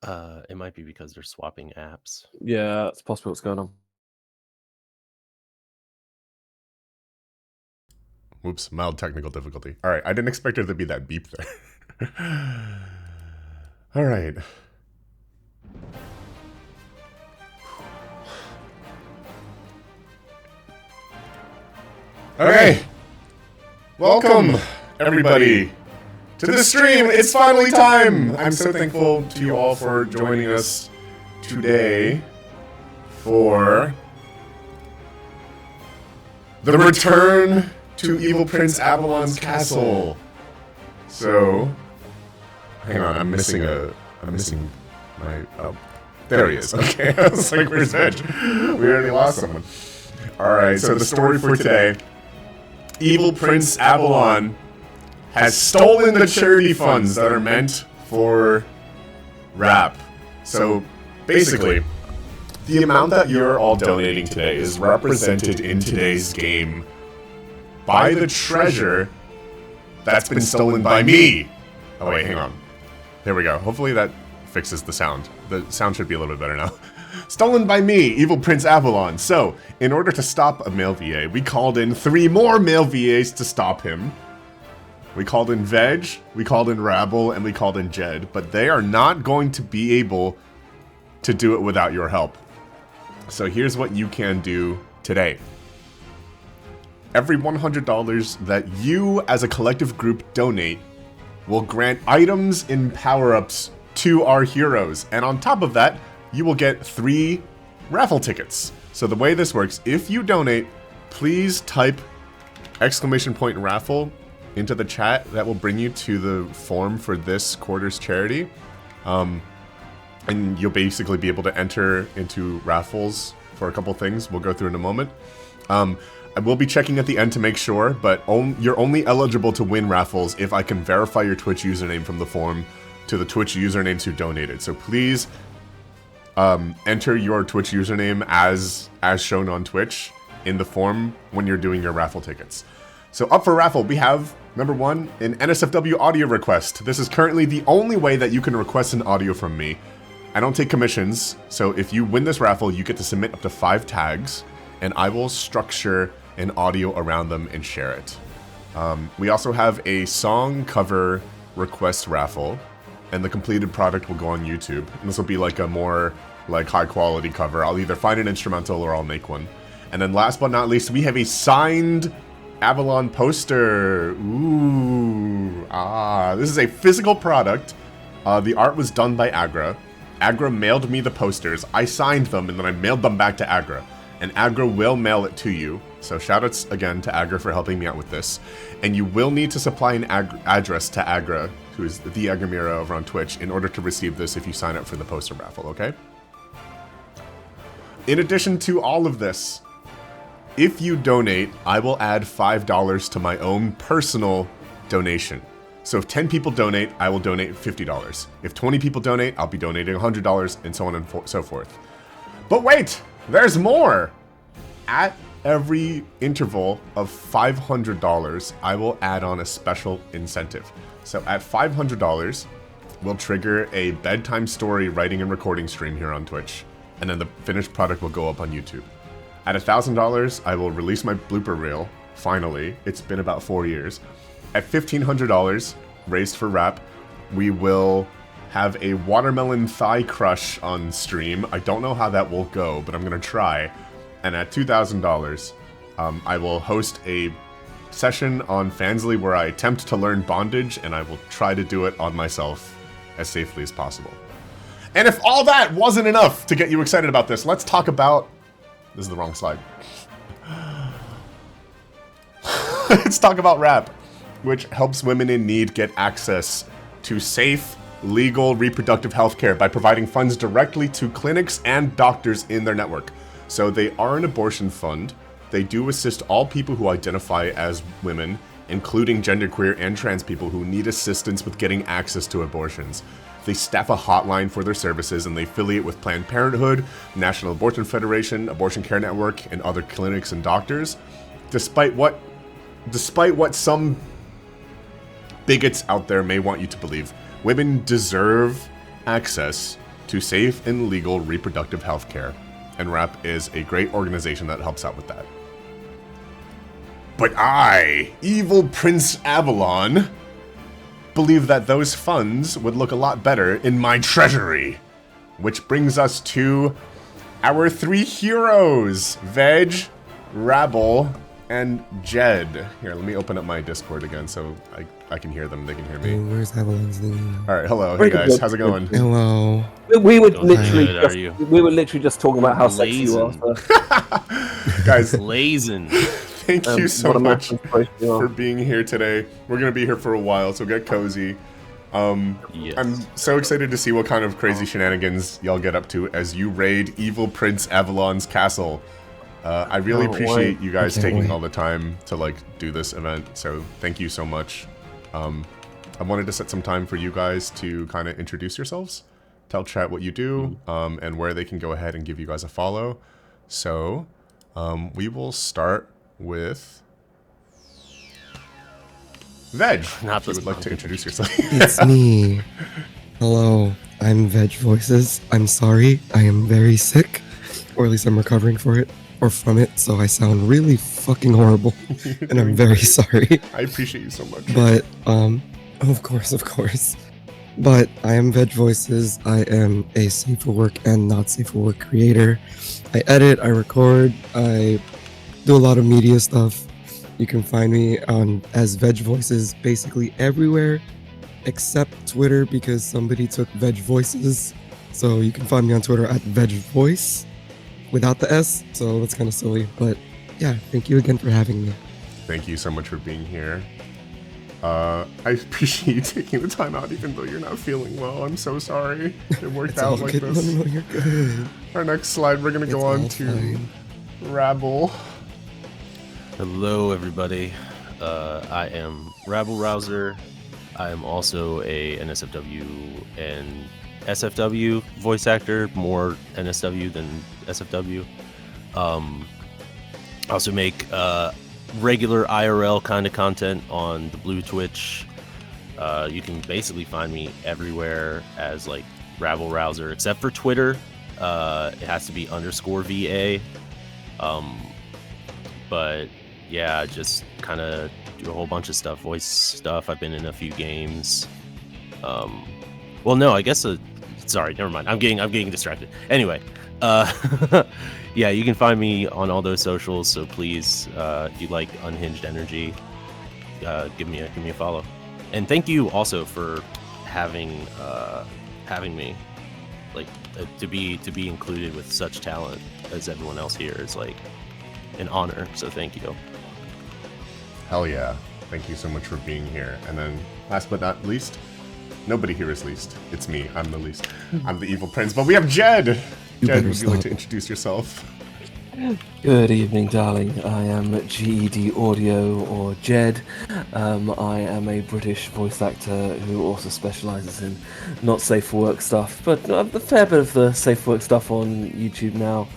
It might be because they're swapping apps. Yeah, it's possible what's going on. Whoops, mild technical difficulty. All right, I didn't expect there to be that beep there. All right. Okay. Welcome, everybody, to the stream. It's finally time. I'm so thankful to you all for joining us today for the return to Evil Prince Avalon's castle. So, hang on, I'm missing my, oh, there he is. Okay, I was like, where's Veg? We already lost someone. Alright, so the story for today, Evil Prince Avalon has stolen the charity funds that are meant for WRRAP. So, basically, the amount that you're all donating today is represented in today's game by the treasure that's been stolen by me. Oh wait, hang on. There we go. Hopefully that fixes the sound. The sound should be a little bit better now. Stolen by me, Evil Prince Avalon. So, in order to stop a male VA, we called in 3 more male VAs to stop him. We called in Veg, we called in Rabble, and we called in Jed, but they are not going to be able to do it without your help. So here's what you can do today. Every $100 that you as a collective group donate will grant items and power-ups to our heroes. And on top of that, you will get 3 raffle tickets. So the way this works, if you donate, please type !raffle into the chat. That will bring you to the form for this quarter's charity. And you'll basically be able to enter into raffles for a couple things we'll go through in a moment. I will be checking at the end to make sure, but you're only eligible to win raffles if I can verify your Twitch username from the form to the Twitch usernames who donated. So please enter your Twitch username as shown on Twitch in the form when you're doing your raffle tickets. So up for raffle, we have, number 1, an NSFW audio request. This is currently the only way that you can request an audio from me. I don't take commissions, so if you win this raffle, you get to submit up to 5 tags, and I will structure an audio around them and share it. We also have a song cover request raffle, and the completed product will go on YouTube. And this will be like a more high quality cover. I'll either find an instrumental or I'll make one. And then last but not least, we have a signed Avalon poster. Ooh, this is a physical product. The art was done by Agra. Agra mailed me the posters. I signed them and then I mailed them back to Agra. And Agra will mail it to you. So shoutouts again to Agra for helping me out with this. And you will need to supply an address to Agra, who is the Agramira over on Twitch, in order to receive this if you sign up for the poster raffle, okay? In addition to all of this, if you donate, I will add $5 to my own personal donation. So if 10 people donate, I will donate $50. If 20 people donate, I'll be donating $100, and so on and so forth. But wait! There's more! At every interval of $500, I will add on a special incentive. So at $500, we'll trigger a bedtime story writing and recording stream here on Twitch, and then the finished product will go up on YouTube. At $1,000, I will release my blooper reel, finally. It's been about 4 years. At $1,500, raised for WRRAP, we will have a watermelon thigh crush on stream. I don't know how that will go, but I'm gonna try. And at $2,000, I will host a session on Fansly where I attempt to learn bondage, and I will try to do it on myself as safely as possible. And if all that wasn't enough to get you excited about this, let's talk about... This is the wrong slide. Let's talk about WRRAP, which helps women in need get access to safe, legal reproductive health care by providing funds directly to clinics and doctors in their network. So they are an abortion fund. They do assist all people who identify as women, including genderqueer and trans people who need assistance with getting access to abortions. They staff a hotline for their services, and they affiliate with Planned Parenthood, National Abortion Federation, Abortion Care Network, and other clinics and doctors. Despite what some bigots out there may want you to believe, women deserve access to safe and legal reproductive health care, and WRRAP is a great organization that helps out with that. But I, Evil Prince Avalon, believe that those funds would look a lot better in my treasury. Which brings us to our 3 heroes, Veg, Rabble, and Jed. Here, let me open up my Discord again so I can hear them. They can hear me. Where's AVALON'S? Alright, hello. Hey guys, how's it going? Hello. We were Good, literally just talking about how sexy you are. So. Guys, Blazing. thank you so what a much massive place you are. for being here today. We're going to be here for a while, so get cozy. Yes. I'm so excited to see what kind of crazy shenanigans y'all get up to as you raid Evil Prince Avalon's castle. I really appreciate you guys taking all the time to like do this event, so thank you so much. I wanted to set some time for you guys to kind of introduce yourselves, tell chat what you do, and where they can go ahead and give you guys a follow. So, we will start with Veg. Not If you would like to introduce yourself. It's me. Hello. I'm Veg Voices. I'm sorry. I am very sick. Or at least I'm recovering from it, so I sound really fucking horrible. And I'm very sorry. I appreciate you so much. But, of course. But I am Veg Voices. I am a safe for work and not safe for work creator. I edit, I record, I do a lot of media stuff. You can find me on as Veg Voices basically everywhere except Twitter because somebody took Veg Voices. So you can find me on Twitter at Veg Voice without the S. So that's kind of silly. But yeah, thank you again for having me. Thank you so much for being here. I appreciate you taking the time out even though you're not feeling well. I'm so sorry it worked out like good. this. No, you're good. Our next slide, we're going to go on to fine. Rabble. Hello, everybody. I am Rabble Rouser. I am also a NSFW and SFW voice actor, more NSW than SFW. I also make regular IRL kind of content on the Blue Twitch. You can basically find me everywhere as like Rabble Rouser, except for Twitter. It has to be _VA. But yeah, just kind of do a whole bunch of stuff, voice stuff. I've been in a few games. Well, no, I guess. Sorry, never mind. I'm getting distracted. Anyway, yeah, you can find me on all those socials. So please, if you like unhinged energy, give me a follow. And thank you also for having me, like to be included with such talent as everyone else here is like an honor. So thank you. Hell yeah. Thank you so much for being here. And then last but not least, nobody here is least. It's me. I'm the least. I'm the evil prince. But we have Jed. Jed, would you like to introduce yourself? Good evening, darling. I am GED Audio, or Jed. I am a British voice actor who also specialises in not safe for work stuff, but a fair bit of the safe for work stuff on YouTube now.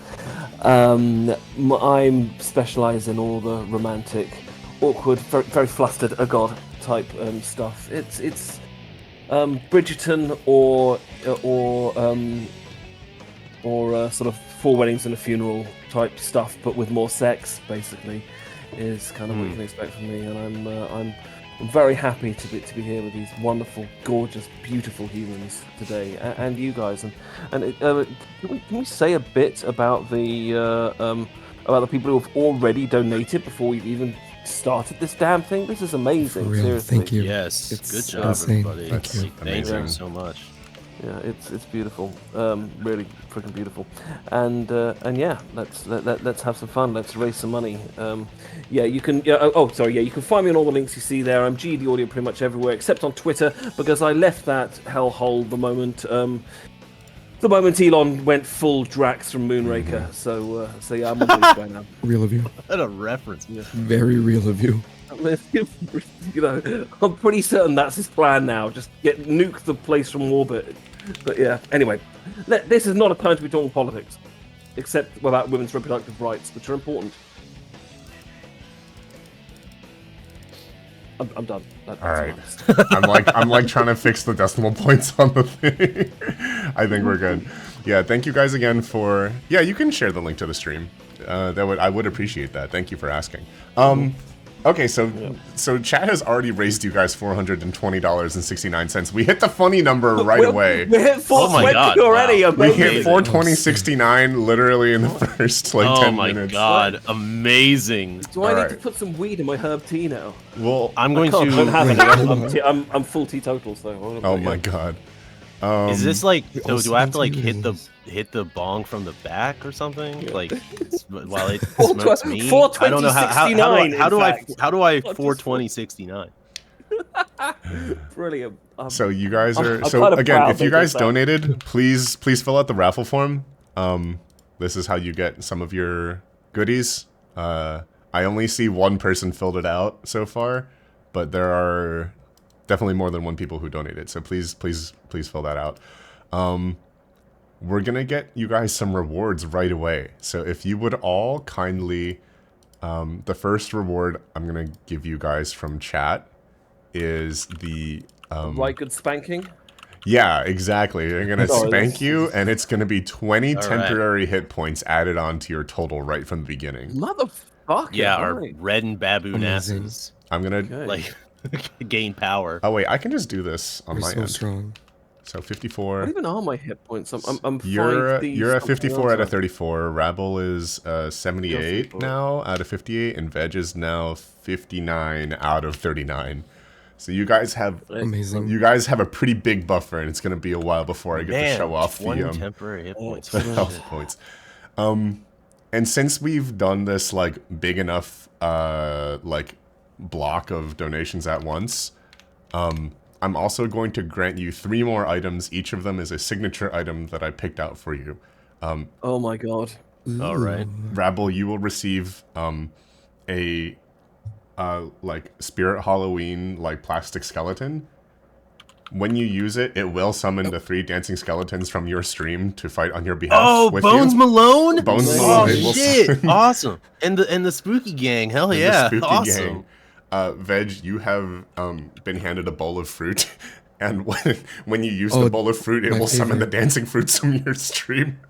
I'm specialised in all the romantic, awkward, very flustered, a god type stuff. It's Bridgerton or sort of 4 weddings and a funeral type stuff, but with more sex. Basically, is kind of what you can expect from me, and I'm very happy to be here with these wonderful, gorgeous, beautiful humans today, and you guys. And can we say a bit about the people who have already donated before we've even started this damn thing? This is amazing. For real, seriously. thank you. Yes, It's good job, insane. everybody. Thank you. Thank you Amazing. so much. Yeah, it's beautiful, really freaking beautiful, and yeah, let's have some fun. Let's raise some money. Yeah, you can. Yeah, you can find me on all the links you see there. I'm GD Audio pretty much everywhere except on Twitter because I left that hellhole the moment Elon went full Drax from Moonraker. So yeah, I'm on Twitter now. Real of you. What a reference. Very real of you. You know, I'm pretty certain that's his plan now. Just nuke the place from orbit. But yeah, anyway, this is not a time to be talking politics, except about women's reproductive rights, which are important. I'm done. That's All right. nice. I'm like trying to fix the decimal points on the thing. I think we're good. Yeah, thank you guys again for. Yeah, you can share the link to the stream. I would appreciate that. Thank you for asking. Okay, so chat has already raised you guys $420.69. We hit the funny number right away. We hit 420 already. Wow. We Amazing. hit 420.69 literally in the first like 10 my minutes. god, amazing. Do I need to Alright. put some weed in my herb tea now? Well, I'm going I don't have to. any. I'm full teetotal, so. oh my god. Is this like? So also do I have to like continues. hit the bong from the back or something? Yeah. Like while it Four smokes tw- me? 420, I don't know how do I in fact. how do I just 420.69? Brilliant. So you guys are I'm so kind of again, proud if you they did guys that. donated, please fill out the raffle form. This is how you get some of your goodies. I only see one person filled it out so far, but there are definitely more than one people who donated. So please fill that out. We're gonna get you guys some rewards right away. So if you would all kindly, the first reward I'm gonna give you guys from chat is the Right, good spanking. yeah, exactly. They're gonna Sorry, spank this you, is- and it's gonna be 20 All right. temporary hit points added on to your total right from the beginning. Motherfucker. Yeah, our right. red and baboon Amazing. asses I'm gonna. Okay. like gain power. Oh wait, I can just do this on We're my so end. strong. So What 54. even are my hit points? I'm You're 5D you're at something 54 out of else. 34. Rabble is 78 54. now out of 58, and Veg is now 59 out of 39. So you guys have Amazing. you guys have a pretty big buffer, and it's gonna be a while before I get to show off the 20 temporary hit points. the health points. And since we've done this like big enough like block of donations at once, I'm also going to grant you 3 more items. Each of them is a signature item that I picked out for you. Oh my god. All right. Rabble, you will receive a like Spirit Halloween like plastic skeleton. When you use it, it will summon the 3 dancing skeletons from your stream to fight on your behalf. Oh, with Bones you. Malone! Bones Oh, Malone. Oh will shit! summon Awesome. And the spooky gang. Hell the yeah! spooky Awesome. gang. Veg, you have been handed a bowl of fruit, and when you use the Oh, bowl of fruit, it my will summon the favorite. dancing fruits from your stream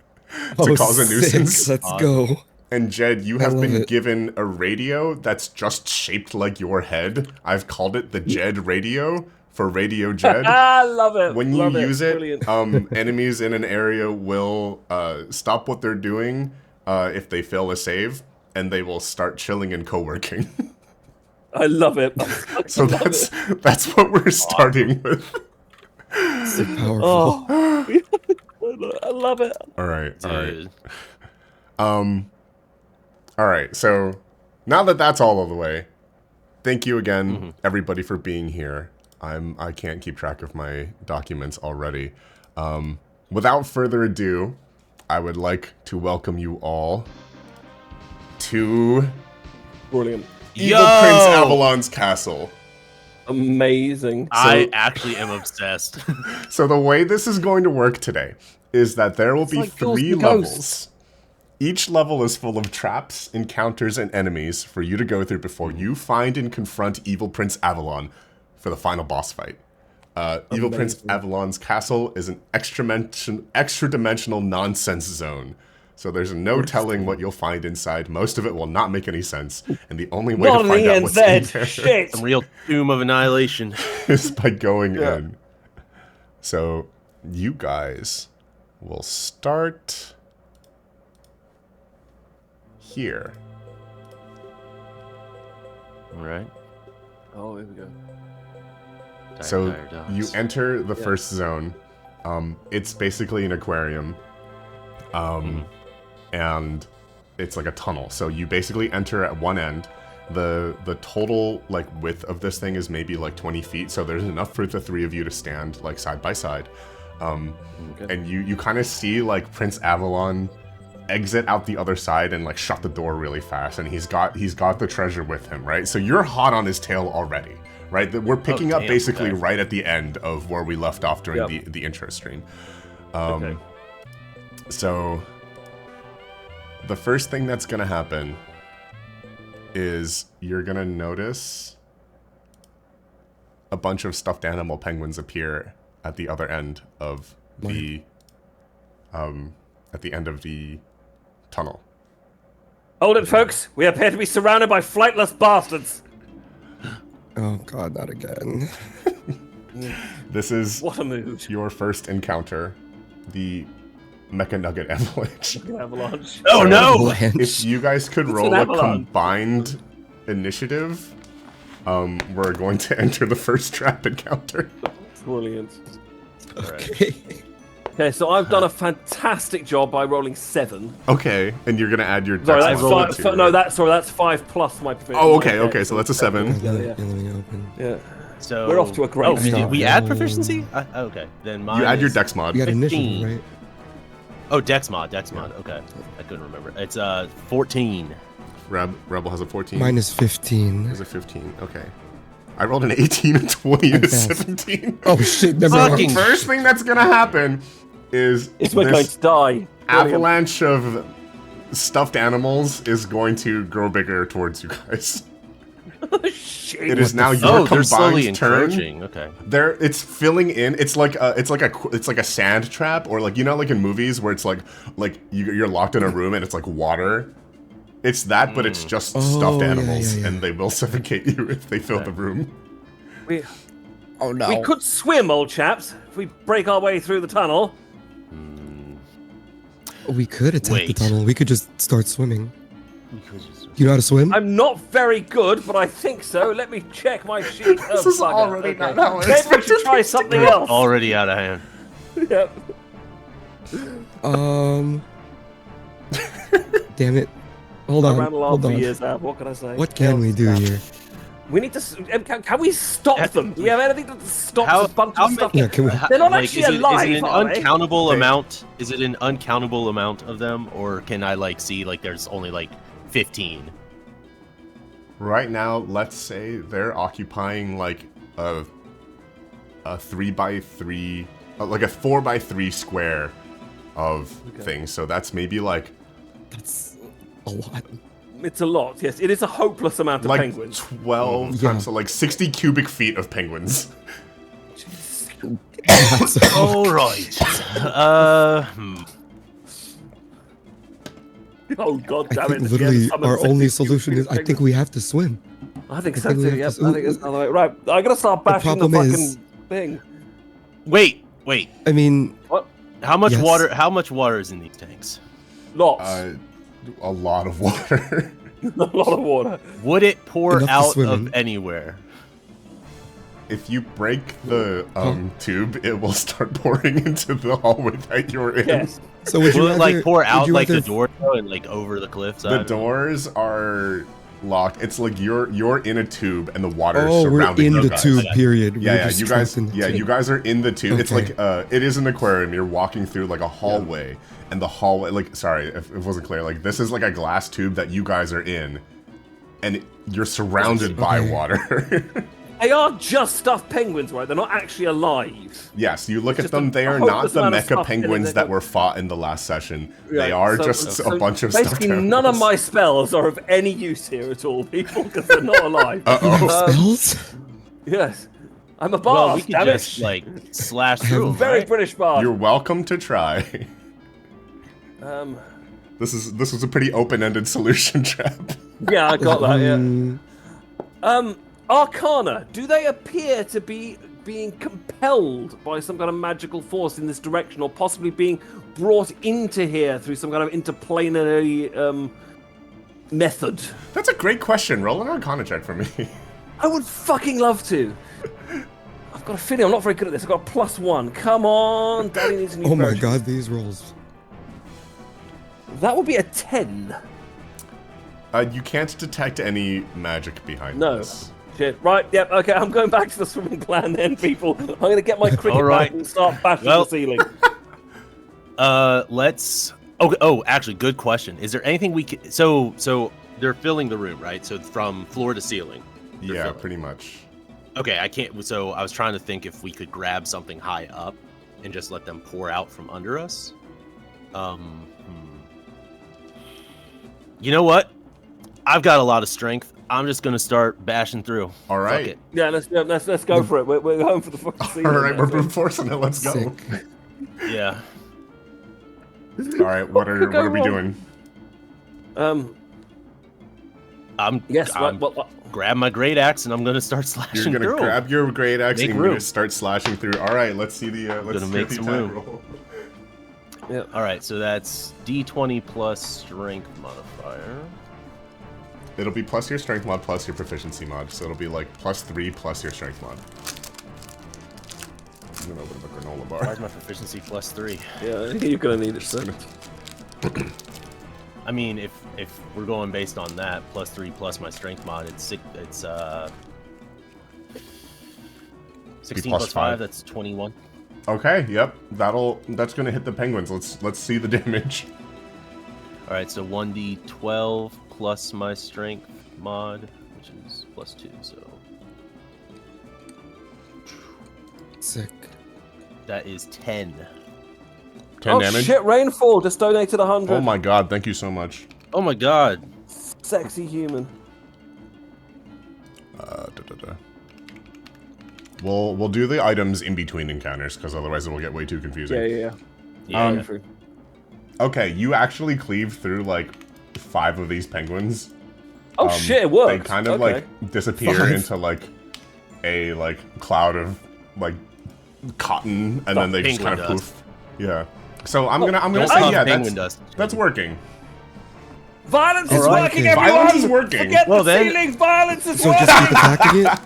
to Oh, cause a sick. nuisance. Let's go. And Jed, you I have love been it. given a radio that's just shaped like your head. I've called it the Jed radio for Radio Jed. I love it. When you love use it, Brilliant. enemies in an area will stop what they're doing if they fail a save, and they will start chilling and co-working. I love it. So that's what we're starting with. So powerful. Oh, I love it. All right, all right. Dude. All right, so now that that's all of the way, thank you again, everybody, for being here. I can't keep track of my documents already. Without further ado, I would like to welcome you all to Brilliant. Evil Yo! Prince Avalon's castle. Amazing. I actually am obsessed. So the way this is going to work today is that there will be like Ghouls 3 and levels. Ghosts. Each level is full of traps, encounters, and enemies for you to go through before you find and confront Evil Prince Avalon for the final boss fight. Evil Prince Avalon's castle is an extra-dimensional nonsense zone. So there's no telling what you'll find inside. Most of it will not make any sense. And the only way Not to find out what's in ENZ. there Shit. Some real Tomb of Annihilation. is by going Yeah. in. So you guys will start here. All right. Oh, here we go. So Dire dogs. you enter the Yeah. first zone. It's basically an aquarium. And it's like a tunnel. So you basically enter at one end. The total like width of this thing is maybe like 20 feet. So there's enough for the 3 of you to stand like side by side. Okay. And you kind of see like Prince Avalon exit out the other side and like shut the door really fast, and he's got the treasure with him, right? So you're hot on his tail already, right? We're picking up damn, basically okay. right at the end of where we left off during Yep. the intro stream. Okay. So the first thing that's gonna happen is you're gonna notice a bunch of stuffed animal penguins appear at the other end of the tunnel. Hold it, folks. We appear to be surrounded by flightless bastards. Oh god, not again. This is What a mood. your first encounter, the Mecha Nugget Avalanche. Avalanche. Oh no! If you guys could It's roll an a avalanche. combined initiative, we're going to enter the first trap encounter. Brilliant. Okay. Okay, so I've done a fantastic job by rolling 7. Okay, and you're gonna add your Sorry, dex that's mod five. too, right? No, that's 5 plus my proficiency. Oh, okay, so that's a 7. Yeah, yeah. Let me open. Yeah. So We're off to a great Oh, start. we add proficiency? Okay, then mine You add your is- dex mod. You got 15. initiative, right? Oh, Dex mod. Okay, I couldn't remember. It's 14. Rebel has a 14. Mine is 15. Is a 15. Okay. I rolled an 18, a 20, and a fast. 17. Oh shit, never Fucking mind. First thing that's gonna happen is We're going this to die. Brilliant. avalanche of stuffed animals is going to grow bigger towards you guys. Shit. It is now your Oh, they're slowly combined turn. encroaching. Okay. It's filling in. It's like a sand trap, or like, you know, like in movies where it's like you're locked in a room and it's like water. It's that, but it's just Oh, stuffed yeah, animals, yeah. and they will suffocate you if they fill the room. We, Oh no. we could swim, old chaps, if we break our way through the tunnel. We could attack the Wait. tunnel. We could just start swimming. You know how to swim? I'm not very good, but I think so. Let me check my sheet. This is already not how I Maybe we expected should try this to something go. else. Already out of hand. Yep. Damn it. Hold on. Around the last Hold few on. years now. What can I say? What can we do here? We need to. Can we stop them? Do we have anything that stops How- a bunch how of stuff? Yeah, can we? They're not Like, actually is it alive, an are they? uncountable They- amount? Is it an uncountable amount of them, or can I like see like there's only like 15? Right now, let's say they're occupying like a 3x3, like a 4x3 square of things. So that's maybe like That's a lot. It's a lot. Yes, it is a hopeless amount of like penguins. 12 Yeah. times, so like 60 cubic feet of penguins. That's a- All right. Oh god I damn think it! literally Summon our 60 only cubic solution feet is of I think penguins. we have to swim. I think I so think we too. have Yep. to- I think it's another way. Right. I'm gonna start bashing the problem fucking is- thing. Wait. I mean, What? How much Yes. water? How much water is in these tanks? Lots. A lot of water. A lot of water. Would it pour Enough to out swim of in. anywhere? If you break the tube, it will start pouring into the hallway that you're in. Yes. so would you Will it like rather- pour would out you like the rather- door though, and like over the cliff The side? doors are locked. It's like you're in a tube and the water Oh, we're surrounding in you the guys. tube. Period. Yeah, We're yeah, just you guys, trapped in the yeah, tube. you guys are in the tube. It's Okay. like, it is an aquarium. You're walking through like a hallway, and the hallway, like, sorry if it wasn't clear. Like, this is like a glass tube that you guys are in, and you're surrounded by Okay. water. They are just stuffed penguins, right? They're not actually alive. Yes, you look at just them. a They are not hopeless the amount of mecha stuff in it penguins that that don't- were fought in the last session. They Yeah, are so- just so a bunch of stuffed basically none of animals. my spells are of any use here at all, people, because they're not alive. Uh-oh. Spells? Yes, I'm a bard. Well, we could damn just it. like slash through 'em, Very right? British bard. You're welcome to try. Um, This was a pretty open-ended solution trap. yeah, I got that. Yeah. Mm, Arcana. Do they appear to be being compelled by some kind of magical force in this direction, or possibly being brought into here through some kind of interplanetary method? That's a great question. Roll an Arcana check for me. I would fucking love to. I've got a feeling I'm not very good at this. I've got a +1. Come on, Daddy needs a new oh my version. god, these rolls. That would be a 10. You can't detect any magic behind No. this. Shit. Right, yep, okay, I'm going back to the swimming plan then, people. I'm going to get my cricket Alright. bat and start bashing Well- the ceiling. Let's. Okay. Oh, actually, good question. Is there anything we can? So they're filling the room, right? So from floor to ceiling. they're Yeah, filling. pretty much. Okay, I can't. So I was trying to think if we could grab something high up and just let them pour out from under us. You know what? I've got a lot of strength. I'm just gonna start bashing through. All Fuck right. it. Yeah, let's go for it. We're going for the fucking season. All right, we're brute forcing it. Let's go. Sick. Yeah. All right, what could are go we wrong? doing? Yes. I'm grab my great axe and I'm gonna start slashing You're gonna through. grab your great axe Make and you're room. gonna start slashing through. All right, let's see the let's Gonna make see the some attack room. roll. Yeah. All right, so that's D20 plus strength modifier. It'll be plus your strength mod plus your proficiency mod, so it'll be like +3 plus your strength mod. I'm gonna open up a granola Why bar. is my proficiency +3? Yeah, you're gonna need it, sir. I mean, if we're going based on that, +3 plus my strength mod, it's 16 plus plus 5, five. that's 21. Okay, yep, that's gonna hit the penguins. Let's see the damage. All right, so 1d12 plus my strength mod, which is +2, so Sick. that is 10. 10 oh damage. shit! Rainfall just donated 100. Oh my god, thank you so much. Oh my god. Sexy human. We'll do the items in between encounters because otherwise it will get way too confusing. Yeah. Yeah. True. Okay, you actually cleave through like 5 of these penguins. Oh shit! It worked. They kind of Okay. like disappear 5. into like a cloud of like cotton, and then they just penguin kind of dust. poof. Yeah. So I'm gonna Don't say puff yeah, penguin dust. that's working. Violence is Alright, working, then. everyone. Violence is working. Forget Well, the then- ceilings. Violence is So working. just keep attacking it? Right.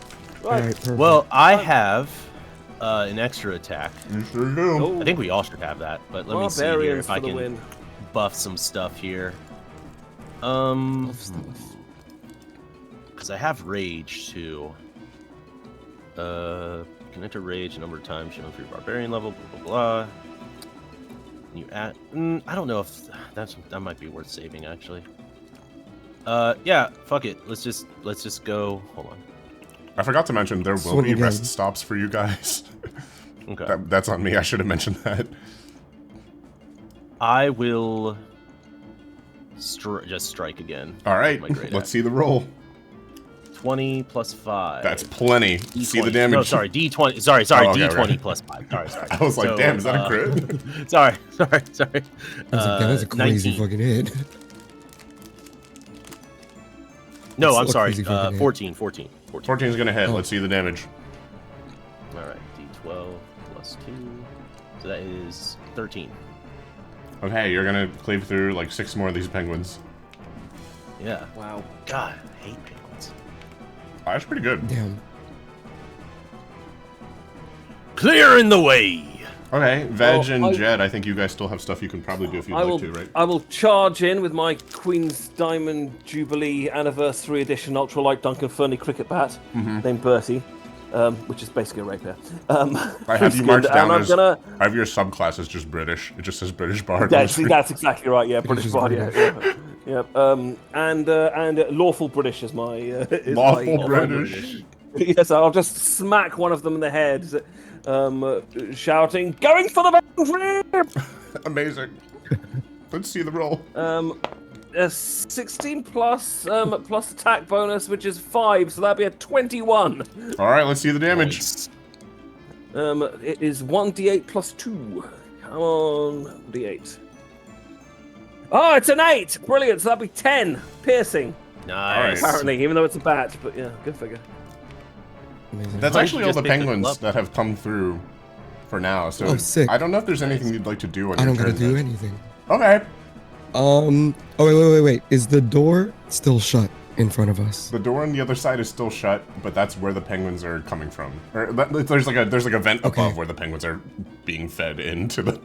Alright, perfect. Well, I have an extra attack. You sure do. Oh, I think we all should have that, but let me see here barbarians if I for the can win. buff some stuff here. Because I have rage too. Can enter rage a number of times shown for your barbarian level. Blah blah blah. You add. I don't know if that might be worth saving actually. Yeah, fuck it. Let's just go. Hold on. I forgot to mention there will Swing be again. rest stops for you guys. Okay. That's on me. I should have mentioned that. I will just strike again. All right, My great let's axe. see the roll. 20 plus 5. That's plenty. D20. See the damage. No, sorry, D20. Sorry, Oh, okay, D20 okay. plus 5. Sorry. I was like, So, damn, is that a crit? Sorry. I was like, that was a crazy 19. fucking hit. No, That's I'm a sorry. crazy fucking hit. 14. 14 is gonna hit. Oh. Let's see the damage. All right, D12 plus 2. So that is 13. Okay, you're gonna cleave through like 6 more of these penguins. Yeah. Wow. God, I hate penguins. Oh, that's pretty good. Damn. Clearing the way. Okay, Veg Well, and Jed, I think you guys still have stuff you can probably do if you'd I like will. to, right? I will charge in with my Queen's Diamond Jubilee Anniversary Edition Ultralight Duncan Fernie cricket bat named Bertie, which is basically a rapier. I have you it's marked good, down and I'm as. gonna. I have your subclass as just British. It just says British Bard. Yeah, see, that's exactly right. Yeah, British is bard. Yeah, British. yeah. And lawful British is my Lawful my, British. Yes, I'll just smack one of them in the head, shouting, "Going for the boundary!" Amazing. Let's see the roll. 16 plus plus attack bonus, which is 5, so that'd be a 21. All right, let's see the damage. Nice. It is 1d8 plus 2. Come on, d8. Oh, it's an 8! Brilliant, so that'd be 10 piercing, Nice. apparently, even though it's a bat, but yeah, good figure. Amazing. That's Why actually don't all you the just pick penguins them up? that have come through for now. So Oh, sick. I don't know if there's anything you'd like to do on I your don't gotta turn. do Veg. anything. Okay. Oh, wait. Is the door still shut in front of us? The door on the other side is still shut, but that's where the penguins are coming from. Or, there's like a vent Okay. above where the penguins are being fed into the.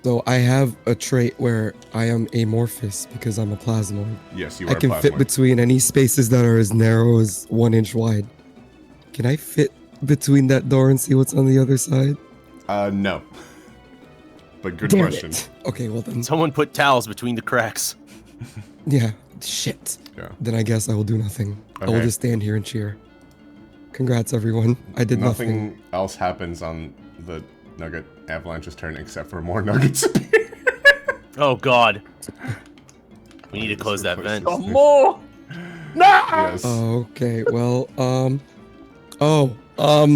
So I have a trait where I am amorphous because I'm a plasmoid. Yes, you are. I can fit plasmoid. between any spaces that are as narrow as 1 inch wide. Can I fit between that door and see what's on the other side? No. But good Damn question. it. Okay, well then. Someone put towels between the cracks. Yeah. Shit. Yeah. Then I guess I will do nothing. I will Okay. just stand here and cheer. Congrats, everyone. I did nothing. Nothing else happens on the Nugget Avalanche's turn except for more nuggets appear. Oh God. We need to close that vent. Oh, more! No! Yes. Okay, well,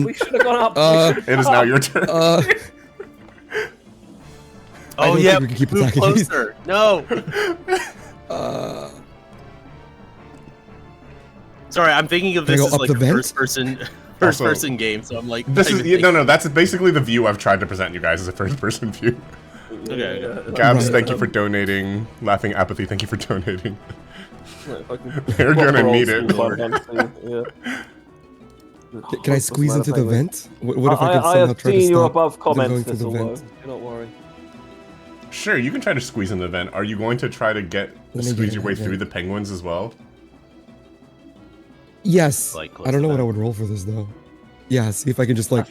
We should have gone up. It is now your turn. I Oh don't yeah, think we can keep move attacking these. closer. No. Sorry, I'm thinking of Can I this go as up like the a vent? first Also, person game. So I'm like, This not is even no. That's basically the view I've tried to present you guys as a first-person view. Okay. Gabs, Right. thank you for donating. Laughing Apathy, thank you for donating. They're They're gonna need it. Can I squeeze into the vent? What if I can I somehow have try to seen your stop above them comments, going through the Thistle, though. vent? Do not worry. Sure, you can try to squeeze in the vent. Are you going to try to Let me squeeze get your in way the through vent. the penguins as well? Yes. Like, close I don't know to what I that. would roll for this though. Yeah, see if I can just like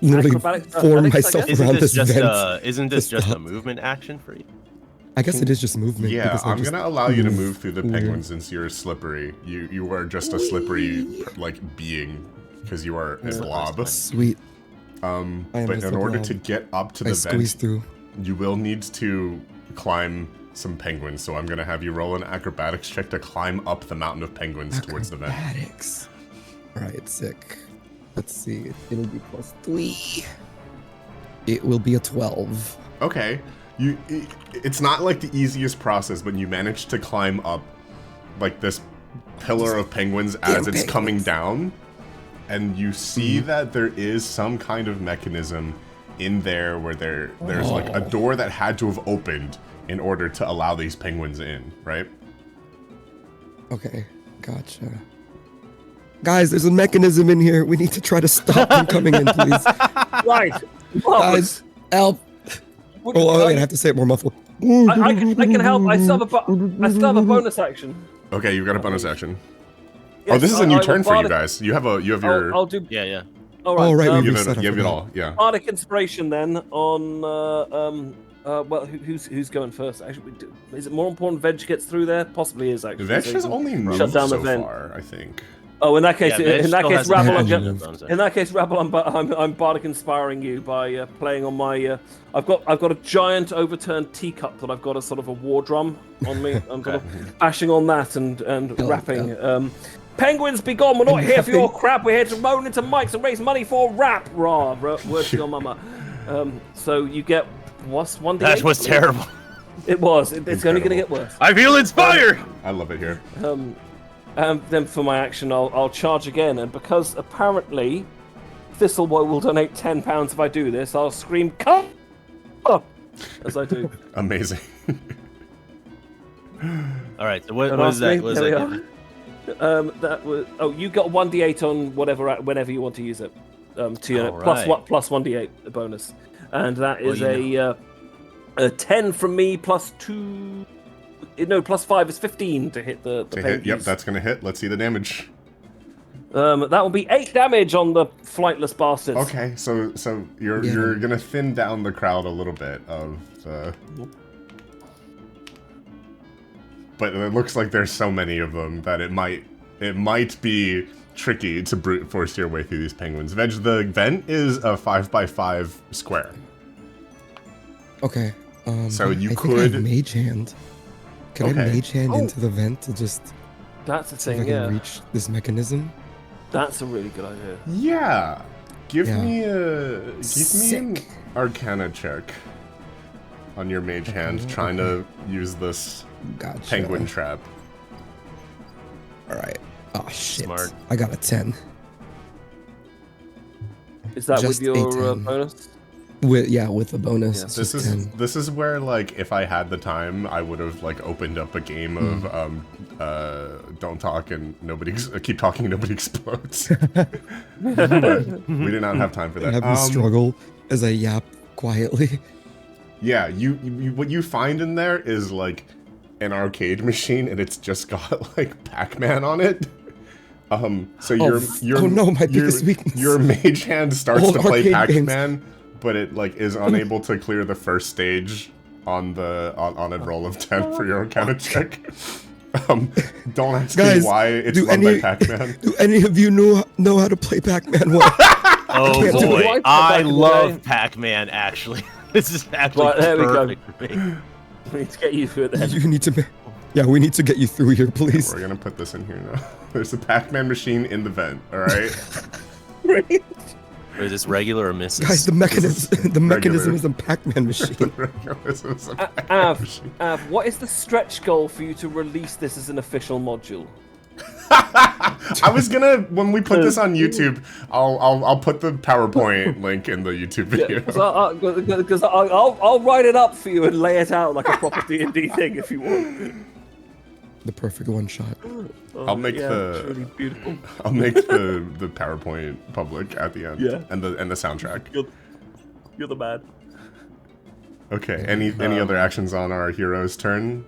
literally Acrobatics, form athletics, I myself guess? around Isn't this this just vent. isn't this to just a stop. movement action for you? I guess it is just movement. Yeah, because I I'm just gonna allow you to move move through the weird. penguins since you're slippery. You are just a slippery like being because you are a Yeah. blob. Sweet. I am But a in slippery order blob. to get up to I the squeeze vent, through. you will need to climb some penguins. So I'm gonna have you roll an acrobatics check to climb up the mountain of penguins towards the vent. Acrobatics. Alright, sick. Let's see. It'll be +3. It will be a 12. Okay, it's not like the easiest process, but you managed to climb up like this pillar of penguins as Damn it's coming penguins. down, and you see that there is some kind of mechanism in there where there's like a door that had to have opened in order to allow these penguins in, right? Okay, gotcha. Guys, there's a mechanism in here. We need to try to stop them coming in, please. Right. Guys, help. Oh, wait, I have to say it more muffled. I can help. I still have a bonus action. Okay, you've got a bonus action. Yes, Oh, this is a I new will turn for you bardic- guys. You have your I'll do. Yeah. All right. Oh, right, we you reset, have, I you have it forgot. all. Yeah. Bardic inspiration then on well, who's going first? Actually, is it more important Veg gets through there? Possibly is actually. Veg so has you can only shut moved down the so vent. far, I think. Oh, in that case, Yeah, Veg in that still case, has Rabble, advantage I'm, on bonus action. in that case, Rabble, I'm bardic inspiring you by playing on my. I've got a giant overturned teacup that I've got a sort of a war drum on me. I'm sort of bashing on that and rapping. Penguins be gone! We're not here for your crap. We're here to moan into mics and raise money for rap. Rah, word to your mama. So you get what's 1d8? That was terrible. It was. It's only going to get worse. I feel inspired. I love it here. Then for my action, I'll charge again, and because apparently Thistleboy will donate £10 if I do this, I'll scream "Come!" as I do. Amazing. All right. So what Don't was ask that? me. What was There that? we give? are. That was. Oh, you got 1d8 on whenever you want to use it. To your Alright. plus 1d8 bonus, and that is Well, a 10 from me plus 2. No, plus 5 is 15 to hit the To hit, yep, penguins. that's gonna hit. Let's see the damage. That will be 8 damage on the flightless bastards. Okay, so you're Yeah. you're gonna thin down the crowd a little bit of the. But it looks like there's so many of them that it might be tricky to brute force your way through these penguins. Veg, the vent is a 5x5 square. Okay. So you I could- think I have mage hand. Can I Okay. mage hand Oh. into the vent to just That's the see if I thing, can yeah. reach this mechanism? That's a really good idea. Yeah. Give Yeah. me an Sick. Arcana check on your mage hand, trying to use this Gotcha. penguin trap. All right. Oh shit. Smart. I got a 10. Is that Just with your a 10. bonus? With a bonus. Yeah. It's This just is 10. this is where, like, if I had the time, I would have like opened up a game of don't talk and nobody keep talking and nobody explodes. But we did not have time for I that. have to struggle as I yap quietly. Yeah, you what you find in there is like an arcade machine, and it's just got like Pac-Man on it. So oh no, my biggest weakness. Your mage hand starts Old to play arcade games. Pac-Man, but it like is unable to clear the first stage on a roll of 10 for your Arcana check. Don't ask Guys, me why it's do run by any- Pac-Man. Do any of you know how to play Pac-Man well? Oh can't do boy, it. I Back in the love day. Pac-Man. Actually, this is actually Right, there we go. perfect for me. We need to get you through it then. You need to. Yeah, we need to get you through here, please. We're gonna put this in here now. There's a Pac-Man machine in the vent. All right. Right. Or is this regular or misses? Guys, the mechanism regular. is a Pac-Man machine. Av, what is the stretch goal for you to release this as an official module? I was gonna, when we put this on YouTube, I'll put the PowerPoint link in the YouTube video. Because I'll write it up for you and lay it out like a proper D&D thing if you want. The perfect one shot. I'll make truly beautiful. I'll make the PowerPoint public at the end. Yeah. And the soundtrack. You're the man. Okay. Any other actions on our hero's turn?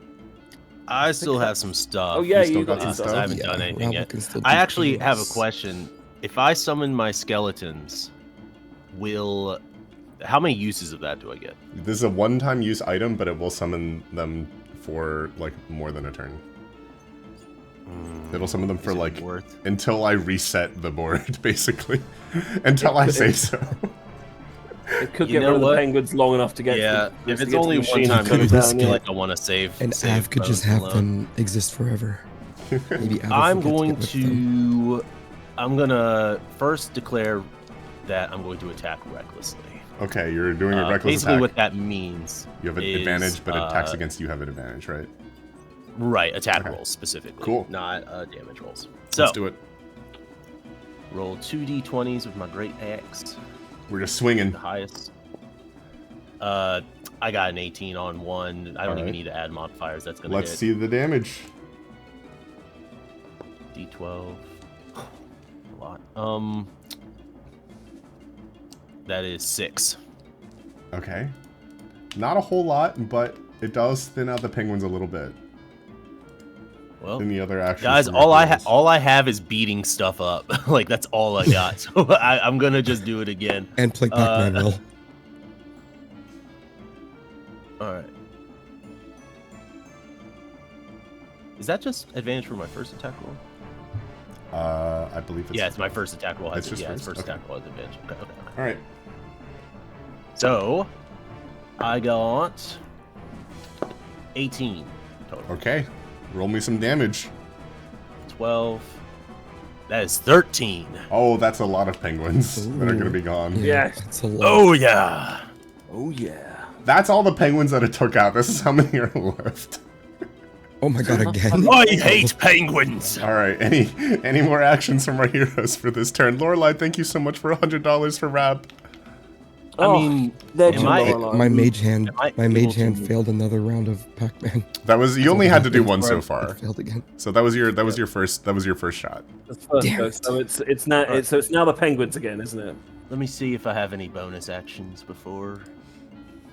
I still have some stuff. Oh yeah, You still you got got some some stuff? I haven't Yeah, done anything Rob yet. can still I do actually have a things. question. If I summon my skeletons, how many uses of that do I get? This is a one-time use item, but it will summon them for like more than a turn. It'll summon them for Is it like worth? until I reset the board, basically. Until I say so. It could You get know rid of the what? penguins long enough to get. Yeah, to if get it's to the only one machine time, to I come feel down, yeah. like I want to save. And save Av could just those have alone. them exist forever. Maybe Av will I'm forget going get with them. to. I'm gonna first declare that I'm going to attack recklessly. Okay, you're doing a reckless Basically, attack. what that means. You have an is, advantage, but attacks against you have an advantage, right? Right, attack Okay. rolls specifically. Cool. Not damage rolls. So Let's do it. roll 2d20s with my great axe. We're just swinging. The highest. I got an 18 on one. I don't even Alright. need to add modifiers. That's gonna Let's hit. see the damage. D12. A lot. That is 6. Okay. Not a whole lot, but it does thin out the penguins a little bit. Well, In the other actions. guys, from all our I heroes. all I have is beating stuff up. Like that's all I got. So I'm gonna just do it again. And play Pac-Man roll. All right. Is that just advantage for my first attack roll? I believe it's. Yeah, it's my first attack roll. It's Has just yeah, it's first? first Okay. attack roll has advantage. Okay. All right. So I got 18 total. Okay. Roll me some damage. 12. That is 13. Oh, that's a lot of penguins that are Ooh. gonna be gone. Yes. That's a lot. Oh yeah. Oh yeah. That's all the penguins that it took out. This is how many are left. Oh my god, again? I hate penguins. All right. Any more actions from our heroes for this turn? Lorelai, thank you so much for $100 for WRRAP. I mean, legend am I- Lorelai. My mage hand, Am I my mage able hand to- failed another round of Pac-Man. That was you only had to do one so It far. failed again. So that was your first shot. That's first Damn go. it. So it's now it's now the penguins again, isn't it? Let me see if I have any bonus actions before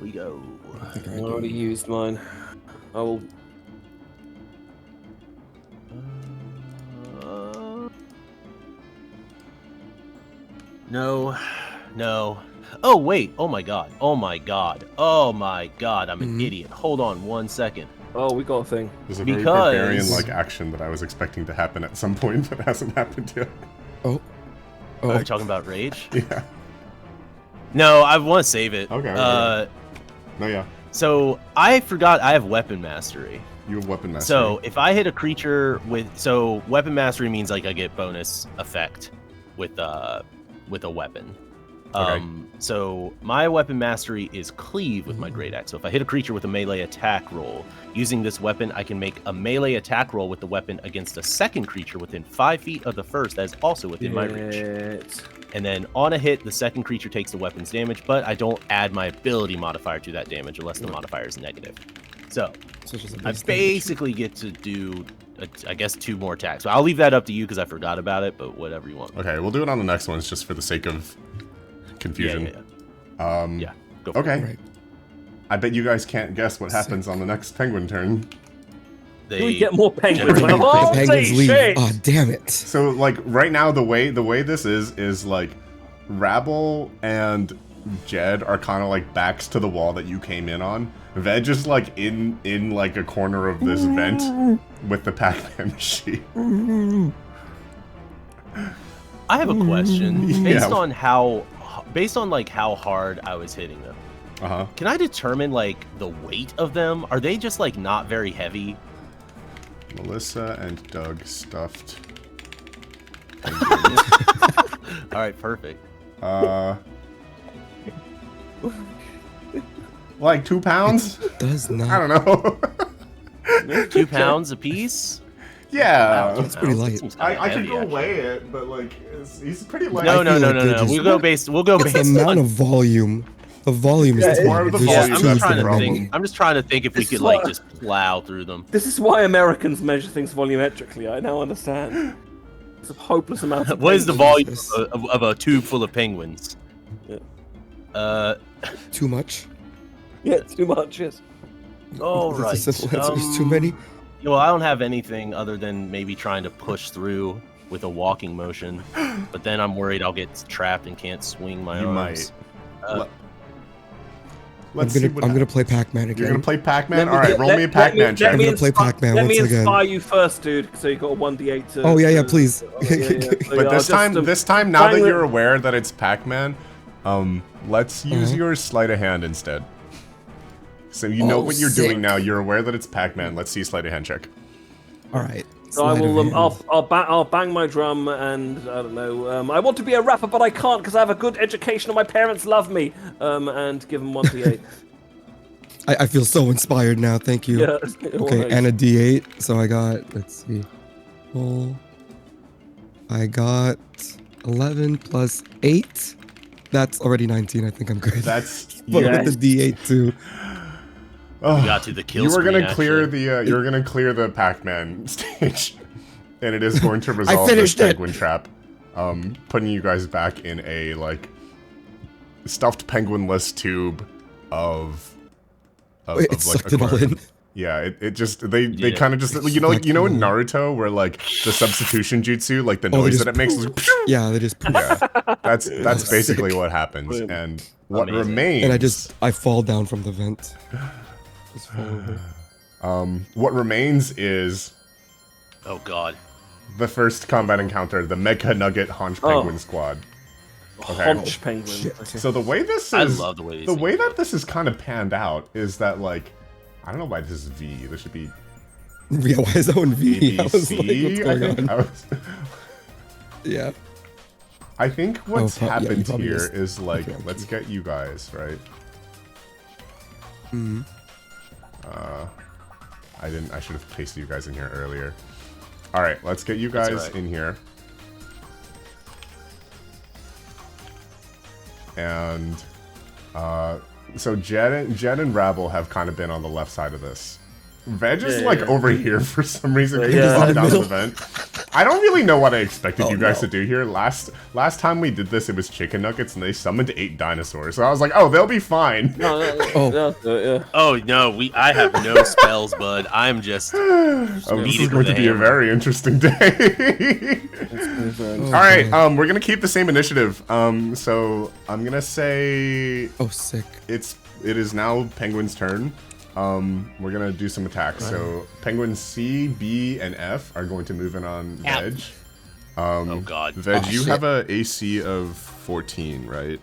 we go. I think I I do. already used mine. I will. No. Oh wait. Oh my god. I'm an idiot. Hold on 1 second. Oh, we got a thing. There's a very Because- barbarian-like action that I was expecting to happen at some point that hasn't happened yet. Oh. Are Oh. you talking about rage? Yeah. No, I want to save it. Okay, okay. No, yeah. So I forgot I have weapon mastery. You have weapon mastery. So if I hit a creature with weapon mastery means like I get bonus effect with a weapon. Okay. So my weapon mastery is cleave with my great axe. So if I hit a creature with a melee attack roll using this weapon, I can make a melee attack roll with the weapon against a second creature within 5 feet of the first that is also within my reach. Shit. And then on a hit, the second creature takes the weapon's damage, but I don't add my ability modifier to that damage unless the modifier is negative. So So it's just a I base damage. basically get to do, I guess, 2 more attacks. So I'll leave that up to you because I forgot about it, but whatever you want. Okay, we'll do it on the next ones just for the sake of confusion. Yeah. Go for it. Okay. Right. I bet you guys can't guess what happens on the next penguin turn. Do we get more penguins? generate Like, more oh, The penguins leave. shit. Oh, damn it. So like right now the way this is like Rabble and Jed are kind of like backs to the wall that you came in on. Veg is like in like a corner of this vent with the Pac-Man machine. I have a question. Based Yeah. on how hard I was hitting them, Uh-huh. can I determine like the weight of them? Are they just like not very heavy? Melissa and Doug stuffed. All right, perfect. Like 2 pounds? Does not. I don't know. 2 pounds a piece? Yeah. Wow, That's pretty that light. seems kinda I could heavy, go actually. weigh it, but like he's pretty light. No, I no, feel no, like no, they're no. just- We'll go based. We'll go It's based. the amount on, of volume. The volume Yeah, is it's more of the there's volume just I'm that's just trying the to problem. think. I'm just trying to think if we This is could like what- just plow through them. This is why Americans measure things volumetrically. I now understand. It's a hopeless amount of What is the penguins. volume of a tube full of penguins? Yeah. too much. Yeah, too much, yes. Oh, That's right. a simple answer. It's too many. Well, I don't have anything other than maybe trying to push through with a walking motion, but then I'm worried I'll get trapped and can't swing my You arms. Let's see what I'm gonna play Pac-Man again. You're gonna play Pac-Man? Let me- Alright, roll me a Pac-Man check. I'm gonna play Pac-Man Let once me again. inspire you first, dude. So you got a 1d8 to. Oh, yeah, please. So, But yeah, this I'll just, this time, now that bang you're it- aware that it's Pac-Man, let's use your sleight of hand instead. So you know Oh, what you're sick. doing now. You're aware that it's Pac-Man. Let's see sleight of hand check. All right. So I Sleight of will. hand. I'll bang my drum, and I don't know. I want to be a rapper, but I can't because I have a good education and my parents love me. And give them 1d8. I feel so inspired now. Thank you. Yeah. Okay, and a D8. So I got, let's see. Well, I got 11 plus 8. That's already 19. I think I'm good. That's but Yeah. with the D8 too. Oh, We got to the kill you were gonna screen, clear actually. you're gonna clear the Pac-Man stage, and it is going to resolve this finished it. penguin trap, putting you guys back in a like stuffed penguin-less tube of It like sucked it all aquarium. in. Yeah, it just they Yeah. kind of just you know in Naruto where like the substitution jutsu, like the Oh, they noise just that it makes is like, Yeah, they just poof. yeah, that's Oh, basically sick. what happens. Brilliant. And what Amazing. remains And I fall down from the vent. Just fall over. what remains is Oh God. the first combat encounter, the Mega Nugget Haunch Oh. Penguin Squad. Okay. Haunch penguin. Shit. Okay. So the way this I is love the way these the things way that look. this is kind of panned out is that like I don't know why this is V. This should be Yeah, why is that one V? I was ABC. like, what's going on? Yeah. I think what's Oh, yeah, you happened probably here just- is like okay, let's get you guys right. Mm-hmm. I should have pasted you guys in here earlier. All right, let's get you guys alright. in here. And so Jed and Rabble have kind of been on the left side of this. Veg is Yeah, like yeah. over here for some reason. Yeah, He just yeah. popped down the vent. I don't really know what I expected Oh, you guys no. to do here. Last time we did this, it was chicken nuggets, and they summoned 8 dinosaurs. So I was like, oh, they'll be fine. No, Oh. yeah. Oh no, I have no spells, bud. I'm just Oh, this Beat is it going with to a be a hammer. very interesting day. Oh, All right, God. we're gonna keep the same initiative. So I'm gonna say Oh, sick. it is now Penguin's turn. We're gonna do some attacks. So Penguin C, B, and F are going to move in on Veg. oh God. Veg, Oh, you shit. have a AC of 14, right?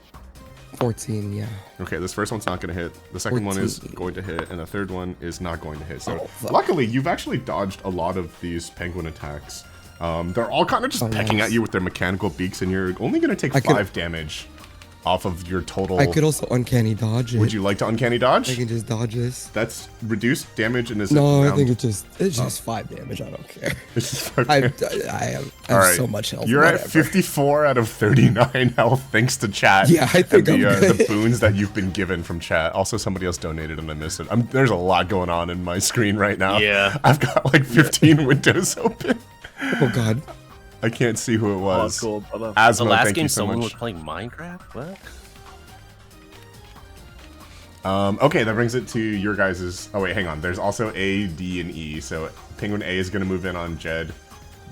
14, yeah. Okay, this first one's not going to hit. The second one is 14. going to hit, and the third one is not going to hit. So, Oh, fuck. luckily, you've actually dodged a lot of these penguin attacks. They're all kind of just Oh, pecking nice. at you with their mechanical beaks, and you're only going to take I could- 5 damage off of your total. I could also uncanny dodge it. Would you like to uncanny dodge? I can just dodge this. That's reduced damage and is No, I round- think it's just 5 damage. I don't care. It's just okay. I have All right. so much health. You're at whatever. 54 out of 39 health thanks to chat. Yeah, I think and the, I'm the good. boons that you've been given from chat. Also, somebody else donated and I missed it. There's a lot going on in my screen right now. Yeah. I've got like 15 windows open. Oh god. I can't see who it Oh, was. cool, brother. The Asmo, last thank game you so someone much. was playing Minecraft? What? Okay, that brings it to your guys's. Oh wait, hang on. There's also A, D, and E. So Penguin A is going to move in on Jed,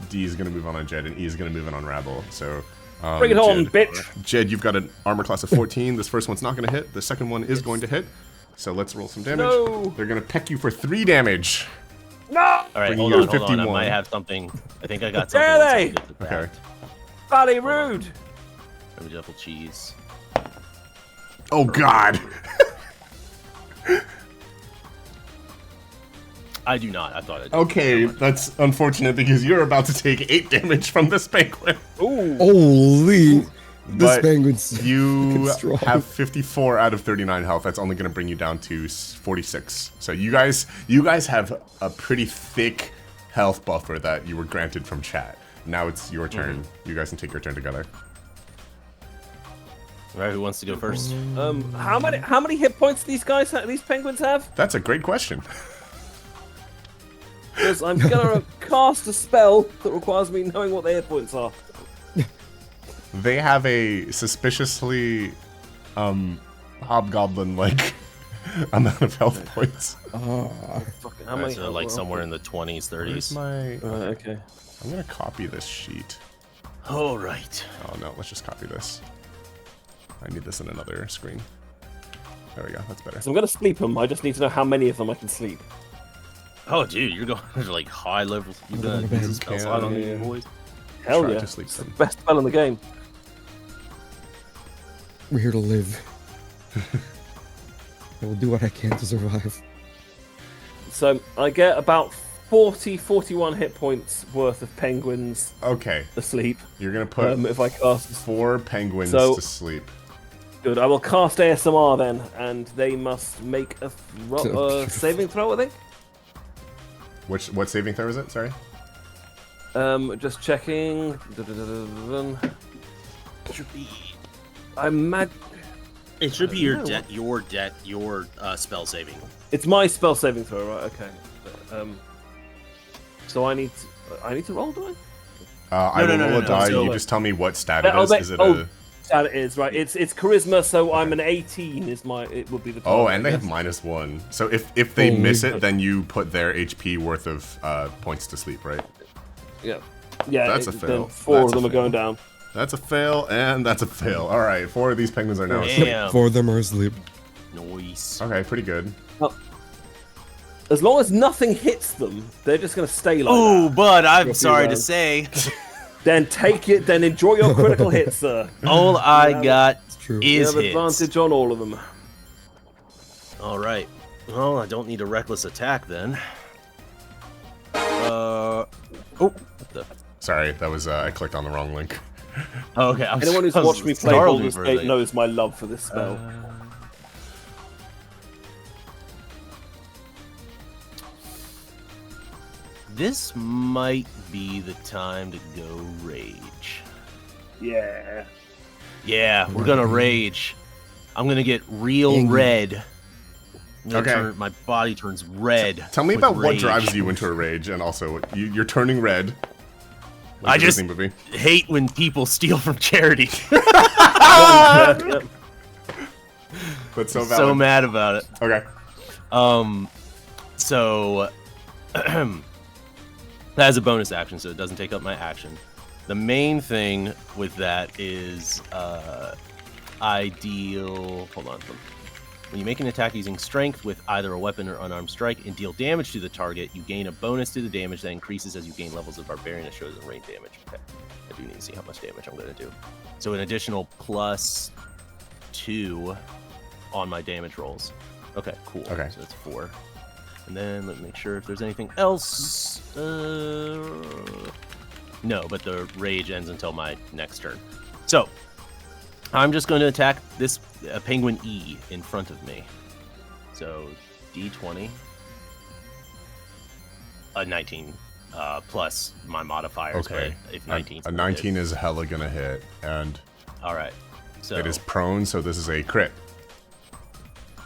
D is going to move on Jed, and E is going to move in on Rabble. So Bring it on, Jed, bitch. Jed, you've got an armor class of 14. This first one's not going to hit. The second one is going to hit. So let's roll some damage. No. They're going to peck you for 3 damage. No! All right, Bringing hold you on, to hold on. I 51. might have something. I think I got something. Dare once I they? get to that. Okay. Bloody rude. Let me double cheese. Oh God. I do not. I thought I did. Okay, that's unfortunate because you're about to take 8 damage from this penguin. Ooh. Holy! This But penguin's you fucking strong. have 54 out of 39 health. That's only going to bring you down to 46. So you guys have a pretty thick health buffer that you were granted from chat. Now it's your turn. You guys can take your turn together. All right, who wants to go first? How many hit points do these penguins have? That's a great question. Because I'm gonna cast a spell that requires me knowing what their hit points are. They have a suspiciously hobgoblin-like amount of health points. Fucking, how many? So like somewhere in the 20s, 30s. Okay. I'm gonna copy this sheet. All right. Oh no, let's just copy this. I need this in another screen. There we go, that's better. So I'm gonna sleep them. I just need to know how many of them I can sleep. Oh, dude, you're going to like high levels. You're gonna use a spell slot on Yeah. these boys. Hell Try yeah! to sleep It's the them. best spell in the game. We're here to live. I will do what I can to survive. So I get about 41 hit points worth of penguins Okay, asleep. you're gonna put If I cast 4 penguins So- to sleep. good, I will cast ASMR then, and they must make a saving throw. I think. What saving throw is it? Sorry. Just checking. Should be. I'm mad. It should be your spell saving. It's my spell saving throw, right? Okay. So I need to roll, do I? I will roll a die. So- You just tell me what stat it Oh, is. that- Is it oh. a... That it is, right? It's charisma, so I'm an 18. It would be the. Oh, target, and they I have guess. -1. So if they Holy miss it, shit. then you put their HP worth of points to sleep, right? Yeah. Yeah. That's a then fail. 4 That's of a them are fail. going down. That's a fail, and that's a fail. All right, 4 of these penguins are now asleep. Damn. 4 of them are asleep. Noise. Okay, pretty good. As long as nothing hits them, they're just gonna stay like Oh, that. but I'm Drop you sorry to down. say, Then take it. Then enjoy your critical hit, sir. all I Yeah, got true. You is have hits. advantage on all of them. All right. Well, I don't need a reckless attack then. Oh, what the? Sorry, that was I clicked on the wrong link. Oh, okay. I was, Anyone who's I was watched me play startled Baldur's for a Gate second. knows my love for this spell. This might be the time to go rage. Yeah. Yeah, we're gonna rage. I'm gonna get real Angry. red. I'm gonna Okay. my body turns red. Tell me with about what rage. drives you into a rage, and also you're turning red. Like I the just- Disney movie. Hate when people steal from charity. Yeah. But so valid. So mad about it. Okay. So that has a bonus action, so it doesn't take up my action. The main thing with that is I deal. Hold on. When you make an attack using strength with either a weapon or unarmed strike and deal damage to the target, you gain a bonus to the damage that increases as you gain levels of barbarian. It shows in rain damage. Okay, I do need to see how much damage I'm going to do. So an additional +2 on my damage rolls. Okay, cool. Okay. So that's 4. And then let me make sure if there's anything else. No, but the rage ends until my next turn. So I'm just going to attack this penguin E in front of me. So D20, a 19 plus my modifiers. Okay. But if 19, A 19 is hella gonna hit, and all right. So it is prone, so this is a crit.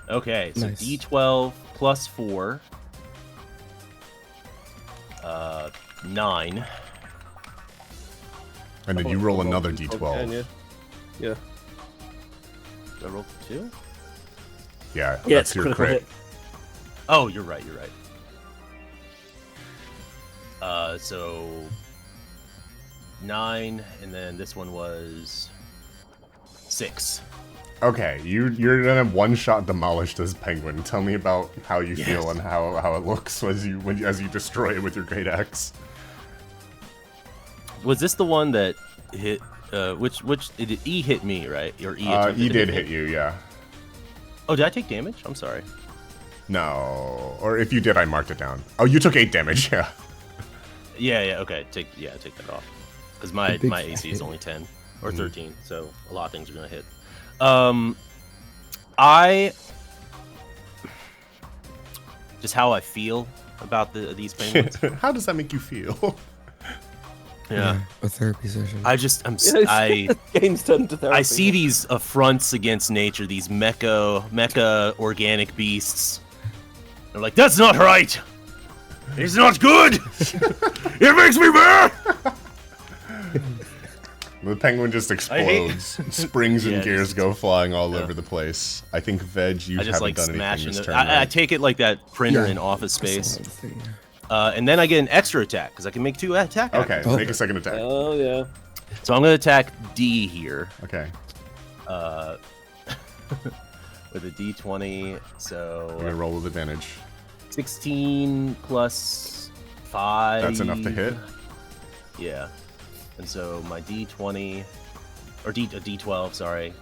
okay. So Nice. D12 plus 4, 9. And then you roll another Okay, d12. yeah. Do I roll 2? Yeah, Yeah, that's it's your critical crit. hit. Oh, you're right. You're right. So 9, and then this one was 6. Okay, you're gonna one-shot demolish this penguin. Tell me about how you feel Yes. and how it looks as you destroy it with your great axe. Was this the one that hit? Which did E hit me, right? Or E? attempted E to did me? hit you, yeah. Oh, did I take damage? I'm sorry. No. Or if you did, I marked it down. Oh, you took 8 damage. Yeah. Yeah. Okay. Take that off. Because my big AC is only 10 or Mhm. 13, so a lot of things are gonna hit. I just how I feel about these penguins. How does that make you feel? Yeah. A therapy session. Games turn into therapy. I see these affronts against nature, these mecha organic beasts. They're like, that's not right. It's not good. It makes me mad. The penguin just explodes. Springs and Yeah, gears just- go flying all over the place. I think Veg, you I just haven't like done anything smashing this it. turn. I right? take it like that printer Yeah. in Office Space, That's what I was thinking. and then I get an extra attack because I can make 2 attack. Okay, actions. make a second attack. Oh yeah. So I'm gonna attack D here. Okay. With a D20, We're so gonna roll with advantage. 16 plus 5. That's enough to hit. Yeah. And so my D20, or D12, sorry,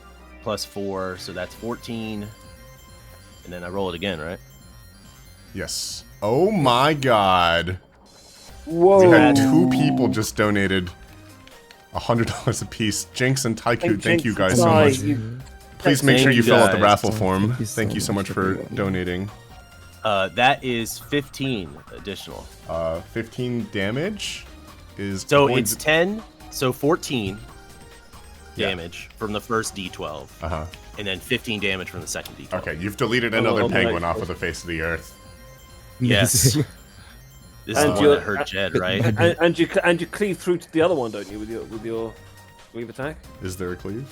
plus 4, so that's 14. And then I roll it again, right? Yes. Oh my god. Whoa. We had 2 people just donated $100 a piece. Jinx and Taiku, thank you guys so much. Please make Thank sure you you fill out the guys. raffle form. Thank you Thank you so much for everyone. donating. That is 15 additional. 15 damage is So going it's to- 10, so 14 Yeah. damage from the first D12, Uh-huh. and then 15 damage from the second D12. Okay, you've deleted Oh, another oh, penguin nice. off of the face of the earth. Yes. Amazing. This is And the one you're- that hurt Jed, right? And you cleave through to the other one, don't you, with your cleave attack? Is there a cleave?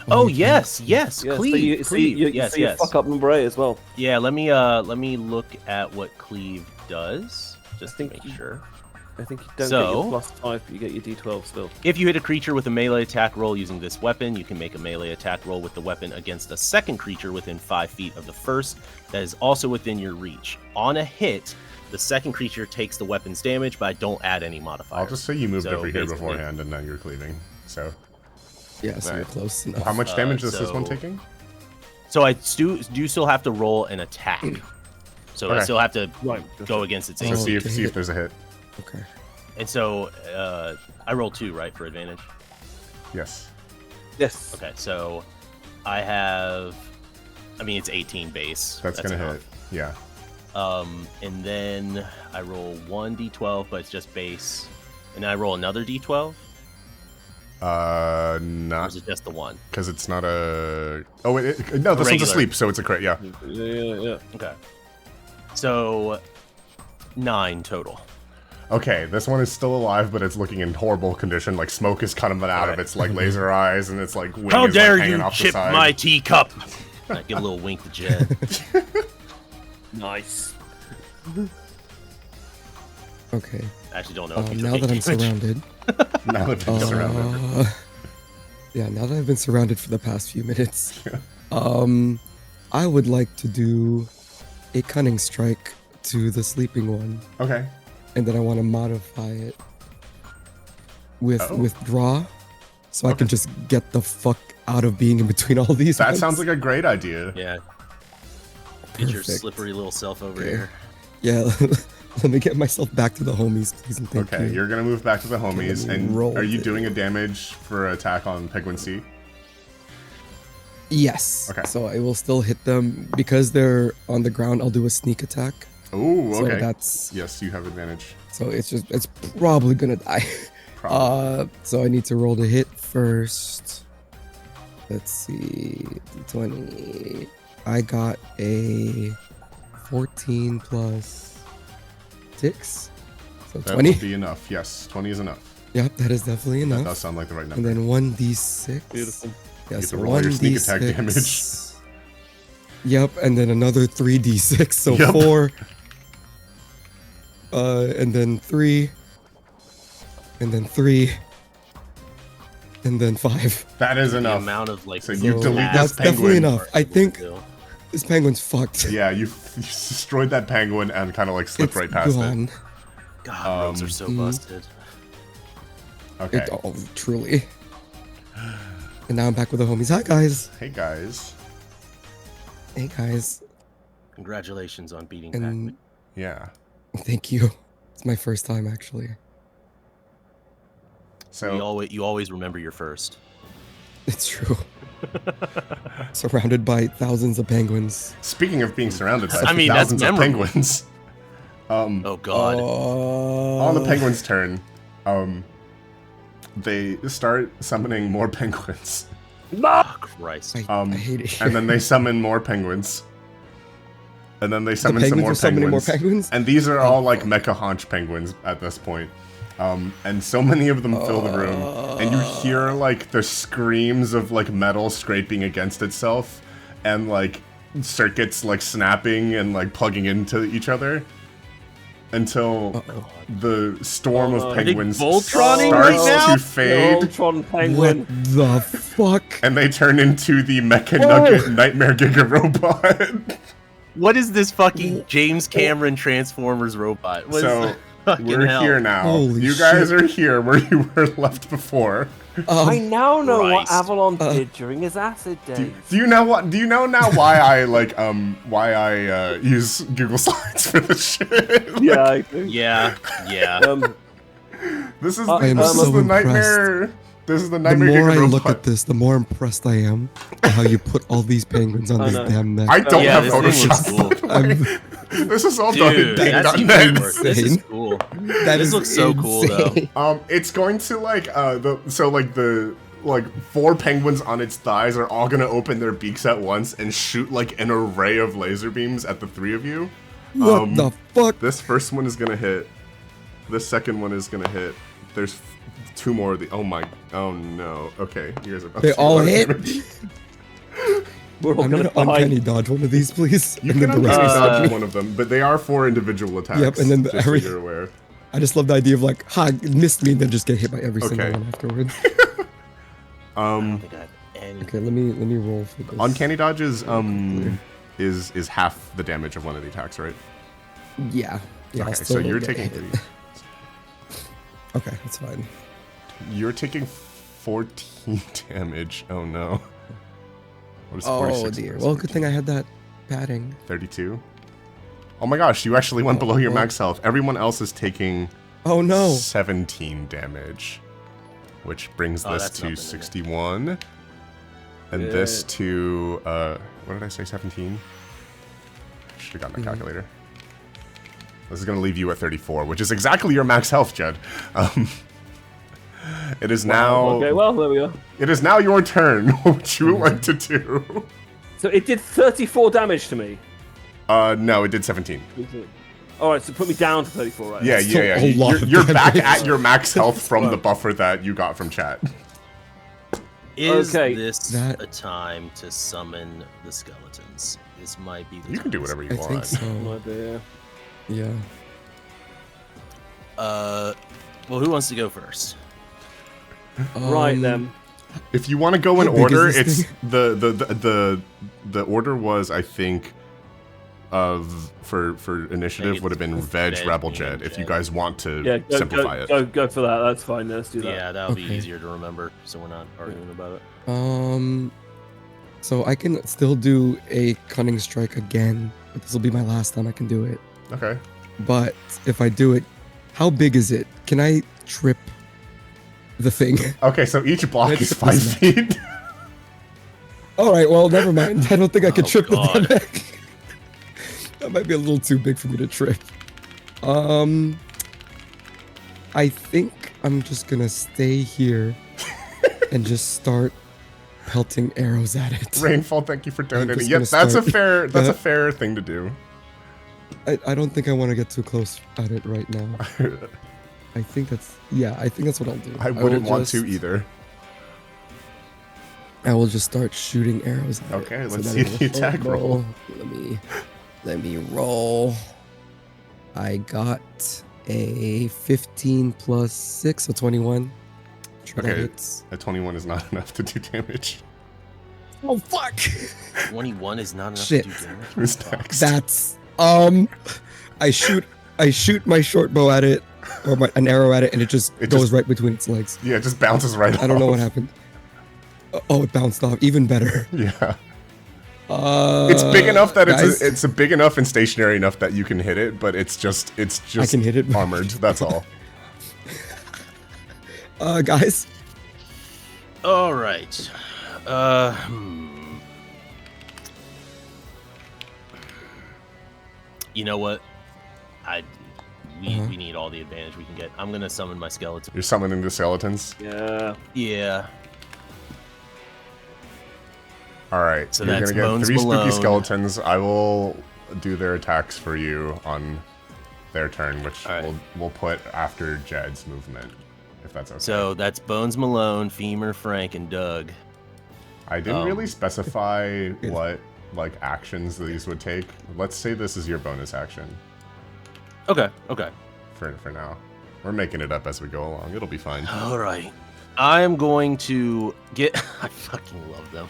Oh yes, Yes. cleave, So you yes, so you yes. fuck up number 8 as well. Yeah, let me look at what cleave does, just to think make you- sure. I think you don't So- get your +5, but you get your D12 still. If you hit a creature with a melee attack roll using this weapon, you can make a melee attack roll with the weapon against a second creature within 5 feet of the first that is also within your reach. On a hit, the second creature takes the weapon's damage, but I don't add any modifiers. I'll just say you moved So over here basically- beforehand and now you're cleaving. So, Yeah, so you're Right. close enough. how much damage is this one so- taking? So I do still have to roll an attack. So I Okay. still have to Right. go against its Oh, So AC. see if to see if hit. there's a hit. Okay. And so I roll 2, right, for advantage? Yes. Yes. Okay, so I have, I mean, it's 18 base. That's gonna enough. hit. Yeah. And then I roll 1d12, but it's just base. And then I roll another d12? Or Not is it just the one? because it's not a. Oh, no, this one's Regular. asleep, so it's a crit. Yeah. Yeah. Okay. So 9 total. Okay, this one is still alive, but it's looking in horrible condition. Like smoke is coming out of Okay. its like laser eyes, and it's like wing How is, dare like, hanging you off the chip side. my teacup! I give a little wink to Jed. Nice. Okay. I actually don't know if you took Now that 8 I'm damage. surrounded. Now that it's surrounded. Yeah, now that I've been surrounded for the past few minutes, I would like to do a cunning strike to the sleeping one, Okay. and then I want to modify it with Oh. withdraw, so I can just get the fuck out of being in between all these. That ones. sounds like a great idea. Yeah. Get your Perfect. slippery little self over Okay. here. Yeah, let me get myself back to the homies, please and thank Okay, you. you're gonna move back to the homies, let me and roll are you it. doing a damage for attack on Penguin C? Yes. Okay. So I will still hit them because they're on the ground. I'll do a sneak attack. Oh, So okay. that's Yes, you have advantage. so it's probably gonna die. Probably. So I need to roll the hit first. Let's see, D20. I got a 14 plus 6, so That 20. will be enough. Yes, 20 is enough. Yep, that is definitely That enough. does sound like the right And number. then 1d6. Beautiful. Yeah, You so have to roll your sneak 1d6. attack damage. Yep, and then another 3d6, so Yep. 4. And then 3. And then 3. And then 5. That is The enough. amount of like So you So delete that's this penguin. definitely enough. I think Still. this penguin's fucked. Yeah, you destroyed that penguin and kind of like slipped It's right past gone. God, roads are so Mhm. busted. it. Okay. Oh, truly. And now I'm back with the homies. Hi, guys. Hey guys. Hey, guys. Congratulations on beating And Pac-Man. Yeah. thank you. It's my first time actually. So You always remember your first. It's true. Surrounded by thousands of penguins. speaking of being surrounded by I mean, that's thousands of memorable. penguins, Oh God. on the penguins' turn, they start summoning more penguins. Oh, Christ. I hate it. And then they summon more penguins. And then they summon some more penguins are summoning more penguins. penguins? And these are all like mecha haunch penguins at this point. And so many of them fill the room. And you hear like the screams of like metal scraping against itself. And like circuits like snapping and like plugging into each other. Until the storm of penguins Voltroning starts right now? to fade. Voltron penguin. What the fuck? And they turn into the Mecha Nugget Nightmare Giga robot. What is this fucking James Cameron Transformers robot? What is So the fucking we're hell? here now. Holy You guys shit. are here where you were left before. I now know what Christ. Avalon did during his acid days. Do you know what? Do you know now why I like why I use Google Slides for this shit? Yeah, I do. Yeah, yeah. This is I am this is so the nightmare. This is the The Nightmare more Giga I robot. look at this, the more impressed I am at how you put all these penguins on I this know. damn neck. I don't Yeah, have this thing looks Photoshop. cool. by the way. This is all done in Dude, that's even Dig.net. worse. This is insane. cool. That This is looks so cool, though. insane. It's going to like the 4 penguins on its thighs are all gonna open their beaks at once and shoot like an array of laser beams at the 3 of you. What the fuck? This first one is gonna hit. This second one is gonna hit. There's 2 more of the. Oh no. Okay, you guys are about They to all see hit? damage. We're all I'm gonna gonna die. uncanny dodge one of these, please. You And can then the rest uncanny is dodge me. one of them, but they are 4 individual attacks. Yep, and then just so every- you're aware. I just love the idea of like, ha, it missed me, and then just get hit by every single Okay. one afterwards. I don't think I have any. Okay, let me roll for this. Uncanny dodge is is half the damage of one of the attacks, right? Yeah. Yeah. I'll Okay, so still you're get taking hit. 3. Okay, that's fine. You're taking 14 damage. Oh no. What is Oh 46 dear. plus Well, good 14? thing I had that padding. 32. Oh my gosh, you actually went below your well. max health. Everyone else is taking Oh no. 17 damage, which brings Oh, this that's to nothing, isn't it? 61. And this to what did I say, 17? Should have gotten a calculator. This is going to leave you at 34, which is exactly your max health, Jed. It is now. Okay, well, there we go. It is now your turn. What would you like to do? So it did 34 damage to me. No, it did 17. Alright, so put me down to 34, right? Yeah, Still yeah, a yeah. lot You're, of you're back damage. at your max health from the buffer that you got from chat. Is Okay. this That- a time to summon the skeletons? This might be the You time can do to whatever you I want. think so. No idea. Yeah. Well, who wants to go first? Right then. If you want to go in How big is order, this it's the order was, I think, of for initiative Think would have been it's Veg, Veg, Rebel, me, Jed. and If you Jed. guys want to Yeah, simplify it. go for that. That's fine. Let's do that. Yeah, that'll be Okay. easier to remember, so we're not arguing about it. So I can still do a cunning strike again, but this will be my last time I can do it. Okay. But if I do it, how big is it? Can I trip the thing? Okay, so each block Let's is put 5 this feet. All right, well, never mind. I don't think I can Oh, trip God. the deck. That might be a little too big for me to trip. I think I'm just gonna stay here and just start pelting arrows at it. Rainfall, thank you for donating. just Yep, gonna that's a start- fair that's a fair thing to do. I don't think I want to get too close at it right now. I think that's what I'll do. I wouldn't will want to just- either. I will just start shooting arrows at Okay, it. let's that see it will the attack short roll. bow. Let me roll. I got a 15 plus 6, so 21. Sure that Okay. hits. A 21 is not enough to do damage. Oh fuck! 21 is not enough Shit. to do damage. Who's next? That's I shoot my short bow at it, or an arrow at it, and it just It goes just- right between its legs. Yeah, it just bounces right off. I don't know what happened. Oh, it bounced off. Even better. Yeah. It's big enough that guys, it's a big enough and stationary enough that you can hit it, but it's just I can hit it. armored. That's all. Guys. All right. You know what? We need all the advantage we can get. I'm gonna summon my skeleton. You're summoning the skeletons. Yeah. Yeah. All right. So you're that's gonna get Bones 3 spooky Malone. skeletons. I will do their attacks for you on their turn, which right. we'll put after Jed's movement, if that's okay. So that's Bones Malone, Femur, Frank, and Doug. I didn't really specify what like actions these would take. Let's say this is your bonus action. Okay. Okay. For now, we're making it up as we go along. It'll be fine. All right. I am going to get. I fucking love them.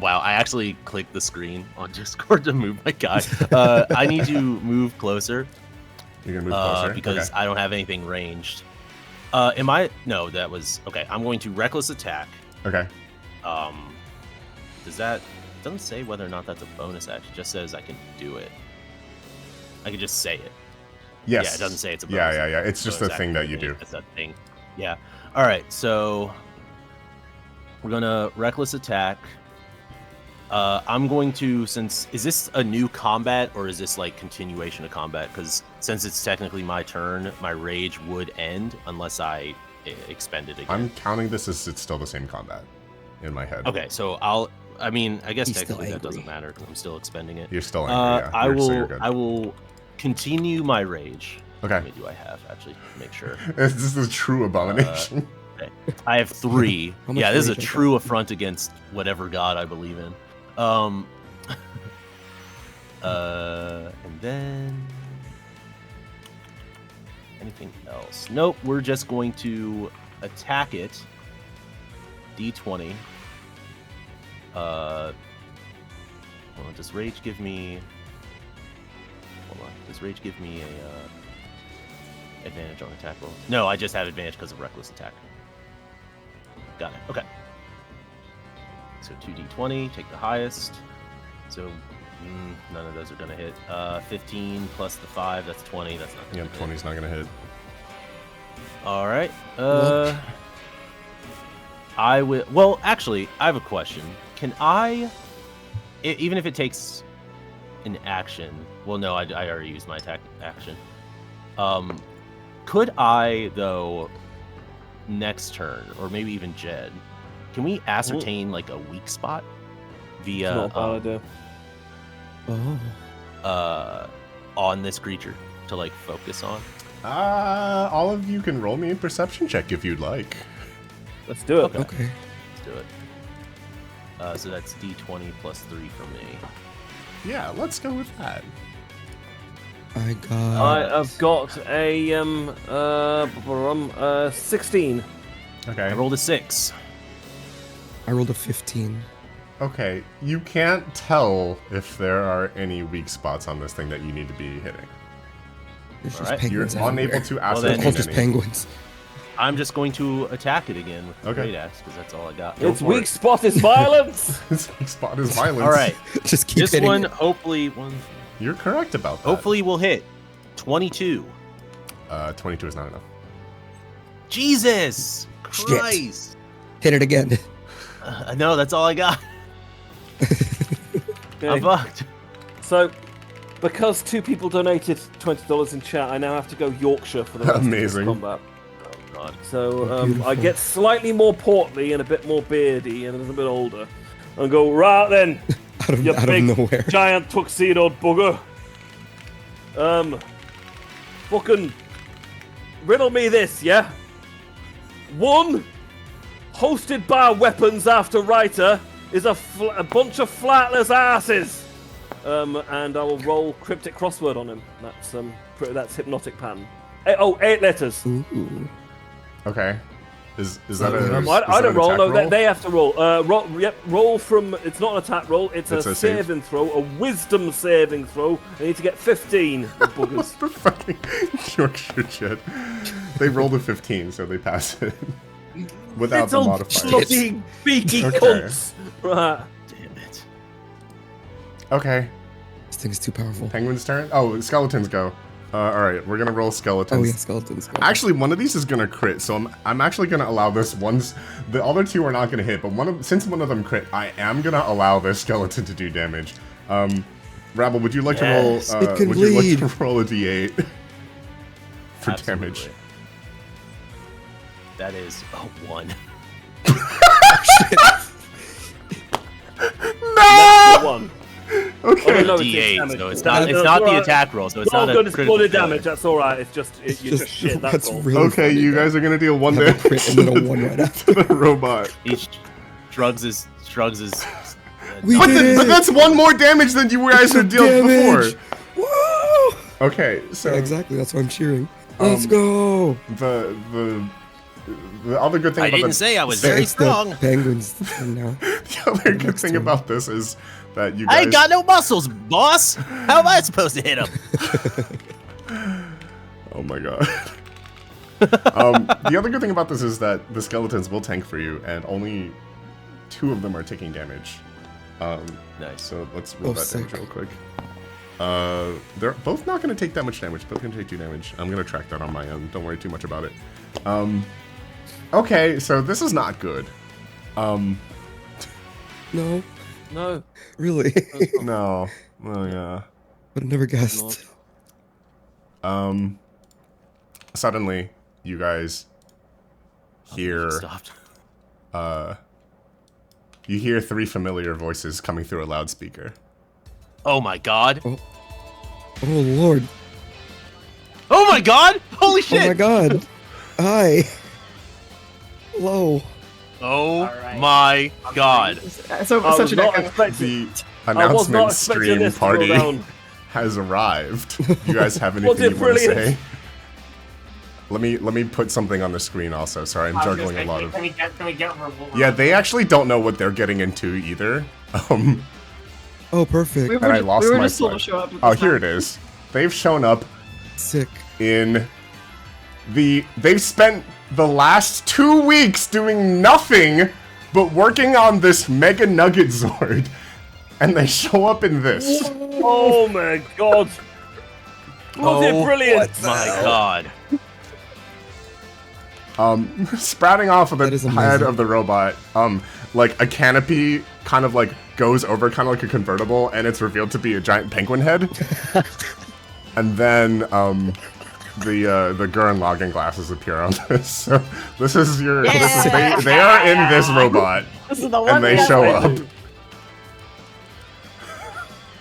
Wow, I actually clicked the screen on Discord to move my guy. I need to move closer. You're gonna move closer because okay. I don't have anything ranged. Am I? No, that was okay. I'm going to reckless attack. Okay. Does that? It doesn't say whether or not that's a bonus action. It just says I can do it. I can just say it. Yes. Yeah, it doesn't say it's a bonus. Yeah. It's just a thing that you do. It's a thing. Yeah. All right. So we're gonna reckless attack. I'm going to is this a new combat or is this like continuation of combat? Because since it's technically my turn, my rage would end unless I expend it again. I'm counting this as it's still the same combat in my head. Okay. So I mean, I guess He's technically still that doesn't angry. matter because I'm still expending it. You're still angry. Yeah. You're good. I will continue my rage. Okay. How many do I have? Actually, make sure. This is a true abomination. Okay. I have 3. How much Yeah, this is a rage I got? true affront against whatever god I believe in. And then anything else? Nope. We're just going to attack it. D20. Hold on, does rage give me? Hold on. Does rage give me a advantage on attack roll? No, I just have advantage because of reckless attack. Got it. Okay. So 2d20, take the highest. So none of those are gonna hit. 15 plus the 5, that's 20. That's not gonna Yeah, hit. 20's not gonna hit. All right. I will. Well, actually, I have a question. Can I, even if it takes an action? Well, no, I already used my attack action. Could I though next turn, or maybe even Jed? Can we ascertain like a weak spot via It's not a bad idea. on this creature to like focus on? All of you can roll me a perception check if you'd like. Let's do it. Okay. Okay. Let's do it. So that's D20 plus 3 for me. Yeah, let's go with that. I got. I've got a 16. Okay. I rolled a 6. I rolled a 15. Okay, you can't tell if there are any weak spots on this thing that you need to be hitting. There's just Alright. You're penguins unable everywhere. to then- ascertain All just any. penguins. I'm just going to attack it again with the Okay. great axe because that's all I got. Its for weak it. spot is violence. This weak spot is violence. All right, Just keep this hitting one it. hopefully You're correct about that. hopefully will hit 22. 22 is not enough. Jesus Christ! Hit it again. No, that's all I got. Okay. I'm fucked. So, because 2 people donated $20 in chat, I now have to go Yorkshire for the rest Amazing. of this combat. Oh god. So Beautiful. I get slightly more portly and a bit more beardy and a little bit older, and go right then, you out of big nowhere. giant tuxedoed bugger. Fucking riddle me this, yeah? 1, hosted by Weapons After Writer, is a bunch of flightless asses. And I will roll cryptic crossword on him. That's hypnotic pattern. 8 letters. Ooh. Okay. Is that a? I is I that don't an roll. attack No, they have to roll. Roll from. It's not an attack roll. It's It's a a save. saving throw, a wisdom saving throw. I need to get 15. The buggers. For fucking Yorkshire shit. They rolled a 15, so they pass it without the Little modifier. bloody beaky Okay. cunts. Right. Damn it. Okay. This thing is too powerful. Penguin's turn? Oh, skeletons go. Alright, we're gonna roll skeletons. Oh yeah, skeletons. Actually, one of these is gonna crit, so I'm actually gonna allow this one's. The other two are not gonna hit, but since one of them crit, I am gonna allow this skeleton to do damage. Rabble, would you like to roll? It can would you bleed. like to roll a d8 for Absolutely. damage? That is a 1. No! One. Okay. Oh, no, it's D8, damage. so it's No, not. no, It's it's not the alright. attack roll, so it's Well, not a good, it's critical bullet failure. damage. That's all right. It's just you're just shit. That's all. really Okay, funny, you though. guys are gonna deal 1 Have a damage crit and then a 1 right after. to the robot. He shrugs his. We But, did but it! that's 1 more damage than you guys had dealt Damage! before. Woo! Okay, so Yeah, exactly. That's why I'm cheering. Let's go. the other good thing I about didn't this, say I was very It's strong. the penguins now. the other good next thing turn. about this is that you guys. I ain't got no muscles, boss. How am I supposed to hit him? Oh my god. The other good thing about this is that the skeletons will tank for you, and only 2 of them are taking damage. Nice. So let's roll Oh, that damage sick. real quick. They're both not going to take that much damage. Both going to take 2 damage. I'm going to track that on my own. Don't worry too much about it. Okay, so this is not good. No, No. really. No. Oh yeah. But I never guessed. Suddenly, you guys hear Stopped. you hear 3 familiar voices coming through a loudspeaker. Oh my god. Oh lord. Oh my god. Holy shit. Oh my god. Hi. Hello. Oh Alright. my god. So I such was an not echo. expecting. The I was not announcement expecting stream this to go party down. has arrived. You guys have Was anything it you want to brilliant? say? Let me put something on the screen also. Sorry, I'm juggling a lot of. Can we get over? Yeah, they actually don't know what they're getting into either. Oh, perfect. We And I lost were my just told to slide. show up. Oh, here it is. They've shown up Sick. in they've spent the last 2 weeks doing nothing but working on this Mega Nugget Zord, and they show up in this. Oh my god. Was it brilliant? My god. Sprouting off of the That is head amazing. of the robot, like a canopy kind of like goes over, kind of like a convertible, and it's revealed to be a giant penguin head. And then the Gurren Lagann glasses appear on this. So this is your this is they are in this robot, This is the one. and they thing show I- up.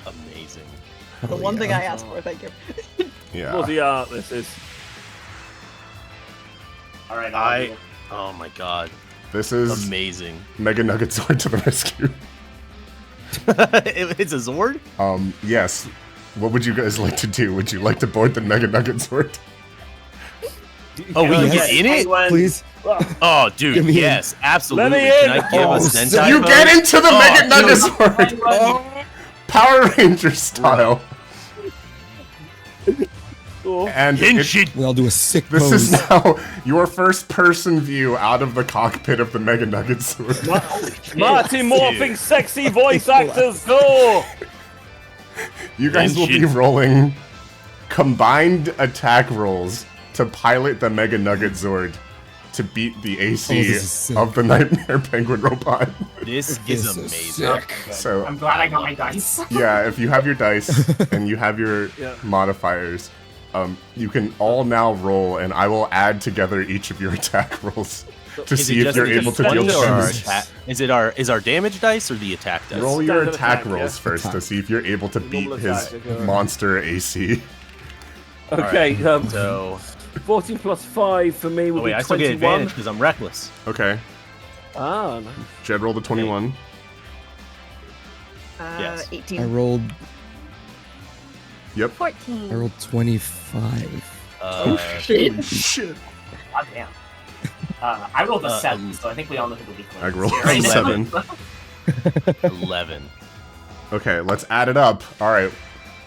Amazing. The one thing I asked for. Thank you. Yeah. Bloody art, this is. All right. Oh my god. This is Amazing. Mega Nugget Zord to the rescue. It's a Zord? Yes. What would you guys like to do? Would you like to board the Mega Nugget Zord? Oh, we can Yes. get in it? Please. Oh, dude, Give me yes, absolutely. Let me Can in. I give Oh, a sick. Sentai You pose? get into the Mega dude. Nugget Zord! Power Ranger style. Oh. And it- Henshin. We all do a sick this pose. is now your first person view out of the cockpit of the Mega Nugget Zord. Mighty morphing sexy voice actors, go! You guys will be Henshin. rolling combined attack rolls to pilot the Mega Nugget Zord to beat the AC Oh, this is sick. of the Nightmare Penguin robot. This This is is amazing. sick. So I'm glad I got my dice. yeah, if you have your dice and you have your Yeah. modifiers, you can all now roll, and I will add together each of your attack rolls to Is see it if just you're the able to D20 deal or our damage. attack? Is our damage dice or the attack dice? Roll your Standard attack attack, rolls yeah. first to see if you're able to beat Normal his attack, okay. monster AC. Okay, So, 14 plus 5 for me would oh wait, be I still get 21. advantage because I'm reckless. Okay, Ah, nice. Jed rolled a 21. Yes. 18. I rolled. Yep. 14. I rolled 25. Shit. Shit. God damn. I rolled a 7, 11. so I think we all know who the weak I link is rolled here a right now. 7. 11. Okay, let's add it up. All right.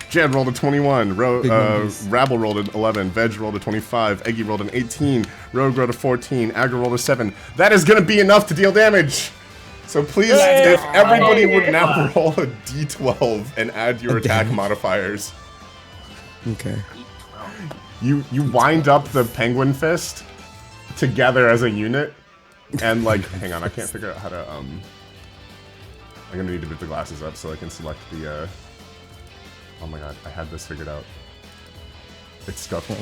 Jed rolled a 21. Big numbers. Rabble rolled an 11. Veg rolled a 25. Eggy rolled an 18. Rogue rolled a 14. Agra rolled a 7. That is going to be enough to deal damage. So please, if everybody would now roll a d12 and add your attack modifiers. Okay. You wind up the penguin fist together as a unit, and like, hang on, I can't figure out how to I'm gonna need to put the glasses up so I can select the oh my god, I had this figured out. It's scuffle.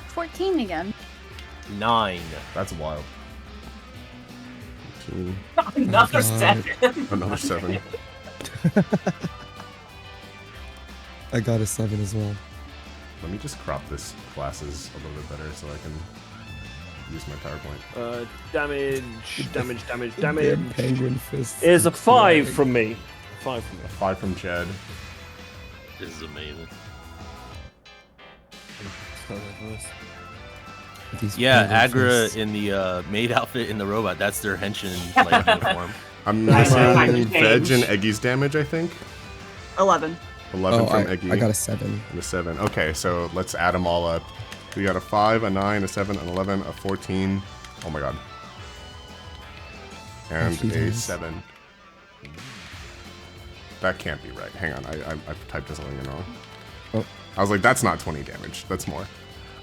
14 again. 9. That's wild. Another 7. Another 7. I got a 7 as well. Let me just crop this glasses a little bit better so I can use my PowerPoint. Damage. Damn penguin fist. Is a 5 from me. 5 from me. A 5 from Chad. This is amazing. Yeah, Agra in the maid outfit in the robot. That's their henchman like uniform. I'm Nice. missing Veg and Eggy's damage, I think. 11. 11 from Eggy. I got a 7. And a 7. Okay, so let's add them all up. We got a 5, a 9, a 7, an 11, a 14. Oh my god. And a 7. That can't be right. Hang on, I typed something in wrong. Oh. I was like, that's not 20 damage. That's more.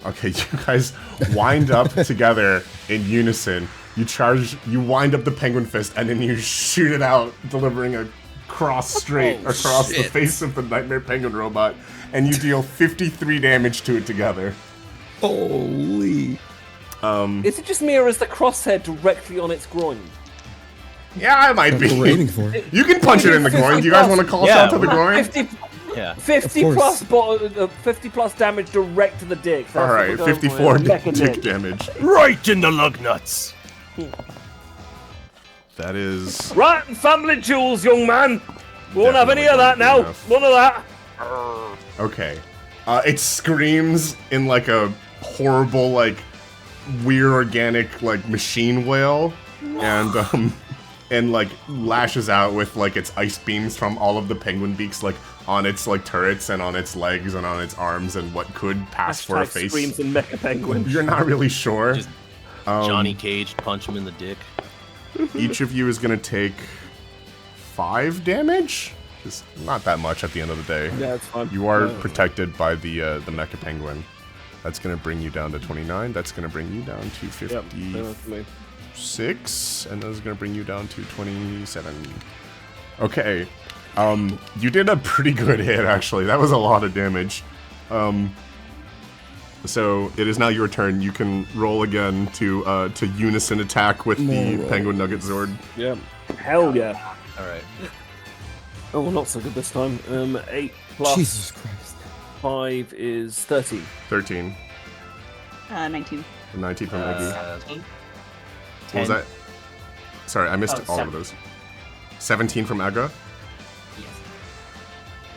Okay, you guys wind up together in unison. You wind up the penguin fist, and then you shoot it out, delivering a cross straight across the face of the Nightmare Penguin robot, and you deal 53 damage to it together. Holy. Is it just me, or is the crosshair directly on its groin? Yeah, it might That's what we're be. aiming for. You can punch it in the groin. Do you guys want to call Yeah, out to the groin? 50 Of course. 50 plus damage direct to the dick. That's All what right, we're going 54 for, yeah. dick damage. Right in the lug nuts. That is Right, and family jewels, young man. We won't have any of that now. Enough. None of that. okay. It screams in like a horrible, like weird organic, like machine wail, and like lashes out with like its ice beams from all of the penguin beaks, like on its like turrets and on its legs and on its arms and what could pass for a face. Screams and Mecha Penguin. You're not really sure. Just Johnny Cage, punch him in the dick. Each of you is gonna take 5 damage. Just not that much at the end of the day. Yeah, it's fine. You are Yeah. protected by the Mecha Penguin. That's gonna bring you down to 29. That's gonna bring you down to Yep, 56, and that's gonna bring you down to 27. Okay, you did a pretty good hit actually. That was a lot of damage. So it is now your turn. You can roll again to unison attack with the Penguin Nugget Zord. Yeah. Hell yeah. All right. Oh, well, not so good this time. 8 plus Jesus Christ. 5 is 13. 13. 19. 19 from Eggy. 17. What was that? Sorry, I missed all of 7. those. 17 from Agra. Yes.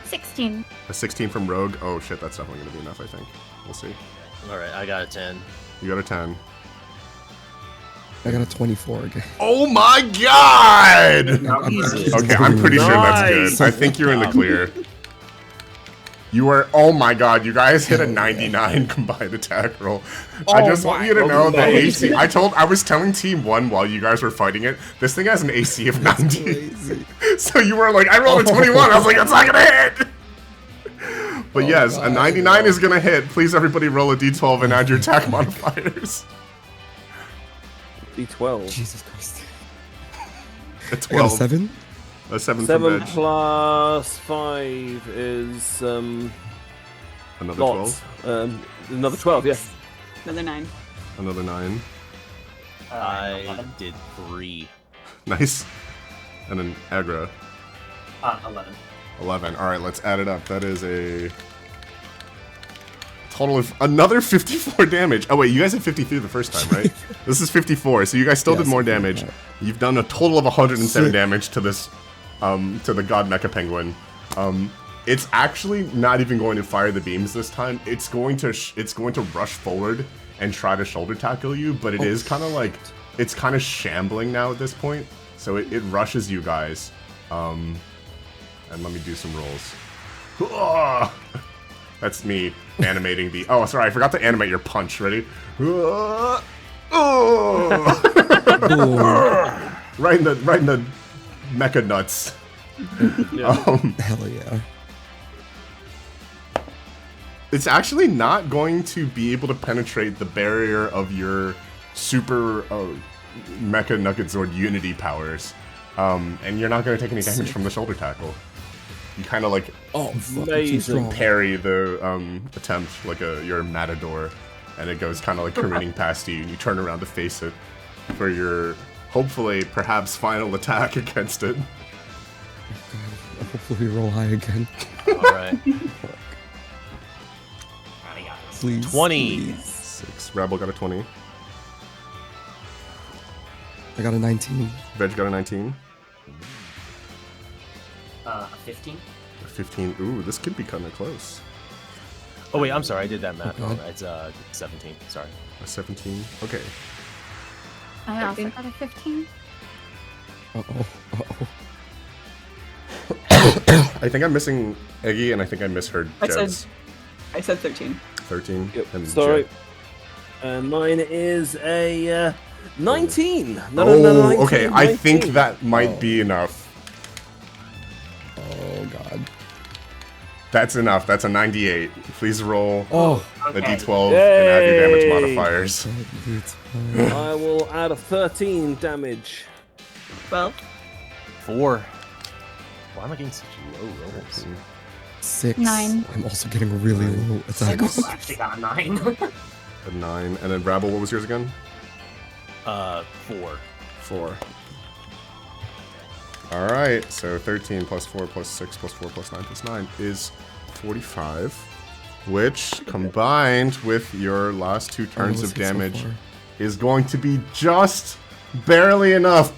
16. A 16 from Rogue. Oh shit, that's definitely gonna be enough, I think. We'll see. All right, I got a 10. You got a 10. I got a 24 again. Oh my god! Easy. Okay, I'm pretty sure that's Nice. good. I think you're in the clear. You are. Oh my god, you guys hit a 99 combined attack roll. I just want you to know the AC. I was telling Team 1 while you guys were fighting it, this thing has an AC of 90. Crazy. So you were like, I rolled a 21. I was like, that's not gonna hit! But yes, a 99 is gonna hit. Please, everybody, roll a d12 and add your attack modifiers. D12. Jesus Christ. A I got a 12. 7? A 7 from 7 Veg. plus 5 is Another lots. 12. Another 12, yeah. Another 9. Another 9. I 11. did 3. Nice. And then Agra. 11. 11. Alright, let's add it up. That is a total of another 54 damage. Oh wait, you guys had 53 the first time, right? This is 54, so you guys still Yeah, did more something damage. like You've done a total of 107 Sick. damage to this, to the God Mecha Penguin. It's actually not even going to fire the beams this time. It's going to rush forward and try to shoulder tackle you, but it is kind of like, it's kind of shambling now at this point. So it rushes you guys. And let me do some rolls. That's me animating the... Oh, sorry, I forgot to animate your punch. Ready? Oh! Boom. right in the mecha nuts. Hell yeah. It's actually not going to be able to penetrate the barrier of your super Mecha Nugget Zord Unity powers. And you're not going to take any damage from the shoulder tackle. You kind of like Oh, fuck, I'm so Amazing. strong. parry the attempt like your matador, and it goes kind of like careening past you, and you turn around to face it for your hopefully perhaps final attack against it. Hopefully we roll high again. All right. I got this. Please. 20. please. 6. Rabble got a 20. I got a 19. Veg got a 19. 15. A 15. Ooh, this could be kind of close. Oh wait, I'm sorry. I did that math Okay. wrong. It's 17. Sorry. A 17. Okay. I also got a 15. Uh-oh. Uh-oh. I think I'm missing Eggy, and I think I misheard I said- Jeb's. I said 13. 13. Yep, And sorry. Jeb. Mine is a 19. No, Oh, 19, okay. I think 19. that might be enough. Oh, God. That's enough. That's a 98. Please roll Oh. the Okay. d12 and add your damage Yay. modifiers. It's fine. I will add a 13 damage. 12. 4. Why am I getting such low rolls? 6. 9. I'm also getting really low I attack. also actually got a 9. A 9. And then Rabble, what was yours again? 4. 4. Alright, so 13 plus 4 plus 6 plus 4 plus 9 plus 9 is 45. Which, combined with your last 2 turns of damage, is going to be just barely enough.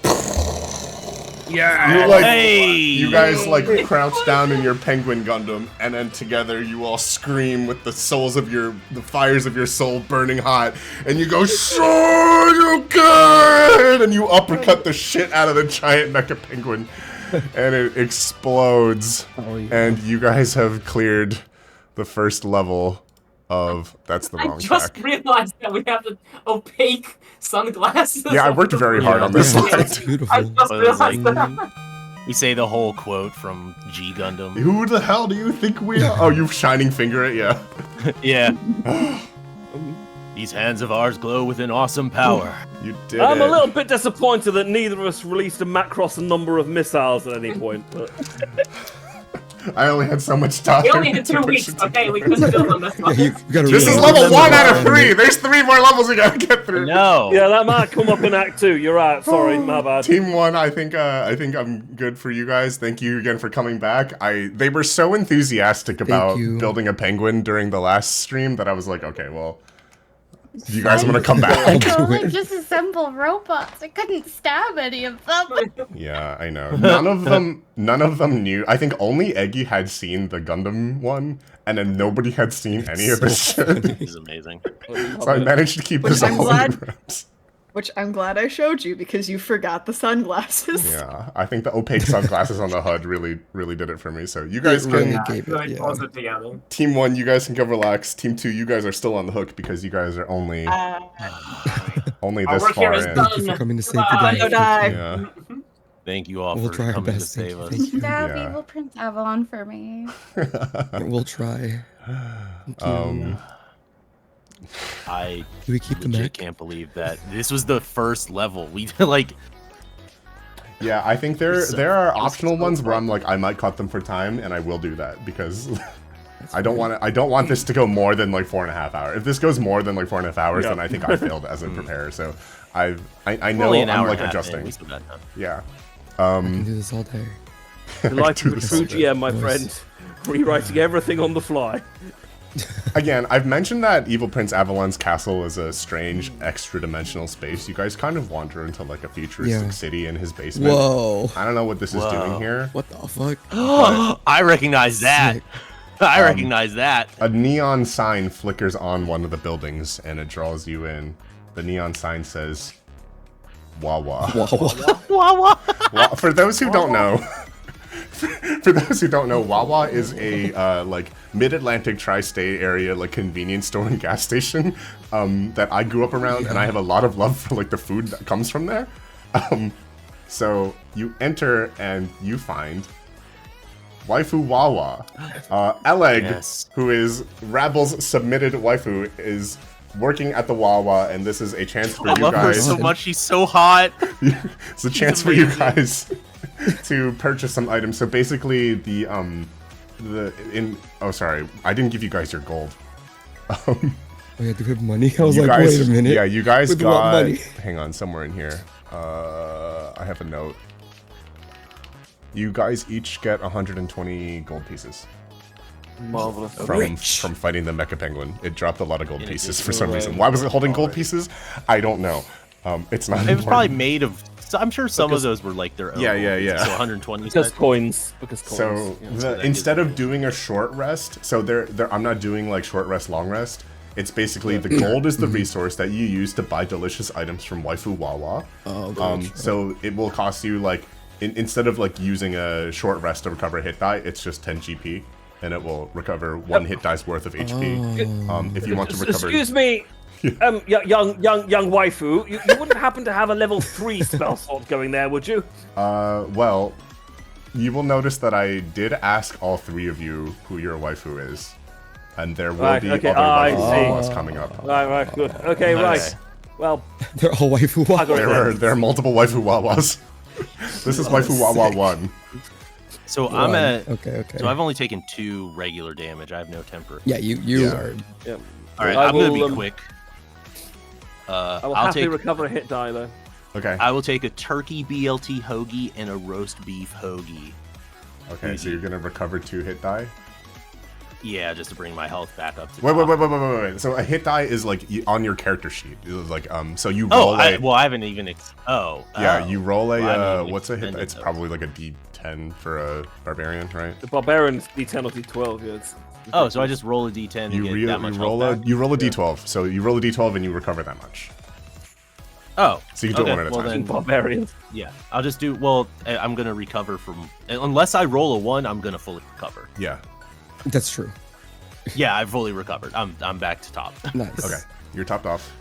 Yeah. You, like, hey. You guys like crouch down in your penguin Gundam, and then together you all scream with the fires of your soul burning hot, and you go, "Sure, you good!" And you uppercut the shit out of the giant mecha penguin, and it explodes. Oh, yeah. And you guys have cleared the first level of that's the I wrong just track. realized that we have the opaque sunglasses. Yeah, I worked very hard on this Yeah, one. it's beautiful. I just Well, it was realized like- that. We say the whole quote from G Gundam. Who the hell do you think we are? Oh, you shining finger it, yeah. Yeah. These hands of ours glow with an awesome power. You did I'm it. a little bit disappointed that neither of us released a Macross number of missiles at any point. But I only had so much time. We only had to 2 push weeks, it to okay? the We end. couldn't build on this Yeah, one. you gotta This is really level remember 1 out that. of 3. There's 3 more levels we gotta get through. No. yeah, that might come up in Act 2. You're right. Sorry, my bad. Team 1, I think I'm good for you guys. Thank you again for coming back. They were so enthusiastic about you. building a penguin during the last stream that I was like, okay, well, do you guys want to come back? I'll do Totally it. just assemble robots. I couldn't stab any of them. Yeah, I know. None of them knew. I think only Eggy had seen the Gundam one, and then nobody had seen any of this shit. This is amazing. So I managed to keep Which this I'm all in glad- wraps. Which I'm glad I showed you because you forgot the sunglasses. Yeah, I think the opaque sunglasses on the HUD really did it for me. So you guys It can really gave it, Really yeah. pulls it together. Team 1, you guys can go relax. Team 2, you guys are still on the hook because you guys are only only Our this work here far is in. done. Thank you for coming to save Goodbye. the No day. die. Yeah. Thank you all We'll for try our coming best. to save us. Thank you. Stab Yeah. evil Prince Avalon for me. We'll try. Thank you. I Do we keep the legit mech? can't believe that this was the first level. We like Yeah, I think there It's so- there are it's optional so ones where fun. I'm like I might cut them for time, and I will do that because I don't want this to go more than like 4.5 hours. If this goes more than like 4.5 hours, then I think I failed as a preparer. So I know only an I'm hour like and a half in, adjusting. we still got time. Yeah. I can do this all day. Life Do of a this true all day. GM, my Nice. friend. Rewriting everything on the fly. Again, I've mentioned that Evil Prince Avalon's castle is a strange extra-dimensional space. You guys kind of wander into like a futuristic Yeah. city in his basement. Whoa. I don't know what this is doing Whoa. here. What the fuck? I recognize that. Sick. I recognize that. A neon sign flickers on one of the buildings, and it draws you in. The neon sign says, Wawa. Wow. Wawa. Well, for those who don't know, For those who don't know, Wawa is a like mid-Atlantic tri-state area like convenience store and gas station that I grew up around, and I have a lot of love for like the food that comes from there. So you enter and you find waifu Wawa. Eleg, Yes. who is Rabble's submitted waifu, is working at the Wawa, and this is a chance for I you love her guys. so much. She's so hot. It's a chance for you guys to purchase some items. So basically, oh sorry, I didn't give you guys your gold. Oh yeah, do we have money? I was You like, guys, wait a minute. Yeah, you guys With what got. money? Hang on, somewhere in here. I have a note. You guys each get 120 gold pieces Marvelous. from fighting the Mecha Penguin. It dropped a lot of gold pieces for some addition- reason. Why was it holding gold pieces? I don't know. It's not. It was probably important. made of. So I'm sure some of those were like their own. Yeah, yeah, yeah. So 120. Because coins. Because coins. So yeah. that instead is of doing a short rest, so I'm not doing like short rest, long rest. It's basically the gold is the resource that you use to buy delicious items from waifu Wawa. Oh, gotcha. So it will cost you like instead of like using a short rest to recover a hit die, it's just 10 GP, and it will recover one hit die's worth of HP. If you want to recover. Excuse me, young waifu, you wouldn't happen to have a level 3 spell slot going there, would you? Well, you will notice that I did ask all three of you who your waifu is, and there will be other I waifu see. Wawas coming up. Right, good. Okay, Nice. right. Well, They're all waifu I got Wawa. it. There are multiple waifu Wawas. This is waifu Wawa sick. 1. So I'm at. Okay. So I've only taken 2 regular damage. I have no temper. Yeah, you Yeah. are. Yeah. All right, I I'm gonna will, be quick. I will I'll happily take. recover a hit die though. Okay. I will take a turkey BLT hoagie and a roast beef hoagie. Okay, so you're gonna recover 2 hit die. Yeah, just to bring my health back up to. Wait. top. So a hit die is like on your character sheet. It was like so you roll Oh, I haven't even. yeah, you roll a Well, I haven't even what's a hit? expended It's those. probably like a D10 for a barbarian, right? The barbarian's D10 or D12. Yeah. Oh, so I just roll a D10 and You get that much roll health a back? you roll a D12. So you roll a D12 and you recover that much. Oh, So you can do it one at a well time. then, Barbarians. yeah, I'll just do. Well, I'm gonna recover from unless I roll a 1, I'm gonna fully recover. Yeah. That's true. Yeah, I've fully recovered. I'm back to top. Nice. Okay. You're topped off.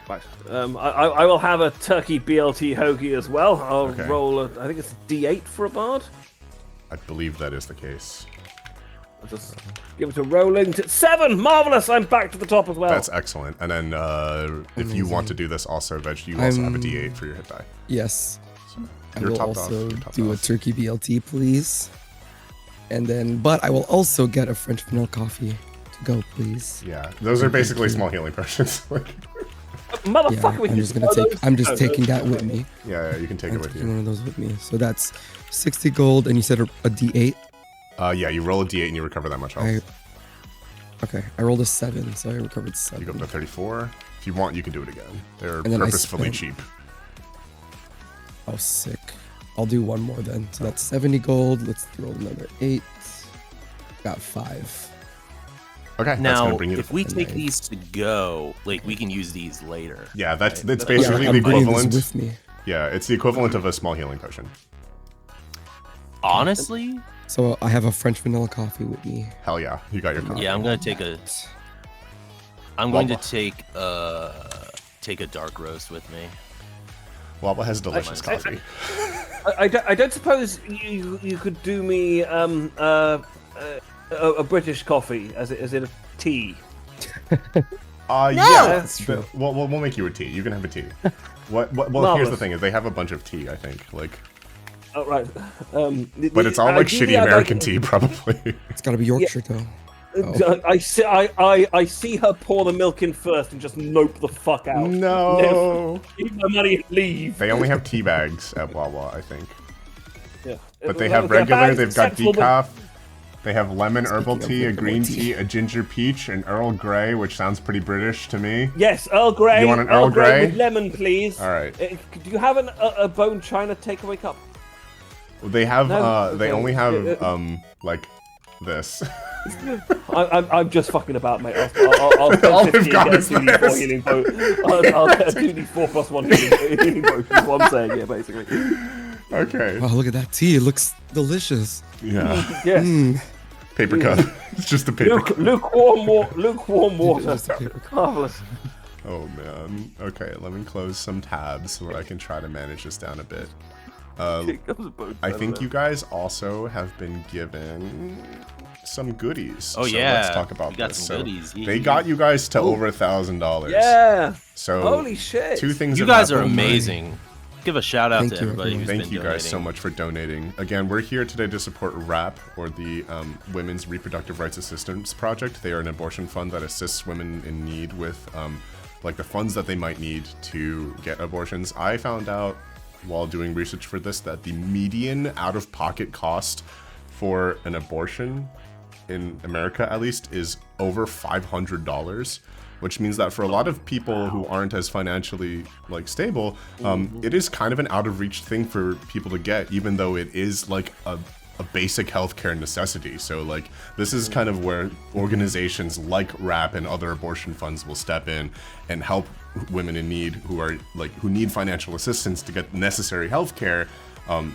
Right. I will have a turkey BLT hoagie as well. I'll Okay. roll I think it's D8 for a bard. I believe that is the case. I'll just give it a rolling. 7! Marvelous! I'm back to the top as well. That's excellent. And then if you want to do this also, Veg, you also have a D8 for your hit die. Yes. I You're will topped off. also You're topped do a off. turkey BLT, please. And then, but I will also get a French vanilla coffee to go, please. Yeah, those are basically small healing potions. Like, Motherfucker, we I'm can just gonna take. I'm just taking that with me. yeah, you can take I'm it with taking you. one of those with me. So that's 60 gold, and you said a D8. Yeah, you roll a D8 and you recover that much health. Okay, I rolled a 7, so I recovered 7. You go up to 34. If you want, you can do it again. They're And then I purposefully spent- cheap. Oh, sick. I'll do one more then. So that's 70 gold. Let's roll another 8. Got 5. Okay, that's Now, gonna bring you. if we take Nice. these to go, like we can use these later. Yeah, that's Yeah, basically I'm the bringing equivalent. this with me. Yeah, it's the equivalent of a small healing potion. Honestly, So I have a French vanilla coffee with me. Hell yeah, you got your coffee. yeah, I'm gonna take a. I'm going to take a dark roast with me. Wawa has delicious coffee. I don't suppose you could do me a British coffee as in a tea. Yeah, That's true. We'll make you a tea. You can have a tea. Well, here's the Marvelous. thing: is they have a bunch of tea. I think, like, Oh right. but it's all like ideally, shitty I'd American like- tea, probably. It's gotta be Yorkshire though. I see her pour the milk in first and just nope the fuck out. No, Keep my money and leave. they only have tea bags at Wawa, I think. Yeah. But they Well, have their regular. bag's They've got acceptable, but- decaf. They have lemon herbal Speaking of tea, a herbal green tea. tea, a ginger peach, an Earl Grey, which sounds pretty British to me. Yes, Earl Grey. You want an Earl Grey? with lemon, please. All right. Do you have a bone china takeaway cup? They have. No, They okay. only have like this. I'm just fucking about, mate. I'll spend All they've 50 got and is get a 2d4 this. healing boat. I'll get a 2d4 plus 1 healing boat. Is what I'm saying, yeah, basically. Okay. Wow, look at that tea. It looks delicious. Yeah. Yes. Mm. Paper cup. It's just a paper cup. Lukewarm water. Just a paper cup. Marvelous. Oh man. Okay, let me close some tabs so that I can try to manage this down a bit. I think you guys also have been given some goodies. Oh so yeah, let's talk about we got this. some So goodies. they got you guys to over $1,000. Yeah. So Holy shit. two things. You have guys are happened. amazing. Give a shout out Thank to you, everybody who's Thank been you guys donating. so much for donating. Again, we're here today to support WRRAP, or the Women's Reproductive Rights Assistance Project. They are an abortion fund that assists women in need with like the funds that they might need to get abortions. I found out while doing research for this that the median out-of-pocket cost for an abortion in America, at least, is over $500. Which means that for a lot of people who aren't as financially like stable, it is kind of an out of reach thing for people to get, even though it is like a basic healthcare necessity. So like this is kind of where organizations like WRRAP and other abortion funds will step in and help women in need who need financial assistance to get necessary healthcare.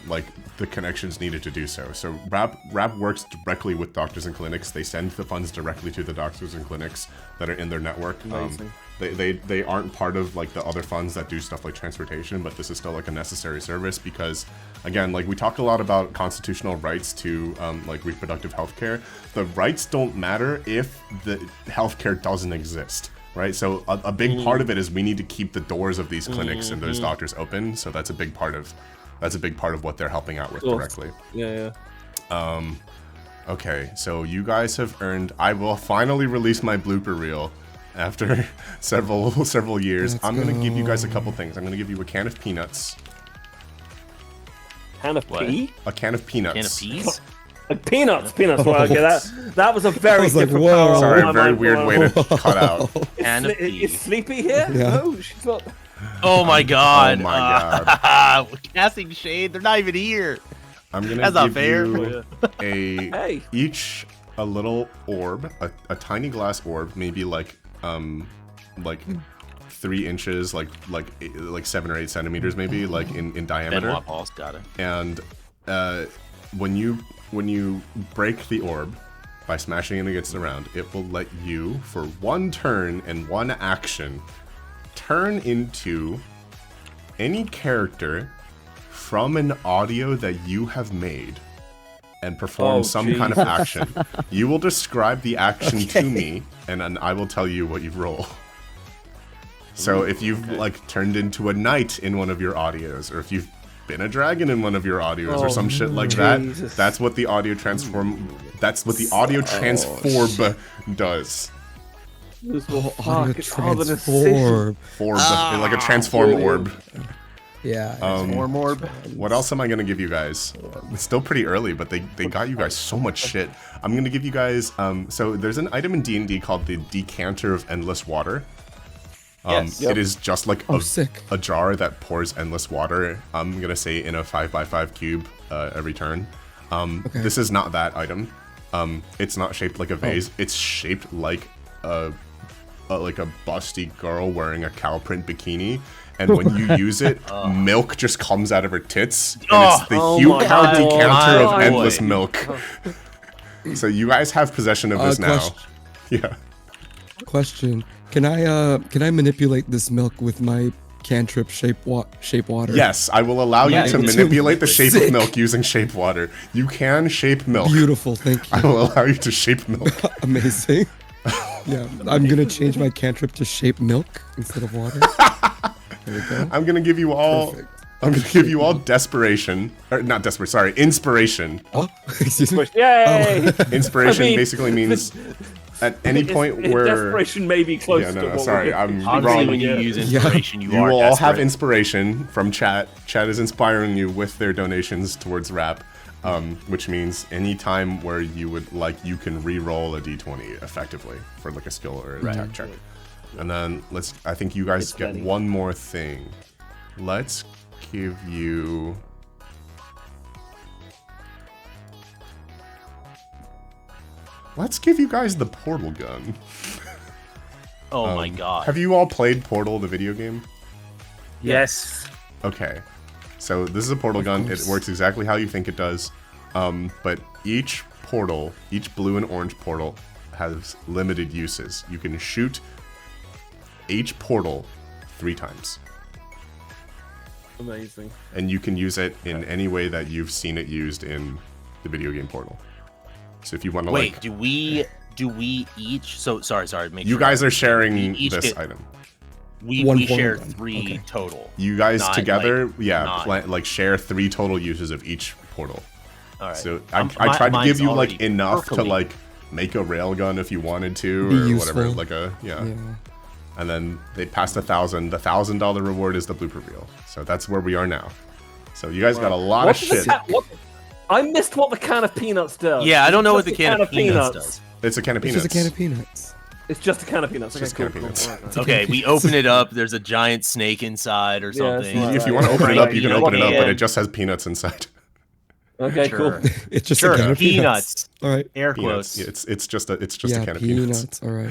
Like the connections needed to do so. So WRRAP works directly with doctors and clinics. They send the funds directly to the doctors and clinics that are in their network. They aren't part of like the other funds that do stuff like transportation, but this is still like a necessary service because, again, like we talk a lot about constitutional rights to like reproductive health care. The rights don't matter if the healthcare doesn't exist. Right, so a big part of it is we need to keep the doors of these clinics and those doctors open. So that's a big part of what they're helping out with directly. Yeah. Okay, so you guys have earned. I will finally release my blooper reel after several years. I'm gonna give you guys a couple things. I'm gonna give you a can of peanuts. Can of pea? A can of peanuts. Can of peas? Peanuts. Well, okay, that was a very was like, different whoa. power. Sorry, very weird way to cut out. Can of Is peas. Sleepy here? Yeah. No, she's not. Oh my god. Oh my god. Casting shade. They're not even here. I'm gonna That's not give fair. you Hey. each a little orb, a tiny glass orb, maybe like 3 inches, like 7 or 8 centimeters, maybe like in diameter. Benoit Paul's got it. And when you break the orb by smashing it against the round, it will let you, for 1 turn and 1 action, turn into any character from an audio that you have made and perform some kind of action. You will describe the action to me, and then I will tell you what you roll. So if you've like turned into a knight in one of your audios, or if you've been a dragon in one of your audios, or some shit like that, that's what the audio transform. That's what the audio transform does. Audio transform. Like a transform orb. Yeah. Orb. What else am I gonna give you guys? It's still pretty early, but they got you guys so much shit. I'm gonna give you guys. So there's an item in D&D called the Decanter of Endless Water. Yes. It is just like sick. a jar that pours endless water. I'm gonna say in a 5x5 cube every turn. This is not that item. It's not shaped like a vase. It's shaped like a busty girl wearing a cow print bikini. And when you use it, milk just comes out of her tits, and it's the Hue Cow Decanter of endless milk. So you guys have possession of this now. Yeah. Question: Can I manipulate this milk with my cantrip shape water? Yes, I will allow you to me too. manipulate the shape of Sick. milk using shape water. You can shape milk. Beautiful, thank I you. will allow you to shape milk. Amazing. Yeah, I'm gonna change my cantrip to shape milk instead of water. There we go. I'm gonna give you all. Perfect. I'm gonna give you all desperation, or not desperate. Sorry, inspiration. Oh, excuse me. Yay! Inspiration I mean, basically means at any point where. desperation may be close Yeah, to no, what sorry, we're I'm Obviously, wrong. when you use inspiration, you You are will all have desperate. inspiration from chat. Chat is inspiring you with their donations towards WRRAP, which means any time where you would like, you can re-roll a d20 effectively for like a skill or an attack check. And then I think you guys get funny. one more thing. Let's give you. Let's give you guys the portal gun. Oh my god. Have you all played Portal, the video game? Yes. Okay. So this is a portal gun. It works exactly how you think it does. But each portal, each blue and orange portal, has limited uses. You can shoot each portal 3 times. Amazing. And you can use it in any way that you've seen it used in the video game Portal. So if you want to Wait, do we each? So sorry. Make you sure guys are sharing each this get, item. We share 3 total. You guys Not, together, like, yeah, like share 3 total uses of each portal. All right. So I tried to give you like enough to like make a railgun if you wanted to, or whatever, like a yeah. And then they passed 1,000. The $1,000 reward is the blooper reel. So that's where we are now. So you guys got a lot of shit. I missed what the can of peanuts does. Yeah, I don't know what the can of peanuts does. It's a can of peanuts. It's just a can of peanuts. It's just a can of peanuts. Just a can of peanuts. Okay, we open it up. There's a giant snake inside or something. If you want to open it up, you can open it up, but it just has peanuts inside. Okay, cool. It's just a can of peanuts. All right. Air quotes. Yeah, it's just a can of peanuts. All right.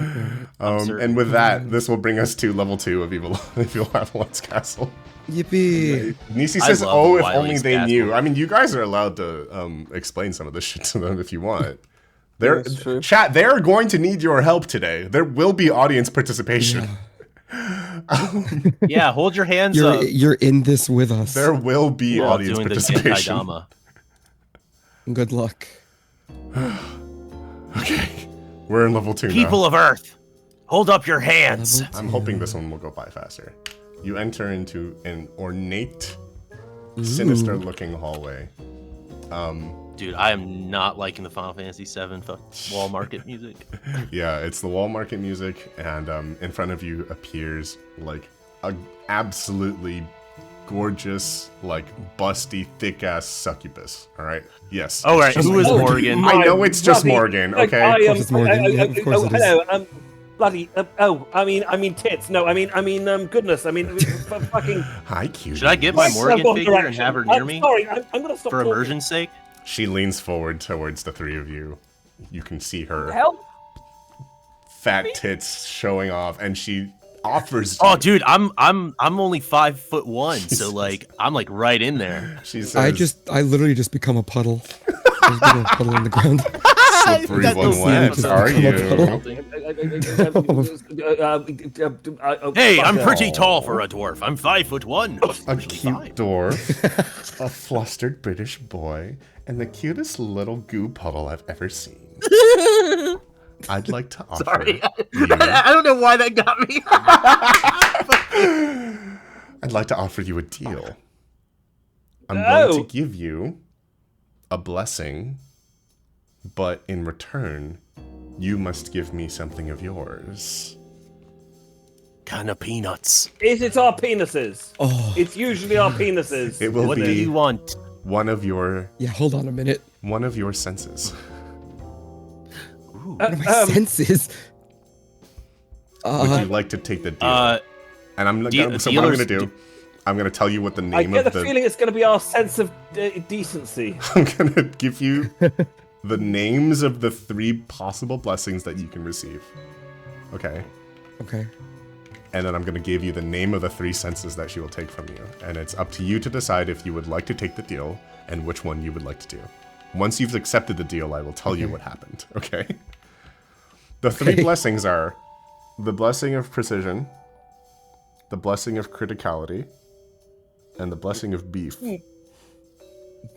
And with that, this will bring us to level 2 of Evil AVALON'S castle. Yippee! Nisi says, "Oh, if only they knew." I mean, you guys are allowed to explain some of this shit to them if you want. Chat, they're going to need your help today. There will be audience participation. Yeah, hold your hands up. You're in this with us. There will be audience participation. Good luck. Okay, we're in level 2 now. People of Earth, hold up your hands. I'm hoping this one will go by faster. You enter into an ornate, sinister-looking hallway. Dude, I am not liking the Final Fantasy VII wall market music. Yeah, it's the wall market music, and in front of you appears like a absolutely gorgeous, like busty, thick-ass succubus. All right. Yes. All right. Who is Morgan? I know it's just Morgan. Okay. Hello. Bloody. I mean tits. No. I mean goodness. I mean fucking. Hi, cutie. Should I get my Morgan figure and have her near me? Sorry, I'm gonna stop. For immersion's sake. She leans forward towards the 3 of you. You can see her fat tits showing off, and she offers. Oh, dude, I'm only 5'1", so like I'm like right in there. She says, I literally just become a puddle. Just become a puddle on the ground. Slippery one wet. Are you? Hey, I'm pretty tall for a dwarf. I'm 5'1". A cute dwarf, a flustered British boy, and the cutest little goo puddle I've ever seen. I'd like to offer. Sorry, I don't know why that got me. I'd like to offer you a deal. I'm going to give you a blessing, but in return, you must give me something of yours. Kind of peanuts. Is it our penises? Oh. It's usually our penises. It will What do be you want? one of your. Yeah, hold on a minute. One of your senses. What are my senses? Would you like to take the deal? And I'm so what I'm gonna do? I'm gonna tell you what the name I get of the feeling it's gonna be our sense of decency. I'm gonna give you the names of the 3 possible blessings that you can receive. Okay. Okay. And then I'm gonna give you the name of the 3 senses that she will take from you, and it's up to you to decide if you would like to take the deal and which one you would like to do. Once you've accepted the deal, I will tell you what happened. Okay. The 3 blessings are the blessing of precision, the blessing of criticality, and the blessing of beef.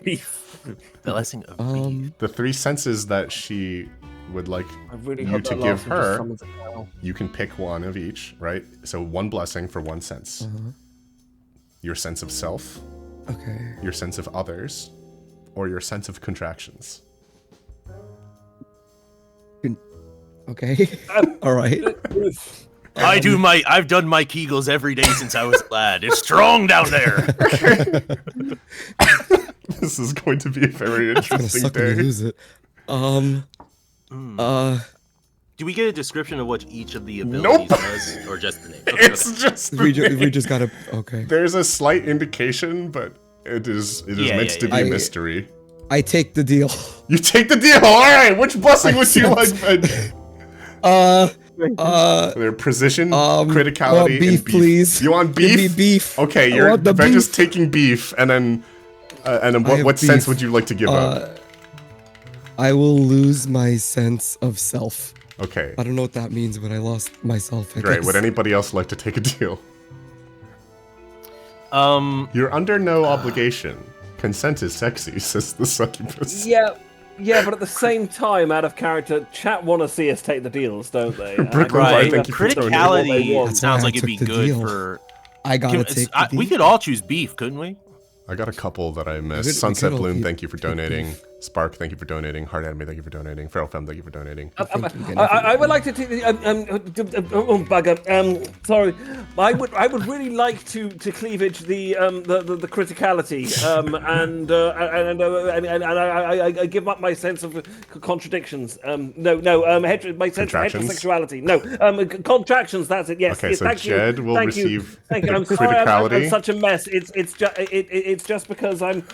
Beef. The blessing of beef. The 3 senses that she would like you to give her, you can pick one of each, right? So 1 blessing for 1 sense. Your sense of self, your sense of others, or your sense of contractions. Okay. All right. I've done my Kegels every day since I was a lad. It's strong down there. This is going to be a very interesting suck when day. you lose it. Do we get a description of what each of the abilities does, or just the name? Okay, It's just we just gotta. Okay. There's a slight indication, but it is meant to be a mystery. I take the deal. You take the deal. All right. Which blessing would you like? They're precision, I criticality, want beef, and beef. please. You want Give beef? me beef. Okay, I you're want the just beef. taking beef, and then have what sense beef. would you like to give up? I will lose my sense of self. Okay, I don't know what that means, but I lost myself. I great. guess. Would anybody else like to take a deal? Um, You're under no obligation. Consent is sexy, says the succubus. Yeah, but at the same time, out of character, chat want to see us take the deals, don't they? Brooklyn right. Fire, thank you for donating. Criticality That's sounds why I like it'd be took the good deal. for. I gotta take the deal. We could all choose beef, couldn't we? I got a couple that I missed. We Sunset could all Bloom, keep- thank you for keep donating. beef. Spark, thank you for donating. Hard Anime, thank you for donating. Feral Femme, thank you for donating. I would like to. Oh bugger. Sorry. I would really like to cleavage the criticality. And I give up my sense of contradictions. My sense of Contractions? heterosexuality. No. Contractions. That's it. Yes. Okay, yes, so thank Jed you. will Thank receive You. Thank you. I'm the sorry. I'm criticality. such a mess. It's just because I'm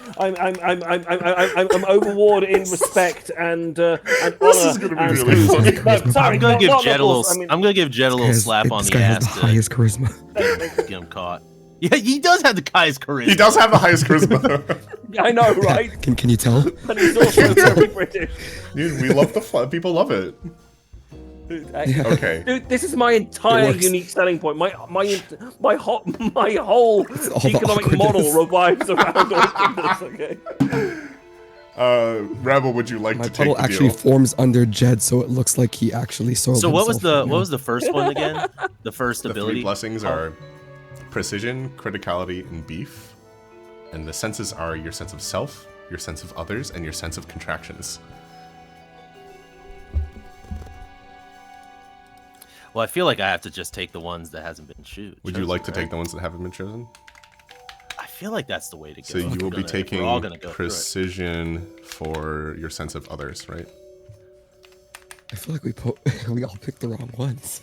overawed in respect and honor. This is gonna be really funny. No, sorry, I'm gonna give not Jed a nipples, little. I mean- I'm gonna give Jed a little slap on this the guy has ass the to highest charisma. get him caught. Yeah, he does have the highest charisma. He does have the highest charisma. I know, right? Can you tell? But he's also very British. Dude, we love the people love it. Okay. Dude, this is my entire works. unique selling point. My whole all the economic model awkwardness. revolves around awkwardness. Okay. Rebel, would you like My to take puddle the actually deal? forms under Jed, so it looks like he actually soiled So what was himself the first one again? The first The ability. three blessings are precision, criticality, and beef. And the senses are your sense of self, your sense of others, and your sense of contractions. Well, I feel like I have to just take the ones that hasn't been chosen. Would you like to take the ones that haven't been chosen? I feel like that's the way to go. So you will be taking We're all gonna go through it. precision for your sense of others, right? I feel like we all picked the wrong ones.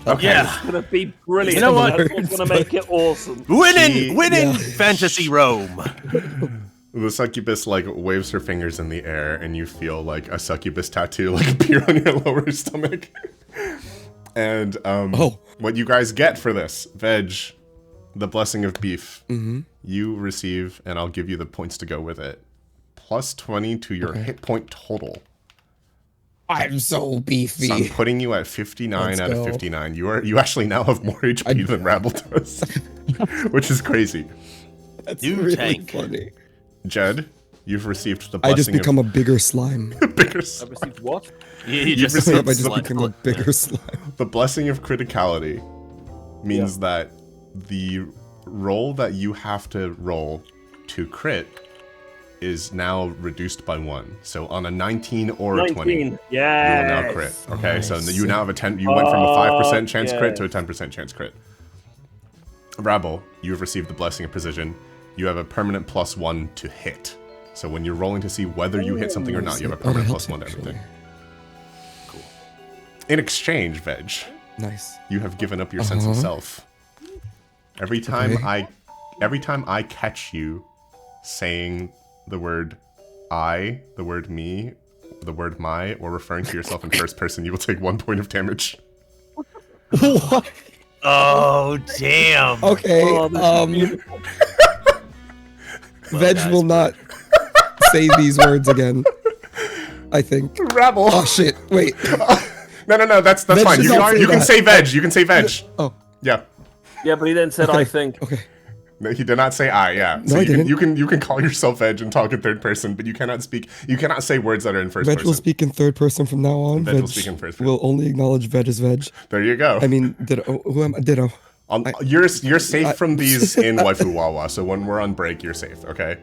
Okay. Yeah. It's gonna be brilliant. You know what? That's what's gonna make it awesome. Winning Yeah. fantasy Rome. The succubus like waves her fingers in the air, and you feel like a succubus tattoo like appear on your lower stomach. And what you guys get for this, Veg, the blessing of beef, you receive, and I'll give you the points to go with it, plus 20 to your hit point total. I'm so beefy. So I'm putting you at 59 Let's out of go. 59. You actually now have more HP than Rabble does, which is crazy. That's You really tank. funny. Jed, you've received the I blessing just become a bigger slime. of bigger I received what? You just received I just slut- become a bigger slime. The blessing of criticality means that the roll that you have to roll to crit is now reduced by 1. So on a 19 or a 20, you will Yeah. now crit. Okay, so Nice. you now have a 10. You went from a 5% chance crit to a yes. 10% chance crit. Rabble, you have received the blessing of precision. You have a permanent +1 to hit. So when you're rolling to see whether you hit something or not, you have a Oh, that permanent helps, +1 to actually. everything. In exchange, Veg, Nice. you have given up your sense of self. Every time Okay. I catch you saying the word I, the word me, the word my, or referring to yourself in first person, you will take 1 point of damage. What? Oh damn. Okay. Veg guys, will not say these words again. I think. Rabble. Oh shit! Wait. No, that's Veg fine. does You not can, say you can that. say veg. You can say veg. Oh. Yeah. Yeah, but he then said, I think. Okay. No, he did not say I, yeah. So No, I you didn't. can call yourself veg and talk in third person, but you cannot say words that are in first Veg person. will speak in third person from now on. Veg will speak in first person. will only acknowledge Veg as Veg. There you go. I mean, ditto. Who am I? Ditto. You're safe from these in Waifu Wawa, so when we're on break, you're safe, okay?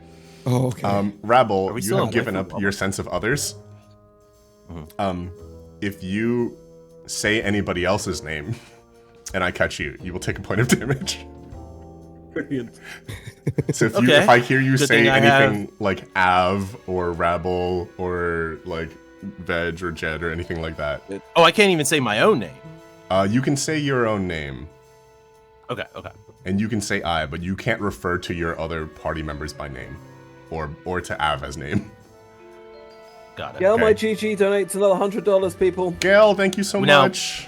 Oh, okay. Rabble, we you still have on given Waifu up Wawa? your sense of others. If you say anybody else's name, and I catch you, you will take a point of damage. Brilliant. So if, Okay. if I hear you Good say thing I anything like Av or Rabble or like Veg or Jed or anything like that, Oh, I can't even say my own name. you can say your own name Okay. and you can say I, but you can't refer to your other party members by name or to Av as name. Got it. Gail, Okay. my GG donates another $100, people. Gail, thank you so Now- much.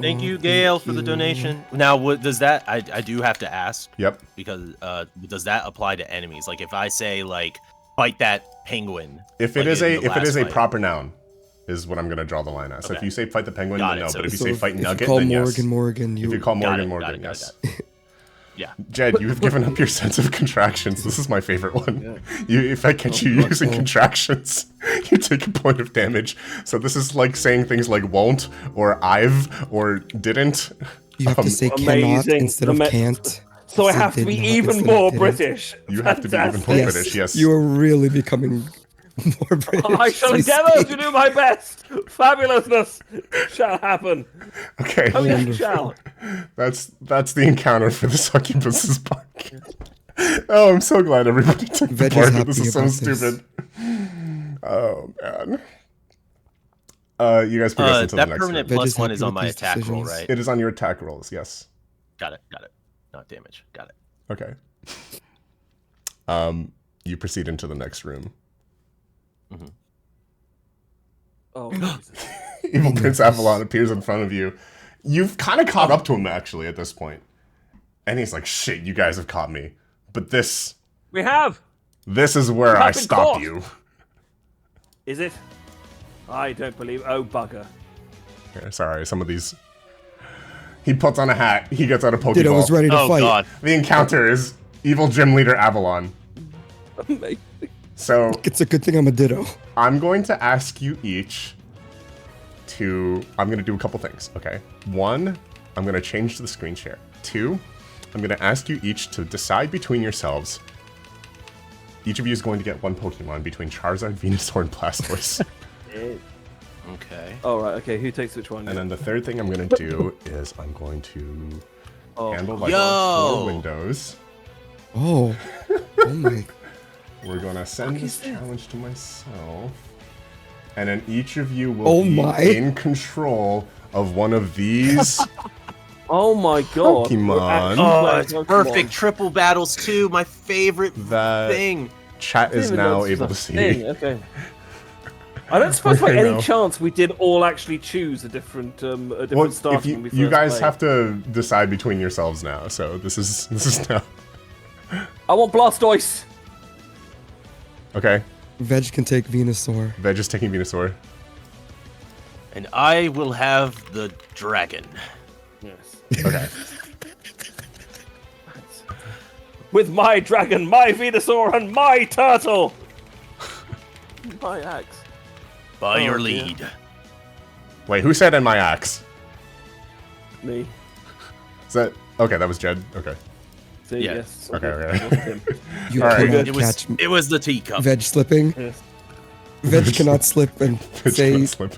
Thank Oh, you, Gail, thank for the you. donation. Now, what does that? I do have to ask. Yep. Because does that apply to enemies? Like, if I say like, fight that penguin. If like it is in a the if it last is a fight. proper noun, is what I'm gonna draw the line at. So if Okay. you say fight the penguin, Got then it. no. So But if you it's- say So fight if Nugget, you call then Morgan, yes. Morgan, you. If you call Got Morgan, it, Morgan, got it, yes. Yeah. Jed, you have given up your sense of contractions. This is my favorite one. Yeah. If I catch you using contractions, you take a point of damage. So this is like saying things like won't, or I've, or didn't. You have to say cannot Amazing. instead of can't. So I Say have to did be not even instead of more didn't. British. You have to be even more Fantastic. British, yes. You are really becoming more British. I shall as we endeavour speak. to do my best. Fabulousness shall happen. Okay. Oh, yes, it Wonderful. shall. That's the encounter for the Succubus's Park. Oh, I'm so glad everybody took the Veg is part. happy This is so about this. stupid. Oh man. You guys progress into the That next permanent round. Veg is plus one happy is on with my these attack roll, decisions. right? It is on your attack rolls, yes. Got it. Not damage. Got it. Okay. You proceed into the next room. Oh, Jesus. Evil Prince Avalon appears in front of you. You've kind of caught up to him actually at this point. And he's like, shit, you guys have caught me. But this We have. is where have I been stop caught. you. Is it? I don't believe. Oh, bugger. Okay, sorry, some of these. He puts on a hat, he gets out a Pokeball. Ditto was ready to Oh fight. god. The encounter is Evil Gym Leader Avalon. Amazing. So It's a good thing I'm a ditto. I'm going to ask you each to. I'm going to do a couple things, okay? One, I'm going to change the screen share. Two, I'm going to ask you each to decide between yourselves. Each of you is going to get one Pokemon between Charizard, Venusaur, and Blastoise. Okay. All right. Okay. Who takes which one? And then the third thing I'm going to do is I'm going to handle like Yo! 4 windows. Oh. Oh my. We're going to send this challenge to myself. And then each of you will Oh be my. in control of one of these Oh my god. Pokemon. Oh, it's perfect. Triple battles too. My favorite that thing. chat I didn't is even know now this was able a to see. thing. Okay. I don't suppose by I any know. chance we did all actually choose a different Well, start if when we you first guys played. have to decide between yourselves now, so this is now. I want Blastoise. Okay, Veg can take Venusaur. Veg is taking Venusaur. And I will have the dragon. Yes. Okay. With my dragon, my Venusaur, and my turtle. My axe. By your dear. lead. Wait, who said in my axe? Me. Is that okay? That was Jed. Okay. See, Yeah. yes. Okay, okay. It was him. You All right. cannot It was catch it was the teacup. Veg slipping. Yes. Veg cannot slip and Veg say can't slip.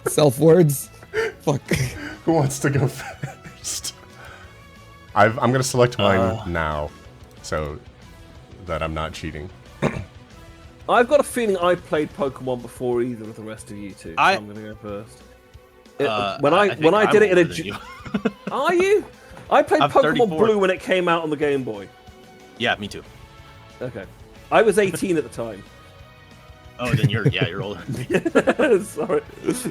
self words. Fuck. Who wants to go first? I'm gonna select mine now, so that I'm not cheating. I've got a feeling I played Pokemon before either of the rest of you two. So I'm gonna go first. When I think did it I'm in a older than you. Are you? I played I'm Pokemon 34. Blue when it came out on the Game Boy. Yeah, me too. Okay. I was 18 at the time. Oh, then you're older. Sorry.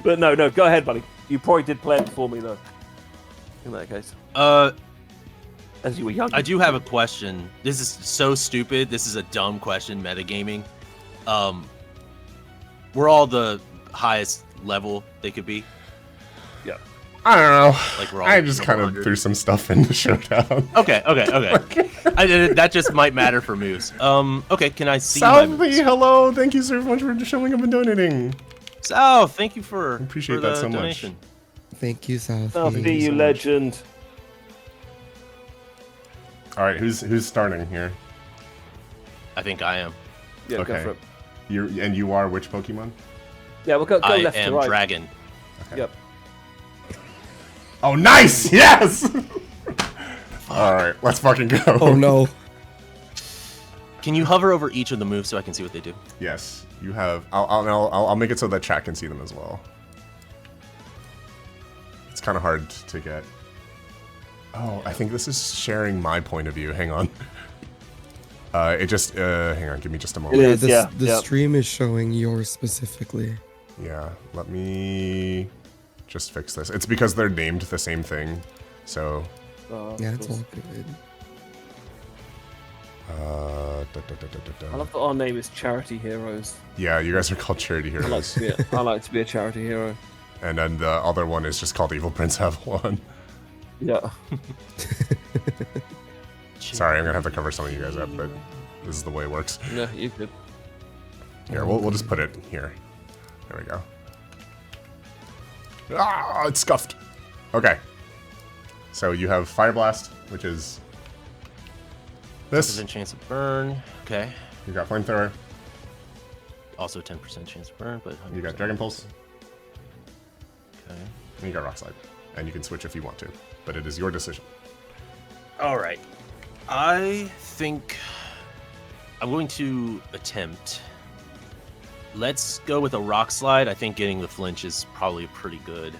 But no, go ahead, buddy. You probably did play it before me, though. In that case. As you were young. I do have a question. This is so stupid. This is a dumb question, metagaming. We're all the highest level they could be. Yeah. I don't know. Like we're all I just level kind of 100. threw some stuff in the showdown. Okay. That just might matter for moves. Okay, can I see my Southie, moves? hello. Thank you so much for showing up and donating. So, thank you for Appreciate for that the so much. donation. Thank you, South. Southie, you legend. All right, who's starting here? I think I am. Yeah, go Okay. for it. You are which Pokemon? Yeah, we'll go I left to am right. dragon. Yep. Oh, nice! Yes. All right, let's fucking go. Oh no. Can you hover over each of the moves so I can see what they do? Yes, you have. I'll make it so that chat can see them as well. It's kind of hard to get. Oh, I think this is sharing my point of view. Hang on. It just hang on. Give me just a moment. It Yeah, is, the yeah. stream is showing yours specifically. Yeah, let me. just fix this. It's because they're named the same thing, so. Yeah, it's all good. I love that our name is Charity Heroes. Yeah, you guys are called Charity Heroes. I like to be a charity hero. And then the other one is just called Evil Prince Avalon. Yeah. Sorry, I'm gonna have to cover some of you guys up, but this is the way it works. Yeah, you could. Here, we'll just put it here. There we go. Ah, it's scuffed. Okay. So you have Fire Blast, which is this. 10% chance of burn. Okay. You got Flamethrower. Also 10% chance of burn, but 100%. You got Dragon Pulse. Okay. And you got Rock Slide. And you can switch if you want to, but it is your decision. All right. I think I'm going to attempt. Let's go with a Rock Slide. I think getting the flinch is probably a pretty good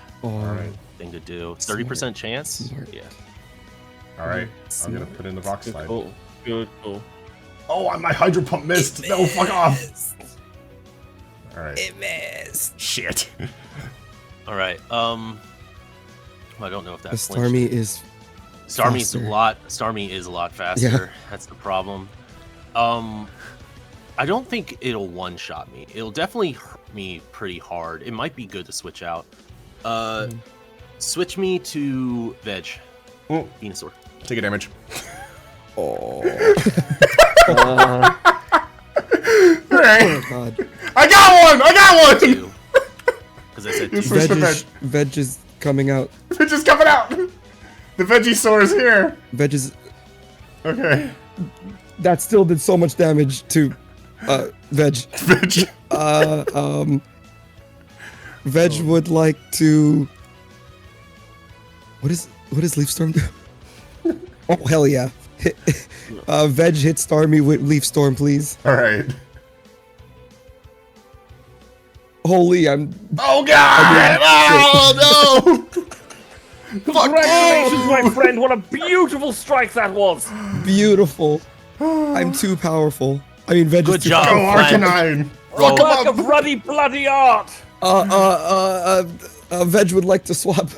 thing to do. 30% chance? Smart. Yeah. All right. I'm going to put in the Rock Slide. Cool. Good. Cool. Oh, my Hydro Pump missed. No, fuck off. All right. It missed. Shit. All right. I don't know if The that's Starmie is Starmie's faster. Starmie is a lot faster. Yeah. That's the problem. I don't think it'll one-shot me. It'll definitely hurt me pretty hard. It might be good to switch out. Switch me to Veg. Venusaur. Take a damage. Oh. Alright. Oh god. I got one! Because I said You two. switched to Veg. Veg is coming out. Veg is coming out! The Vegisaur is here! Veg is. Okay. That still did so much damage to Veg. Veg. Veg would like to. What does Leaf Storm do? Oh hell yeah! Veg hit Starmie with Leaf Storm, please. Alright. Holy, I'm. Oh god! Oh no! Congratulations, my friend! What a beautiful strike that was! Beautiful. I'm too powerful. I mean, Veg Good is too job. Go Flan. Arcanine! What Fuck work him of up! ruddy bloody art! Veg would like to swap.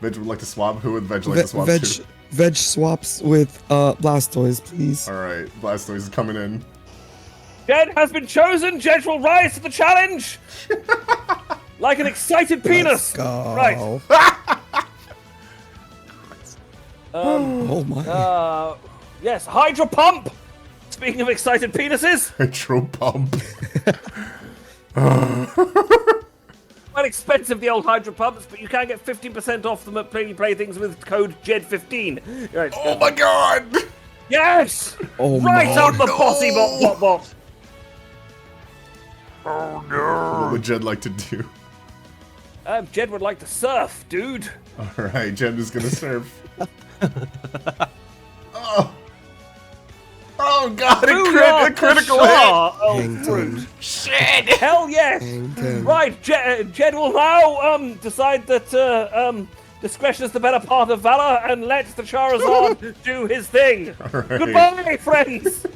Veg would like to swap? Who would Veg like to swap to? Veg swaps with Blastoise, please. Alright, Blastoise is coming in. Jed has been chosen! Jed will rise to the challenge! Like an excited penis! Let's go. Right. Oh my. Yes, Hydro Pump! Speaking of excited penises, Hydro Pump. quite expensive, the old Hydro Pumps, but you can get 15% off them at Play Things with code JED15. Right. Oh my god! Yes! Oh Right my. up the bossy bot. What would Jed like to do? Jed would like to surf, dude. Alright, Jed is gonna surf. Oh! Oh god, a critical hit! Hang ten. Shit! Hell yes! Hang ten. Right, Jed will now decide that discretion is the better part of valor and let the Charizard do his thing. Alright. Goodbye, friends!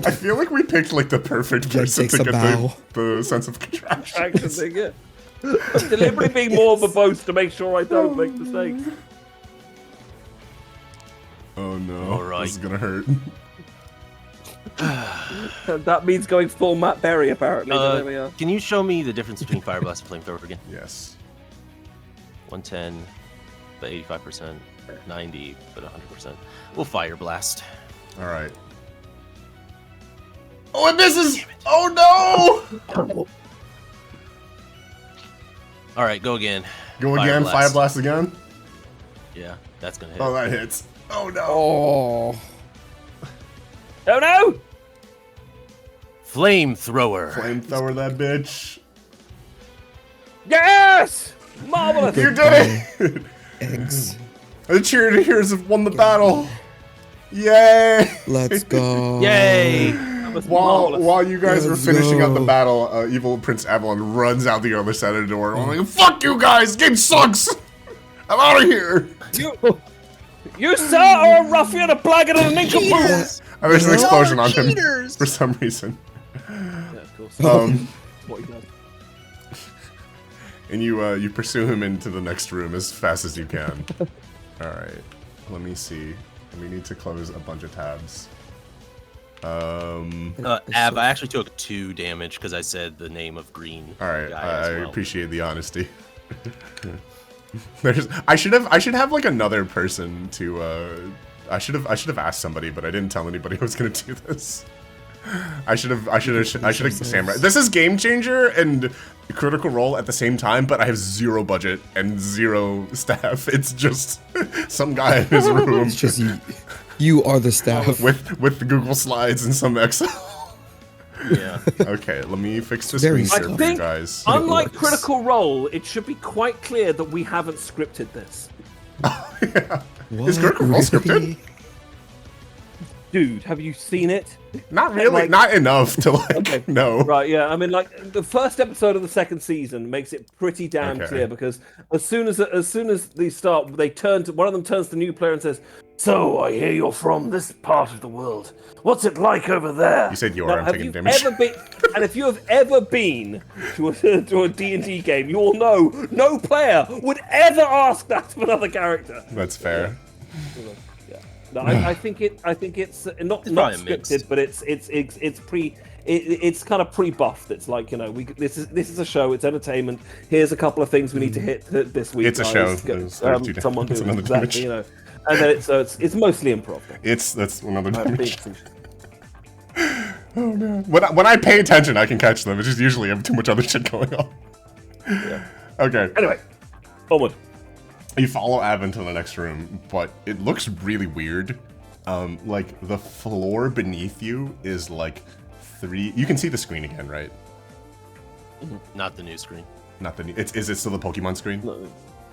I feel like we picked like the perfect Jed person takes to a get bow. the sense of contraction. Action thing, yeah. I'm deliberately being more verbose to make sure I don't make mistakes. Oh no, Alright. this is gonna hurt. That means going full Matt Berry, apparently. but there we are. Can you show me the difference between Fire Blast and Flamethrower again? Yes. 110, but 85%, 90, but 100%. We'll Fire Blast. Alright. Oh, it misses! Oh no! All right, go again. Go again, Fire Blast again? Yeah, that's gonna hit. Oh, that hits. Oh no! Oh. Oh no! Flamethrower. Flamethrower that bitch. Yes! Marvelous! You did it! Eggs. The cheerleaders have won the battle! Yay! Let's go. Yay! While you guys were Let's finishing up the go. battle, Evil Prince Avalon runs out the other side of the door. I'm like, fuck you guys! Game sucks! I'm out of here! You, sir, are a ruffian, a blackguard, and a nincompoop! And there's an explosion on him for some reason. Yeah, of course. Um, What he does. And you pursue him into the next room as fast as you can. All right. Let me see. We need to close a bunch of tabs. Av, I actually took 2 damage because I said the name of green. All right, guy I as well. appreciate the honesty. I should have like another person to. I should have asked somebody, but I didn't tell anybody I was gonna do this. I should have samurai. This is Game Changer and Critical Role at the same time, but I have 0 budget and 0 staff. It's just some guy in his room. It's just you are the staff. with the Google Slides and some Excel. Yeah. Okay, let me fix the Very screen simple. share for you guys. Unlike works. Critical Role, it should be quite clear that we haven't scripted this. Yeah. What? Is Critical Role scripted? Really? Dude, have you seen it? Not really, Like- not enough to like Okay. know. Right, yeah. I mean, like the first episode of the second season makes it pretty damn Okay. clear because as soon as they start, they turn to one of them turns to the new player and says, "So I hear you're from this part of the world. What's it like over there?" You said you're. Now, I'm have taking you damage. ever been? And if you have ever been to a D&D game, you will know no player would ever ask that of another character. That's fair. Yeah. No, I think it's not probably a mix. scripted, but it's kind of pre-buffed. It's like, you know, this is a show. It's entertainment. Here's a couple of things we need to hit this week. It's a guys. show. Get, There's 32 someone that's doing another exactly, damage. you know, and then it's mostly improv. That's another I damage. think. Oh man. When I pay attention, I can catch them. It's just usually I have too much other shit going on. Yeah. Okay. Anyway, onward. You follow Av into the next room, but it looks really weird. Like the floor beneath you is like 3. You can see the screen again, right? Not the new screen. Not the. Is it still the Pokemon screen? No,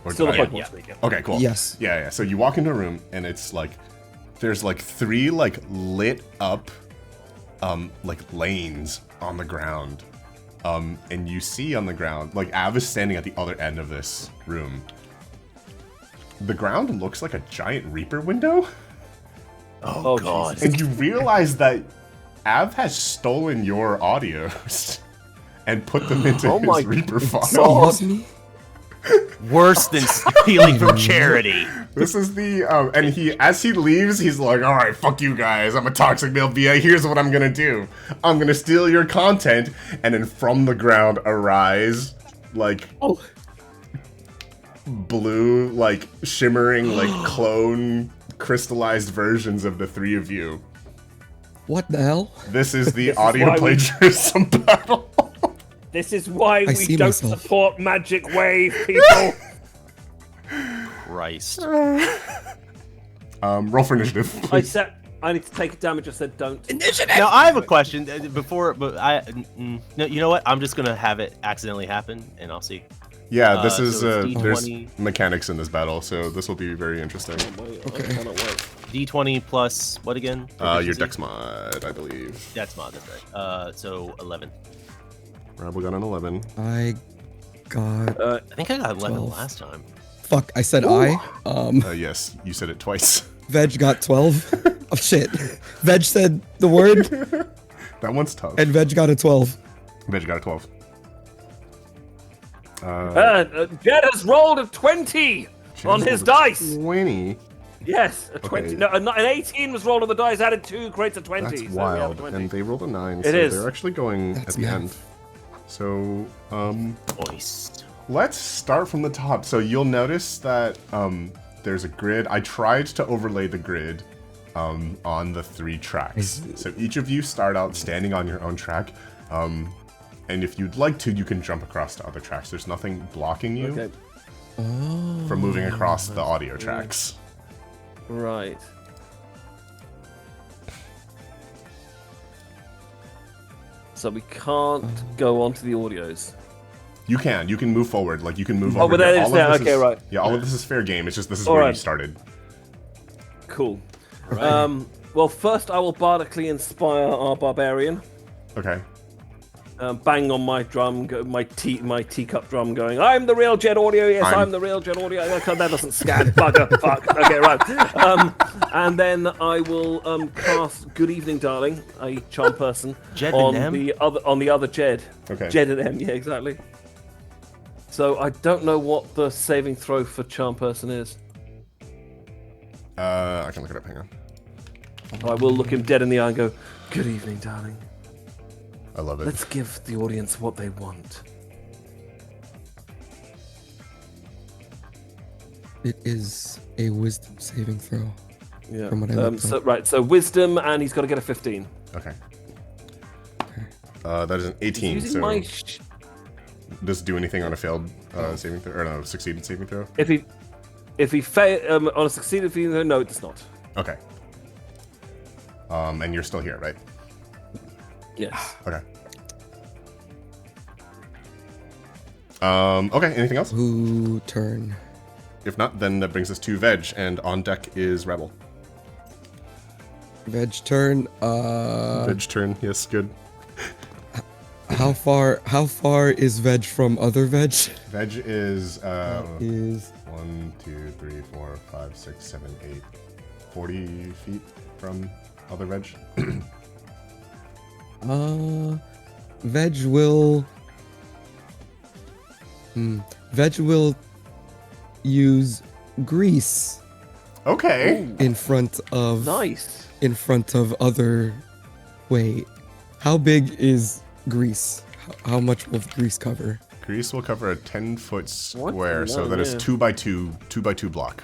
Or still did the I- Pokemon yeah. screen, yeah. Okay, cool. Yes. Yeah. So you walk into a room and it's like there's like 3 like lit up like lanes on the ground. And you see on the ground, like Av is standing at the other end of this room. The ground looks like a giant Reaper window. Oh, God. Jesus. And you realize that Av has stolen your audios and put them into Oh my his Reaper file. God. Excuse me? Worse than stealing from charity. This is the and he as he leaves, he's like, "All right, fuck you guys. I'm a toxic male VA. Here's what I'm gonna do. I'm gonna steal your content." And then from the ground arise like blue, like shimmering, like clone crystallized versions of the 3 of you. What the hell? This is the This is audio why we- plagiarism battle. This is why we see don't myself. support Magic Wave, people. Christ. Roll for initiative. I need to take a damage. I said don't. Now I have a question before, but no, you know what? I'm just gonna have it accidentally happen, and I'll see. Yeah, this so is it's there's D20. mechanics in this battle, so this will be very interesting. Okay. D20 plus what again? Your Proficiency? dex mod, I believe. Dex mod, that's right. So 11. Rabble got an 11. I got. I think I got 11 12. last time. Fuck, I said Yes, you said it twice. Veg got 12. Oh shit. Veg said the word, That one's tough. and Veg got a 12. Veg got a 12. Jed has rolled a 20 on his dice. 20. Yes, a 20. Okay. No, an 18 was rolled on the dice, added 2, creates a 20. That's so we have a wild. 20. And they rolled a 9, It so is. they're actually going That's at the math. end. So, Moist. let's start from the top. So you'll notice that there's a grid. I tried to overlay the grid on the 3 tracks. So each of you start out standing on your own track. And if you'd like to, you can jump across to other tracks. There's nothing blocking you Okay, from moving across the audio tracks. right. So we can't go onto the audios. You can move forward. Like you can move Oh, over but here. that is All of there. this Okay, right. Yeah, all of this is fair game. It's just this is All where you right. started. Cool. Well, first I will bardically inspire our barbarian. Okay. Bang on my drum, my teacup drum, going, "I'm the real Jed Audio. Yes, I'm the real Jed Audio." Okay, that doesn't scan. Bugger. Fuck. Okay, right. And then I will cast "Good Evening, Darling," a charm person, Jed on and M? the other Jed. Okay. Jed and M. Yeah, exactly. So I don't know what the saving throw for charm person is. I can look it up. Hang on. I will look him dead in the eye and go, "Good evening, darling. I love it. Let's give the audience what they want." It is a wisdom saving throw. Yeah. From what I looked so up. right. So wisdom, and he's got to get a 15. Okay. That is an 18. Using So my does it do anything on a failed saving throw, or no, succeeded saving throw? if he fail on a succeeded saving throw, no, it does not. Okay. And you're still here, right? Yes. Okay. Okay. Anything else? Who turn? If not, then that brings us to Veg, and on deck is Rebel. Veg turn. Veg turn. Yes, good. How far is Veg from other Veg? Veg is Is 1, 2, 3, 4, 5, 6, 7, 8, 40 feet from other Veg. Veg will. Veg will use grease Okay. in front of Nice. other. Wait, how big is grease? How much will grease cover? Grease will cover a 10-foot What? square, so No, that is yeah. 2 by 2 block.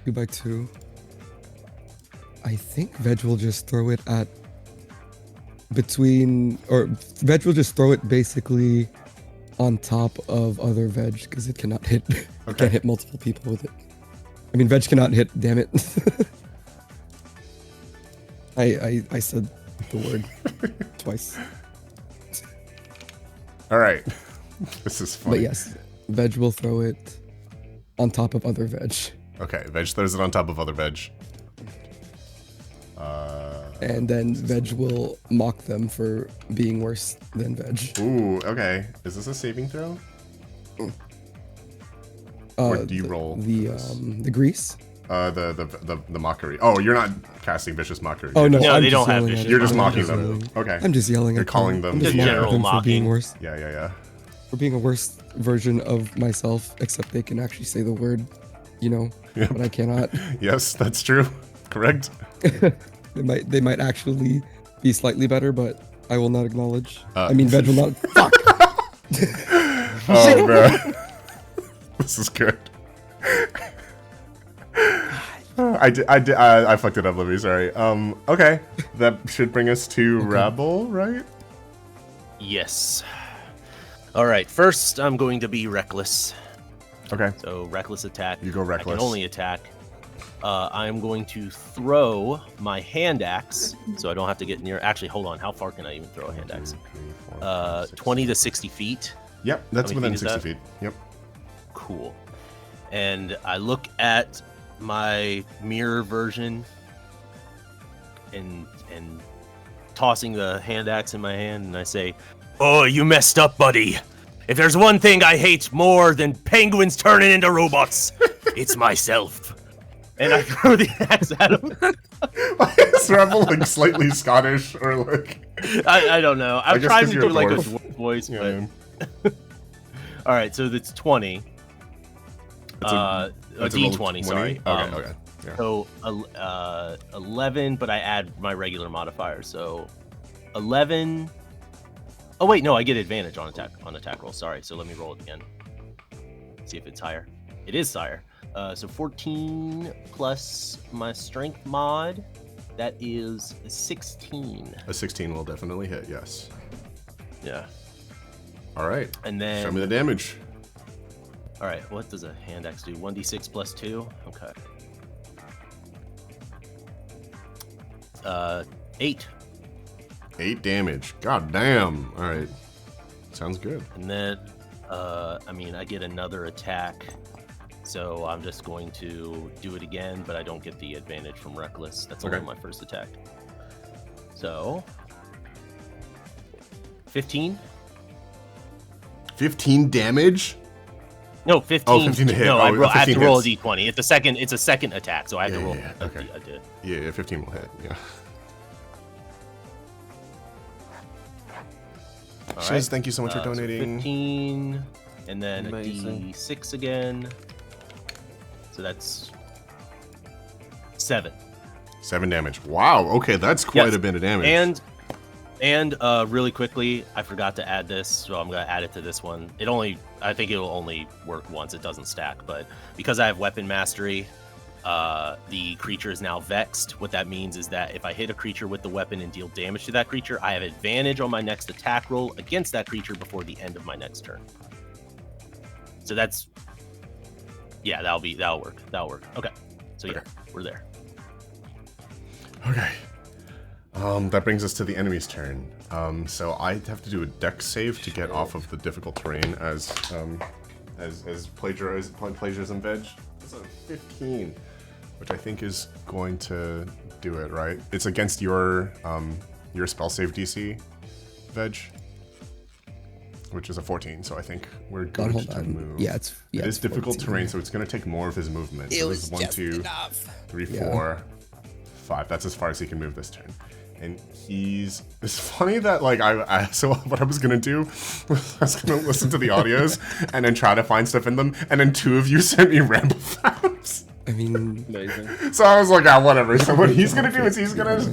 2 by 2. I think Veg will just throw it at Veg will just throw it basically on top of other Veg because it cannot hit. It Okay. can't hit multiple people with it. I mean, Veg cannot hit. Damn it! I said the word twice. All right. This is funny. But yes, Veg will throw it on top of other Veg. Okay, Veg throws it on top of other Veg. And then Veg will mock them for being worse than Veg. Ooh, okay. Is this a saving throw? Or do you roll the grease? the mockery? Oh, you're not casting vicious mockery. Oh no, No, I'm they just don't have yelling at vicious it. You're just I'm mocking them. yelling. Okay. I'm just yelling You're at calling them. them I'm just Just mocking general them for being mocking. worse. Yeah. For being a worse version of myself, except they can actually say the word, Yep. but I cannot. Yes, that's true. Correct. They might actually be slightly better, but I will not acknowledge. Uh, I mean, Veg will not. Fuck. Oh, bro. This is good. I fucked it up, Libby. Sorry. Okay. That should bring us to Rebel, right? Yes. All right. First, I'm going to be reckless. Okay. So reckless attack. You go reckless. I can only attack. I am going to throw my hand axe, so I don't have to get near. Actually, hold on. How far can I even throw a hand axe? 2, 3, 4, 5, 6, 20 to 60 feet. Yep, that's How many within feet is 60 that? feet. Yep. Cool. And I look at my mirror version and tossing the hand axe in my hand, and I say, "Oh, you messed up, buddy. If there's one thing I hate more than penguins turning into robots, it's myself." And I throw the axe at him. Is Rebel like slightly Scottish or like? I don't know. I'm guess trying 'cause to you're do a like a dwarf. dwarf voice, Yeah. but all right. So that's 20. It's A that's a roll of D20, sorry. Okay. Yeah. So 11, but I add my regular modifier. So 11. Oh wait, no, I get advantage on attack roll. Sorry. So let me roll it again. See if it's higher. It is higher. So 14 plus my strength mod. That is 16. A 16 will definitely hit. Yes. Yeah. All right. And then Show me the damage. all right, what does a hand axe do? 1d6 plus 2. Okay. 8. 8 damage. God damn. All right. Sounds good. And then, I mean, I get another attack, so I'm just going to do it again, but I don't get the advantage from Reckless. That's only Okay. my first attack. So, 15? 15 damage? No, 15. Oh, 15 to hit. No, Oh, I have to 15 roll a hits. d20. It's a second attack, so I have to roll. Yeah, okay. I did. Yeah, 15 will hit. Yeah. All Shiz, right. thank you so much for So donating. 15 and then Amazing. a D6 again. So that's 7. 7 damage. Wow. Okay, that's quite a bit of damage. And really quickly, I forgot to add this, so I'm gonna add it to this one. I think it will only work once. It doesn't stack, but because I have weapon mastery, the creature is now vexed. What that means is that if I hit a creature with the weapon and deal damage to that creature, I have advantage on my next attack roll against that creature before the end of my next turn. So that's, yeah, that'll work. Okay, so yeah, we're there. Okay. That brings us to the enemy's turn. So I have to do a dex save to get off of the difficult terrain as plagiarism veg. It's a 15, which I think is going to do it, right? It's against your spell save DC, veg, which is a 14. So I think we're good to move. Yeah, it is difficult 14. terrain, so it's going to take more of his movement. So this is 1, 2, 3, 4, 5. That's as far as he can move this turn. And it's funny that so what I was gonna do was I was gonna listen to the audios and then try to find stuff in them, and then 2 of you sent me ramble sounds. I mean, Amazing. So I was like, whatever. So what he's gonna do is he's gonna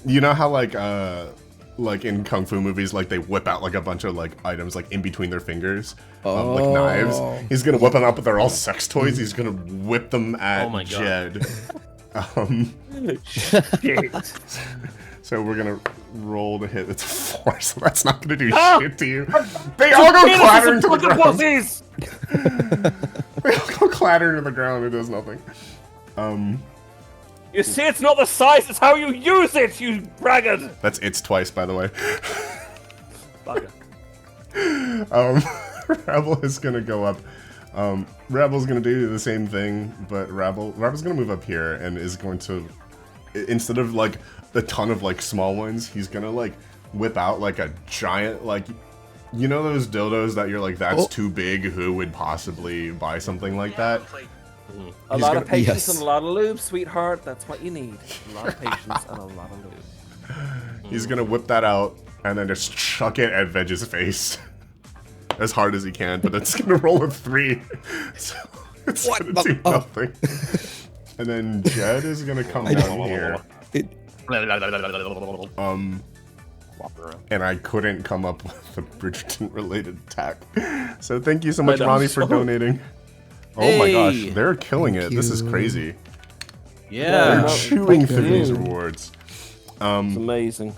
you know how like in kung fu movies, like they whip out like a bunch of like items like in between their fingers, like knives. He's gonna whip them out, but they're all sex toys. He's gonna whip them at Jed. Shit. So we're gonna roll to hit. It's a 4, so that's not gonna do shit to you. They all go clattering to the ground. They all go clattering to the ground. It does nothing. You see, it's not the size; it's how you use it. You braggart. That's it's twice, by the way. Bugger. Rebel is gonna go up. Rebel's gonna do the same thing, but Rebel's gonna move up here and is going to, instead of like a ton of like small ones, he's gonna like whip out like a giant, like, you know those dildos that you're like, that's too big, who would possibly buy something like that? A lot of patience and a lot of lube, sweetheart. That's what you need. A lot of patience and a lot of lube. He's gonna whip that out and then just chuck it at Veg's face. As hard as he can, but it's gonna roll a 3. So it's gonna do nothing. And then Jed is gonna come down here. And I couldn't come up with a Bridgerton related attack. So thank you so much, Ronnie, for donating. Oh my gosh, they're killing it. This is crazy. Yeah. They're chewing through these rewards. It's amazing.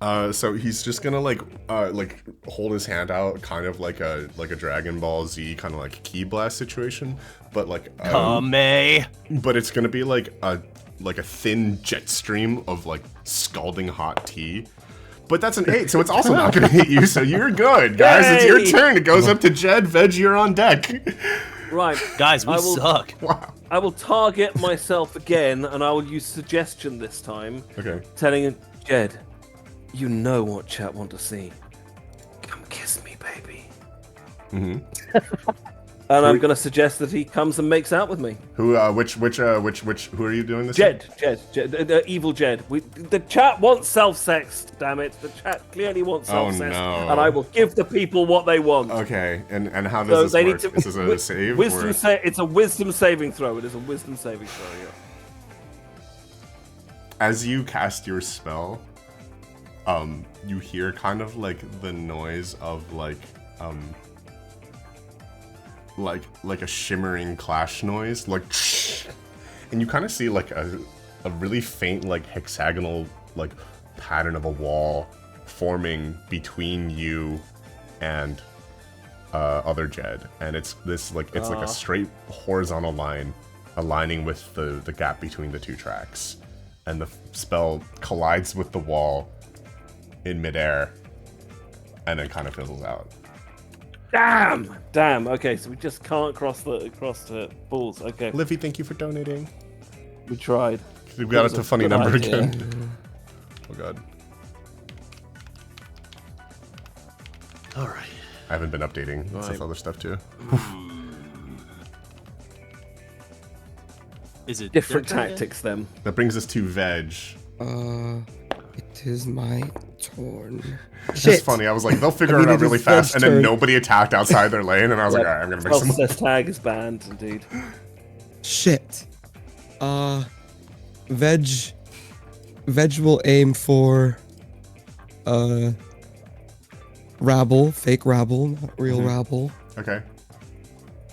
So he's just gonna like hold his hand out, kind of like a Dragon Ball Z kind of like ki blast situation, but like but it's gonna be like a thin jet stream of like scalding hot tea. But that's an 8, so it's also not gonna hit you. So you're good, guys. It's your turn. It goes up to Jed. Veg, you're on deck. Right, guys, we suck. Wow. I will target myself again, and I will use suggestion this time. Okay. Telling him, Jed, you know what chat want to see. Come kiss me, baby. Mm-hmm. And I'm gonna suggest that he comes and makes out with me. Who? Who are you doing this? Jed, evil Jed. The chat wants self-sex. Damn it! The chat clearly wants self-sex, and I will give the people what they want. Okay, and how does this work? Is this a save? Wisdom it's a wisdom saving throw. It is a wisdom saving throw. Yeah. As you cast your spell, you hear kind of like the noise of like a shimmering clash noise, like, and you kind of see like a really faint like hexagonal like pattern of a wall forming between you and other Jed, and it's this like it's like a straight horizontal line aligning with the gap between the two tracks, and the spell collides with the wall in midair and then kind of fizzles out. Damn. Okay, so we just can't cross the balls. Okay. Livy, thank you for donating. We tried. We've got it to funny number again. Oh god. All right. I haven't been updating. Lots of other stuff too. Is it different tactics then? That brings us to Veg. It is my turn. It's Shit. funny. I was like, they'll figure I it out needed really his fast, and veg then turn. nobody attacked outside their lane, and I was like, Yep. all right, I'm gonna make some. Says tag is banned, indeed. Shit. Veg will aim for rabble, fake rabble, not real rabble, Okay.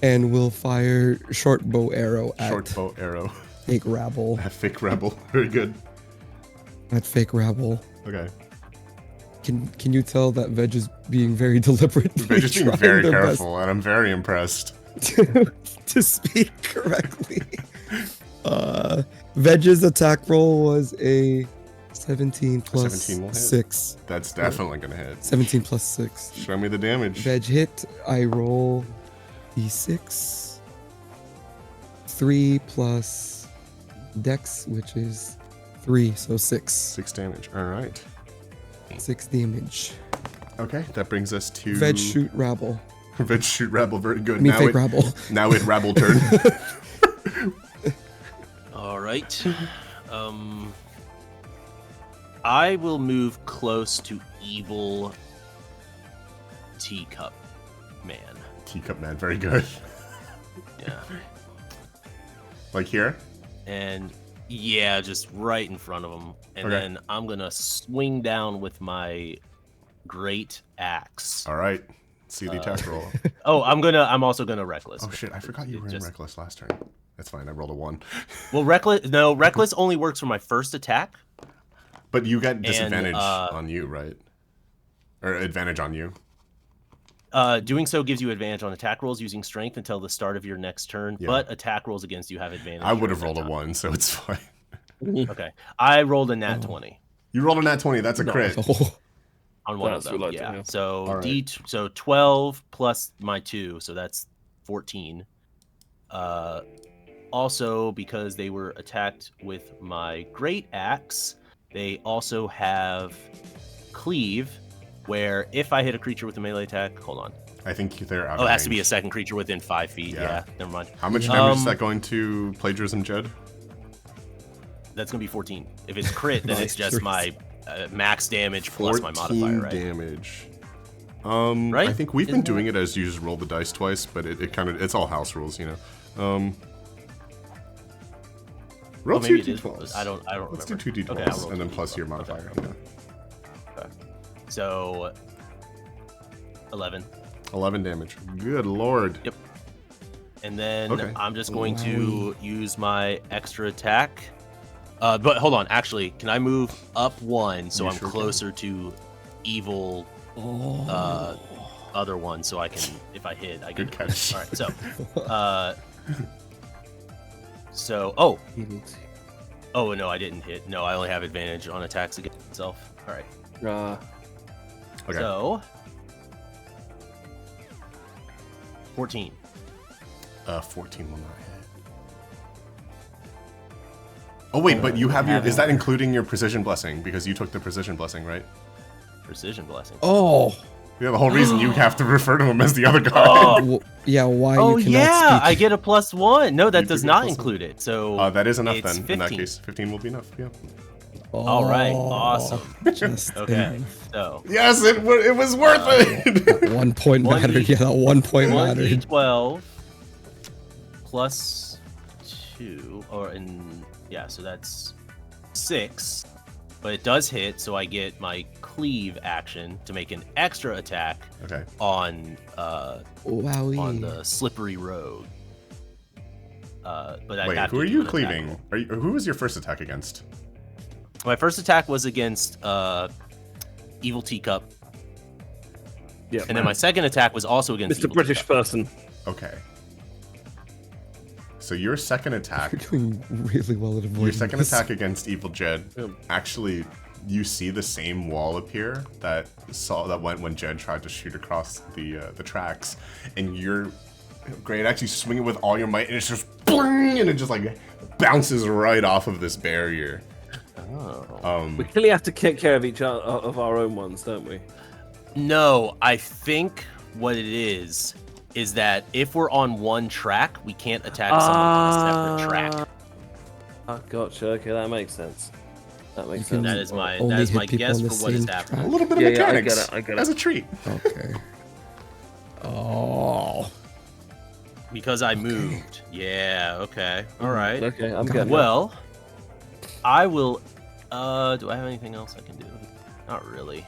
and will fire short bow arrow at Short bow arrow. fake rabble. Fake rebel. Very good. At fake rabble. Okay. Can you tell that Veg is being very deliberate? They're just being very careful, and I'm very impressed. to speak correctly. Veg's attack roll was a 17 plus 17 will hit. 6. That's definitely gonna hit. 17 plus 6. Show me the damage. Veg hit, I roll d6. 3 plus dex, which is 3, so 6. 6 damage. All right. 6 damage. Okay, that brings us to Veg shoot rabble. Veg shoot rabble. Very good. I mean, fake rabble. Now it rabble turn. All right. I will move close to evil teacup man. Teacup man. Very good. Yeah. Like here. And yeah, just right in front of him. And Okay. then I'm gonna swing down with my great axe. All right. See the attack roll. Oh, I'm also gonna reckless. Oh shit! I forgot you were in Just- reckless last turn. That's fine. I rolled a 1. Well, reckless only works for my first attack. But you got disadvantage uh, on you, right? Or advantage on you. Doing so gives you advantage on attack rolls using strength until the start of your next turn, Yeah. but attack rolls against you have advantage. I would have during rolled a that 1, so it's fine. time. Okay, I rolled a nat 20 You rolled a nat 20. That's a crit. Oh, on one That's of them. what I Yeah. did, yeah. So Alright. so 12 plus my 2, so that's 14. Also, because they were attacked with my great axe, they also have cleave, where if I hit a creature with a melee attack, hold on. I think they're out Oh, of it has to be a range. second creature within 5 feet. Yeah. Yeah, never mind. How much damage is Um, that going to Plagiarism, Jed? That's gonna be 14. If it's crit, then it's just Nice. my max damage plus my 14 modifier, right? damage. Right? I think we've been Isn't doing it as you just roll the dice twice, but it kind of, it's all house rules, you know. Roll Oh, maybe 2 it is. d12s. I don't Let's remember. do 2 d12s, Okay, I'll roll and then 2d12s. plus your modifier. Okay. So 11. 11 damage. Good lord. Yep. And then Okay. I'm just going to use my extra attack. But hold on, actually, can I move up 1 so You I'm sure can. closer to evil other one, so I can, if I hit, I Good get catch. All right, so oh no, I didn't hit. No, I only have advantage on attacks against itself. All right. Okay. So 14. 14 will not hit. Oh wait, but you have your, is that including your precision blessing? Because you took the precision blessing, right? Precision blessing. oh. Yeah, the whole reason you have to refer to him as the other guy. Yeah, why Oh you cannot yeah, speak. I get a +1. No, You that do does get not +1. include it. So That is enough it's then. In that 15. case, 15 will be enough. Yeah. All right, Oh, awesome. Just Okay, so Yes, it was worth it. that 1 point One mattered. D- Yeah, that 1 point mattered. 1d12 plus 2, so that's 6. But it does hit, so I get my cleave action to make an extra attack Okay. on Wowie. on the slippery road. But I Wait, have who to are do you an attack cleaving? roll. Who was your first attack against? My first attack was against Evil Teacup, Yeah. and then my second attack was also against Mr. Evil British Teacup. person. Okay. So your second attack, You're doing really well at avoiding your second this. attack against Evil Jed, actually, you see the same wall appear that went when Jed tried to shoot across the tracks, and you're great. Actually, swing it with all your might, and it's just bling, and it just like bounces right off of this barrier. We clearly have to take care of each other, of our own ones, don't we? No, I think what it is that if we're on one track, we can't attack someone on a separate track. Gotcha. Okay, that makes sense. That makes You can sense. That is my only that is hit my people guess on the for what is same happening. A little bit of Yeah, I mechanics get it, I get it. as a treat. Okay. Oh. Because I moved. Yeah. Okay. All right. Okay, I'm Got getting it. Well, I will. Do I have anything else I can do? Not really.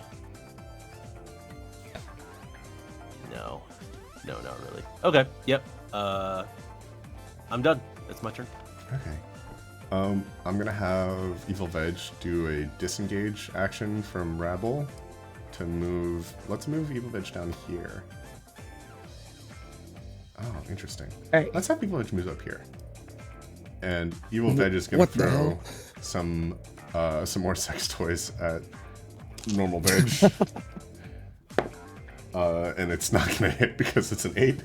No. No, not really. Okay. Yep. I'm done. That's my turn. Okay. I'm gonna have Evil Veg do a disengage action from Rabble to move. Let's move Evil Veg down here. Oh, interesting. Hey. Let's have Evil Veg move up here. And Evil Veg is gonna What the throw hell? some more sex toys at normal Veg. And it's not gonna hit because it's an 8.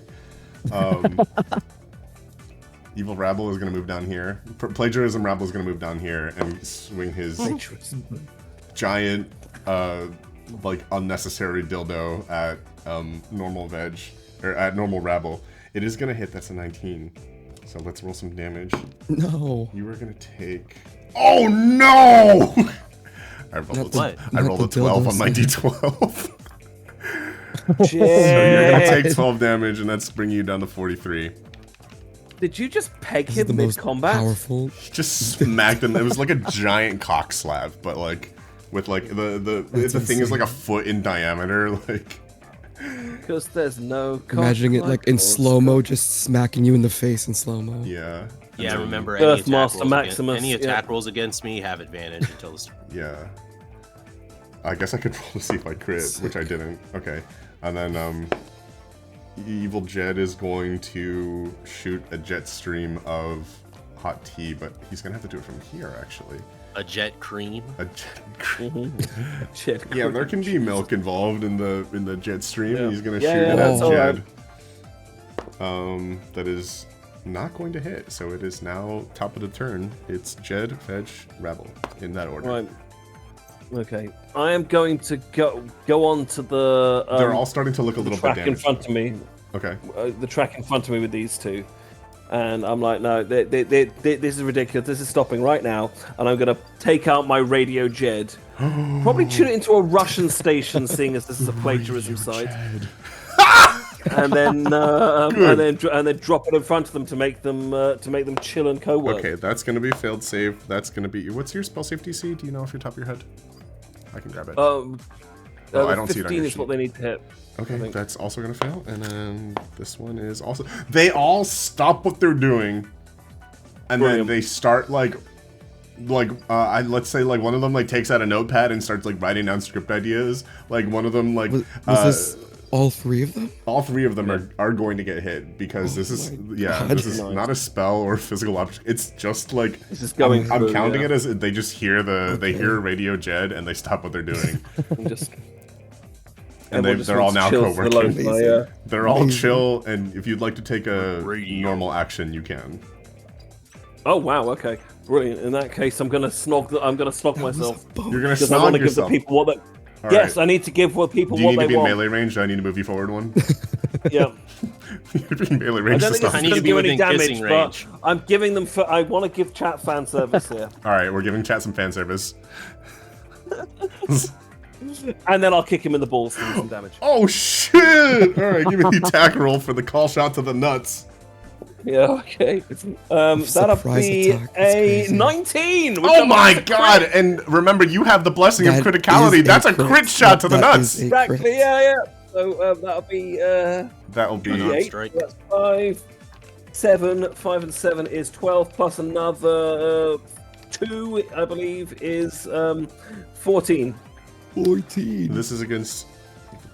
Evil Rabble is gonna move down here. Plagiarism Rabble is gonna move down here and swing his giant, like unnecessary dildo at normal Veg or at normal Rabble. It is gonna hit. That's a 19. So let's roll some damage. No. You are gonna take. Oh no! I rolled Not a, the- I not rolled the a 12 on my dildo d12. So you're gonna Shit. take 12 damage, and that's bringing you down to 43. Did you just peg This is the him most mid-combat? powerful. Just smacked him. It was like a giant cock slab, but like with like the thing is like a foot in diameter. Like Because there's no. Imagining it cock like in or slow mo, just smacking you in the face in slow mo. yeah. Yeah. And then- Remember, any attack, Earthmaster rolls Maximus, any yeah. attack rolls against me have advantage until this. Yeah. I guess I could roll to see if I crit, which I didn't. Okay. And then Evil Jed is going to shoot a jet stream of hot tea, but he's gonna have to do it from here actually. A jet cream. A jet cream. Shit. Yeah, there can be milk involved in the jet stream. Yeah. He's gonna Yeah, shoot yeah, it that's at alright. Jed. That is not going to hit. So it is now top of the turn. It's Jed, Veg, Rebel in that order. Right. Okay. I am going to go on to the. They're all starting to look a the little bit track in damaged. front of me. Okay. The track in front of me with these two. And I'm like, no, this is ridiculous. This is stopping right now. And I'm going to take out my radio Jed. Probably tune it into a Russian station, seeing as this is a plagiarism site. And then drop it in front of them to make them chill and co-work. Okay, that's gonna be failed save. That's gonna be. What's your spell save DC? Do you know off your top of your head? I can grab it. Oh, I don't see it on 15 your is what sheet. they need to hit. Okay, think. that's also gonna fail. And then this one is also. They all stop what they're doing, and Brilliant. then they start like let's say like one of them like takes out a notepad and starts like writing down script ideas. Like one of them like Was this all three of them? all three of them are going to get hit because this is my yeah God. this is not a spell or physical object. It's just like This is going I'm through, counting yeah. it as they just hear they hear Radio Jed and they stop what they're doing. And just. And everyone just they're all wants to now chill for the co-working. lo-fi, yeah. They're all Amazing. chill, and if you'd like to take a Radio. normal action, you can. Oh wow, okay, brilliant. In that case, I'm gonna snog myself You're gonna because I want snog to give the yourself. people what they. All Yes, right. I need to give what people Do you what need to they be in want. melee range? Do I need to move you forward one? Yeah. You need to be in melee I range don't to think stop. it's need going to to be do any within damage, kissing but range. I'm giving them. I want to give chat fan service here, All right, we're giving chat some fan service. and then I'll kick him in the balls to do some damage. Oh shit! All right, give me the attack roll for the call shot to the nuts. Yeah, okay. That'll Surprise be attack, that's a crazy. 19. which Oh I'm my not a god! crit. And remember, you have the blessing of That criticality. is That's a crit shot to the That nuts. is a Exactly. crit. Yeah. So that'll be That'll be Unarmed 8. strike. That's 5, 7. 5 and 7 is 12 plus another 2, I believe, is 14. 14. This is against.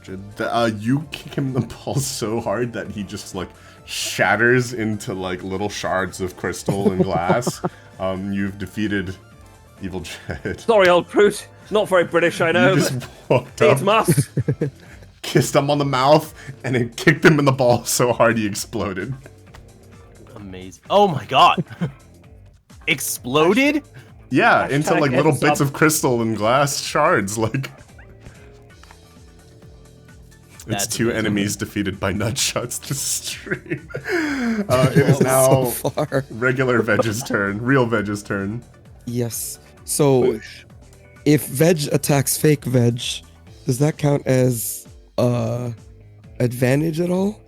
You kick him in the balls so hard that he just like shatters into like little shards of crystal and glass. You've defeated Evil Jed. Sorry, old prude. Not very British, I know. You just walked Needs up, must. kissed him on the mouth, and then kicked him in the balls so hard he exploded. Amazing. Oh my god. Exploded? Yeah, into like little Hashtag bits Ed of crystal and glass shards. Like it's That's two amazing. enemies defeated by nutshots to stream. It is now So far. regular Veg's turn, real Veg's turn. Yes. So if Veg attacks fake Veg, does that count as advantage at all?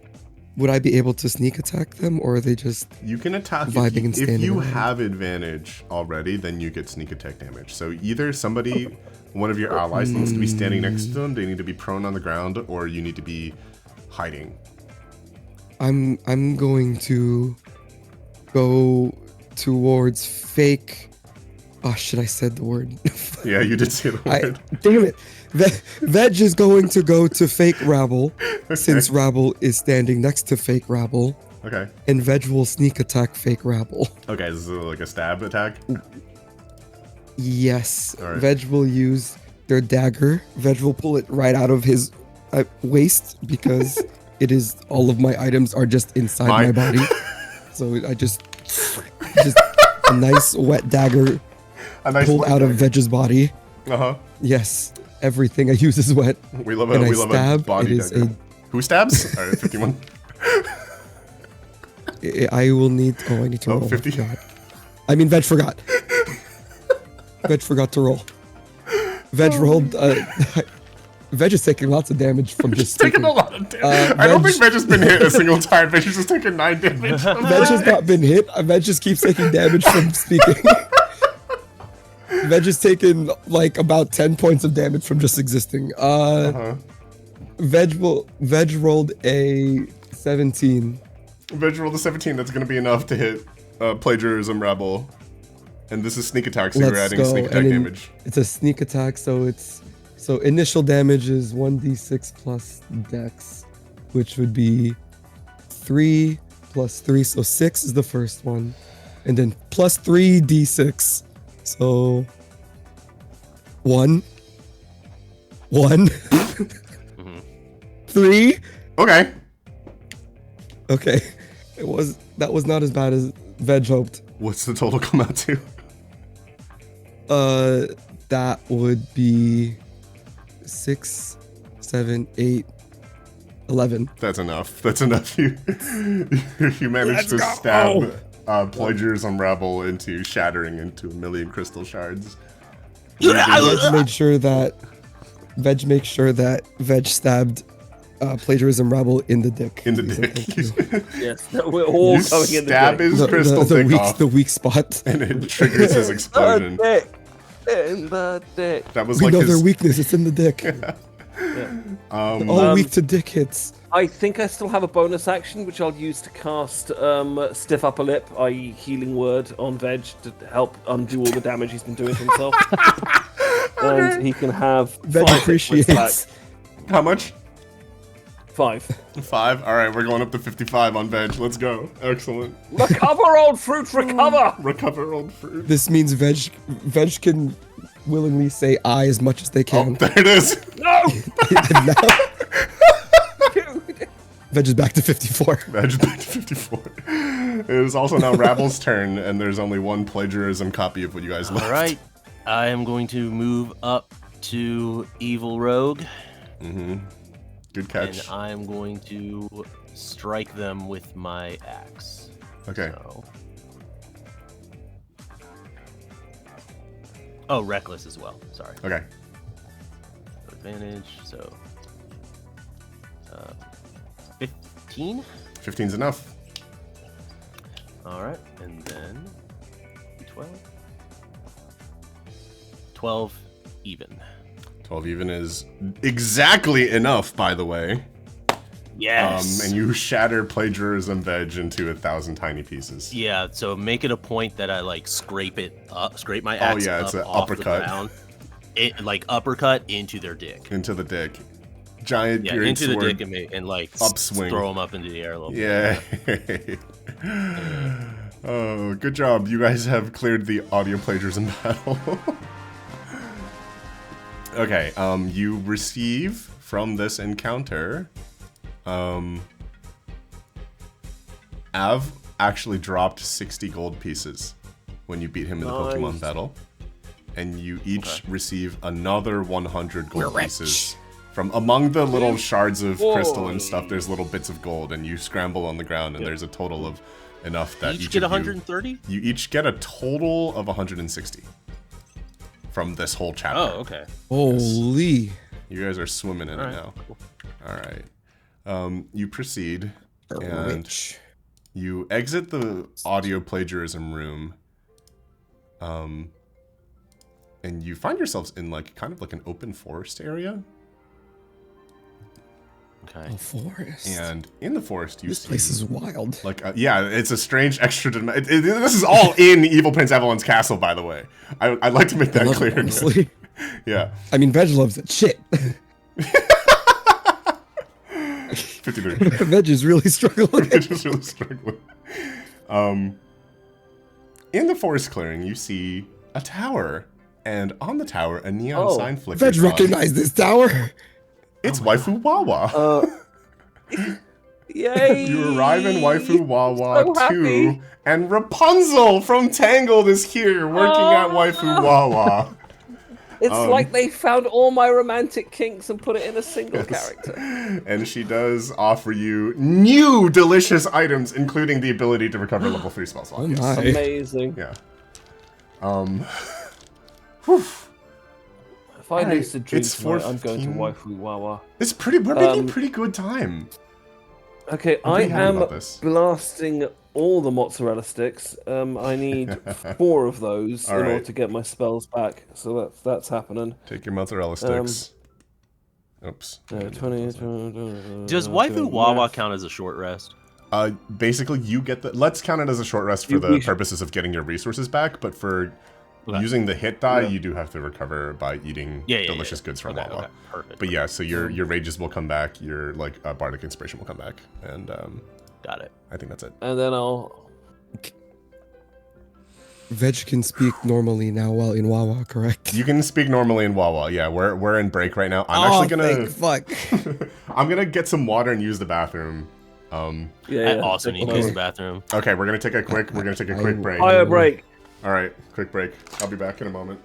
Would I be able to sneak attack them, or are they just You can attack vibing and if standing you around? have advantage already, then you get sneak attack damage. So either somebody, one of your allies needs to be standing next to them, they need to be prone on the ground, or you need to be hiding. I'm going to go towards fake. Oh shit! I said the word. Yeah, you did say the word. Damn it! Veg is going to go to fake Rabble, since Rabble is standing next to fake Rabble, Okay. and Veg will sneak attack fake Rabble. Okay, this is like a stab attack. Yes. All right. Veg will use their dagger. Veg will pull it right out of his waist because it is all of my items are just inside my body. So I just a nice wet dagger pulled out of Veg's body. Uh-huh. Yes. Everything I use is wet. We love And a I we love stab, a body it is dagger. Who stabs? All right, 51. I will need. Oh, I need to roll. 50. I forgot. I mean, Veg forgot. Veg forgot to roll. Veg rolled. Veg is taking lots of damage from just Taking a lot of damage. I don't think Veg has been hit a single time. Veg has just taken 9 damage. Veg has not been hit. Veg just keeps taking damage from speaking. Veg has taken like about 10 points of damage from just existing. Veg rolled a 17. Veg rolled a 17. That's going to be enough to hit Plagiarism Rabble. And this is sneak attack, so you're adding sneak attack damage. It's a sneak attack, so initial damage is 1d6 plus dex, which would be 3 plus 3, so 6 is the first one, and then plus 3d6, so 1, 3. Okay. Okay, that was not as bad as Veg hoped. What's the total come out to? That would be 6, 7, 8, 11. That's enough. That's enough. You managed to stab Plagiarism Rabble into shattering into a million crystal shards. Veg makes sure that Veg stabbed Plagiarism Rabble in the dick. In the He said thank you. dick. Yes, we're all You going in the stab dick. his crystal dick off, The weak spot. and it triggers his explosion. In the dick. That was We like know their his... weakness. It's in the dick. All weak to dick hits. I think I still have a bonus action, which I'll use to cast Stiff Upper Lip, i.e. Healing Word, on Veg to help undo all the damage he's been doing to himself. And he can have Veg 5 hit points appreciates. back. How much? 5. 5? Alright, we're going up to 55 on Veg. Let's go. Excellent. Recover, old fruit, recover! Recover old fruit. This means Veg can willingly say "I" as much as they Oh, can. there it is. No! Veg is back to 54. Veg is back to 54. It is also now Rabble's turn, and there's only one plagiarism copy of what you guys left. All right, I am going to move up to Evil Rogue, Mm-hmm. Good catch. and I am going to strike them with my axe. Okay. So. Oh, reckless as well. Sorry. Okay. Advantage. So. 15. 15's enough. All right, and then 12. 12 even. 12 even is exactly enough, by the way. Yes. And you shatter plagiarism Veg into 1,000 tiny pieces. Yeah, so make it a point that I like scrape my axe it's up an off uppercut. the ground. It like uppercut into their dick. Into the dick. Giant Yeah, great into the sword. dick and like upswing. throw them up into the air a little Yeah. Oh, good job. You guys have cleared the audio plagiarism battle. Okay, you receive from this encounter, Av actually dropped 60 gold pieces when you beat him in the Pokemon battle. And you each receive another 100 gold pieces. From among the little shards of crystal and stuff, there's little bits of gold, and you scramble on the ground, and there's a total of enough that Each each get of 130? You each get a total of 160. from this whole chapter. Oh, okay. Holy. You guys are swimming in it now. All right. You proceed, and you exit the audio plagiarism room. And you find yourselves in like kind of like an open forest area. Okay. A forest. And in the forest, you this see place is wild. like yeah, it's a strange extra. This is all in Evil Prince Avalon's castle, by the way. I'd like to make that clear. Honestly. Yeah. I mean, Veg loves it. Shit. 53. Veg is really struggling. Just really struggling. In the forest clearing, you see a tower, and on the tower, a neon sign flickers. Veg recognized this tower. It's Waifu Wawa. Yay! You arrive in Waifu Wawa So 2, and Rapunzel from Tangled is here, working at Waifu Wawa. It's like they found all my romantic kinks and put it in a single character. And she does offer you new delicious items, including the ability to recover level 3 spell slot. Oh Yes. my. Amazing. Yeah. If I lucid dream It's tonight, I'm going to 4:15. Waifu Wawa. It's pretty. We're making pretty good time. Okay, I'm I pretty happy am about this. blasting all the mozzarella sticks. I need 4 of those All in order right. to get my spells back. So that's happening. Take your mozzarella sticks. Oops. 20. Does Waifu Wawa count as a short rest? Basically, you get the. Let's count it as a short rest for the purposes of getting your resources back, but for using the hit die, you do have to recover by eating delicious goods from Wawa. Okay, perfect. But yeah, so your rages will come back, your like bardic inspiration will come back, and Got it. I think that's it. And then I'll. Veg can speak normally now while in Wawa, correct? You can speak normally in Wawa. Yeah, we're in break right now. I'm actually gonna. Fuck. I'm gonna get some water and use the bathroom. I also need to use the bathroom. Okay, we're gonna take a quick break. Fire break. All right, quick break. I'll be back in a moment.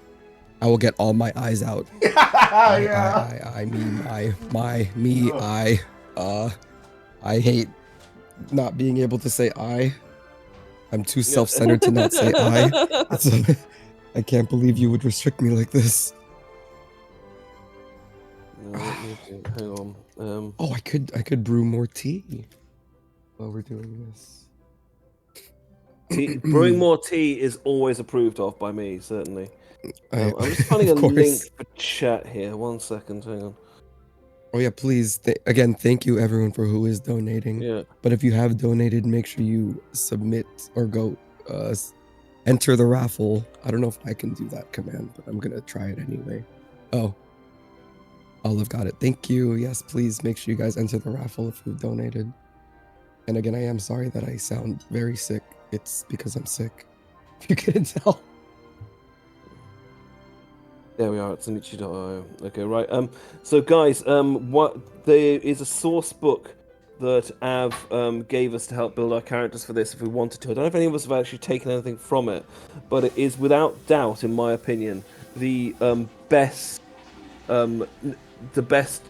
I will get all my eyes out. I hate not being able to say I. I'm too self-centered to not say I. So, I can't believe you would restrict me like this. Hang on. Oh, I could brew more tea while we're doing this. Brewing more tea is always approved of by me, certainly. I'm just finding a Of course. link for chat here. 1 second, hang on. Oh yeah, please. Again, thank you everyone for who is donating. Yeah. But if you have donated, make sure you submit or go enter the raffle. I don't know if I can do that command, but I'm gonna try it anyway. Oh, Olive got it. Thank you. Yes, please make sure you guys enter the raffle if you've donated. And again, I am sorry that I sound very sick. It's because I'm sick. If you couldn't tell. There we are. It's Anichi.io. Okay, right. So guys, there is a source book that Av gave us to help build our characters for this if we wanted to. I don't know if any of us have actually taken anything from it, but it is without doubt, in my opinion, the best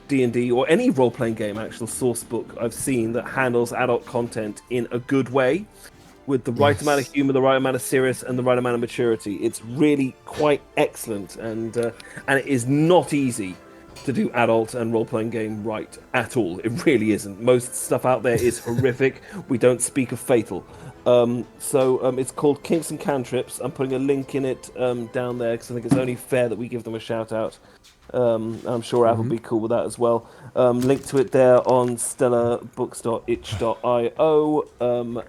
D&D or any role-playing game actual source book I've seen that handles adult content in a good way, with the right amount of humor, the right amount of serious, and the right amount of maturity. It's really quite excellent, and it is not easy to do adult and role-playing game right at all. It really isn't. Most stuff out there is horrific. We don't speak of Fatal. It's called Kinks and Cantrips. I'm putting a link in it down there because I think it's only fair that we give them a shout-out. I'm sure Av will be cool with that as well. Link to it there on stellarbooks.itch.io.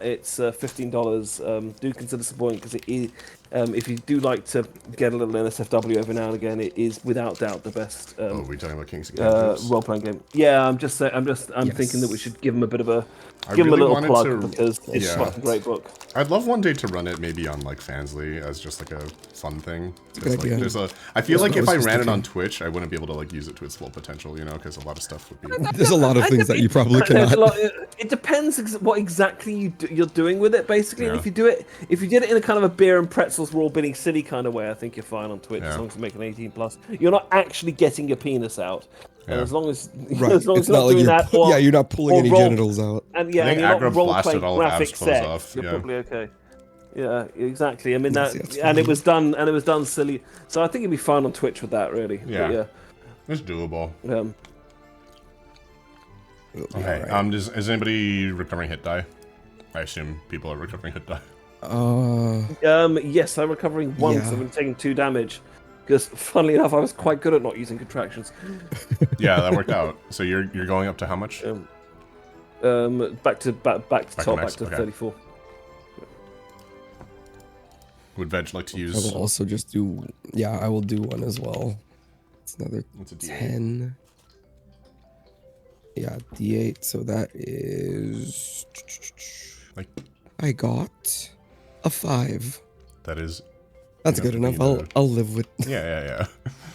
It's $15. Do consider supporting because it is. If you do like to get a little NSFW every now and again, it is without doubt the best. We're talking about Kings and Cantrips. Role-playing game. Yeah, I'm thinking that we should give them a bit of a give them a little plug because it's a fucking great book. I'd love one day to run it maybe on like Fansly as just like a fun thing. Good idea. I feel like if I ran it on Twitch, I wouldn't be able to like use it to its full potential, you know, because a lot of stuff would be. There's a lot of things that you probably cannot. It depends what exactly you're doing with it, basically. Yeah. And if you did it in a kind of a beer and pretzels we're all bidding silly kind of way, I think you're fine on Twitch as long as you make an 18+. You're not actually getting your penis out. And as long as Right. you're not like doing that, you're not pulling any genitals out. and I think you're not Agrab role blasted playing all of graphic Av's clothes sex, off, you're yeah. probably okay. Yeah, exactly. I mean Yes, that, that's and it fine. was done silly. So I think it'd be fun on Twitch with that, really. Yeah. But, yeah. It's doable. Um, It'll be Okay. alright. Is anybody recovering hit die? I assume people are recovering hit die. yes, I'm recovering once. Yeah. I've been taking 2 damage. Because, funnily enough, I was quite good at not using contractions. Yeah, that worked out. So you're going up to how much? Back to top, back max, to okay. 34. Would Veg like to I use? will also just do. Yeah, I will do one as well. It's another It's a D8. 10. Yeah, D8. So that is. Like I got a 5. that is. That's enough good to enough. be the- I'll live with. Yeah.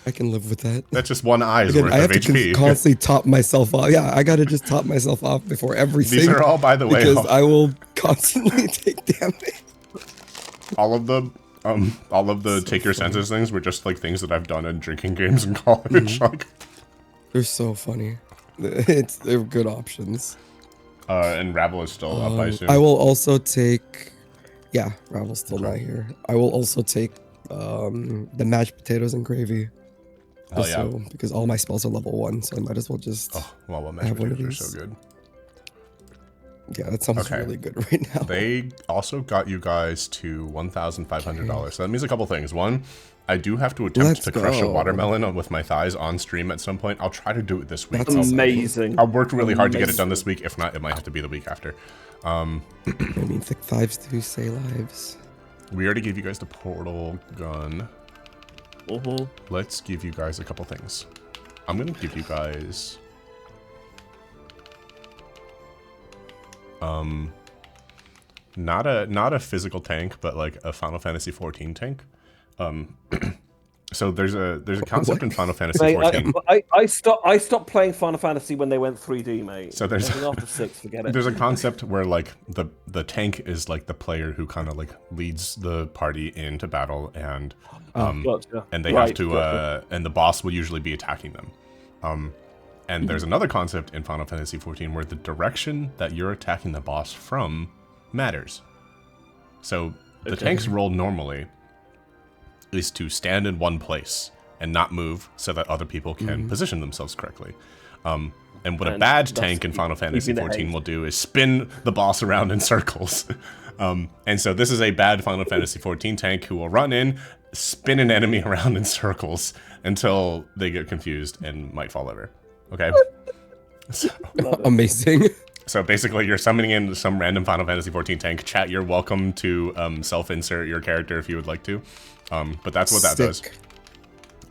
I can live with that. That's just one eye's Again, worth I of have to HP. constantly top myself off. Yeah, I gotta just top myself off before everything. These are all, by the way, because I will constantly take damage. all of the So take your funny. senses things were just like things that I've done in drinking games in college. Like, They're so funny. They're good options. and Rabble is still up, I assume. I will also take. Yeah, Ravel's still not here. I will also take the mashed potatoes and gravy. Hell yeah. So, because all my spells are level 1, so I might as well just. Oh, well, I mashed have one of potatoes are these. so good. Yeah, that sounds Okay. really good right now. They also got you guys to $1,500. So that means a couple things. One, I do have to attempt Let's to crush a go. watermelon with my thighs on stream at some point. I'll try to do it this week. That's Amazing. I'll work really hard to get it done this week. If not, it might have to be the week after. I mean, thick fives do save lives. We already gave you guys the portal gun. Mm-hmm. Let's give you guys a couple things. I'm gonna give you guys not a physical tank, but like a Final Fantasy 14 tank. So there's a concept in Final Fantasy Mate, 14. I stopped playing Final Fantasy when they went 3D, mate. So there's- Anything after 6, forget it. There's a concept where like the tank is like the player who kind of like leads the party into battle, and Gotcha. and they Right, have to gotcha. and the boss will usually be attacking them. And there's another concept in Final Fantasy 14 where the direction that you're attacking the boss from matters. So the tank's role normally is to stand in one place and not move so that other people can position themselves correctly. And what a And bad thus tank in Final Fantasy keeping the 14 haste. will do is spin the boss around in circles. And so this is a bad Final Fantasy 14 tank who will run in, spin an enemy around in circles until they get confused and might fall over. Okay? Amazing. So basically, you're summoning in some random Final Fantasy 14 tank. Chat, you're welcome to self-insert your character if you would like to. But that's what that does. Sick.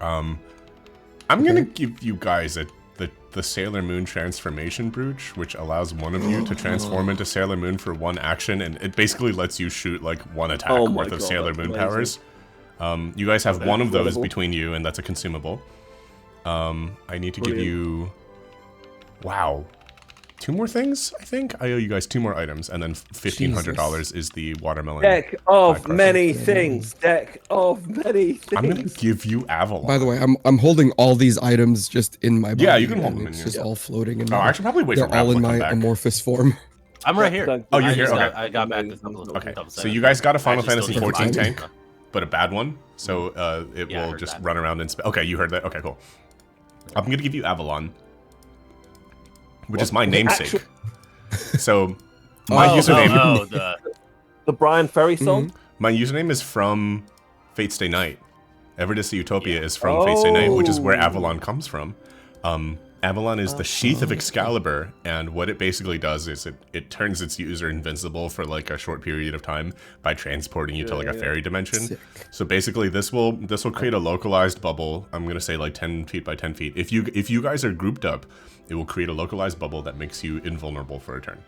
I'm gonna give you guys the Sailor Moon transformation brooch, which allows one of you to transform into Sailor Moon for one action, and it basically lets you shoot like one attack Oh my worth of God, Sailor that's Moon amazing. powers. You guys have one of those incredible. between you, and that's a consumable. I need to give Brilliant. you... Wow. 2 more things, I think? I owe you guys 2 more items, and then $1,500 is the watermelon. Deck of crushing. many things. Deck of many things. I'm gonna give you Avalon. By the way, I'm holding all these items just in my body. Yeah, you can hold and them in It's your- just all floating in Oh, my. I should probably wait They're for all Rabble in to come my back. amorphous form. I'm right here. Don't- Oh, you're I here? just Okay. I got back a couple of Okay, seconds. so you guys got a Final I just Fantasy don't need 14 to buy tank, it. but a bad one, so it Yeah, I will heard just that. run around and... Okay, you heard that? Okay, cool. I'm gonna give you Avalon, which is my namesake. So, my username... The Brian Ferry song? My username is from Fate's Day Night. Everdis Utopia is from Fate's Day Night, which is where Oh. Avalon comes from. Avalon is the sheath of Excalibur, and what it basically does is it turns its user invincible for like a short period of time by transporting you to like a fairy dimension. Sick. So basically, this will create a localized bubble. I'm gonna say like 10 feet by 10 feet. If you guys are grouped up, it will create a localized bubble that makes you invulnerable for a turn.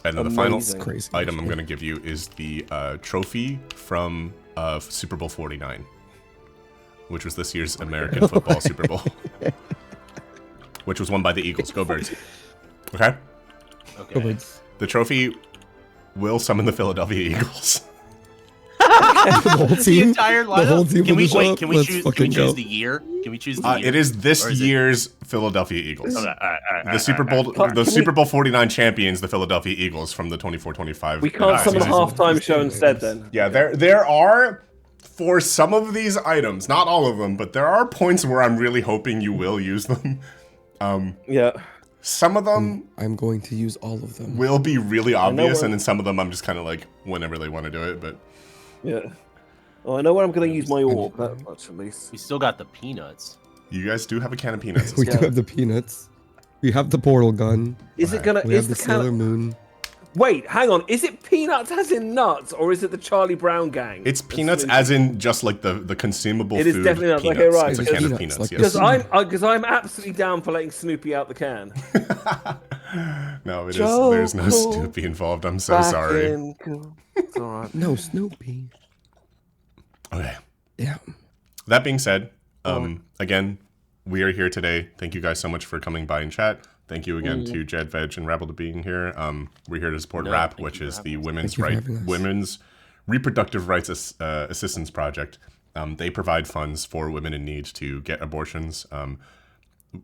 And then the final Amazing. Crazy. item I'm gonna give you is the trophy from Super Bowl 49, which was this year's American football Super Bowl, which was won by the Eagles. Go Birds! Okay, Okay. the trophy will summon the Philadelphia Eagles. The whole The team. entire lineup. The whole team Can will we show wait? up. Can we Let's choose? fucking Can we choose go. the year? Can we choose the year? It is this Or is it- year's Philadelphia Eagles. Okay, all right, The Super Bowl, the Super Bowl 49 champions, the Philadelphia Eagles from the 24-25. We can't summon a season. halftime show instead then. Yeah, there are, for some of these items, not all of them, but there are points where I'm really hoping you will use them. Yeah. Some of them I'm going to use all of them. will be really obvious, where- and then some of them I'm just kind of like, whenever they want to do it, but... Yeah. Oh, I know where I'm going to use my orb, that much at least. We still got the peanuts. You guys do have a can of peanuts. We do have the peanuts. We have the portal gun. Is it gonna? We Is have the the Sailor can? Moon. Wait, hang on. Is it peanuts as in nuts, or is it the Charlie Brown gang? It's peanuts as in just like the consumable It is food definitely nuts. peanuts. Okay, right, It's a because- can of Peanuts, peanuts, like yes. Because I'm absolutely down for letting Snoopy out the can. No, it is. Joe There's no Cool. Snoopy involved. I'm so Back sorry. in cool. It's all right. No, Snoopy. Okay. Yeah. That being said, again, we are here today. Thank you guys so much for coming by and chat. Thank you again to Jed, Veg, and Rabble to being here. We're here to support No, WRRAP, thank which you for is having the us. Women's Reproductive Rights Assistance Project. They provide funds for women in need to get abortions.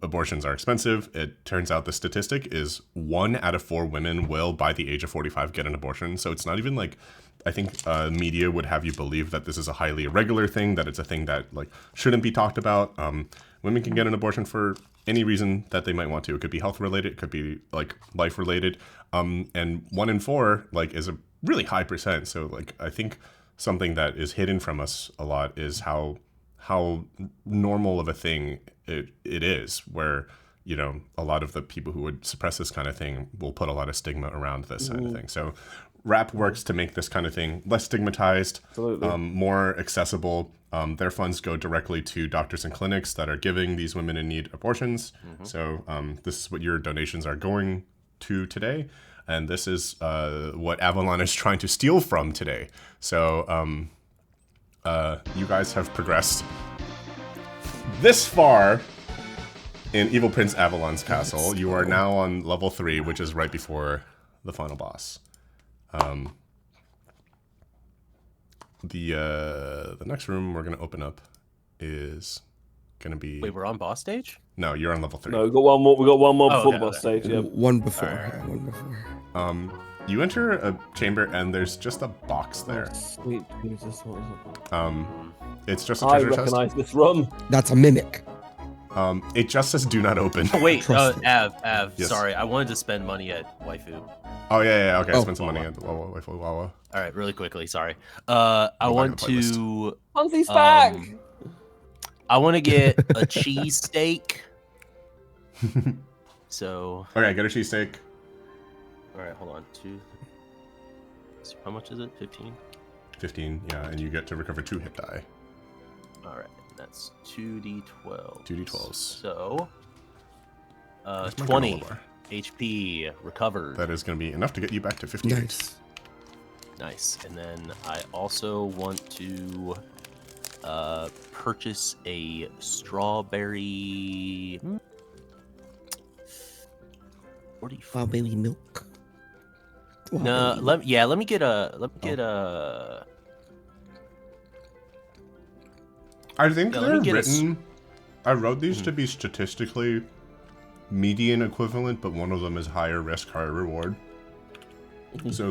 Abortions are expensive. It turns out the statistic is 1 out of 4 women will, by the age of 45, get an abortion. So it's not even like, I think media would have you believe that this is a highly irregular thing, that it's a thing that like shouldn't be talked about. Women can get an abortion for any reason that they might want to. It could be health related, it could be like life related. And 1 in 4 like is a really high percent. So like I think something that is hidden from us a lot is how normal of a thing it is, where, you know, a lot of the people who would suppress this kind of thing will put a lot of stigma around this kind of thing. So WRRAP works to make this kind of thing less stigmatized, more accessible. Their funds go directly to doctors and clinics that are giving these women in need abortions. So this is what your donations are going to today. And this is what Avalon is trying to steal from today. So you guys have progressed this far in Evil Prince Avalon's castle. You are now on level 3, which is right before the final boss. The next room we're gonna open up is gonna be. Wait, we're on boss stage? No, you're on level 3. No, we got one more. We got one more before okay, the boss stage. Yeah. One before. Alright. One before. You enter a chamber and there's just a box there. Sweet Jesus, what is it? It's just a I treasure chest. recognize this room. That's a mimic. It just says "Do not open." Oh, wait, Trust me. Av, Yes. sorry. I wanted to spend money at Waifu. Oh yeah. Okay, Oh. spend some money at the Wawa. All right, really quickly, sorry. I want back in the to... Fonzie's back. I want to get a cheesesteak. So... Okay, get a cheesesteak. All right, hold on. So how much is it? 15? 15, yeah, and you get to recover 2 hit die. All right, that's 2d12. 2d12s. So, Where's my 20 granola bar? HP recovered. That is going to be enough to get you back to 58. Nice. Nice. And then I also want to purchase a strawberry. 45. Strawberry milk. No, let me get a. I think Yeah, let they're me get a s- written. I wrote these to be statistically median equivalent, but one of them is higher risk, higher reward. So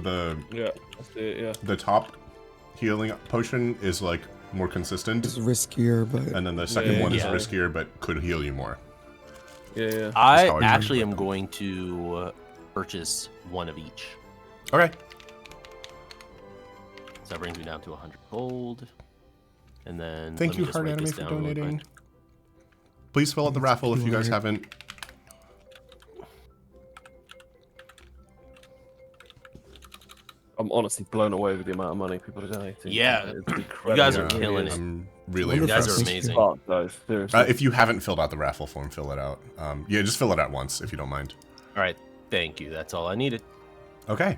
Yeah, that's it. Yeah. the top healing potion is like more consistent, It's riskier, but and then the second Yeah, one is yeah. riskier but could heal you more. Yeah. I how I actually am remember them. going to purchase one of each. Okay. So that brings me down to 100 gold. And then Thank let you, me just Hard write Anime, this for down real donating. quick. Please fill out the raffle if you guys haven't. I'm honestly blown away with the amount of money people are donating. Yeah, It's you incredible. guys are It really killing is. it. I'm really You guys impressed. are amazing. Fuck those, seriously. If you haven't filled out the raffle form, fill it out. Yeah, just fill it out once if you don't mind. All right, thank you. That's all I needed. Okay.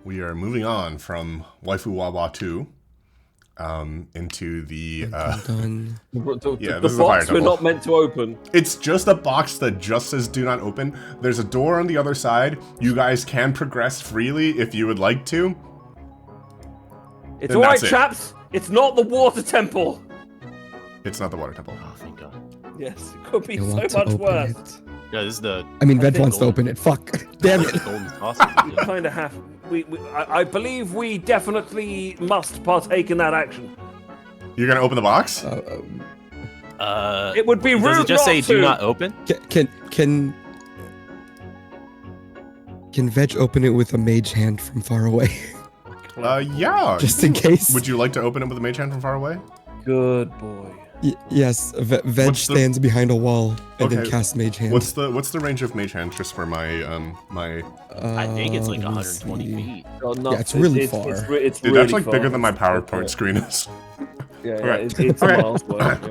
We are moving on from Waifu Wawa 2 into the... done. Yeah, the this is a fire box we're double. not meant to open. It's just a box that just says "Do not open." There's a door on the other side. You guys can progress freely if you would like to. It's Then all right, that's it. chaps. It's not the water temple. It's not the water temple. Oh, thank God. Yes, it could be I so want to much open worse. it. Yeah, this is the. I mean, I Veg think wants to gold- open it. Fuck. Damn it. Golden sausage. We kind of have. I believe we definitely must partake in that action. You're gonna open the box? It would be rude Does it just not say to. do not open? Can Veg open it with a mage hand from far away? Yeah. Just in case. Would you like to open it with a mage hand from far away? Good boy. Yes, Veg What's the- stands behind a wall and then Okay, casts mage hand. What's the range of mage hand just for my my? I think it's like let me 120 see. feet. Oh, Yeah, it's really far. It's Dude, really that's like far. bigger than my It's- PowerPoint screen is. Yeah, Okay. it's Okay. miles away. Yeah.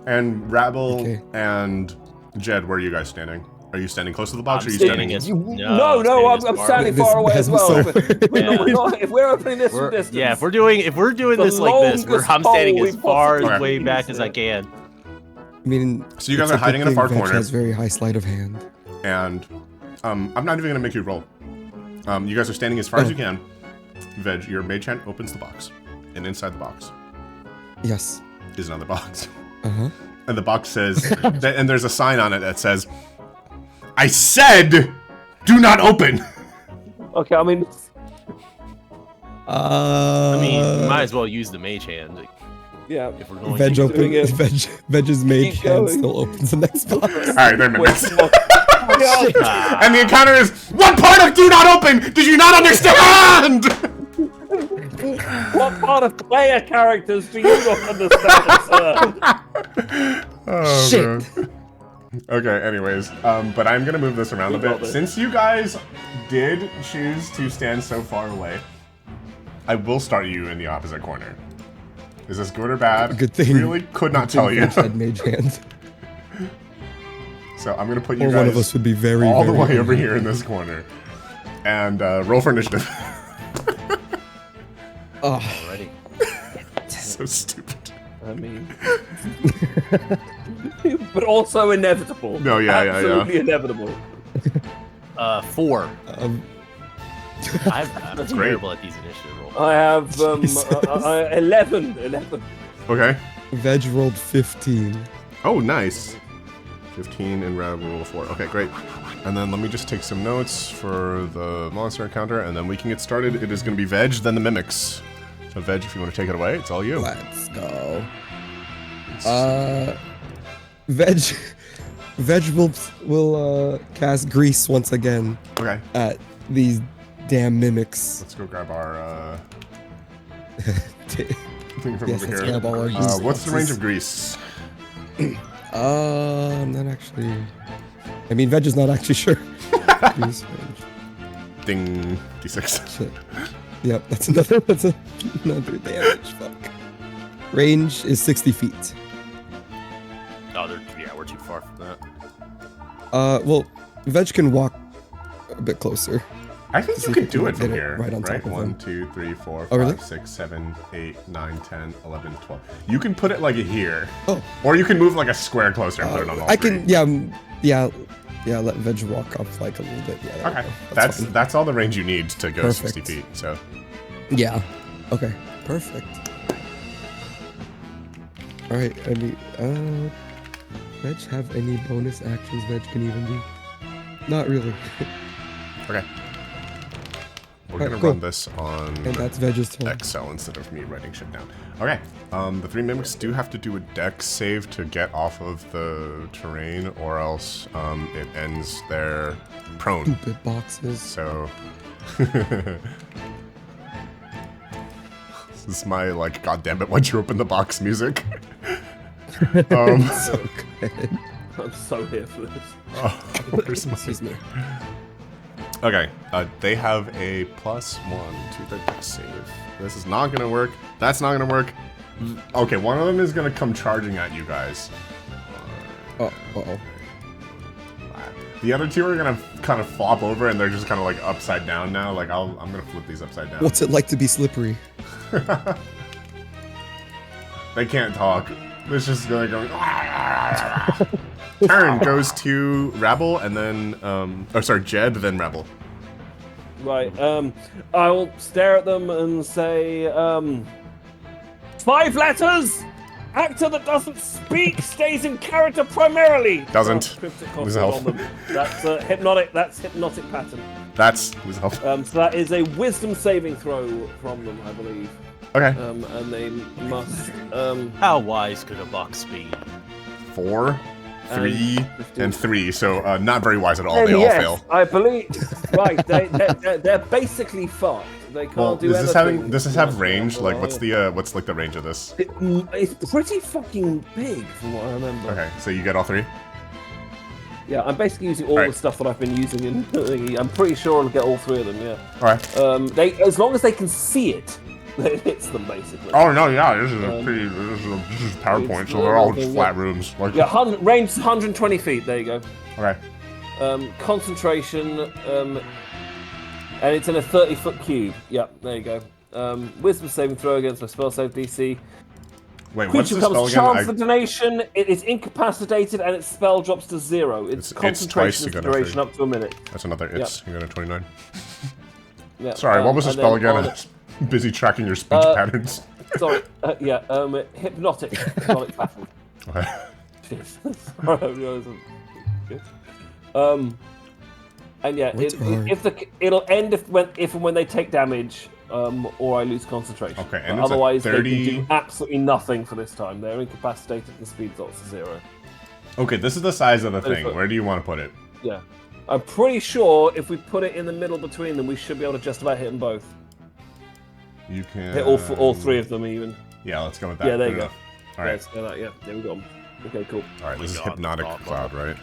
And Rabble Okay. and Jed, where are you guys standing? Are you standing close to the box? I'm or are you standing standing? as No, standing I'm as far standing This far away as has well. so- We're not, if we're opening this from distance, Yeah, if we're doing The this like this, longest I'm standing pole as we far possibly as way can back as I sit. can. I mean, So you guys it's are a hiding good in a far thing Veg corner. has very high sleight of hand. And I'm not even gonna make you roll. You guys are standing as far as Oh. you can. Veg, your mage hand opens the box, and inside the box Yes. is another box. Uh-huh. And the box says, and there's a sign on it that says, "I said, do not open." Okay, I mean, I mean, we might as well use the mage hand like, yeah. if we're going. Veg keep doing it. Veg's mage Keep hand going. still opens the next box. All right, they're mimics. Ah, And the encounter is, what part of do not open did you not understand? What part of player characters do you not understand, sir? Oh, Shit. man. Okay, anyways, but I'm gonna move this around a We got bit. this. Since you guys did choose to stand so far away, I will start you in the opposite corner. Is this good or bad? Good thing. Really could not tell you. Veg had mage hand. So I'm gonna put you Or guys one of us would be very, all the very way over angry. here in this corner. And roll for initiative. Oh, already. So stupid. I mean, but also inevitable. No, yeah. Absolutely inevitable. 4. um, I'm great. terrible at these initiative rolls. I have Jesus. 11. Okay. Veg rolled 15. Oh, nice. 15 and Rab roll 4. Okay, great. And then let me just take some notes for the monster encounter, and then we can get started. It is going to be Veg, then the mimics. So Veg, if you want to take it away, it's all you. Let's go. Veg will cast grease once again Okay. at these damn mimics. Let's go grab our T- thing from Yes, over let's here. grab all our grease What's the range boxes. of grease? I'm not actually. I mean, Veg is not actually sure. Grease range. Ding. D6. Shit. Yep, that's another damage. Fuck. Range is 60 feet. Oh, we're too far from that. Well, Veg can walk a bit closer. I think See you if can you do can it from hit it here. right on top of 1, him. 2, 3, 4, Oh, really? 5, 6, 7, 8, 9, 10, 11, 12. You can put it like here. Oh. Or you can move like a square closer and put it on all I three. can, yeah. Let Veg walk up like a little bit. Yeah. there we Okay, go. that's fine. that's all the range you need to go Perfect. 60 feet. So Yeah. Okay. Perfect. All right. I mean, Veg have any bonus actions Veg can even do? Not really. okay, we're Alright, gonna cool. run this on And that's Veg's turn. Excel instead of me writing shit down. Okay, the 3 mimics do have to do a dex save to get off of the terrain, or else it ends their prone. Stupid boxes. So this is my like, God damn it! Once you open the box music. So good. I'm so here for this. Oh, where's my- Excuse me. Okay, they have a +1 to their dex save. This is not gonna work. That's not gonna work. Okay, one of them is gonna come charging at you guys. Oh, uh-oh. The other 2 are gonna kind of flop over, and they're just kind of like upside down now. Like I'm gonna flip these upside down. What's it like to be slippery? They can't talk. It's just gonna go. Turn goes to Rabble, and then Jed, then Rabble. Right. I'll stare at them and say, 5 letters. Actor that doesn't speak stays in character primarily. Doesn't. That's hypnotic. That's hypnotic pattern. That's who's help. So that is a wisdom saving throw from them, I believe. Okay. And they must. How wise could a box be? 4, 3, and 3. So not very wise at all. Then They all yes, fail. I believe. Right. They're basically fucked. They can't Well, do anything. does this have range? Like, what's like the range of this? It's pretty fucking big, from what I remember. Okay, so you get all 3. Yeah, I'm basically using all the stuff that I've been using in. I'm pretty sure I'll get all 3 of them. Yeah. All right. They, as long as they can see it, it hits them basically. Oh no, yeah, this is PowerPoint, so they're all just flat rooms. Like, yeah, range 120 feet. There you go. Okay. Concentration, and it's in a 30-foot cube. Yep, there you go. Wisdom saving throw against my spell save DC. Wait, what's Creature the spell becomes again? charmed for donation. It is incapacitated and its spell drops to 0. Its concentration twice, duration up to a minute. That's another. It's you got a 29. Yeah. Sorry, what was the spell again? I was busy tracking your speech patterns. Sorry. Hypnotic pattern. Okay. Jeez. Good. And yeah, it'll end if and when they take damage, or I lose concentration. Okay, and otherwise 30... they can do absolutely nothing for this time. They're incapacitated and speed drops to 0. Okay, this is the size of the thing. Where do you want to put it? Yeah, I'm pretty sure if we put it in the middle between them, we should be able to just about hit them both. You can hit all 3 of them even. Yeah, let's go with that. Yeah, there you go. All right. Yeah, there we go. Okay, cool. All right, this is hypnotic cloud, right?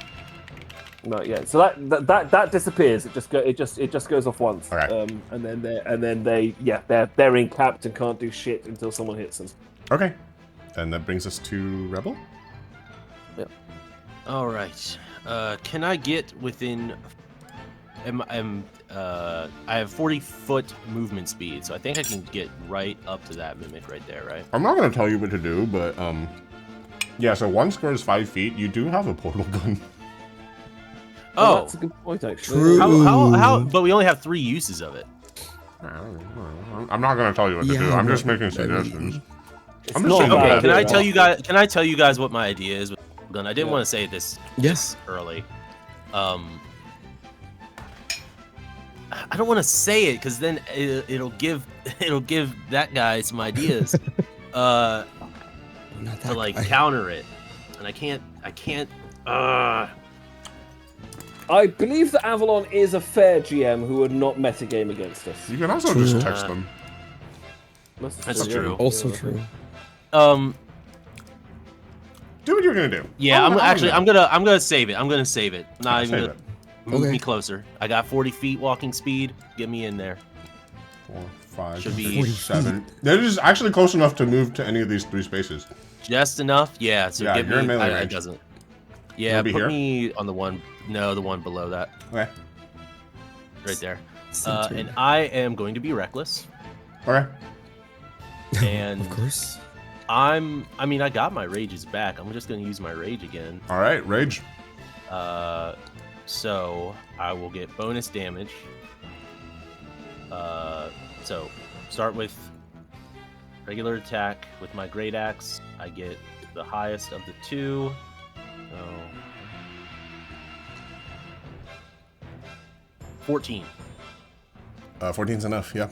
No, yeah. So that disappears. It just goes off once. Okay. And then they're incapped and can't do shit until someone hits them. Okay. And that brings us to Rebel. Yep. All right. Can I get within? I have 40-foot movement speed, so I think I can get right up to that mimic right there, right? I'm not gonna tell you what to do, but yeah. So 1 square is 5 feet. You do have a portal gun. Oh, that's a good point, actually. True. How? But we only have 3 uses of it. I'm not gonna tell you what to do. I'm just making suggestions. I'm just saying. Okay, can I tell you guys? Can I tell you guys what my idea is with the gun? I didn't want to say this early. I don't want to say it because then it'll give that guy some ideas to like counter it, and I can't. I believe that Avalon is a fair GM who would not metagame against us. You can also just text them. That's true. Also true. Do what you're gonna do. Yeah, I'm gonna save it. I'm gonna save it. Not even gonna move me closer. I got 40 feet walking speed. Get me in there. 4, 5, Should be 7. That is actually close enough to move to any of these 3 spaces. Just enough. Yeah. So yeah, get you're me. in melee range. It doesn't. Yeah, put here? me on the one. No, the one below that. Okay. Right there. And I am going to be reckless. Okay. And of course. I mean, I got my rages back. I'm just going to use my rage again. All right, rage. So I will get bonus damage. So start with regular attack with my great axe. I get the highest of the 2. So 14. 14's enough. Yeah.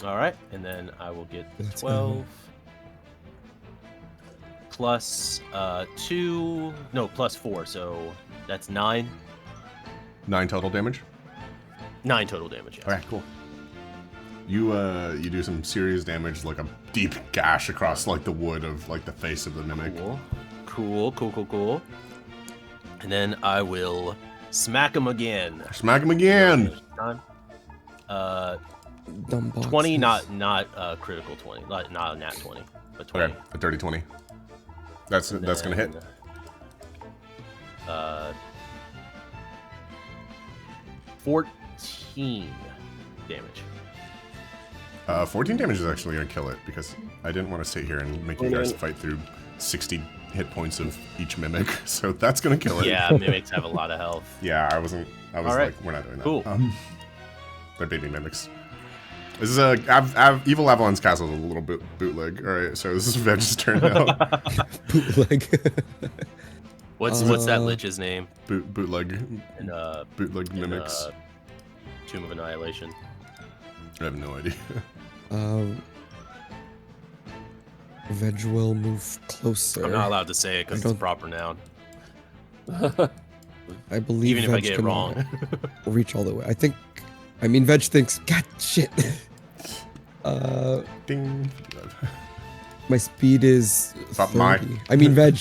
All right, and then I will get 12 plus 2. No, plus 4. So that's 9. 9 total damage. 9 total damage. Yes. All right, cool. You do some serious damage, like a deep gash across like the wood of like the face of the mimic. Cool. And then I will smack him again. Smack him again. 20, not critical 20, not a nat 20, but 20. Okay, a dirty 20. That's gonna hit. 14 damage. 14 damage is actually gonna kill it because I didn't want to sit here and make you guys fight through 60 hit points of each mimic, so that's gonna kill it. Yeah, mimics have a lot of health. Yeah, I was All right. like, we're not doing that. Cool. They're baby mimics. This is Evil Avalon's Castle is a little bit bootleg. All right, so this is Veg's turn now. Bootleg. What's that lich's name? Bootleg. And Bootleg mimics. Tomb of Annihilation. I have no idea. Veg will move closer. I'm not allowed to say it because it's a proper noun. I believe Even if I get it can wrong. reach all the way. I mean, Veg thinks, God, shit. Ding. My speed is Stop 30. my. I mean, Veg.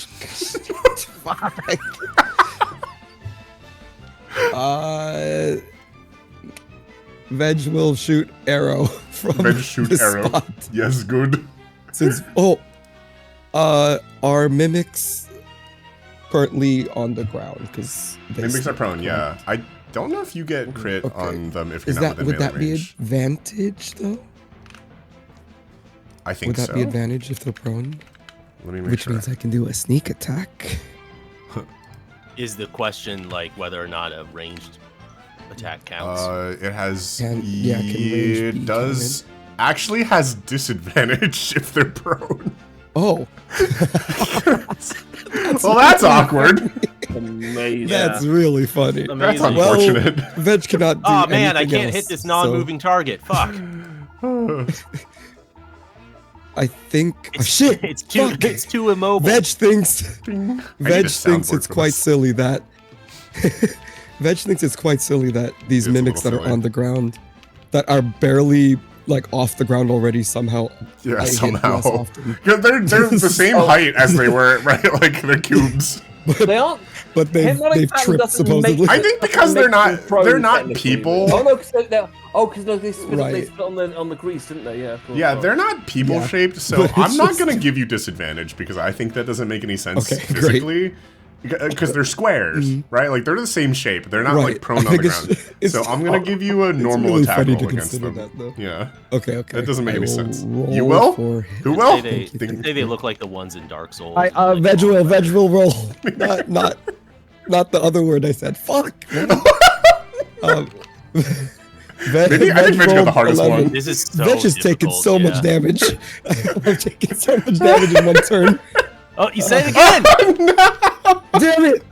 Veg will shoot arrow from Veg shoot the arrow. spot. Yes, good. Since are mimics currently on the ground? Because Mimics are prone. Yeah, I don't know if you get crit on them if you're not within would melee that be range. advantage though? I think Would that so. be advantage if they're prone? Let me make Which sure. means I can do a sneak attack. Is the question like whether or not a ranged attack counts? It has. Can range it be does. Actually has disadvantage if they're prone. Oh, Well, that's awkward. Amazing. that's really funny. That's Amazing. unfortunate. Veg cannot do Oh man, I anything can't hit else, this non-moving target. Fuck. So I think. Oh, shit. It's too. Fuck. It's too immobile. Veg thinks. Ding. I need Veg a thinks soundboard it's for quite this. silly that. Veg thinks it's quite silly that these It's a mimics that little are silly. on the ground, that are barely like off the ground already, somehow. Yeah, I hit somehow. less often. Yeah, they're the same height as they were, right? Like they're cubes. They aren't. But Him not they've exactly tripped doesn't supposedly. make I think because they're not people. Oh no, because they split, Right. they split on the grease, didn't they? Yeah. Of course. Yeah, they're not people Yeah. shaped, so But it's I'm not just- gonna give you disadvantage because I think that doesn't make any sense Okay, great. physically. Because they're squares, right? Like they're the same shape. They're not Right. like prone I on the think ground. it's- So I'm gonna give you a normal really attack funny roll to against consider them. that, though. Yeah, Okay. that doesn't make I any will sense. roll You will? for- Who will? They Thank say they look like the ones in Dark Souls. I like, Veg will roll. Not the other word I said. Fuck. Maybe I think Veg got the hardest one. This is so Veg has taken difficult, so yeah. much damage. I've taken so much damage in one turn. Oh, you say it again! Damn it!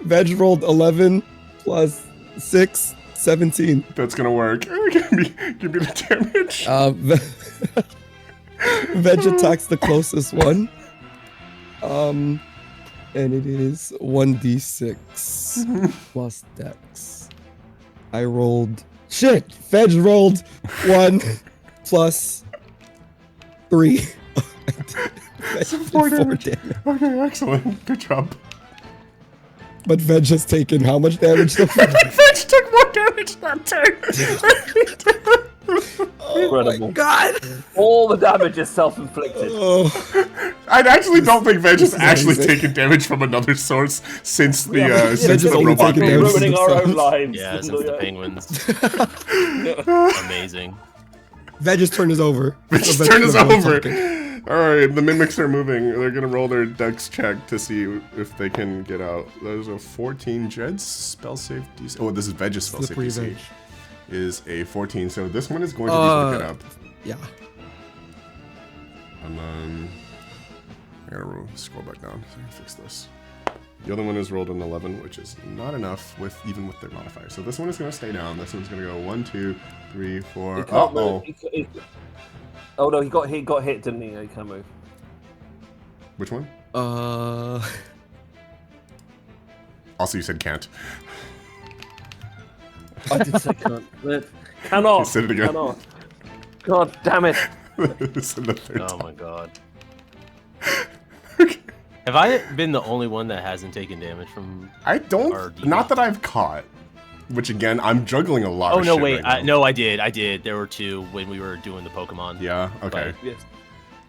Veg rolled 11 plus 6, 17. That's gonna work. Give me the damage. Veg attacks the closest one. And it is 1d6 plus dex. I rolled. Shit! Veg rolled 1 plus 3. Veg did 4 damage. Okay, excellent. Good job. But Veg has taken how much damage so far? Veg took more damage that turn. Incredible. God! All the damage is self-inflicted. Oh, I actually don't think Veg has is actually amazing. taken damage from another source since the Veg since has the only robot taken games. damage. Ruining our own themselves. lives. Yeah, since the penguins. Amazing. Veg's turn is over. Veg's So Veg turn is can avoid over. talking. Alright, the mimics are moving. They're gonna roll their dex check to see if they can get out. There's a 14. Jed's spell save DC. Oh, this is Veg's spell Slippery save DC. Veg. Is a 14. So this one is going to be able to get up. Yeah. And then I gotta scroll back down so I can fix this. The other one is rolled an 11, which is not enough with even with their modifier. So this one is gonna stay down. This one's gonna go 1, 2, 3, 4. He can't Oh, move. Oh no, he got hit, didn't he? He can't move. which one? Also, you said can't. I did say can't. Cannot. You said it again. Cannot. God damn it. This is the third Oh time. my god. Have I been the only one that hasn't taken damage from? I Or don't. do you- Not that I've caught. Which again, I'm juggling a lot. Oh of no, shit wait. right now. No, I did. There were 2 when we were doing the Pokemon. Yeah. Okay. Yes,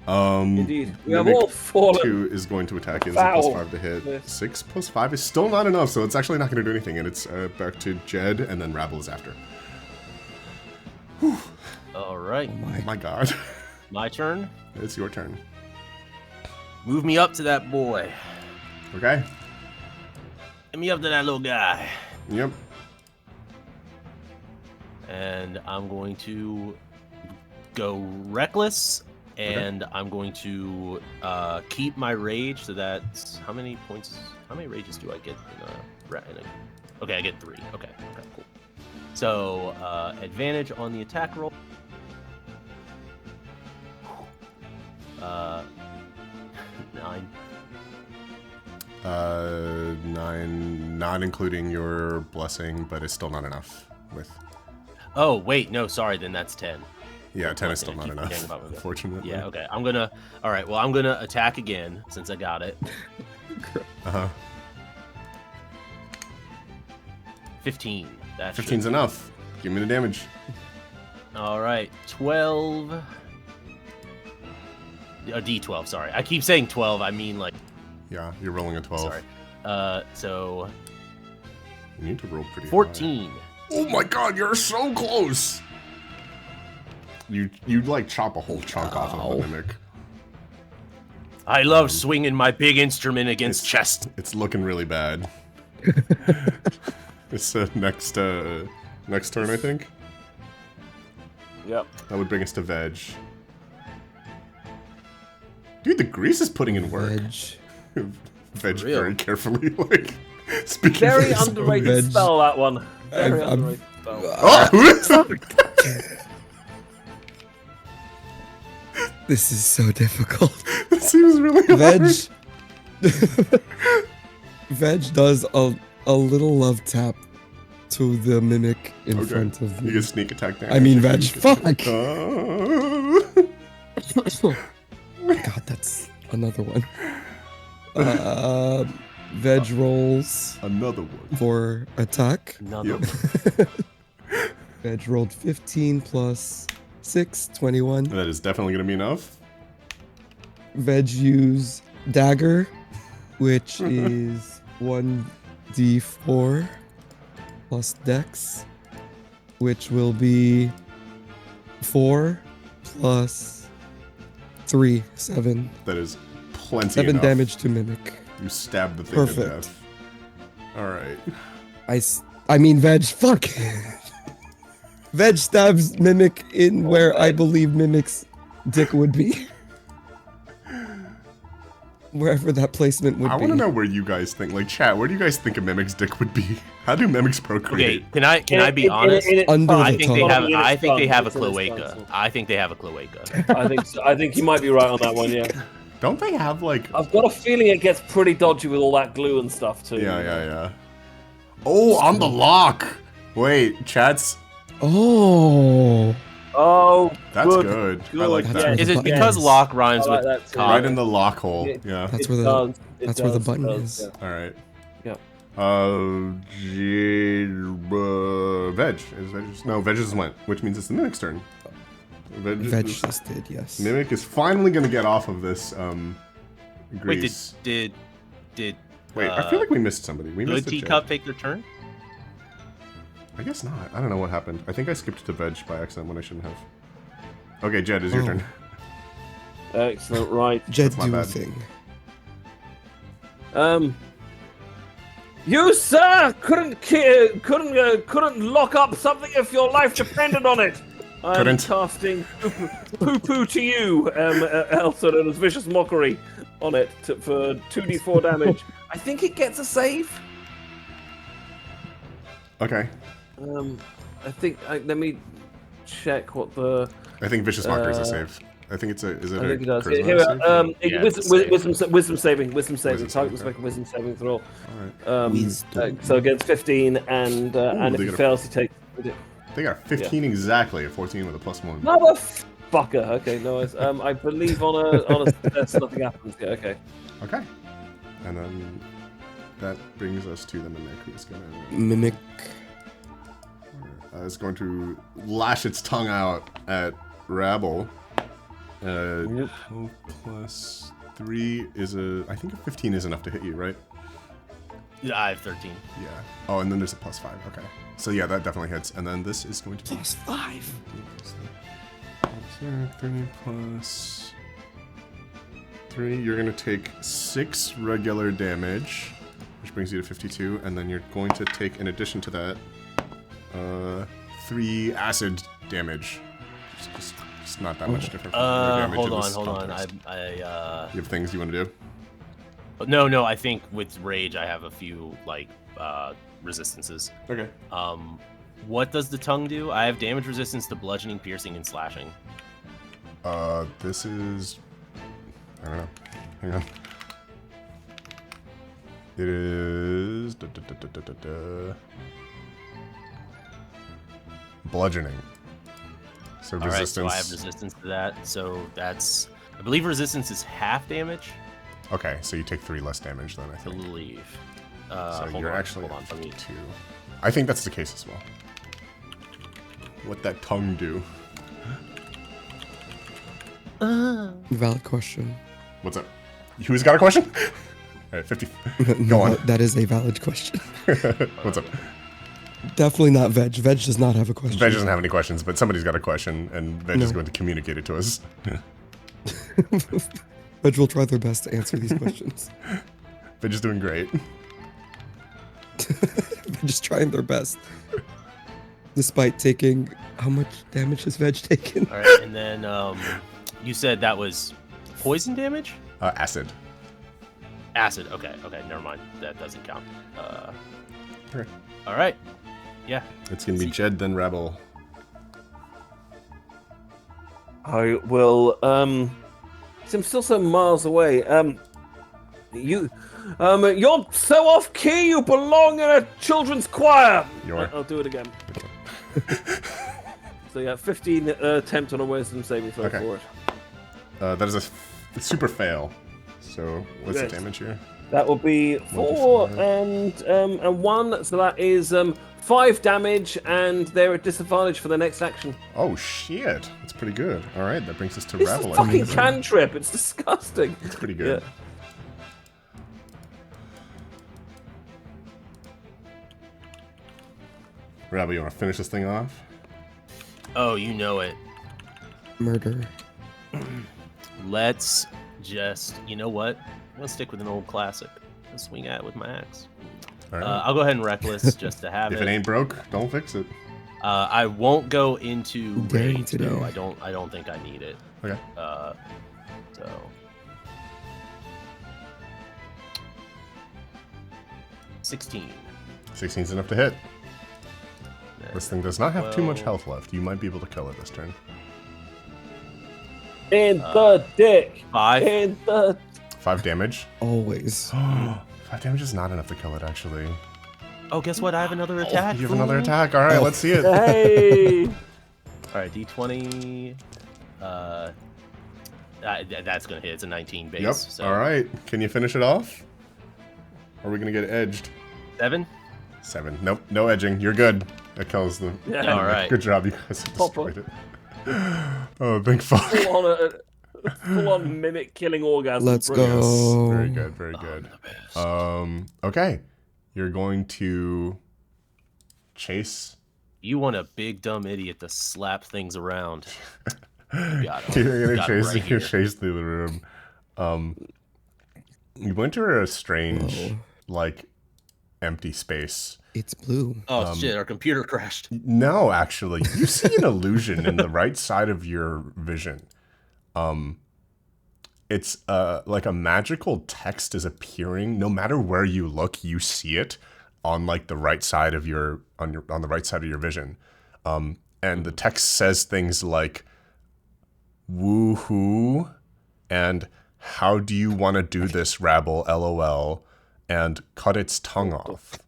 Um. indeed. We have Mimic all fallen. 2 is going to attack. Is a Foul. +5 to hit. Yes. 6 + 5 is still not enough, so it's actually not going to do anything. And it's back to Jed, and then Rabble is after. All right, Oh my god. my turn. It's your turn. Move me up to that boy. Okay. Get me up to that little guy. Yep. And I'm going to go reckless, and I'm going to keep my rage. So that's how many points? How many rages do I get okay, I get 3. Okay, cool. So advantage on the attack roll. 9. 9, not including your blessing, but it's still not enough. With. Oh wait, no, sorry. Then that's 10. Yeah, 10 is still not enough. Unfortunately. Yeah. Okay. I'm gonna. All right. Well, I'm gonna attack again since I got it. 15. That 15's enough. Give me the damage. All right. 12. D12. Sorry, I keep saying 12. I mean like. Yeah, you're rolling a 12. Sorry. So. You need to roll pretty 14. high. Oh my god, you're so close! You like chop a whole chunk off of the mimic. I love swinging my big instrument against chest. It's looking really bad. It's next turn, I think. Yep. That would bring us to Veg. Dude, the grease is putting in work. Veg very carefully, like speaking. Very for underrated Veg. spell, that one. Very underrated spell. Oh, who is that? This is so difficult. It seems really hard. Veg does a little love tap to the mimic in front of You me. can sneak attack damage. I mean, Veg. Fuck! God, that's another one. Veg rolls Another one. for attack. Another. Yep. Veg rolled 15 plus 6, 21. That is definitely going to be enough. Veg use dagger, which is 1d4 plus dex, which will be 4 plus 3, 7. That is plenty 7 enough. damage to mimic. You stabbed the thing to Perfect. death. Alright. I mean, Veg, fuck! Veg stabs Mimic in where I believe Mimic's dick would be. Wherever that placement would be. I want to know where you guys think, like, chat, where do you guys think a Mimic's dick would be? How do Mimics procreate? Okay, can I be honest? Under I the think they tongue. have. I think they have a It's in its cloaca. tongue. I think they have a cloaca. I think so. I think you might be right on that one. Yeah. Don't they have, like... I've got a feeling it gets pretty dodgy with all that glue and stuff too. Yeah. Oh, on the lock! Wait, chat's... Oh. Oh, That's good. I like That's that. where Is the it button because is. lock rhymes I like with that too. cock? Right in the lock hole. It- Yeah. That's It where the does, it that's where the does, button it does, is. yeah. Alright. Yeah. Veg. No, Veg just went, which means it's the Mimic's turn. Veg just did, yes. Mimic is finally gonna get off of this, Wait, grease. did Wait, I feel like we missed somebody. We Good missed a Teacup Jed. take their turn? I guess not. I don't know what happened. I think I skipped to Veg by accident when I shouldn't have. Okay, Jed, is your Oh. turn. Excellent. Right. Jed That's my do a bad. thing. You sir couldn't lock up something if your life depended on it. I'm Couldn't. casting poo-poo to you, Elsa, and as vicious mockery on it for 2d4 damage. I think it gets a save. Okay. I think. Let me check what the. I think Vicious Mockery is a save. I think it's a. Is it I a think it does. charisma Here, save? Yeah, wisdom, it's a save. wisdom saving. Wisdom Target saving, must make a okay. wisdom saving throw. Alright. Wisdom. So against 15, and if they he got a- fails, he takes. They got 15 exactly, a 14 with a +1. Motherfucker. Okay, no worries. I believe on a success, nothing happens. Yeah, okay. Okay. And then that brings us to the Mimic, who's gonna. Mimic. Is going to lash its tongue out at Rabble. 12 plus 3 is a. I think a 15 is enough to hit you, right? Yeah, I have 13. Yeah. Oh, and then there's a +5. Okay. So yeah, that definitely hits. And then this is going to be +5. 3 plus 3. You're gonna take 6 regular damage, which brings you to 52, and then you're going to take, in addition to that, 3 acid damage. It's not that much different from the damage. Hold of this on. complex. You have things you want to do? No, I think with rage I have a few like resistances. Okay. What does the tongue do? I have damage resistance to bludgeoning, piercing, and slashing. This is... I don't know. Hang on. It is... bludgeoning. So resistance... Alright, so I have resistance to that. So that's... I believe resistance is half damage. Okay, so you take 3 less damage then, I I think. believe. So hold you're on, actually hold on. at 52. I think that's the case as well. What that tongue do? Valid question. What's up? Who's got a question? Alright, 50. Go on. That is a valid question. What's up? Definitely not Veg. Veg does not have a question. Veg doesn't have any questions, but somebody's got a question, and Veg is going to communicate it to us. Veg will try their best to answer these questions. Veg is doing great. They're just trying their best. Despite taking... How much damage has Veg taken? Alright, and then you said that was poison damage? Acid. Acid, okay, never mind. That doesn't count. Okay. Alright. Yeah. It's gonna be Jed, then Rebel. I will. I'm still so miles away. You're so off key. You belong in a children's choir. I'll do it again. So yeah, 15 attempt on a wisdom saving throw for it. That is a super fail. So what's the damage here? That will be 4 and 1. So that is 5 damage, and they're at disadvantage for the next action. Oh shit, that's pretty good. All right, that brings us to This Rebel. is fucking cantrip. It's disgusting. It's pretty good. Yeah. Rebel, you want to finish this thing off? Oh, you know it. Murder. Let's just, you know what? I'm gonna stick with an old classic. I'll swing at it with my axe. All right. I'll go ahead and reckless just to have If it ain't broke, don't fix it. I won't go into Daring rage today. though. I don't think I need it. Okay. So 16. 16's enough to hit. This thing does not have too much 12. health left. You might be able to kill it this turn. In the dick. 5. In the. 5 damage. Always. 5 damage is not enough to kill it, actually. Oh, guess what? I have another attack. You have another attack. All right, let's see it. Hey. All right, D20. That's gonna hit. It's a 19 base. Yep. So. All right. Can you finish it off? Or are we gonna get edged? 7. 7. Nope. No edging. You're good. That kills the. Yeah. All right. Good job. You guys have Proper. destroyed it. Oh, thank fuck. Full on mimic killing orgasm. Let's Brilliant. go. Very good. Very good. Okay. You're going to chase. You want a big dumb idiot to slap things around. You got him. You're gonna Got him chase. right You're here. chase through the room. You went to a strange, like, empty space. It's blue. Oh shit! Our computer crashed. No, actually, you see an illusion in the right side of your vision. It's like a magical text is appearing. No matter where you look, you see it on like the right side of your on the right side of your vision. And the text says things like "woohoo" and "how do you want to do this, rabble? LOL," and "cut its tongue off."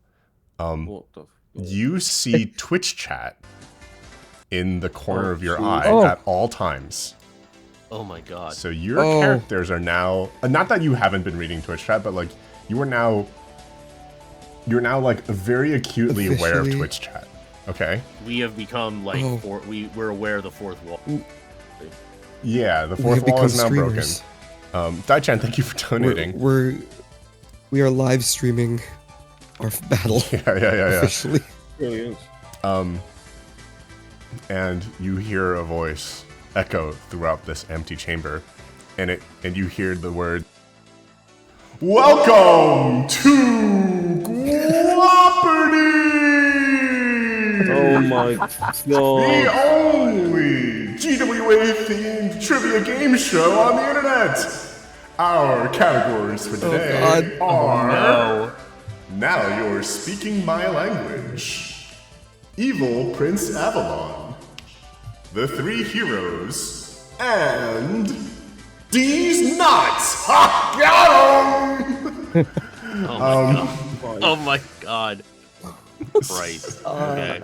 What the You see Twitch chat in the corner of your eye Oh. at all times. Oh my god. So your characters are now not that you haven't been reading Twitch chat, but like you're now like very acutely aware of Officially. Twitch chat. Okay? We have become like Oh. we're aware of the fourth wall. Yeah, the We fourth have wall become is now streamers. broken. Dai-chan, thank you for donating. We are live streaming our battle Yeah. officially. brilliant. And you hear a voice echo throughout this empty chamber, and you hear the word, "Welcome to Oh my The god. only GWA-themed trivia game show on the internet! Our categories for today are... No. Now you're speaking my language. Evil Prince Avalon. The Three Heroes. And... D's Nuts! Ha! Got 'em! Oh my god. Christ. Okay.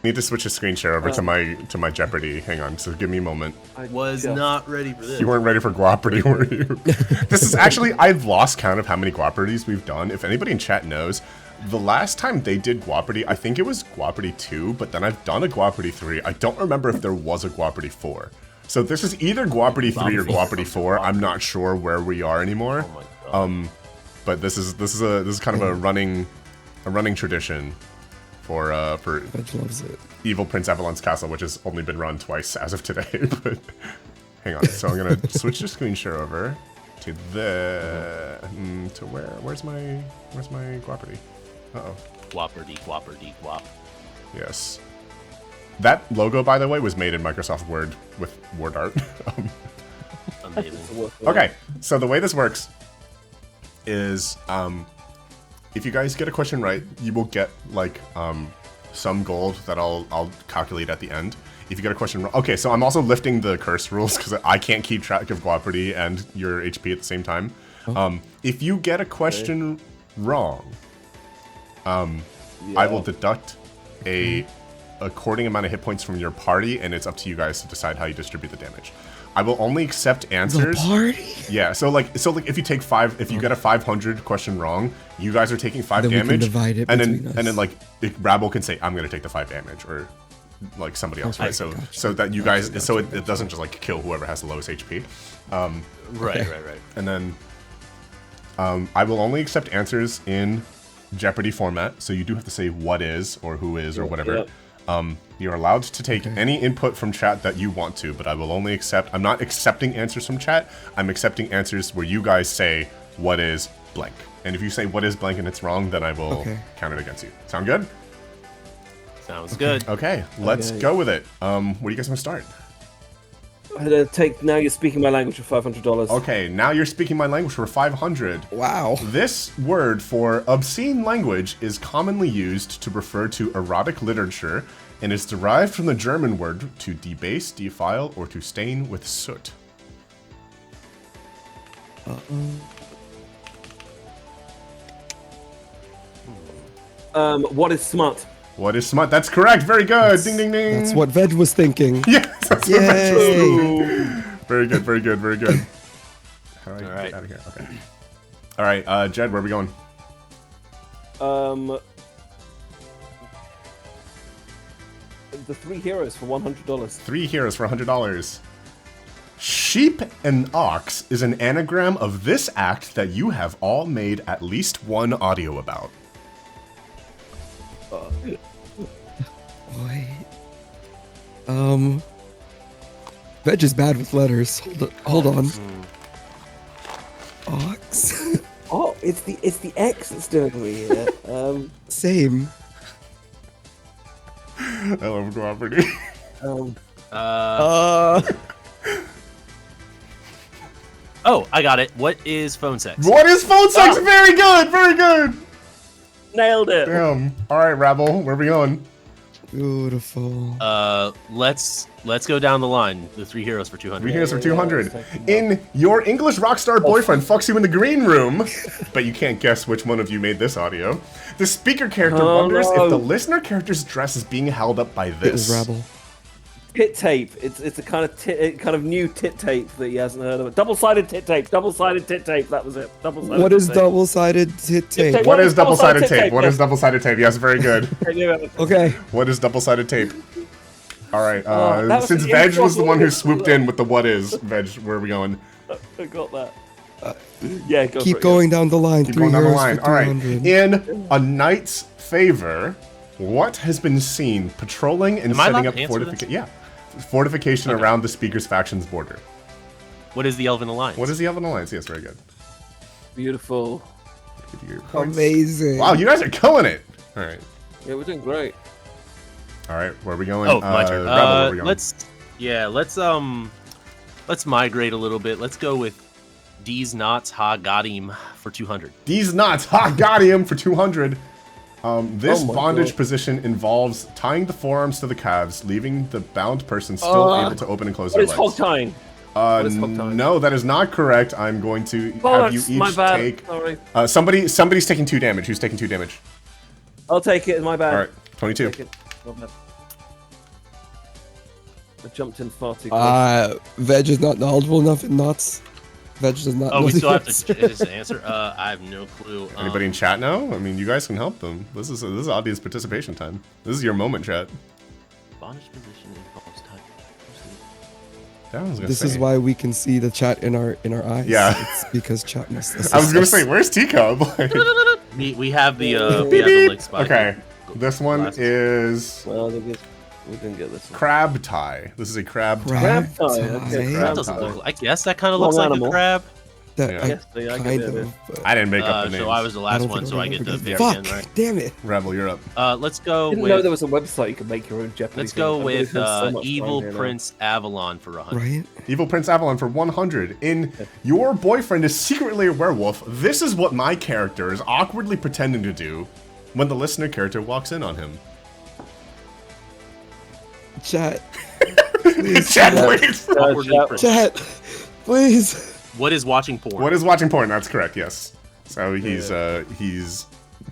Need to switch the screen share over to my Jeopardy. Hang on, so give me a moment. Was not ready for this. You weren't ready for Guaparty, were you? This is actually, I've lost count of how many Guaparties we've done. If anybody in chat knows, the last time they did Guaparty, I think it was Guaparty 2, but then I've done a Guaparty 3. I don't remember if there was a Guaparty 4. So this is either Guaparty 3 or Guaparty 4. I'm not sure where we are anymore. Oh my god. But this is kind of a running tradition for Veg loves it. Evil Prince Avalon's Castle, which has only been run twice as of today. But hang on, so I'm gonna switch the screen share over to the to where's my Guaparty? Uh-oh. Guap. Yes. That logo, by the way, was made in Microsoft Word with word art. Amazing. Okay, so the way this works is if you guys get a question right, you will get like some gold that I'll calculate at the end. If you get a question wrong, okay, so I'm also lifting the curse rules because I can't keep track of Guaparty and your HP at the same time. If you get a question wrong, I will deduct a according amount of hit points from your party, and it's up to you guys to decide how you distribute the damage. I will only accept answers. The party? Yeah, so like if you take if you get a 500 question wrong, you guys are taking 5 Then we can damage, divide it and between us. then like Rabble can say I'm gonna take the 5 damage, or like somebody else, right? So gotcha. so that you guys, so it doesn't just like kill whoever has the lowest HP. Right. And then I will only accept answers in Jeopardy format, so you do have to say what is or who is or whatever. Yep. You're allowed to take any input from chat that you want to, but I will only accept, I'm not accepting answers from chat, I'm accepting answers where you guys say what is blank. And if you say what is blank and it's wrong, then I will count it against you. Sound good? Sounds good. Okay, let's go with it. Where do you guys want to start? Now you're speaking my language for $500. Okay, now you're speaking my language for 500. Wow. This word for obscene language is commonly used to refer to erotic literature and is derived from the German word to debase, defile, or to stain with soot. What is smut? What is smut? That's correct. Very good. Ding, ding, ding. That's what Veg was thinking. Yes, that's what I was Yay. thinking. Very good, very good, very good. How do I Alright. get out of here? Okay. All right, Jed, where are we going? The Three Heroes for $100. 3 heroes for $100. Sheep and ox is an anagram of this act that you have all made at least one audio about. Boy. Veg is bad with letters. Hold on. Ox. Oh, it's the X that's doing me here. Same. I love Guaparty. Oh, I got it. What is phone sex? What is phone sex? Very good, very good. Nailed it. Damn. All right, Rabble, where are we going? Beautiful. Let's go down the line. The 3 heroes for 200. 3 heroes for 200. In your English rock star boyfriend fucks you in the green room, but you can't guess which one of you made this audio. The speaker character wonders if the listener character's dress is being held up by It was this. Rabble. Tit tape. It's a kind of new tit tape that he hasn't heard of. Double-sided tit tape. Double-sided tit tape. That was it. Double-sided. What is tit tape. double-sided tit tape? tape. What is double-sided tape? What Yeah. is double-sided tape? Yes, very good. Okay. What is double-sided tape? All right. that was Since the Veg intro was the one who voice. swooped in with the what is, Veg, where are we going? I got that. Yeah, go Keep for it, going down the line. Keep 3 going down the heroes line. for All right. 300. In a knight's favor, what has been seen patrolling and Am I allowed setting up to answer this? fortification around the speaker's faction's border? What is the Elven Alliance? What is the Elven Alliance? Yes, very good. Beautiful. Give you your points. Amazing. Wow, you guys are killing it. All right. Yeah, we're doing great. All right, where are we going? Oh, my turn. Rebel, where are we going? Let's migrate a little bit. Let's go with D's Knots. Ha, got him for 200. These knots, ha, got him for 200. This Oh my bondage God. position involves tying the forearms to the calves, leaving the bound person still able to open and close What their is legs. hog tying? What is hog tying? No, that is not correct. I'm going to have Bollocks, you my each bad. take. Sorry. Somebody's taking 2 damage. Who's taking 2 damage? I'll take it. My bad. All right, 22. Take it. My bad. I jumped in far too quick. Veg is not knowledgeable enough in knots. Veg does not Oh, know we the still have answer. to just answer. I have no clue. Anybody in chat know? I mean, you guys can help them. This is audience participation time. This is your moment, chat. Bondage position involves touch. That was gonna This say. is why we can see the chat in our eyes. Yeah. It's because chat must assist I was gonna us. say, where's Teacup? We have the Beep, beep. link spike. Okay, this one Glasses. is Well, we didn't get this one. crab tie. This is a crab tie. Crab tie. tie. Okay, That crab doesn't tie. look. I guess that kind of Long looks like animal. a crab. That Yeah. I Yes, yeah, I kind get it. of. But I didn't make up the names. So I was the I last don't one, think so I I'll get ever the get pick that. again, Fuck! right? Damn it! Rebel, you're up. Let's go Didn't know with there was a website you could make your own Jeopardy. let's go thing. with So much Evil fun here now. Prince Avalon for 100. Right? Evil Prince Avalon for 100. In Your Boyfriend is Secretly a Werewolf, this is what my character is awkwardly pretending to do when the listener character walks in on him. Chat. Please. Chat, please! Awkwardly chat. Prince. Chat. Please. What is watching porn? What is watching porn? That's correct, yes. So he's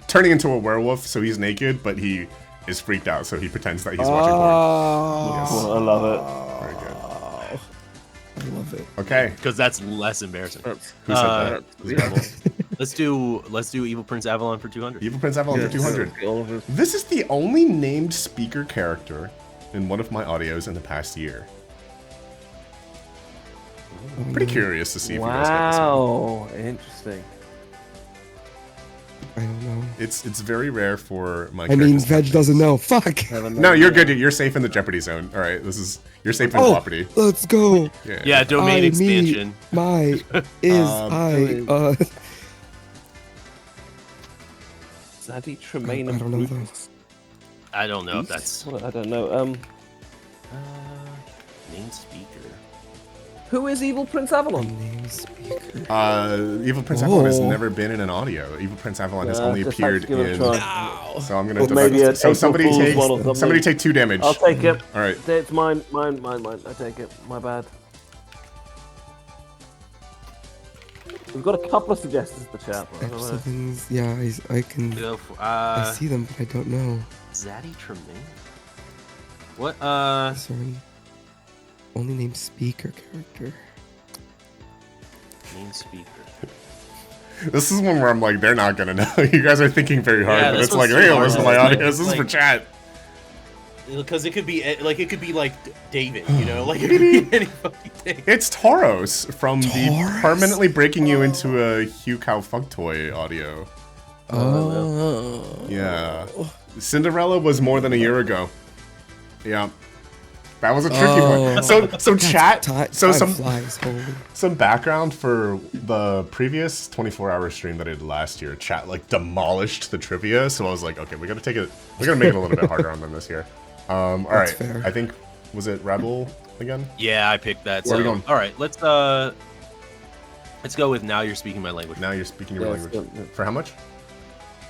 turning into a werewolf, so he's naked, but he is freaked out, so he pretends that he's watching porn. Oh, I love it. Very good. I love it. Okay, Because that's less embarrassing. who said that? Let's do Evil Prince Avalon for 200. Evil Prince Avalon for 200. All of us. This is the only named speaker character in one of my audios in the past year. Pretty curious to see if you guys get this one. Wow, interesting. I don't know. It's very rare for my. I mean, characters to Veg have doesn't names. know. Fuck. No, you're good. You're safe in the Jeopardy zone. All right, you're safe in the Oh, property. let's go. Yeah, domain I, me, expansion. My is I. Zaddy Tremaine I and don't know Brutus. those. I don't know if that's What? I don't know. name speaker. Who is Evil Prince Avalon? Name speaker. Evil Prince Avalon has Oh. never been in an audio. Evil Prince Avalon has only just had to appeared give it a in. try. So I'm gonna. Or maybe an so April somebody Fool's take one or something. somebody take 2 damage. I'll take it. All right. It's mine. I take it. My bad. We've got a couple of suggestions in the chat. But I don't know. Sevens. Yeah, I can. Go for, I see them, but I don't know. Zaddy Tremaine? What, Sorry. Only name speaker character. name speaker. This is one where I'm like, they're not gonna know. You guys are thinking very hard, Yeah, but this it's like, one's hey, too listen to hard. my Like- audio. This is for like- chat. Because it could be like David, you know, like it could be any fucking thing. It's Tauros from the Tauros? permanently breaking you into a Hugh Cow fuck toy audio. Oh. Yeah. Cinderella was more than a year ago. Yeah. That was a tricky Oh. one. So chat. Time So flies. Holy. some background for the previous 24-hour stream that I did last year. Chat like demolished the trivia, so I was like, okay, we gotta make it a little bit harder on them this year. All right. fair. I think was it Rebel again? Yeah, I picked that. Where are we So, going? all right, let's go with Now You're Speaking My Language. Now you're speaking your Yeah, language. it's good. For how much?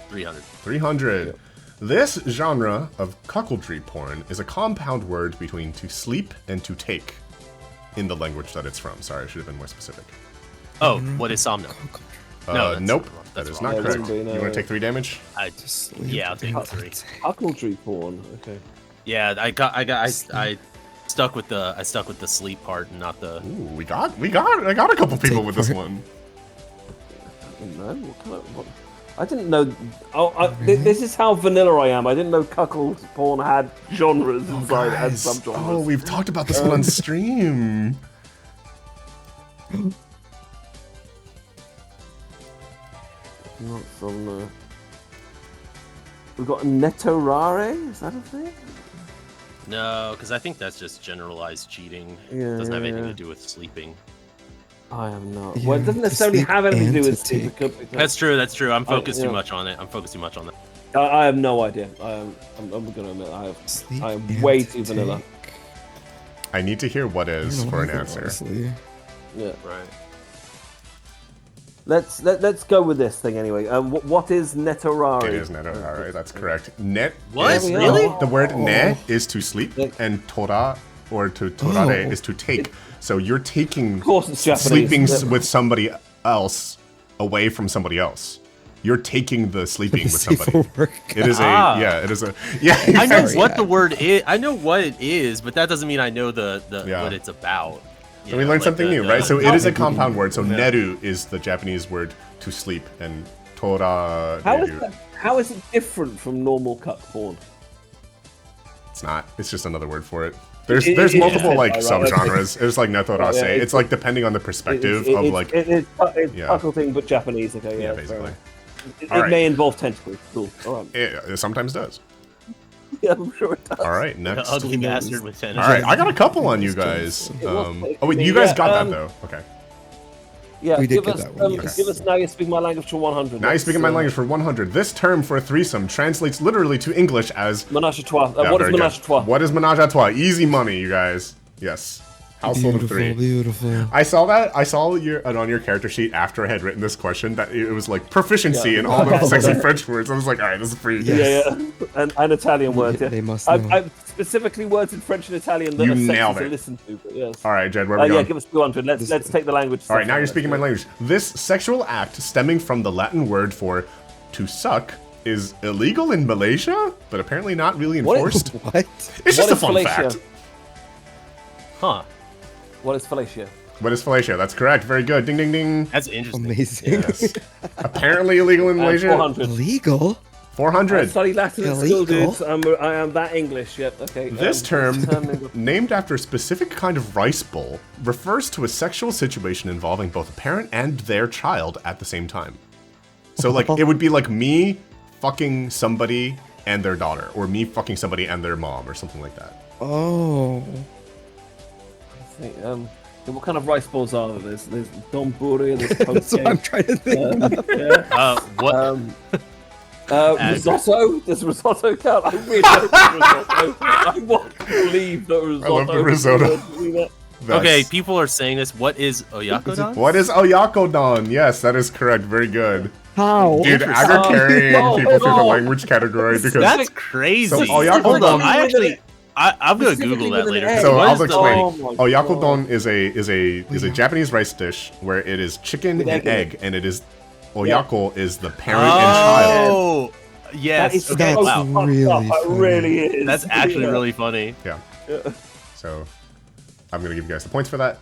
300. 300. This genre of cuckoldry porn is a compound word between to sleep and to take in the language that it's from. Sorry, I should have been more specific. Oh, what is Somno? No, that's Nope. wrong. That That's is wrong. not Yeah, it correct. wouldn't be, You no. want to take 3 damage? Yeah, I'll take the 3. Cuckoldry porn. Okay. Yeah, I stuck with the sleep part and not the. Ooh, I got a couple people with this one. No, I didn't know. This is how vanilla I am. I didn't know cuckold porn had genres inside. It had Guys, subgenres. oh, we've talked about this one on stream. Not some. We've got Netorare. Is that a thing? No, because I think that's just generalized cheating. Yeah, It doesn't have yeah, anything yeah. to do with sleeping. I am not. Yeah, Well, it doesn't to necessarily sleep have anything to do and with to sleep. take. It could be- That's true. That's true. I'm focused yeah. too much on it. I'm focused too much on that. I have no idea. I'm gonna admit I am way too vanilla. I need to hear what is for an answer. Honestly. Yeah. Right. Let's go with this thing anyway. What is netorari? It is netorari. That's correct. Net. What? Is, Really? The word ne is to sleep, and tora or to torare is to take. So you're taking Of course, it's Japanese. sleeping Yeah. with somebody else away from somebody else. You're taking the sleeping with Safe somebody. for work. It is Ah. it is a yeah. I know exactly. what the word is. I know what it is, but that doesn't mean I know the Yeah. what it's about. You So we know, learned like something the- new, the- right? So it is a compound word. So Yeah. neru is the Japanese word to sleep, and tora. How is it different from normal cuck porn? It's not. It's just another word for it. There's It- there's it- multiple yeah, like right, subgenres. It's like netorase. Yeah, It's like depending on the perspective of like it's Yeah. cuckolding but Japanese. Okay, yeah, fair basically. enough. It All right. may involve tentacles. Cool. All right. It sometimes does. Yeah, I'm sure it does. All right, The next. ugly bastard with All tennis. right, I got a couple on you guys. It was Oh wait, you guys yeah, got that though. Okay. Yeah, We did give get us, that one, yes. give us now you speak my language to 100. Now you're speaking my Let's, language for 100. This term for a threesome translates literally to English as. Menage a trois. Yeah, What is very good. menage a trois? What is menage a trois? Easy money, you guys. Yes. Household of Beautiful, three. beautiful. I saw that. I saw on your character sheet after I had written this question that it was like proficiency Yeah. in all the sexy French words. I was like, all right, this is free. Yeah, and Italian words. Yeah, They must I've, know. I've specifically words in French and Italian that You are sexy nailed to it. listen to. But yes. All right, Jed, where are we Yeah, going? give us 200. Let's take the language. All right, now you're speaking my language. This sexual act, stemming from the Latin word for to suck, is illegal in Malaysia, but apparently not really What? enforced. What? It's just What a is fun fellatio? fact. Huh. What is fellatio? What is fellatio? That's correct. Very good. Ding, ding, ding. That's interesting. Amazing. Yes. Apparently illegal in Malaysia. 400. Illegal? 400. I studied Latin at school, Illegal? dudes. I am that English. Yep. Okay. This term, English. named after a specific kind of rice bowl, refers to a sexual situation involving both a parent and their child at the same time. So, like, it would be like me fucking somebody and their daughter, or me fucking somebody and their mom, or something like that. Oh. What kind of rice balls are there? There's donburi, there's That's what I'm poke. trying to think. What? Risotto? Does risotto count? I really don't risotto. I want to believe that risotto. love the risotto. That's- Okay, people are saying this. What is oyakodon? What is oyakodon? Yes, that is correct. Very good. How? Dude, Agger carrying Oh, people through the no. language category because That's crazy. So Hold oyakodon- on, I actually, I'm gonna Specifically Google that with an later. egg. So What I'll is the, explain. Oh my Oyakodon is a Japanese rice dish where it is chicken With and egg in egg, and it is oyako is the parent and child. Oh, yes. That is Okay, so wow. fucked really up. It funny. really is. That's actually Yeah. really funny. Yeah. So I'm gonna give you guys the points for that.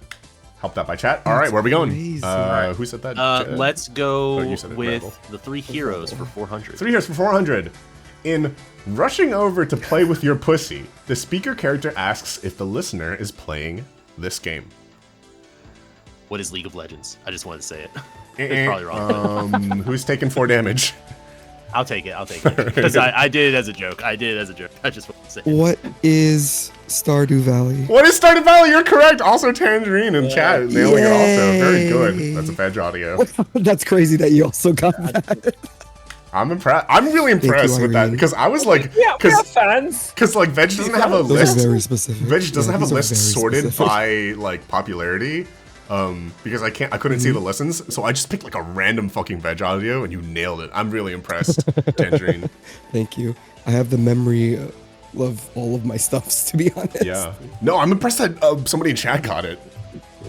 Helped out by chat. All right, where are we going? crazy. Who said that? Jed? Let's go Oh, you said it, with Rebel. the 3 heroes for 400. 3 years for 400. In rushing over to play with your pussy, the speaker character asks if the listener is playing this game. What is League of Legends? I just wanted to say it. It's probably wrong. Who's taking 4 damage? I'll take it. Because I did it as a joke. I just wanted to say it. What is Stardew Valley? What is Stardew Valley? You're correct. Also Tangerine in chat nailing it also. Very good. Yay. That's a Veg audio. That's crazy that you also got that. I'm impressed. I'm really impressed with that Irene. because I was like, Yeah, we have fans. because like Veg doesn't have a Those list. are very specific. Veg doesn't Yeah, have a these are list very sorted specific. by like popularity. Because I couldn't see the Mm-hmm. listens, so I just picked like a random fucking Veg audio, and you nailed it. I'm really impressed, Tangerine. Thank you. I have the memory of all of my stuffs, to be honest. Yeah. No, I'm impressed that somebody in chat got it.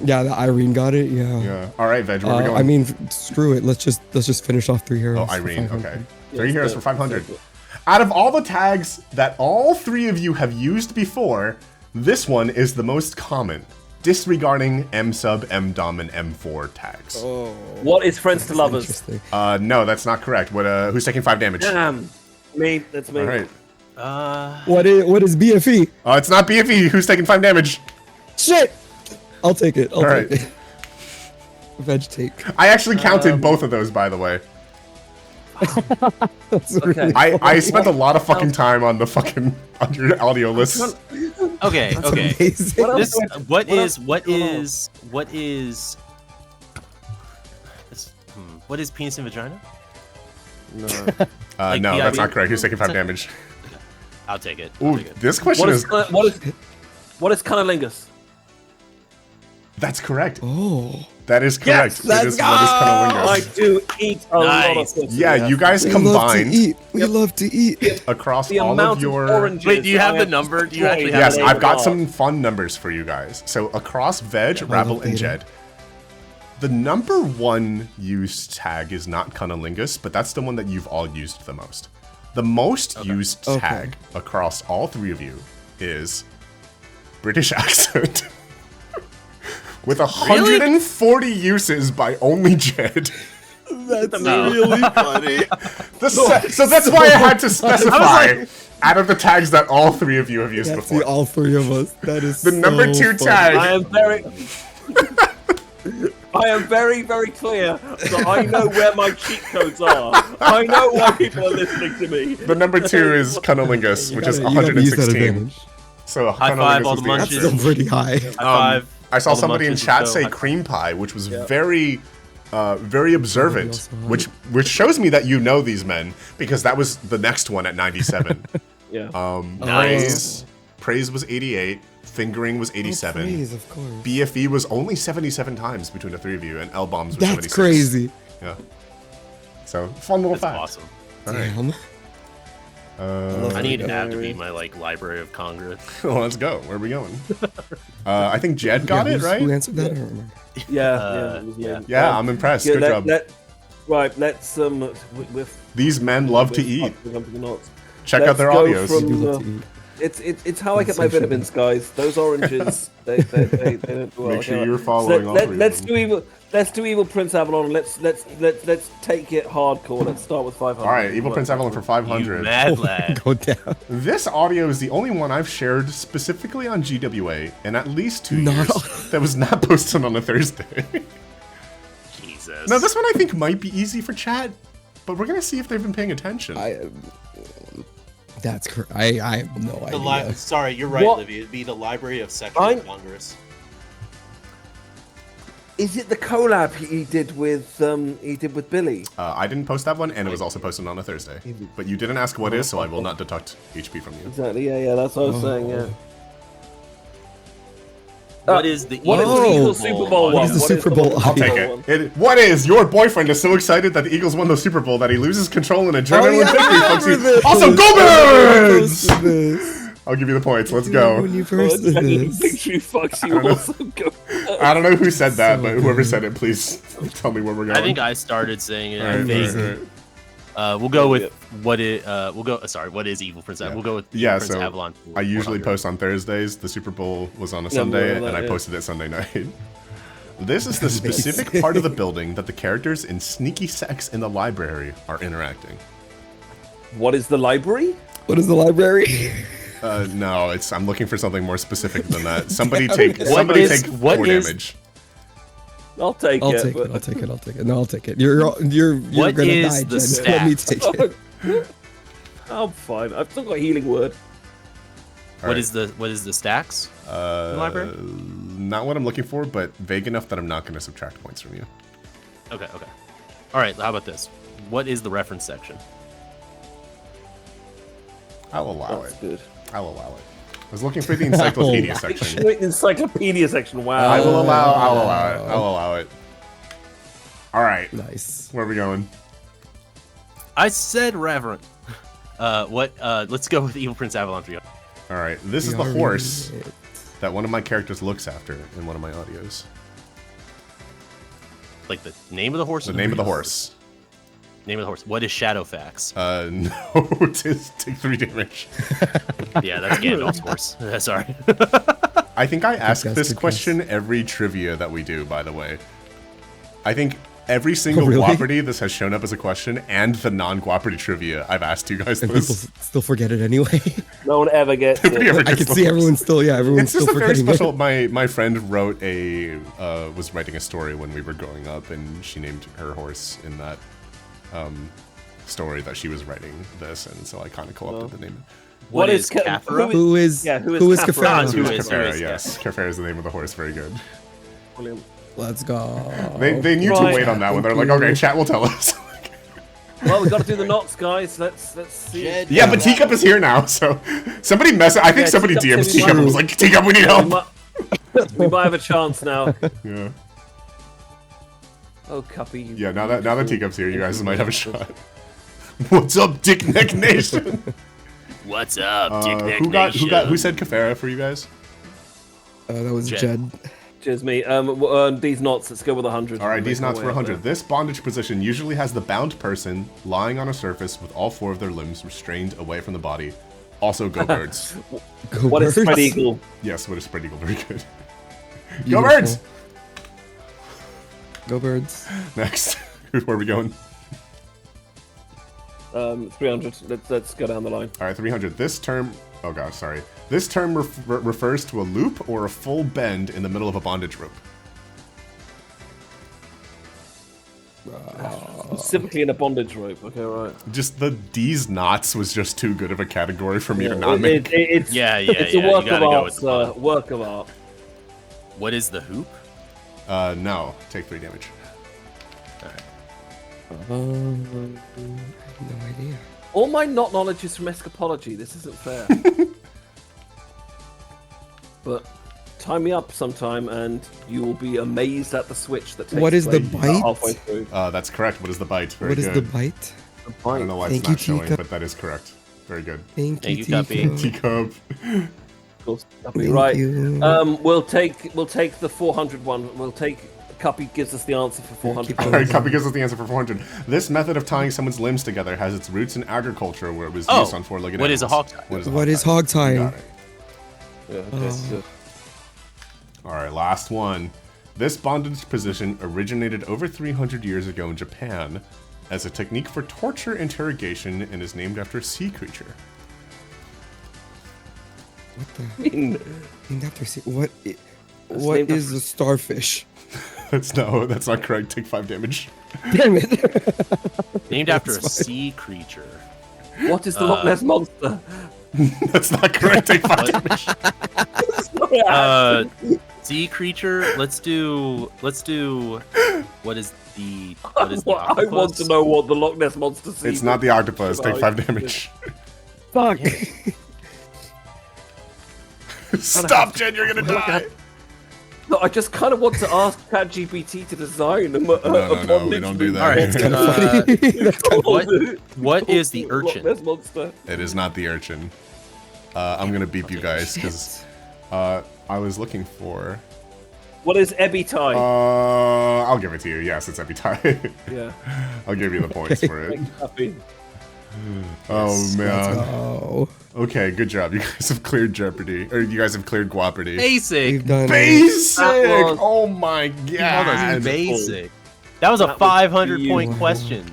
Yeah, the Irene got it. Yeah. Yeah. All right, Veg, where are we going? I mean, screw it. Let's just finish off 3 heroes. oh, for Irene. 500. Okay. 3 heroes for 500. Out of all the tags that all 3 of you have used before, this one is the most common, disregarding M-sub, M-dom, and M4 tags. What is friends to lovers? Interesting. No, that's not correct. What? Who's taking 5 damage? Damn. Me. That's me. All right. What is BFE? It's not BFE. Who's taking 5 damage? Shit! I'll take it. I'll All take right. it. Veg take. I actually counted both of those, by the way. That's really I spent a lot of fucking time on the fucking on your audio lists. Okay, okay. amazing. What else This, do I- what what is else- what hold on. is what is this, what is penis and vagina? No. Like No, the that's idea- not correct. He's taking 5 damage. I'll take it. Ooh, this question is... What is cunnilingus? That's correct. Oh. That is correct. It let's is what is cunnilingus. I do eat a lot of Nice. pussy. Yeah, you guys We love to combined eat. We love to eat. across The all amount of your... oranges. Wait, do you have I the number? Do you actually destroyed have Yes, it? I've got some fun numbers for you guys. So across Veg, Rabble, and Beta. Jed, the number 1 used tag is not cunnilingus, but that's the one that you've all used the most. The most used Okay. tag across all 3 of you is British accent. With 140 uses by only Jed. That's really funny. So that's why I had to specify out of the tags that all 3 of you have used That's before. the all 3 of us. That is The number 2 so tag. I am very. I am very, very clear that I know where my cheat codes are. I know why people are listening to me. The number 2 is cunnilingus, which is You gotta use that 116. advantage. So High five, cunnilingus all is the the That's answer. munches. still pretty high. High five. I saw All the somebody in munches chat and say so- cream pie, which was very observant, also high. which shows me that you know these men, because that was the next one at 97. Yeah. Nice. Praise was 88, fingering was 87. Oh, praise, of course. BFE was only 77 times between the 3 of you, and L-bombs was That's 76. crazy. Yeah. So, fun little That's fact. awesome. Damn. I need an app to Very- be my like Library of Congress. Well, let's go. Where are we going? I think Jed got Yeah, it, right? Who answered that? I don't remember. Yeah. It was me. Yeah, I'm impressed. Yeah, Good job. Right, let's with These men love to eat. not. Check out their Let's go audios. from- You do love to eat. It's how I get my Insatiable. vitamins, guys. Those oranges, they don't do well. Make sure Okay, you're right. following all 3 of Let's them. do evil Prince Avalon. Let's take it hardcore. Let's start with 500. All right, Evil Prince Avalon for You 500. mad lad. Go down. This audio is the only one I've shared specifically on GWA in at least 2 Not years all- that was not posted on a Thursday. Jesus. Now, this one I think might be easy for chat, but we're gonna see if they've been paying attention. That's correct. I have no idea. Sorry, you're right, What? Livy. It'd be the Library of Sexual I'm- Congress. Is it the collab he did with Billy? I didn't post that one, and it was also posted on a Thursday. But you didn't ask what is, so I will not deduct HP from you. Exactly. Yeah. That's what I was saying. Yeah. What is the What is the Oh. Eagles Super Bowl What one? is the Super Bowl I'll take it. What is? Your boyfriend is so excited that the Eagles won the Super Bowl that he loses control in a adrenaline victory. Fucks you. Also, go Birds! I'll give you the points. Let's go. When you first did this. Victory fucks you. Also go. I don't know who said that, but whoever said it, please tell me where we're going. I think I started saying it. I Alright, think. alright. We'll go with what it. We'll go. Sorry, what is Evil Prince? We'll go with Evil Yeah, Prince so Avalon. I usually 100. post on Thursdays. The Super Bowl was on a Yeah, Sunday, more and like I that. posted it Sunday night. This is the specific part of the building that the characters in Sneaky Sex in the Library are interacting. What is the library? What is the library? No, I'm looking for something more specific than that. Somebody What take is- 4 damage. I'll take I'll it. take but- it. I'll take it. I'll take it. No, I'll take it. You're What gonna is die, the Jen. Let me stats? take it. I'm fine. I've still got a healing word. What is the stacks? Library? Not what I'm looking for, but vague enough that I'm not going to subtract points from you. Okay. All right. How about this? What is the reference section? I'll allow That's it. good. I'll allow it. I was looking for the encyclopedia section. Encyclopedia section. Wow. I'll allow it. I'll allow it. All right. Nice. Where are we going? I said reverend. Let's go with Evil Prince Avalon for you. All right. This is the horse that one of my characters looks after in one of my audios. Like the name of the horse. The name of the horse. Name of the horse. What is Shadowfax? No, take 3 damage. Yeah, that's Gandalf's horse. Sorry. I think I ask guess, this good question every trivia that we do, by the way. I think every single really? Guaparty this has shown up as a question, and the non-Guaparty trivia, I've asked you guys And people this. still forget it anyway. No one ever gets Nobody it. ever I gets can the see horse. everyone's still, everyone's It's still just a very forgetting special. it. My friend wrote was writing a story when we were growing up, and she named her horse in that story that she was writing this, and so I kind of co-opted the name. What is Ka- Kafra? Who is Kafra? Kafra? Who is- Kefera, yes. yes. Kefera is the name of the horse. Very good. Brilliant. Let's go. They knew to Right. wait on that one. They're like, okay, chat will tell us. Well, we've got to do the knots, guys. Let's see. Yeah, but Teacup is here now, so somebody I think somebody DM'd Teacup and was like, Teacup, we need help. We might have a chance now. Yeah. Oh, Cuppy. Yeah, now that Teacup's here, you guys might have a shot. What's up, Dick Neck Nation? What's up, Dick Neck Nation? Who said Kafara for you guys? That was Jed. Cheers, me. These knots, let's go with 100. Alright, these knots for 100. This bondage position usually has the bound person lying on a surface with all 4 of their limbs restrained away from the body. Also, go birds. What is spread eagle? Yes, what is spread eagle? Very good. Beautiful. Go birds! Go birds. Next. Where are we going? 300. Let's go down the line. Alright, 300. This term... Oh gosh, sorry. This term refers to a loop or a full bend in the middle of a bondage rope. Specifically in a bondage rope. Okay, right. Just these knots was just too good of a category for me to not make. It's a work of art, sir. Work of art. What is the hoop? No. Take 3 damage. I have no idea. All my knot knowledge is from escapology. This isn't fair. But tie me up sometime, and you will be amazed at the switch that takes What is the place bite? halfway through. That's correct. What is the bite? Very What is good. the bite? I don't know why Thank it's you, not showing, Teacup. but that is correct. Very good. Thank you, Cuppy. Teacup. Of course, Thank right. you. We'll take the 400 one. We'll take. Cuppy gives us the answer for 400. Alright, Cuppy gives us the answer for 400. This method of tying someone's limbs together has its roots in agriculture, where it was used on 4-legged what animals. is a hog tie? What is hog tying? Got it. Yeah, okay, good. Alright, last one. This bondage position originated over 300 years ago in Japan as a technique for torture interrogation and is named after a sea creature. What the? Named after what? What named is a starfish? That's not correct. Take 5 damage. Damn it! Named after a sea creature. What is the Loch Ness monster? That's not correct. Take 5 damage. Sea creature. Let's do. What is the I want to know what the Loch Ness monster is. It's not the octopus. Take 5 damage. Fuck! Stop, Jen. You're gonna die. No, I just kind of want to ask ChatGPT to design a No, we don't do that. All right. That's kinda What is the urchin? Loch Ness monster. It is not the urchin. I'm gonna beep you guys because I was looking for. What is Ebby tie? I'll give it to you. Yes, it's every time. Yeah. I'll give you the points for it. Happy. Oh man. Oh. Okay, good job. You guys have cleared Jeopardy, or you guys have cleared Guapardy. Basic. We've done Basic. That was- Oh my god. Basic. That was a That was 500-point you. question.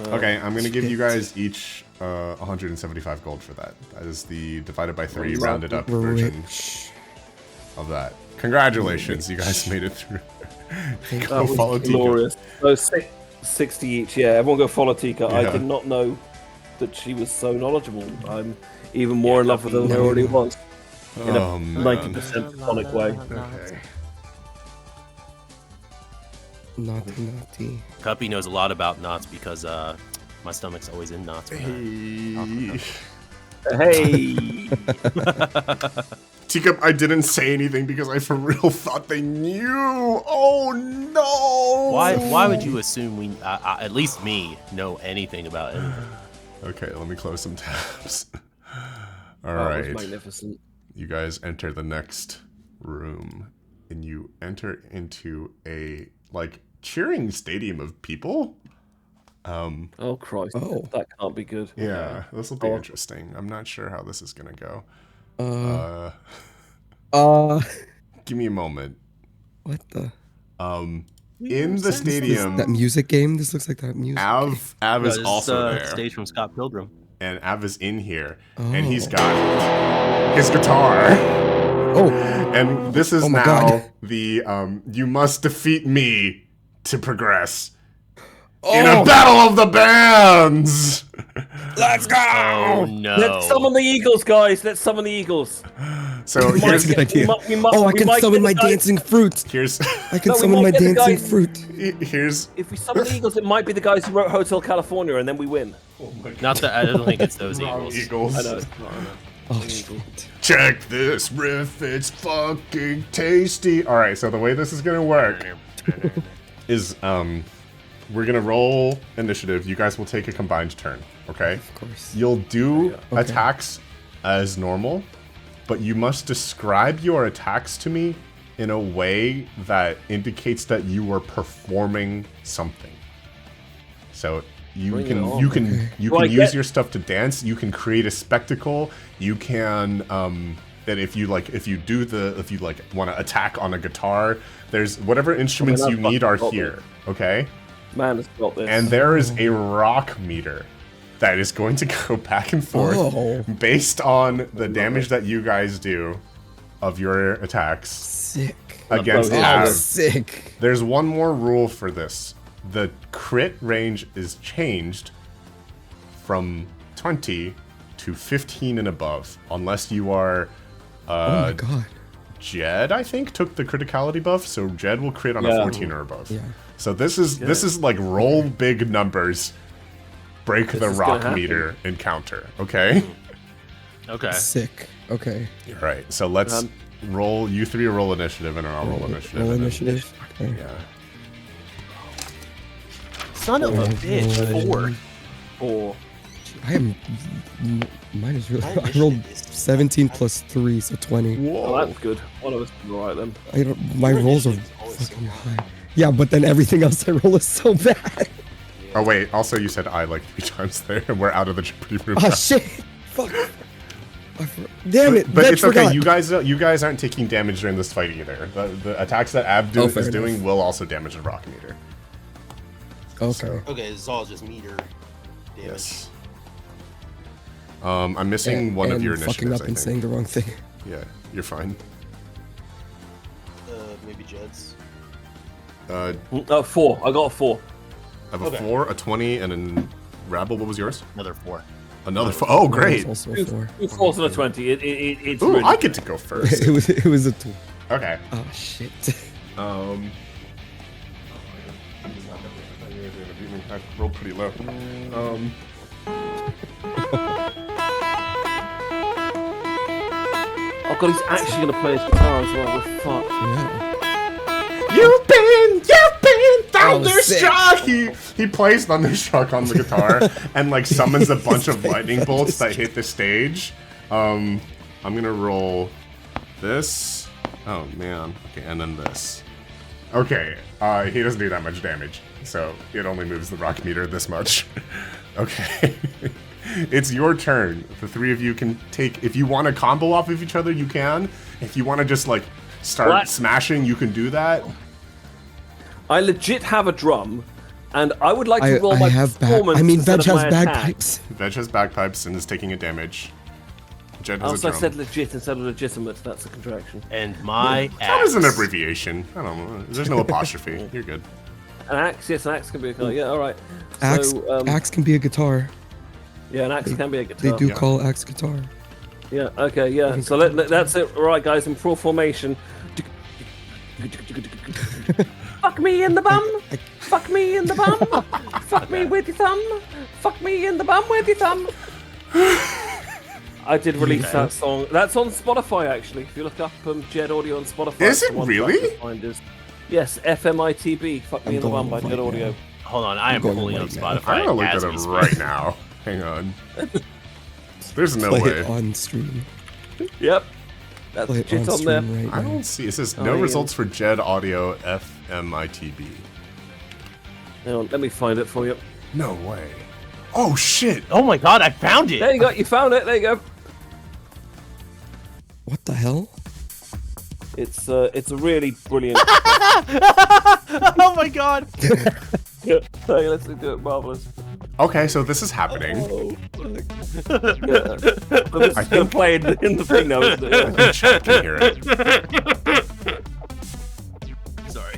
Okay, I'm gonna give you guys each 175 gold for that. That is the divided by 3 rounded up We're version rich. of that. Congratulations, you guys made it through. Thank Go That follow was Tika. glorious. So 60 each. Yeah, everyone go follow Tika. I Yeah. did not know that she was so knowledgeable. I'm even more in love with her than I already was. In a Oh man. 90% platonic way. Okay. Naughty. Cuppy knows a lot about knots because my stomach's always in knots. Hey. Hey! Teacup, I didn't say anything because I for real thought they knew. Oh no! Why would you assume we, at least me, know anything about anything? Okay, let me close some tabs. All That right, was magnificent. you guys enter the next room, and you enter into a cheering stadium of people. Oh Christ! Oh. That can't be good. Yeah, this will be Oh. interesting. I'm not sure how this is gonna go. Give me a moment. What the? In the stadium, That music game? This looks like that music. Av is also there. Stage from Scott Pilgrim. And Av is in here, and he's got his guitar. Oh, And this is Oh my now God. the you must defeat me to progress in a battle of the bands. let's go! Oh no! Let's summon the eagles, guys. Let's summon the eagles. So We here's That's a good idea. Oh, I can summon my dancing fruit. here's I can No, we summon my might get the dancing guy- fruit. here's If we summon the Eagles, it might be the guys who wrote Hotel California, and then we win. Not that I don't think it's those Eagles. Eagles. I know. It's not, I know. Oh shit. Check this riff, it's fucking tasty. All right, so the way this is gonna work is we're gonna roll initiative. You guys will take a combined turn, okay? Of course. You'll do Okay. attacks as normal, but you must describe your attacks to me in a way that indicates that you are performing something. So you Bring it can on. you can you Do I can use get- your stuff to dance. You can create a spectacle. You can that if you want to attack on a guitar, there's whatever instruments that's you need are fucking here. Okay. Man has got this. And there is a rock meter that is going to go back and forth Oh. based on the damage that you guys do of your attacks Sick. against Oh, Oh, Av. sick. There's one more rule for this. The crit range is changed from 20 to 15 and above, unless you are Oh my god. Jed, I think, took the criticality buff, so Jed will crit on a Yeah. 14 or above. Yeah. So this is like roll big numbers, break the is rock gonna happen. meter encounter. Okay. Okay. Sick. Okay. All right. So let's Um, roll. You three roll initiative, and I'll roll initiative. Roll and then- initiative. Okay. Yeah. Son of a bitch. 4. 4. I am. Mine is really. My I rolled initiative is 17 plus 3, so 20. Oh, that's good. One of us is alright then. I don't. My Your rolls are initiative's always so fucking high. Yeah, but then everything else I roll is so bad. Oh wait. Also, you said I like 3 times there, and we're out of the Jeopardy room. Oh now. shit! Fuck. Damn it! But Vetch it's okay. forgot. You guys aren't taking damage during this fight either. The attacks that Ab Oh, fair is doing enough. will also damage the rock meter. Okay. Okay, this is all just meter damage. Yes. I'm missing one of And your fucking initiatives. up I and think. saying the wrong thing. Yeah, you're fine. Maybe Jed's. I 4. I got a 4. have a Okay. 4, a 20, and a Rabble. What was yours? Another 4. Another 4. Oh, great. It's also a 4. 2 4s and a 20. It's Ooh, really I get to go first. it was a 2. Okay. Oh shit. I rolled pretty low. Oh god, he's actually gonna play his guitar as well. We're fucked. Yeah. You've been Oh, sick. thunderstruck. He plays thunderstruck on the guitar and like summons a bunch of lightning bolts that hit the stage. I'm gonna roll this. Oh man. Okay, and then this. Okay. He doesn't do that much damage, so it only moves the rock meter this much. Okay. It's your turn. The three of you can take. If you want to combo off of each other, you can. If you want to just like start What? smashing, you can do that. I legit have a drum, and I would like to roll my I have performance. I mean, instead Vetch of has my attack. bagpipes. Veg has bagpipes and is taking a damage. Jed has a Also, I drum. said legit instead of legitimate. That's a contraction. And my That is an axe. abbreviation. I don't know. There's no apostrophe. You're good. An axe, yes, an axe can be a guitar. Yeah, all right. Axe, So, axe can be a guitar. yeah, an axe can be a guitar. They do Yeah. call axe guitar. Yeah. Okay. Yeah. So that's it. All right, guys, in full formation. Fuck me in the bum. Fuck me in the bum. Fuck me with your thumb. Fuck me in the bum with your thumb. I did release that song. That's on Spotify, actually. If you look up Jed Audio on Spotify. Is it's it the one really? track you'll find is- Yes, FMITB. Fuck me I'm in the bum going by right Jed Audio. now. Hold on, I am going pulling up right now. Spotify. I'm gonna look as at we it speak. right now. Hang on. There's no Play way. it on stream. Yep. That's Play it shit on on there. stream I right now. don't see. It says Oh, no yeah. results for Jed Audio FMITB. Hang on, let me find it for you. No way. Oh shit. Oh my god, I found it! There you go. You found it. There you go. What the hell? It's a really brilliant. Oh my god! Yeah. Hey, let's do it. Marvelous. Okay, so this is happening. Yeah. But this is gonna play in the thing now, isn't I it? think chat can hear it. Sorry.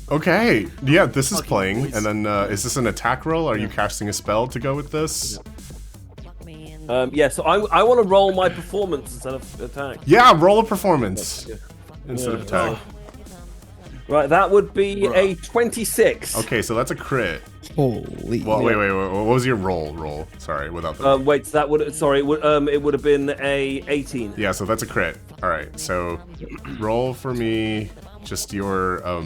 Okay. Yeah, this is Fucking playing. voice. And then is this an attack roll? Are you casting a spell to go with this? Fuck me in Yeah, so I want to roll my performance instead of attack. Yeah, roll a performance instead of attack. Right, that would be a 26. Okay, so that's a crit. Holy. Well, wait. What was your roll? Sorry, without the. Wait, so that would it would have been a 18. Yeah, so that's a crit. All right, so roll for me just your Oh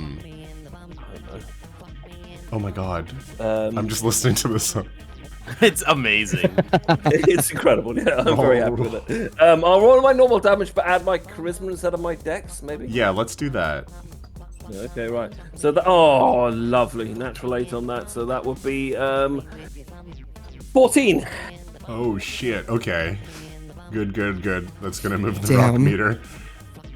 my god. I'm just listening to this song. It's amazing. It's incredible. Yeah, I'm very happy with it. I'll roll my normal damage, but add my charisma instead of my dex, maybe. Yeah, let's do that. Okay, right. So oh, lovely, natural 8 on that. So that would be 14. Oh shit. Okay. Good. That's gonna move the rock meter.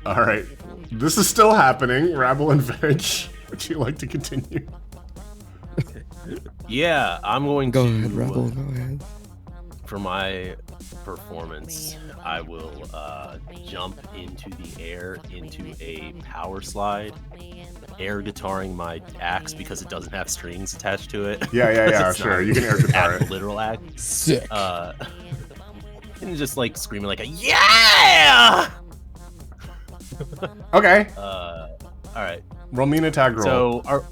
All right. This is still happening. Rabble and Veg. Would you like to continue? Yeah, I'm going Go to. ahead, Rebel. Go ahead. For my performance, I will jump into the air into a power slide, air guitaring my axe because it doesn't have strings attached to it. Yeah, sure. You can air guitar it. Literal axe. Sick. And just like screaming like a yeah. Okay. All right. Roll me an attack roll. So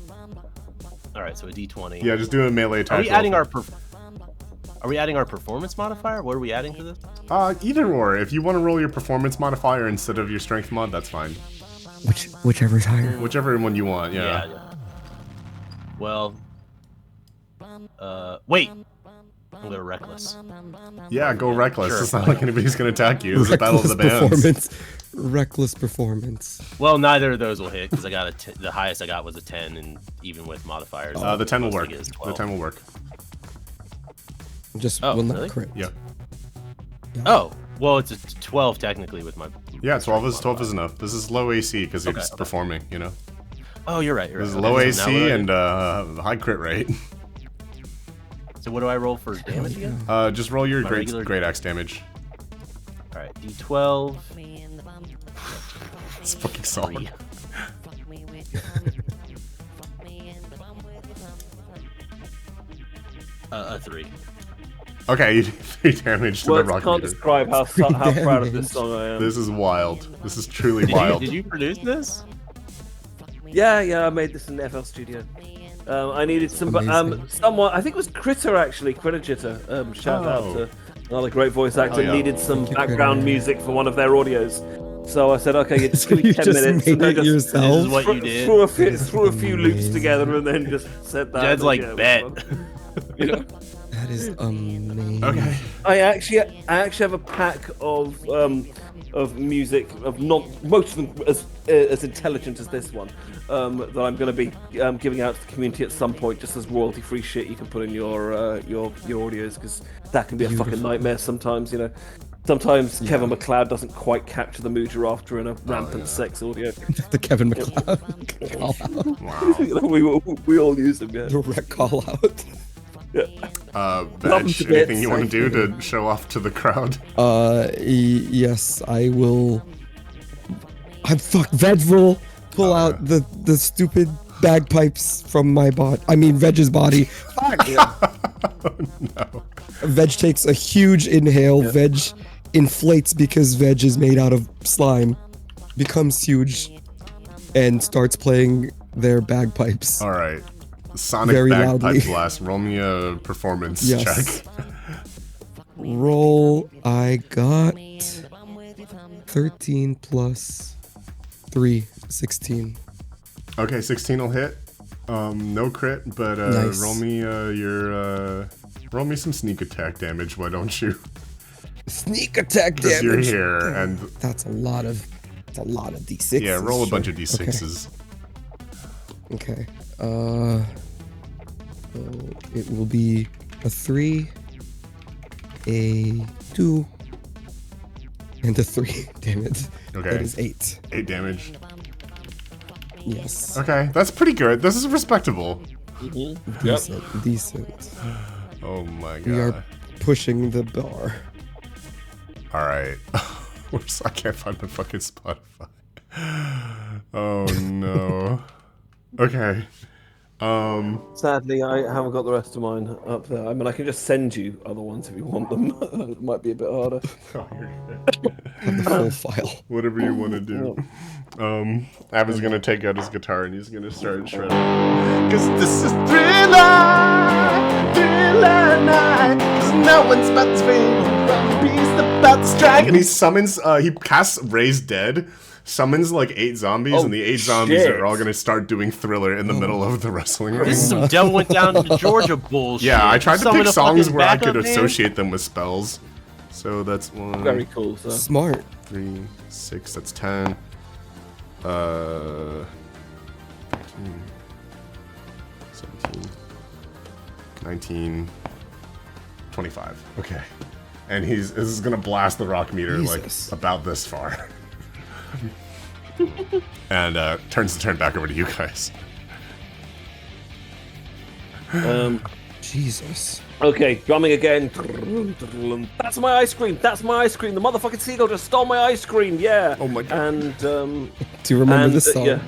all right. So a d20. Yeah, just do a melee attack. Are we roll. adding our Are we adding our performance modifier? What are we adding to this? Either or. If you want to roll your performance modifier instead of your strength mod, that's fine. Whichever's higher. Whichever one you want. Yeah. Well, wait. I'm gonna reckless. Yeah, go reckless. Sure. It's not like anybody's gonna attack you. It's a battle of the bands. Performance. Reckless performance. Well, neither of those will hit because I got the highest I got was a 10, and even with modifiers. The 10 will most I work. get is The 12. 10 will work. Just Oh, will not really? crit. Yeah. Oh, well, it's a 12 technically with my. Yeah, 12 is enough. This is low AC because you're just performing, you know? Oh, you're right. This is Okay, low so now AC what do I and do? high crit rate. So what do I roll for damage again? Just roll your My regular- great axe damage. All right, d12. It's fucking solid. 3. Okay, you do 3 damage to Words the rock can't meter. describe how proud of this song I am. This is wild. This is truly wild. Did you produce this? Yeah, I made this in FL Studio. I needed some, Amazing. someone, I think it was Critter actually, Critter Jitter. Shout out Oh. to another great voice actor. yeah. Needed some Thank you, background Critter. music for one of their audios. So I said, okay, just So give me you 10 just minutes. made and then it just yourself? This is what you did? threw a few loops Amazing. together and then just said that. Jed's and like, yeah, it was bet. fun. You know? That is amazing. Okay. I actually have a pack of music of not most of them as intelligent as this one that I'm going to be giving out to the community at some point, just as royalty-free shit you can put in your audios, because that can be a fucking nightmare sometimes. You know, sometimes Kevin MacLeod doesn't quite capture the mood you're after in a rampant sex audio. The Kevin MacLeod call out. Wow. You know, we all use them. Yeah. Direct call out. Veg, to bits. anything you want to do to show off to the crowd? Yes, I will. Veg will pull out the stupid bagpipes from my body. I mean, Veg's body. No. Veg takes a huge inhale. Veg inflates because Veg is made out of slime, becomes huge, and starts playing their bagpipes. All right. Sonic Very bagpipe loudly. blast. Roll me a performance Yes. check. Roll. I got 13 plus 3, 16. Okay, 16 will hit. No crit, but Nice. roll me roll me some sneak attack damage. Why don't you? Sneak attack Because you're damage. here, and That's a lot of d6s. yeah, roll a bunch of Sure. d6s. Okay. So it will be a 3, a 2, and a 3. Damn it. Okay. That is 8. 8 damage. Yes. Okay, that's pretty good. This is respectable. Decent. Oh my god. We are pushing the bar. All right. I can't find my fucking Spotify. Oh no. Okay. Sadly, I haven't got the rest of mine up there. I mean, I can just send you other ones if you want them. It might be a bit harder. Oh, you're good. Have the full file. Whatever you want to do. Ava's gonna take out his guitar and he's gonna start shredding. Cause this is Thriller Night. Cause no one's about to be beast about to strike. And he summons, he casts Raise Dead, summons like 8 zombies, and the 8 zombies are all gonna start doing Thriller in the middle of the wrestling ring. This is some Devil Went Down to Georgia bullshit. Yeah, I tried to Summon pick a songs fucking where I could backup band? associate them with spells. So that's 1, Very cool. So. Smart. 3, 6, that's 10. 13, 17, 19, 25. Okay. And this is gonna blast the rock meter Jesus. like about this far. And turns the turn back over to you guys. Jesus. Okay, drumming again. That's my ice cream. That's my ice cream. The motherfucking seagull just stole my ice cream. Yeah. Oh my God. And Do you remember this song? Yeah,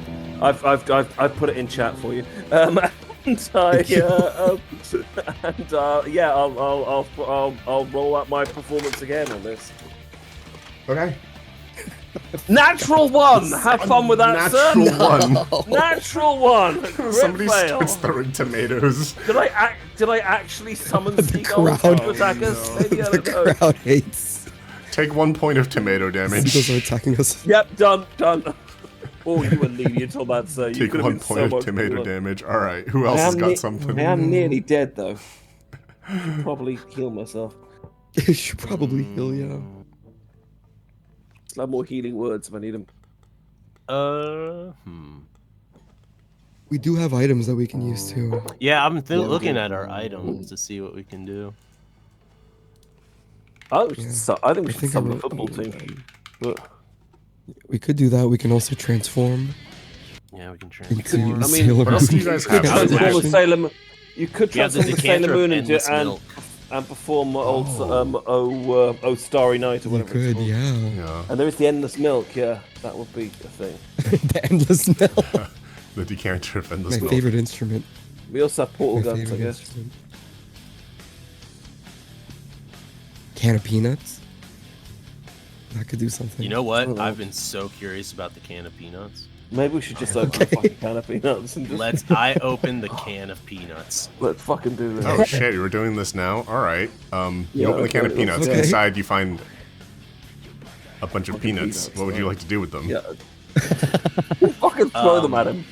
I've put it in chat for you. And yeah, I'll roll out my performance again on this. Okay. Natural one. Have fun with that, sir. Natural one. Natural one. Crit Somebody fail. starts throwing tomatoes. Did I actually summon The seagulls crowd. to attack us? Maybe I The don't know. crowd hates. Take 1 point of tomato damage. Seagulls are attacking us. Yep, done. Oh, you were lenient on that, sir. You Take could have 1 been point so of much tomato cooler. damage. Alright, who else has got something? I am nearly dead, though. Should probably heal myself. You should probably heal, yeah. I'll have more healing words if I need them. We do have items that we can use too. Yeah, I'm looking at our items to see what we can do. Oh, Yeah. so I think we I should think summon I the football team. But, We could do that. We can also transform Yeah, we can into transform. I mean, Sailor what else do you Moon. guys have? you could transform the Sailor Moon. You could We have the transform the Sailor decanter of Moon endless milk. and perform Oh Starry Night or You whatever it's could, called. yeah. Yeah. And there is the endless milk. Yeah, that would be a thing. The endless milk. The decanter of endless My milk. favorite instrument. We also have portal My guns, I favorite guess. instrument. Can of peanuts. That could do something. You know what? Oh. I've been so curious about the can of peanuts. Maybe we should just open a fucking can of peanuts and just I open the can of peanuts. let's fucking do this. Oh shit, you were doing this now? Alright. You Yeah, open the can of okay, peanuts. okay. Inside you find a bunch of Fucking peanuts. peanuts, What would you right. like to do with them? Yeah. Fucking throw them at him.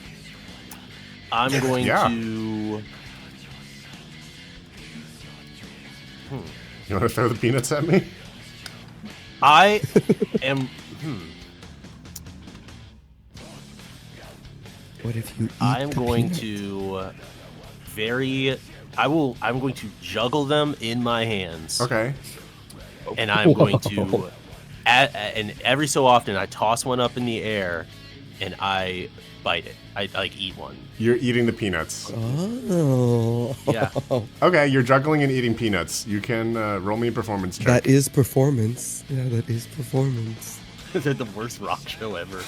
I'm going Yeah. to. You want to throw the peanuts at me? I am. What if you eat I am the going peanut? to I'm going to juggle them in my hands. Okay. And I'm going to and every so often I toss one up in the air and I bite it. I like eat one. You're eating the peanuts. Oh. Yeah. Okay, you're juggling and eating peanuts. You can roll me a performance check. That is performance. Yeah, that is performance. They're the worst rock show ever.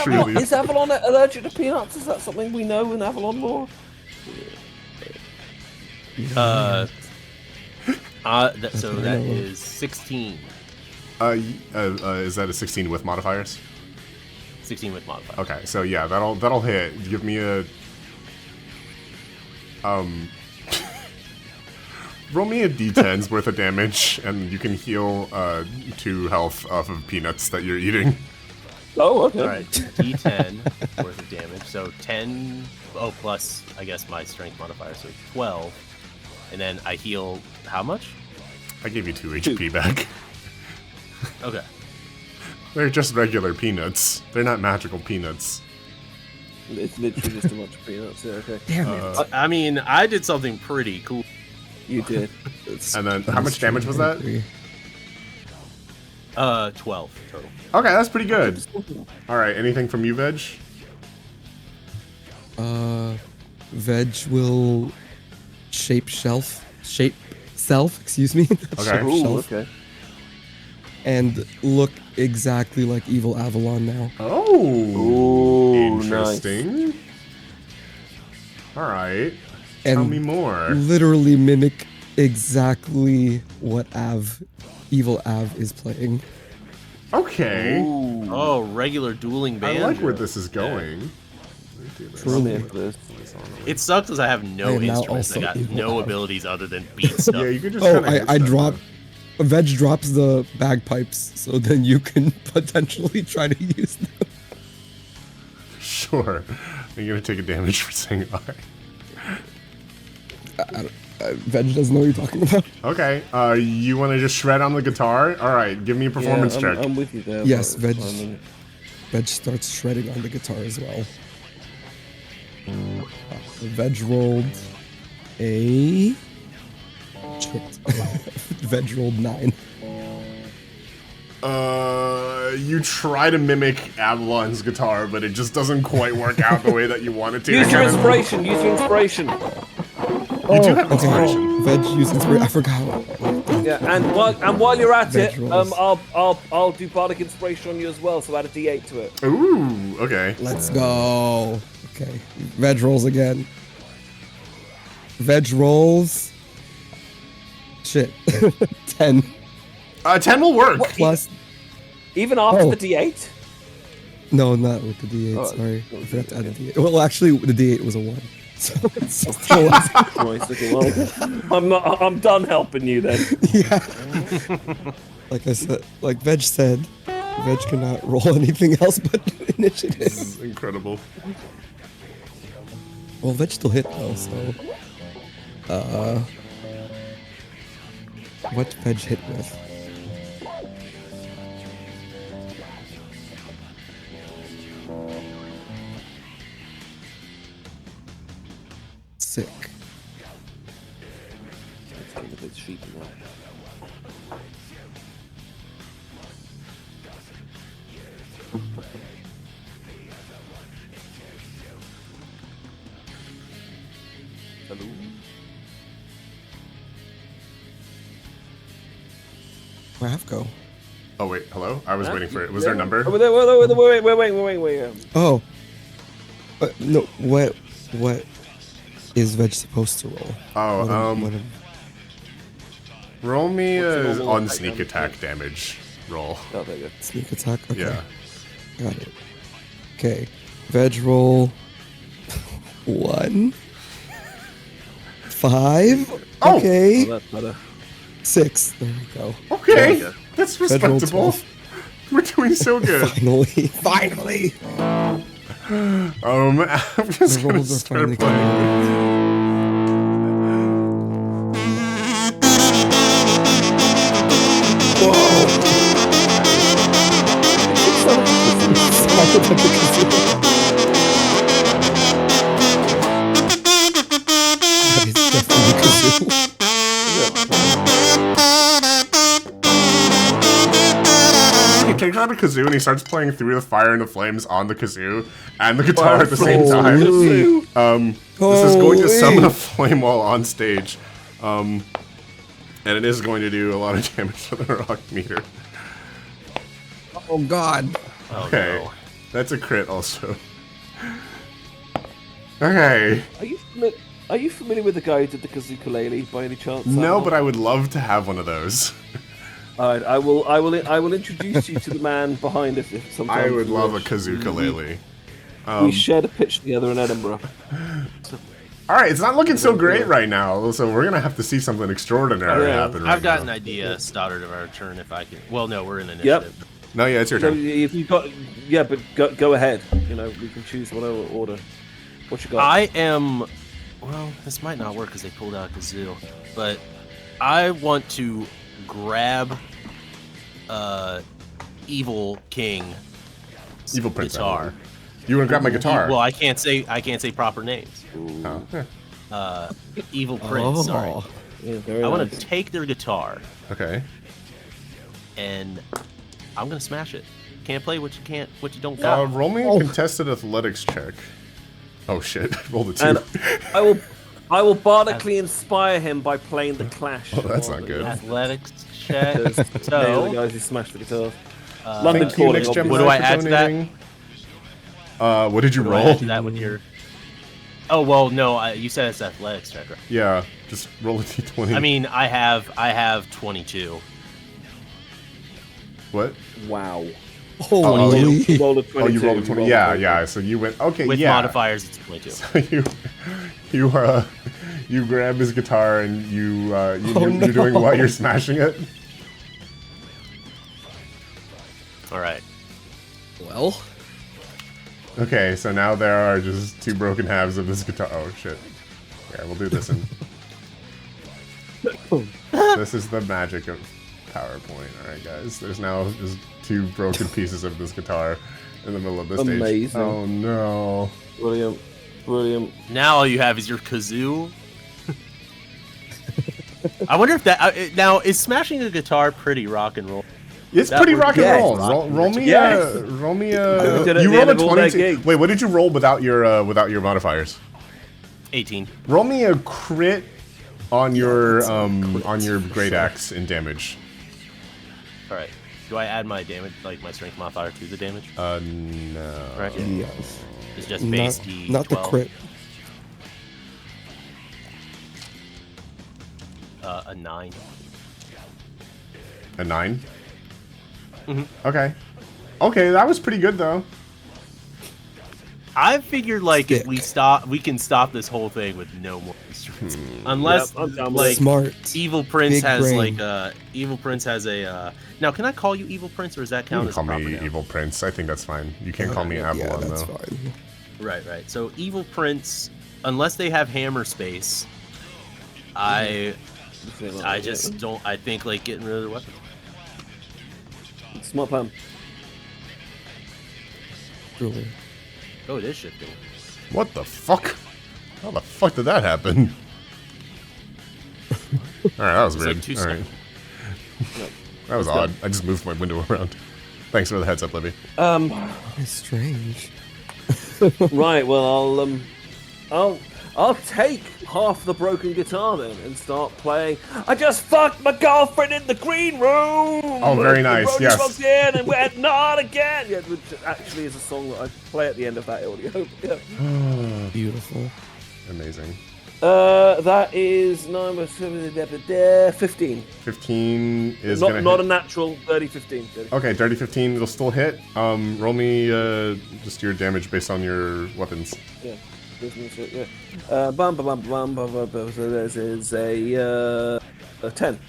Truly. Is Avalon allergic to peanuts? Is that something we know in Avalon lore? So that is 16. Is that a 16 with modifiers? 16 with modifier. Okay, so yeah, that'll hit. Give me a roll me a d10's worth of damage, and you can heal 2 health off of peanuts that you're eating. Oh, okay. All right, D10 worth of damage. So 10. Oh, plus I guess my strength modifier, so 12. And then I heal how much? I gave you 2 HP back. Okay. They're just regular peanuts. They're not magical peanuts. It's literally just a bunch of peanuts. Yeah, okay. Damn it. I mean, I did something pretty cool. You did. And then, how much damage was that? 12 total. Okay, that's pretty good. Alright, anything from you, Veg? Veg will shape self, excuse me. Okay. Ooh, Shelf. okay. And look exactly like evil Avalon now. Oh, Ooh, interesting. All right. Tell me more. Literally mimic exactly what Evil Av is playing. Okay. Ooh. Oh, regular dueling I banjo. like where this is going. Truly. It sucks because I have no I am now instruments. I also got Evil no Av. abilities other than beat stuff. Yeah, you could just. Oh, kinda hit I stuff, drop. huh? Veg drops the bagpipes, so then you can potentially try to use them. Sure. You're gonna take a damage for saying alright. Veg doesn't know what you're talking about. Okay. You want to just shred on the guitar? All right. Give me a performance check. I'm with you there. Yes, but, Veg starts shredding on the guitar as well. Veg rolled a. Shit. Veg rolled 9. You try to mimic Avalon's guitar, but it just doesn't quite work out the way that you want it to. use your inspiration. Use your inspiration. You do have inspiration. Veg use inspiration. I forgot. Yeah, and while you're at Veg it, rolls. I'll do bardic inspiration on you as well. So add a D8 to it. Ooh. Okay. Let's go. Okay. Veg rolls again. Veg rolls. Shit. 10. 10 will work. Plus. Even after Oh. the D8. No, not with the D8. Oh, Sorry. I okay. forgot to add the D8. Well, actually, the D8 was a 1. So it's still Nice, okay, well, I'm done helping you then. yeah. Like I said, like Veg said, Veg cannot roll anything else but initiative. This is incredible. Well, Veg still hit though, so. What Veg hit with? Sick. Let's get a bit sheepy now. Hello. Where'd go? Oh wait, hello. I was waiting for it. Was there a number? Wait. Oh. No. What is Veg supposed to roll? Oh, What roll me What's the a normal on attack sneak damage? attack damage roll. Oh, there you go. sneak attack? Okay. Yeah. Got it. Okay. Veg roll 1. 5. Oh! Okay. Oh, that's better. 6. There we go. Okay, Yeah. that's Veg roll respectable. 12. We're doing so good. Finally. I'm just The gonna rolls are start finally playing. That is definitely kazoo. He takes out a kazoo and he starts playing Through the Fire and the Flames on the kazoo and the guitar at the same time. This is going to summon a flame wall on stage. And it is going to do a lot of damage to the rock meter. Oh god. Oh, Okay. no. That's a crit also. Okay. Are you familiar with the guy who did the kazookulele by any chance? No, Sam? but I would love to have one of those. Alright, I will introduce you to the man behind it if sometimes. I would you love a wish. kazookulele. We shared a pitch together in Edinburgh. Alright, it's not looking so great right now, so we're gonna have to see something extraordinary Yeah. happen right I've got an now. idea, Stoddard, of our turn if I can. Well, no, we're in Yep. initiative. No, yeah, it's your So turn. if you got, yeah, but go ahead. You know, we can choose whatever order. What you got? I am. Well, this might not work because they pulled out a kazoo, but I want to grab Evil King Evil Prince guitar. Avalon. You wanna grab my guitar? Well, I can't say proper names. Oh, yeah. Evil Prince. Sorry. Yeah, very I want nice. to take their guitar Okay. and I'm gonna smash it. Can't play what you don't got. Roll me a contested athletics check. Oh shit, rolled a 2. And I will bardically inspire him by playing the Clash. Oh, that's not good. Athletics check. They're the So, guys who smashed the guitar. London Thank you, Calling. Nick Gemini, What do I for add to that? donating. What did you do I roll? add to that with your? Oh well, no. You said it's athletics check, right? Yeah, just roll a d20. I mean, I have 22. What? Wow. Holy. You rolled a 22. Oh, you rolled a 20. Yeah, yeah. So you went. Okay, With yeah. modifiers, it's 22. So you grab his guitar and you're doing what? You're smashing it. All right. Well. Okay, so now there are just two broken halves of this guitar. Oh shit. Yeah, we'll do this in. This is the magic of PowerPoint. Alright guys, there's now just two broken pieces of this guitar in the middle of this stage. Amazing. Oh no. Brilliant. Brilliant. Now all you have is your kazoo. I wonder if that now is smashing a guitar pretty rock and roll. It's That pretty would- rock and yes. roll. Roll me Yes. roll me did it at you the rolled end a of all their 22. gigs. Wait, what did you roll without your modifiers? 18. Roll me a crit on your great axe in damage. All right. Do I add my damage, like my strength modifier, to the damage? No. Right. Yes. It's just base Not, D12. not the crit. A 9. A 9? Mhm. Okay. Okay, that was pretty good though. I figured like if Stick. we can stop this whole thing with no more instruments, unless Yep, I'm down with like it. Smart. Evil Prince Big has brain. like Evil Prince has a. Now, can I call you Evil Prince, or does that You count can as call a proper me noun? Evil Prince. I think that's fine. You can't call me Yeah, Avalon that's though. fine. Right, right. So Evil Prince, unless they have hammer space, I just don't. I think like getting rid of their weapons. Smart plan. Truly. Oh, it is shifting. What the fuck? How the fuck did that happen? Alright, that was It's weird. like 2 Alright. seconds. That was odd. I just moved my window around. Thanks for the heads up, Libby. It's strange. Right. Well, I'll take half the broken guitar then and start playing. I just fucked my girlfriend in the green room. Oh, very nice, Brody yes. walked in and went not again. Yeah, which actually is a song that I play at the end of that audio. Yeah. Beautiful. Amazing. That is 9 plus 15. 15 is Not gonna not hit. a natural 30, 15. 30. Okay, dirty 15. It'll still hit. Roll me just your damage based on your weapons. Yeah. Yeah. Bum, bum, bum, bum, bum, bum, bum. So this is a 10.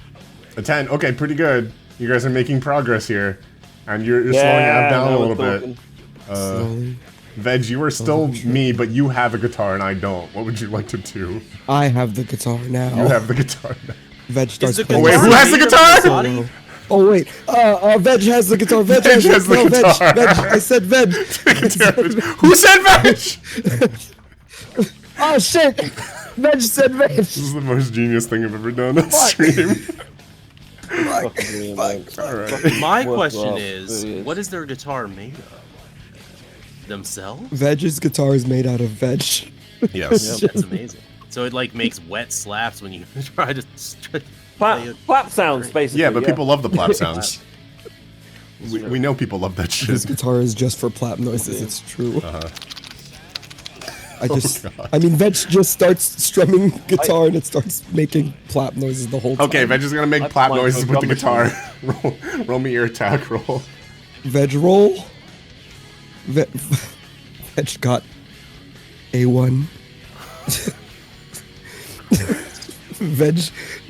A 10. Okay, pretty good. You guys are making progress here, and you're slowing Ab down now a we're little bit. talking. Slowly. Veg, you are still Oh, sure. me, but you have a guitar and I don't. What would you like to do? I have the guitar now. You have the guitar now. Veg starts the playing. Wait, who has the made of guitar? body? Oh wait, Veg has the guitar. Veg, Veg has the no, guitar. Veg, I said Veg. Who said Veg? Oh shit! Veg said Veg. This is the most genius thing I've ever done on stream. Fucking brilliant. Alright. My Worthwhile. question It is, is. what is their guitar made of? Themselves? Veg's guitar is made out of veg. Yes. That's amazing. So it like makes wet slaps when you try to. Clap sounds, basically. Yeah, but people love the plap sounds. We know people love that This shit. guitar is just for plap noises. It's true. Uh-huh. I just, God. I mean, Veg just starts strumming guitar and it starts making plap noises the whole time. Okay, Veg is gonna make plap might noises go with the drum guitar. roll me your attack roll. Veg roll. Veg got A1. Veg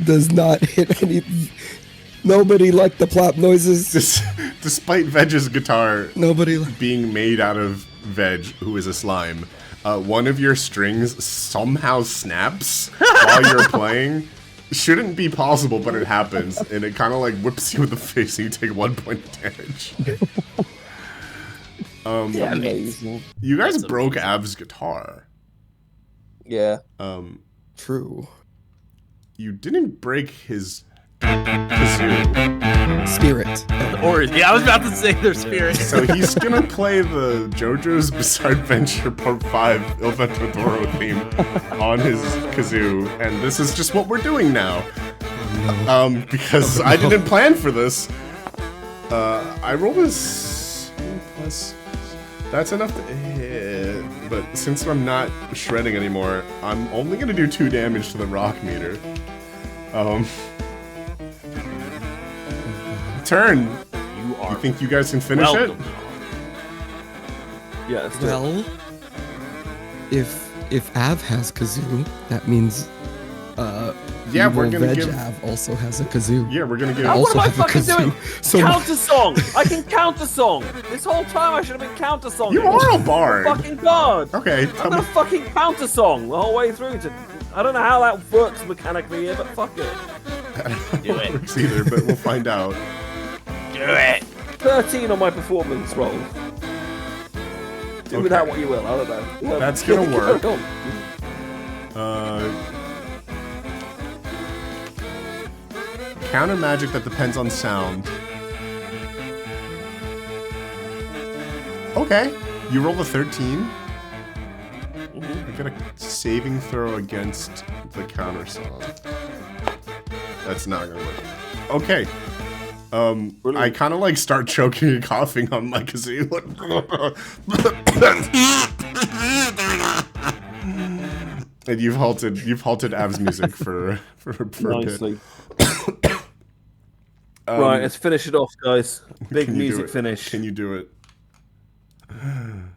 does not hit any. Nobody liked the plap noises. Despite Veg's guitar Nobody. being made out of Veg, who is a slime, one of your strings somehow snaps while you're playing. Shouldn't be possible, but it happens, and it kind of like whips you in the face, and you take 1 point of damage. Yeah, amazing. You guys That's broke Av's guitar. Yeah. True. You didn't break his kazoo. Spirit. Or yeah, I was about to say their spirit. So he's gonna play the JoJo's Bizarre Adventure Part 5 Il Ventadoro theme on his kazoo, and this is just what we're doing now. Because I didn't plan for this. I rolled a plus. That's enough to hit. but since I'm not shredding anymore, I'm only gonna do 2 damage to the rock meter. Turn. You think you guys can finish it? Yeah, let's do it. Well, if Av has kazoo, that means Yeah, we're evil gonna Veg give. Av also has a kazoo. Yeah, we're gonna give. What also am I have a fucking kazoo. doing? So Counter song! I can counter song! This whole time I should have been counter song. You are a bard. Fucking god! Okay, I'm tell gonna me. fucking counter song the whole way through to. I don't know how that works mechanically here, but fuck it. Do it. Works either, but we'll find out. Do it. 13 on my performance roll. Do with that what you will, I don't know. Well, That's gonna work. go on. Counter magic that depends on sound. Okay, you roll a 13. I get a saving throw against the counter song. That's not gonna work. Okay. I kind of like start choking and coughing on my kazoo. And you've halted Av's music for a bit. Nicely. Right, let's finish it off, guys. Big Can you do music it? finish. Can you do it?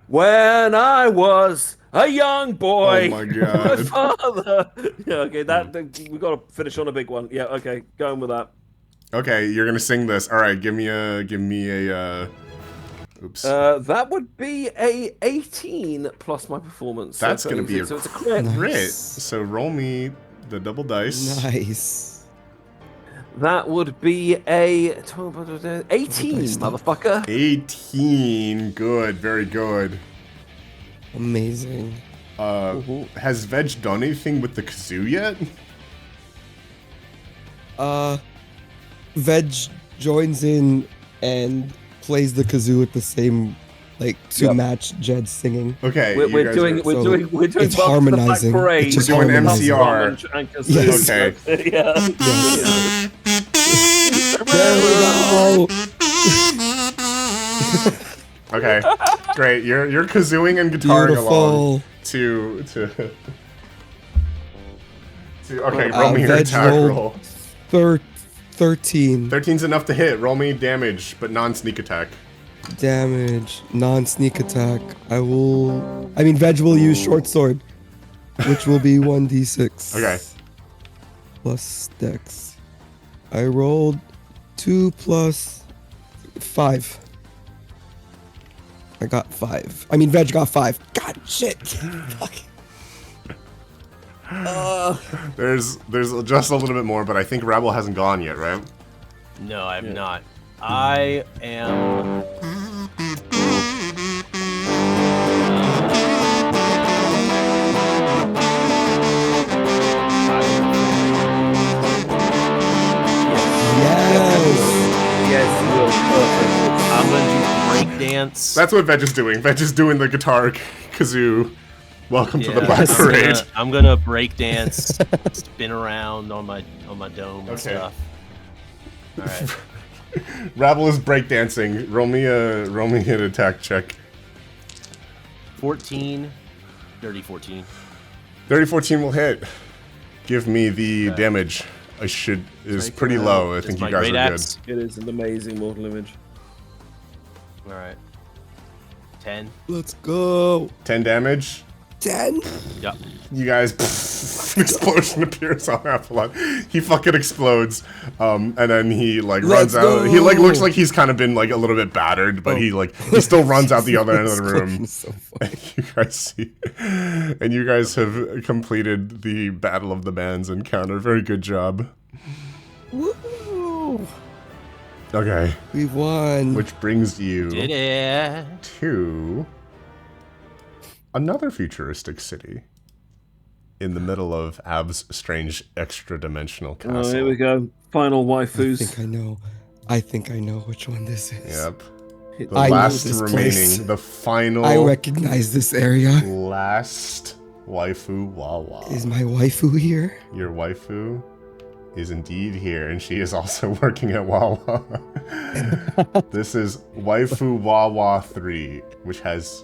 When I was a young boy. Oh my god. My father. Yeah, okay, we got to finish on a big one. Yeah, okay, going with that. Okay, you're gonna sing this. All right, give me a. Oops. That would be a 18 plus my performance. That's So gonna be a so it's a crit. crit. So roll me the double dice. Nice. That would be a 18, motherfucker. 18. Good. Very good. Amazing. Has Veg done anything with the kazoo yet? Veg joins in and plays the kazoo at the same, like, to match Jed's singing. Okay. We're doing it's Welcome to the Black harmonizing. Parade. It's just We're doing harmonizing. MCR. And kazoo. Yes. Okay. Yeah. There we go. Okay. Great. You're kazooing and guitaring along Beautiful. to okay, roll me your Veg attack rolled roll. 13 13's enough to hit. Roll me damage, but non-sneak attack. damage, non-sneak attack. I mean, Veg will use short sword, which will be 1d6. Okay. Plus dex. I rolled 2 plus 5. I got 5. I mean, Veg got 5. God, shit. Fuck. There's just a little bit more, but I think Rebel hasn't gone yet, right? No, I'm not. I am. Yes, you will. Perfect. I'm gonna do breakdance. That's what Veg is doing. Veg is doing the guitar kazoo. Welcome to the Yeah, Black Parade. I'm gonna breakdance, spin around on my dome and Okay. stuff. All right. Rabble is breakdancing. Roll me an attack check. 14, dirty 14. 30-14 will hit. Give me the damage. Is pretty low. I think you my guys great are axe. It is an amazing mortal image. All right. 10. Let's go. good. 10 damage. 10. Yep. You guys, an explosion appears on Avalon. He fucking explodes, and then he like runs Let's out. He like go. looks like he's kind of been like a little bit battered, but he still runs out the other end of the room. So funny. You guys see, and you guys have completed the Battle of the Bands encounter. Very good job. Woo! Okay, We've won. which brings you Did it. to another futuristic city in the middle of Av's strange extra-dimensional castle. Oh, here we go. Final I waifus. think I know. I think I know which one this is. Yep. The I know last this remaining, place. the final I recognize this area. last waifu Wawa. Is my waifu here? Your waifu is indeed here, and she is also working at Wawa. This is waifu Wawa 3, which has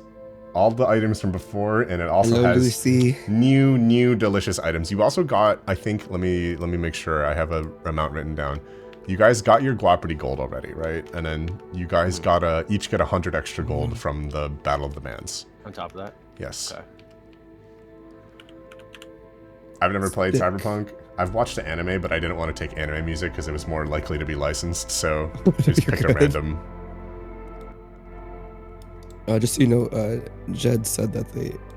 all the items from before, and it also Hello, has Lucy. new delicious items. You also got, I think, let me make sure I have a amount written down. You guys got your Guaparty gold already, right? And then you guys got each get 100 extra gold from the Battle of the Bands. On top of that? Yes. Okay. I've never played Cyberpunk. I've watched the anime, but I didn't want to take anime music because it was more likely to be licensed, so just picked a random. Just so you know, Jed said that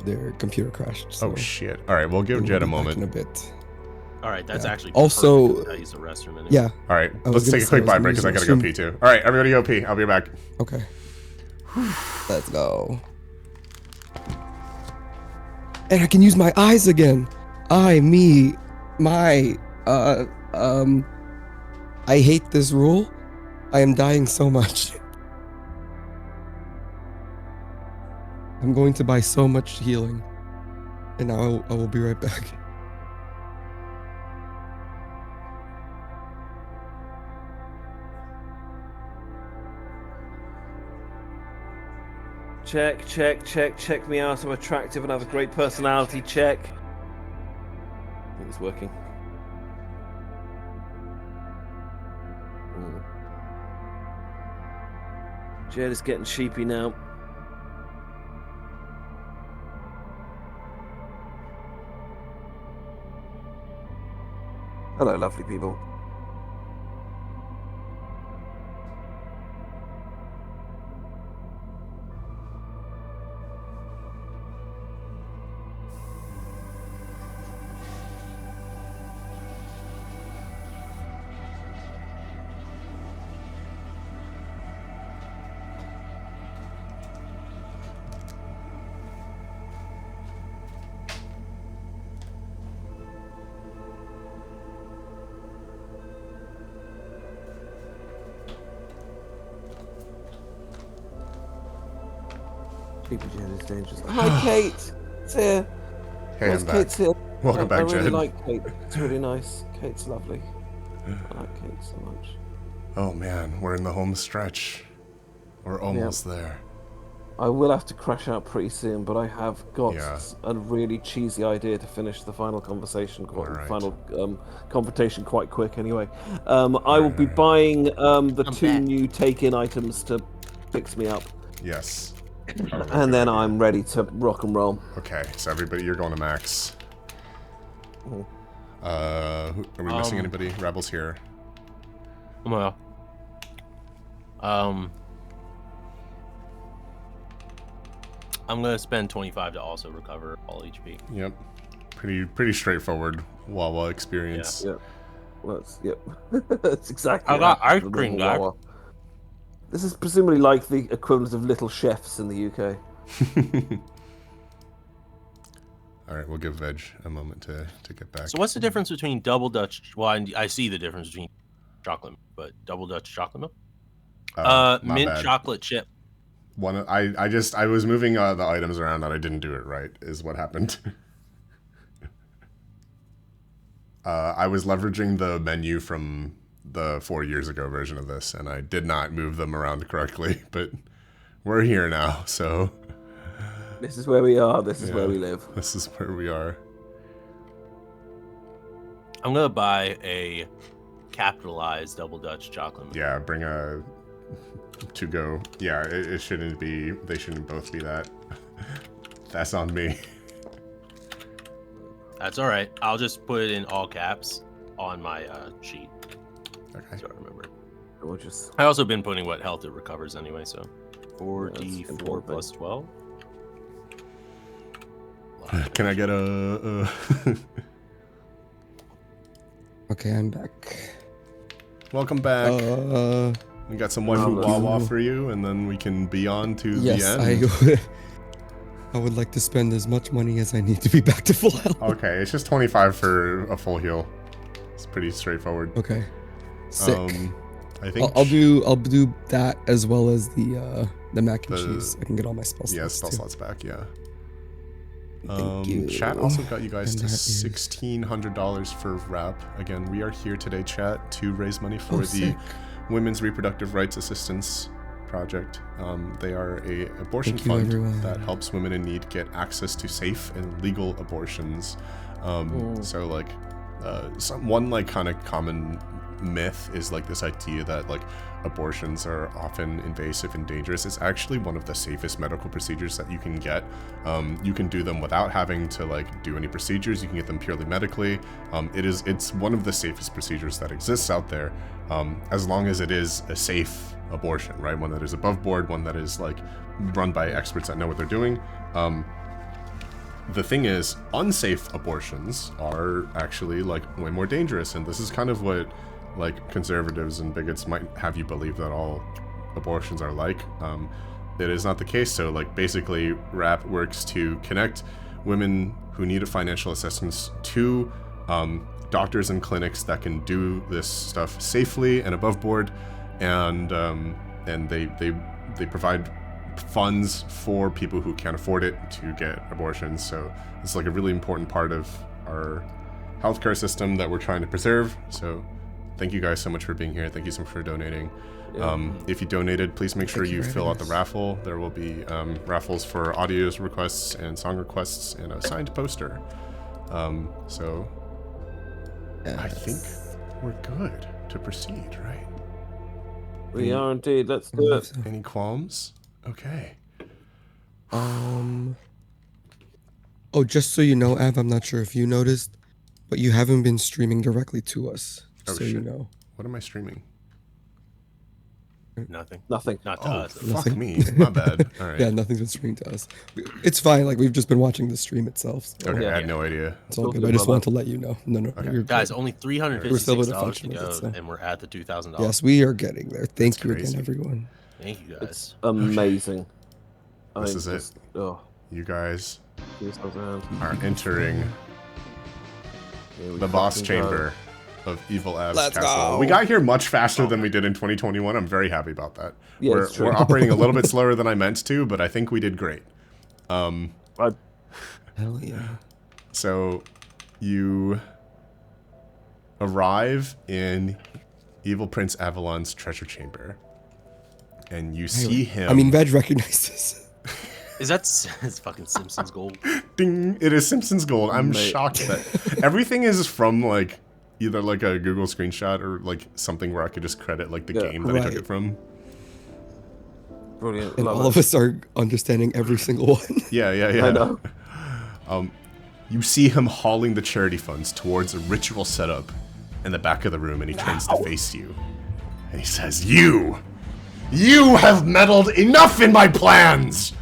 their computer crashed. So Oh shit! All right, we'll give Jed a moment. in a bit. All right, that's Yeah. actually Also- perfect. I use the restroom anyway. Yeah. All right, I was let's gonna take a say, quick I was bye gonna break because I use gotta go the pee too. All right, everybody go pee. I'll be back. Okay. Let's go. And I can use my eyes again. I hate this rule. I am dying so much. I'm going to buy so much healing. And now I will be right back. Check me out. I'm attractive and have a great personality. Check. I think it's working. Jed is getting sheepy now. Hello, lovely people. Sleepy Jed is dangerous. Hi, Kate. It's here. Hey, Yes, I'm back. Kate's here. Welcome back, I really Jed. like Kate. It's really nice. Kate's lovely. I like Kate so much. Oh man, we're in the home stretch. We're almost there. I will have to crash out pretty soon, but I have got Yeah. a really cheesy idea to finish the final conversation, Alright. final confrontation quite quick. Anyway, I will be buying the I'm 2 back. new take-in items to fix me up, Yes. and then I'm ready to rock and roll. Okay, so everybody, you're going to max. Mhm. Are we missing anybody? Rebel's here. Well, I'm gonna spend 25 to also recover all HP. Yep. Pretty straightforward Wawa experience. Yep. Yep. That's exactly. I got what happens ice with cream, normal guys. Wawa. This is presumably like the equivalent of Little Chefs in the UK. All right, we'll give Veg a moment to get back. So what's the difference between double Dutch? Well, I see the difference between chocolate, but double Dutch chocolate milk. My Mint bad. chocolate chip. I was moving the items around and I didn't do it right, is what happened. I was leveraging the menu from the 4 years ago version of this, and I did not move them around correctly, but we're here now, so... This is where we are. This is where we live. This is where we are. I'm gonna buy a capitalized double Dutch chocolate milk. Yeah, bring a... to go. Yeah, it shouldn't be... They shouldn't both be that. That's on me. That's all right. I'll just put it in all caps on my sheet. Okay. So I remember. Gorgeous. I also been putting what health it recovers anyway. So that's 44 important. plus 12. Can I get a... Okay, I'm back. Welcome back. We got some waifu Wawa for you, and then we can be on to Yes, the end. I would like to spend as much money as I need to be back to full health. Okay, it's just 25 for a full heal. It's pretty straightforward. Okay. Sick. I think I'll do that as well as the mac and cheese. I can get all my spell slots. Yeah, spell too. slots back. Yeah. Thank you. Chat also got you guys And to that is- $1,600 for WRRAP. Again, we are here today, chat, to raise money for Oh, the sick. Women's Reproductive Rights Assistance project. They are a abortion Thank you, fund everyone. that helps women in need get access to safe and legal abortions. So like, one like kind of common myth is like this idea that like abortions are often invasive and dangerous. It's actually one of the safest medical procedures that you can get. You can do them without having to like do any procedures. You can get them purely medically. It's one of the safest procedures that exists out there, as long as it is a safe abortion, right? One that is above board, one that is like run by experts that know what they're doing. The thing is, unsafe abortions are actually like way more dangerous, and this is kind of what like conservatives and bigots might have you believe that all abortions are like. It is not the case. So like basically WRRAP works to connect women who need financial assistance to doctors and clinics that can do this stuff safely and above board, and they provide funds for people who can't afford it to get abortions. So it's like a really important part of our healthcare system that we're trying to preserve. So thank you guys so much for being here. Thank you so much for donating. If you donated, please make sure you fill out the raffle. There will be raffles for audio requests and song requests and a signed poster. So I think we're good to proceed, right? We are indeed. Let's do it. Any qualms? Okay. Oh, just so you know, Av, I'm not sure if you noticed, but you haven't been streaming directly to us. Oh, so shit. you know. What am I streaming? Nothing. Nothing. Not to Oh, us. fuck Nothing. me. My bad. All right. Yeah, nothing's been streamed to us. It's fine. Like, we've just been watching the stream itself. So Okay, Yeah. I had no idea. it's all Talking good. I just about wanted to let you know. No, Okay. you're Guys, good. only We're still $356 in a to function go, with it, so. and we're at the $2,000. Yes, we are getting there. Thank That's you crazy. again, everyone. Thank you It's guys. amazing. This is it. Oh, You guys here's those around. are entering Here we the boss fucking go. chamber of Evil Av's Let's castle. go. We got here much faster than we did in 2021. I'm very happy about that. Yeah, it's true. We're operating a little bit slower than I meant to, but I think we did great. I- Hell yeah. So you arrive in Evil Prince Avalon's treasure chamber, and you see him. I mean, Veg recognizes. Is that it's fucking Simpsons gold? Ding! It is Simpsons gold. I'm Mate. shocked that everything is from like either like a Google screenshot or like something where I could just credit like the Yeah, game that I took right. it from. Brilliant. And Love all it. of us are understanding every single one. Yeah. I know. You see him hauling the charity funds towards a ritual setup in the back of the room, and he turns to face you, and he says, "You have meddled enough in my plans!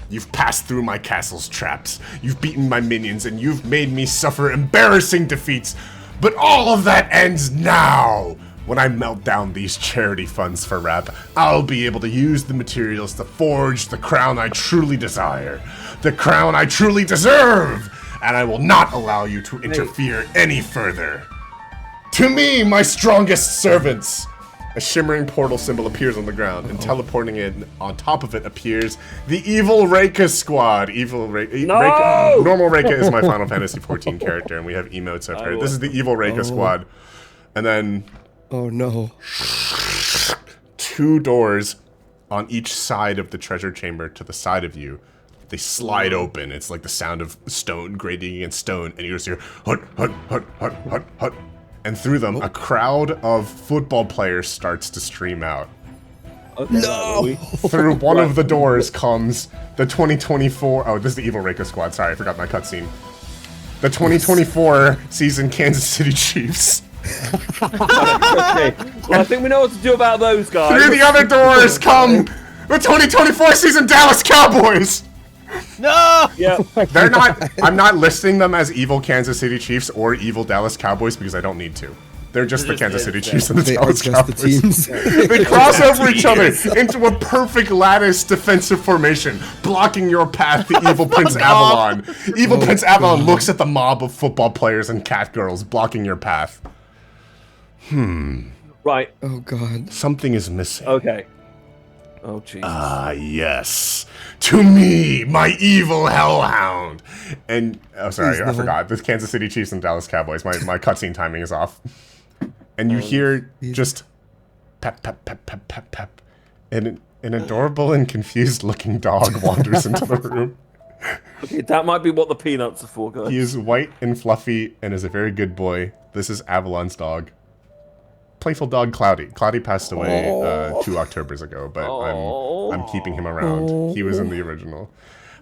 You've passed through my castle's traps, you've beaten my minions, and you've made me suffer embarrassing defeats, but all of that ends now! When I melt down these charity funds for WRRAP, I'll be able to use the materials to forge the crown I truly desire, the crown I truly deserve, and I will not allow you to interfere any further. To me, my strongest servants!" A shimmering portal symbol appears on the ground, and teleporting in on top of it appears the Evil Reika squad. Normal Reika is my Final Fantasy XIV character, and we have emotes of her. This is the Evil Reika squad. And then Oh no. 2 doors on each side of the treasure chamber to the side of you. They slide open. It's like the sound of stone grating against stone, and you just hear hut, hut, hut, hut, hut, hut. And through them, a crowd of football players starts to stream out. Okay, No! right, Through one of the doors comes the 2024... Oh, this is the Evil Reika squad. Sorry, I forgot my cutscene. The 2024 season Kansas City Chiefs. okay. Well, I think we know what to do about those guys. Through the other doors come the 2024 season Dallas Cowboys. No! Yeah. They're not... I'm not listing them as evil Kansas City Chiefs or evil Dallas Cowboys because I don't need to. They're just the Kansas City Chiefs and the They are Dallas just the Cowboys. teams. They cross over each other into a perfect lattice defensive formation, blocking your path to Evil Prince Avalon. Evil Prince Avalon looks at the mob of football players and cat girls blocking your path. Right. Oh god. Something is missing. Okay. Oh, Jesus. Ah, yes. To me, my evil hellhound. And, oh, sorry, Please, I no. forgot. The Kansas City Chiefs and Dallas Cowboys. My cutscene timing is off. And you hear just pep, pep, pep, pep, pep, pep. And An adorable and confused-looking dog wanders into the room. Okay, that might be what the peanuts are for, guys. He is white and fluffy and is a very good boy. This is Avalon's dog. Playful dog Cloudy. Cloudy passed away 2 Octobers ago, but I'm keeping him around. He was in the original.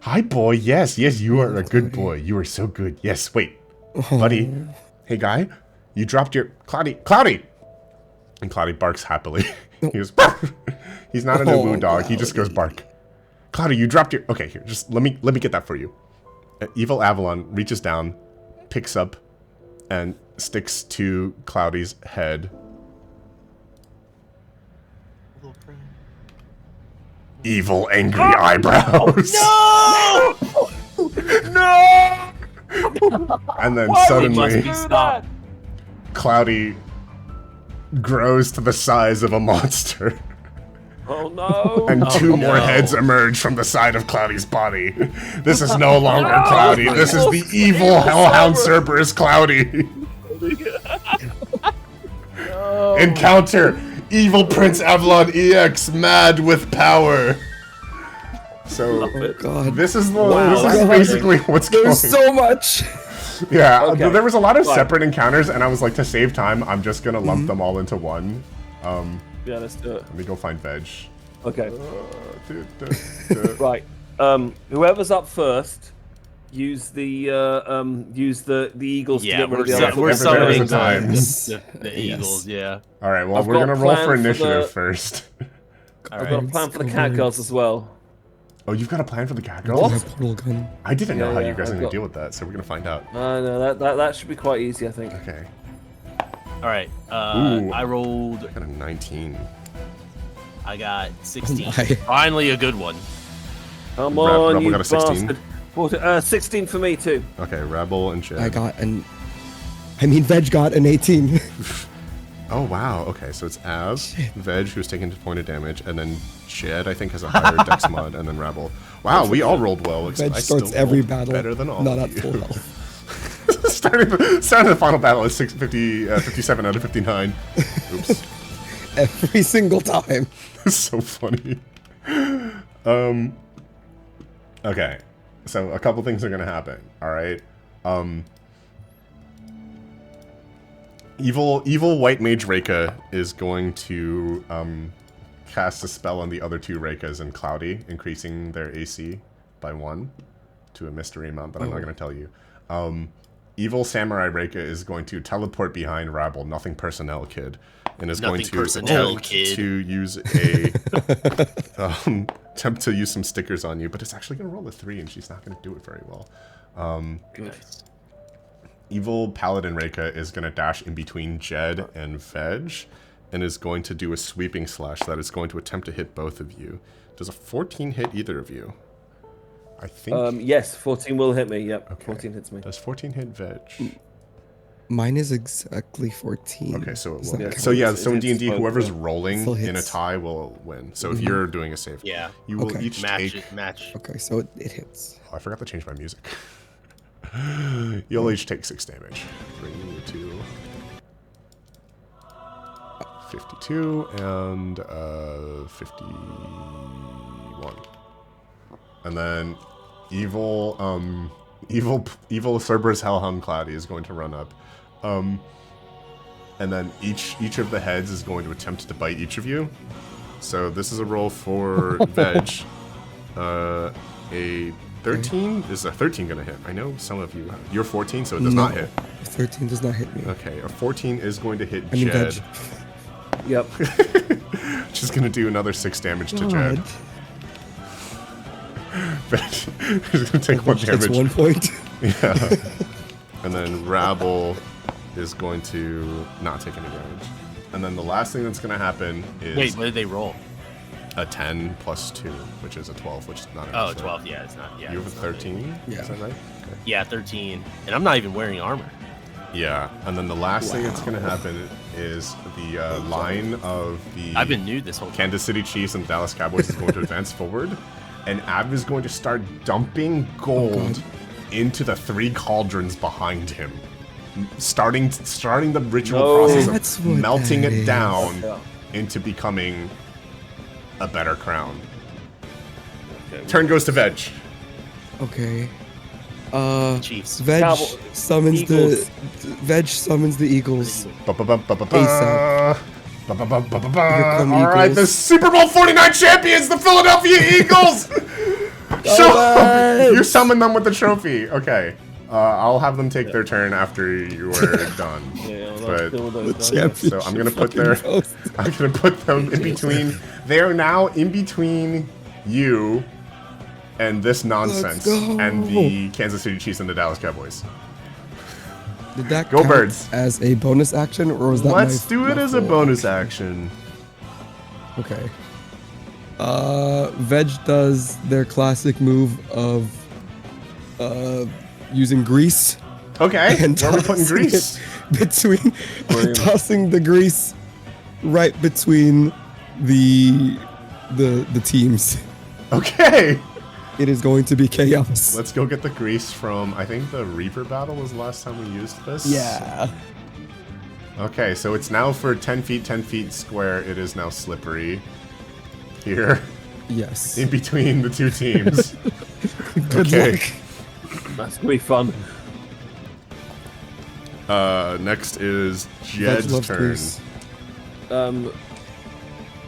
Hi, boy. Yes, you are a good boy. You are so good. Yes, wait. Buddy. Hey, guy. You dropped your... Cloudy! And Cloudy barks happily. He goes, he's not a no-boo dog. He just goes bark. Cloudy, you dropped your... Okay, here. Just let me get that for you. Evil Avalon reaches down, picks up, and sticks to Cloudy's head. Evil, angry eyebrows. No! No! And then Must suddenly, be stopped. Cloudy grows to the size of a monster. Oh no! And 2 more no. heads emerge from the side of Cloudy's body. This is no longer Cloudy. This is the evil Hellhound Cerberus Cloudy. No. Encounter Evil Prince Avalon EX mad with power. So God. this is Wow, this is that's basically what's going. There's so much. Yeah, Okay. there was a lot of Right. separate encounters, and I was like, to save time, I'm just gonna lump them all into one. Yeah, let's do it. Let me go find Veg. Okay. Right. Whoever's up first, use the eagles to Yeah, get rid of the we're other. Every summoning time. the Eagles, yeah. All right, well, I've we're got a gonna roll plan for for the- initiative first. I've got a plan for the cat girls as well. Oh, you've got a plan for the cat I girls? have portal gun. I didn't know Yeah, how yeah, you guys are I've gonna got- deal with that, so we're gonna find out. No, that should be quite easy, I think. Okay. All right. Ooh. I rolled. I got a 19. I got 16. my. Finally, a good one. Come Rebel on, you got a 16. bastard. 16 for me too. Okay, Rebel and Shed. I got an. I mean, Veg got an 18. Oh wow. Okay, so it's Av, Veg, who's taking 2 points of damage, and then Shed, I think, has a higher Dex mod, and then Rebel. Wow, we all rolled well. Veg I still starts every rolled battle better than all not of at you. full health. starting the final battle is 57 out of 59. Oops. Every single time. It's so funny. Okay, so a couple things are gonna happen. All right. Evil White Mage Reika is going to cast a spell on the other 2 Reikas and Cloudy, increasing their AC by 1 to a mystery amount, but I'm not gonna tell you. Evil Samurai Reika is going to teleport behind Rabble, nothing personnel kid, and is going Nothing to personnel, attempt kid. to use a attempt to use some stickers on you, but it's actually gonna roll a 3, and she's not gonna do it very well. Good. Evil Paladin Reika is gonna dash in between Jed and Veg, and is going to do a sweeping slash that is going to attempt to hit both of you. Does a 14 hit either of you? I think. Yes, 14 will hit me. Yep, Okay. 14 hits me. Does 14 hit Veg? Mine is exactly 14. Okay, so it Does will. that Yeah. count? So yeah, It so in hits D&D, both, whoever's yeah. rolling Still in a hits. tie will win. So if you're doing a save, Yeah. you will Okay. each Match take. match. Okay, so it hits. Oh, I forgot to change my music. You'll each take 6 damage. 3, 2, 52, and 51. And then evil Cerberus Hellhound Cloudy is going to run up. And then each of the heads is going to attempt to bite each of you. So this is a roll for Veg. A 13? Is a 13 gonna hit? I know some of you. You're 14, so it does not hit. 13 does not hit me. Okay, a 14 is going to hit I mean, Jed. Veg. Yep. She's gonna do another 6 damage to God. Jed. Veg is gonna take 1 It's damage. 1 point. Yeah. And then Rabble is going to not take any damage. And then the last thing that's gonna happen is Wait, what did they roll? a 10 plus 2, which is a 12, which is not Oh, enough. 12. Yeah, it's not. Yeah. You have a it's not big. 13? Yeah. Is that right? Okay. Yeah, 13. And I'm not even wearing armor. Yeah, and then the last thing that's gonna happen is the line of the I've been nude this whole time. Kansas City Chiefs and Dallas Cowboys is going to advance forward, and Ab is going to start dumping gold into the 3 cauldrons behind him, starting the ritual No. process That's of what melting that it is. down Yeah. into becoming a better crown. Okay, Turn goes to Veg. Okay. Chiefs. Veg Cowboy- summons Eagles. Veg summons the Eagles. Ba-ba-bum-ba-ba-ba. Ba-ba-bum-ba-ba-ba. come All right, the Eagles. Super Bowl 49 champions, the Philadelphia Eagles. You summon them with the trophy. Okay. I'll have them take their turn after you are done. Yeah, I'll But deal with those guys. so I'm gonna put I'm gonna put them in between. They are now in between you and this nonsense go. and the Kansas City Chiefs and the Dallas Cowboys. Did that Go count Birds. as a bonus action, or was that Let's my, do it my as a full bonus action. Okay. Veg does their classic move of using grease Okay. and Where are we putting tossing grease? it between Brilliant. tossing the grease right between the teams. Okay. It is going to be chaos. Let's go get the grease from, I think the Reaper battle was the last time we used this. Yeah. Okay, so it's now for 10 feet square. It is now slippery. Here. Yes. In between the two teams. Good okay. luck. That's gonna be fun. Next is Veg Jed's loves turn. grease.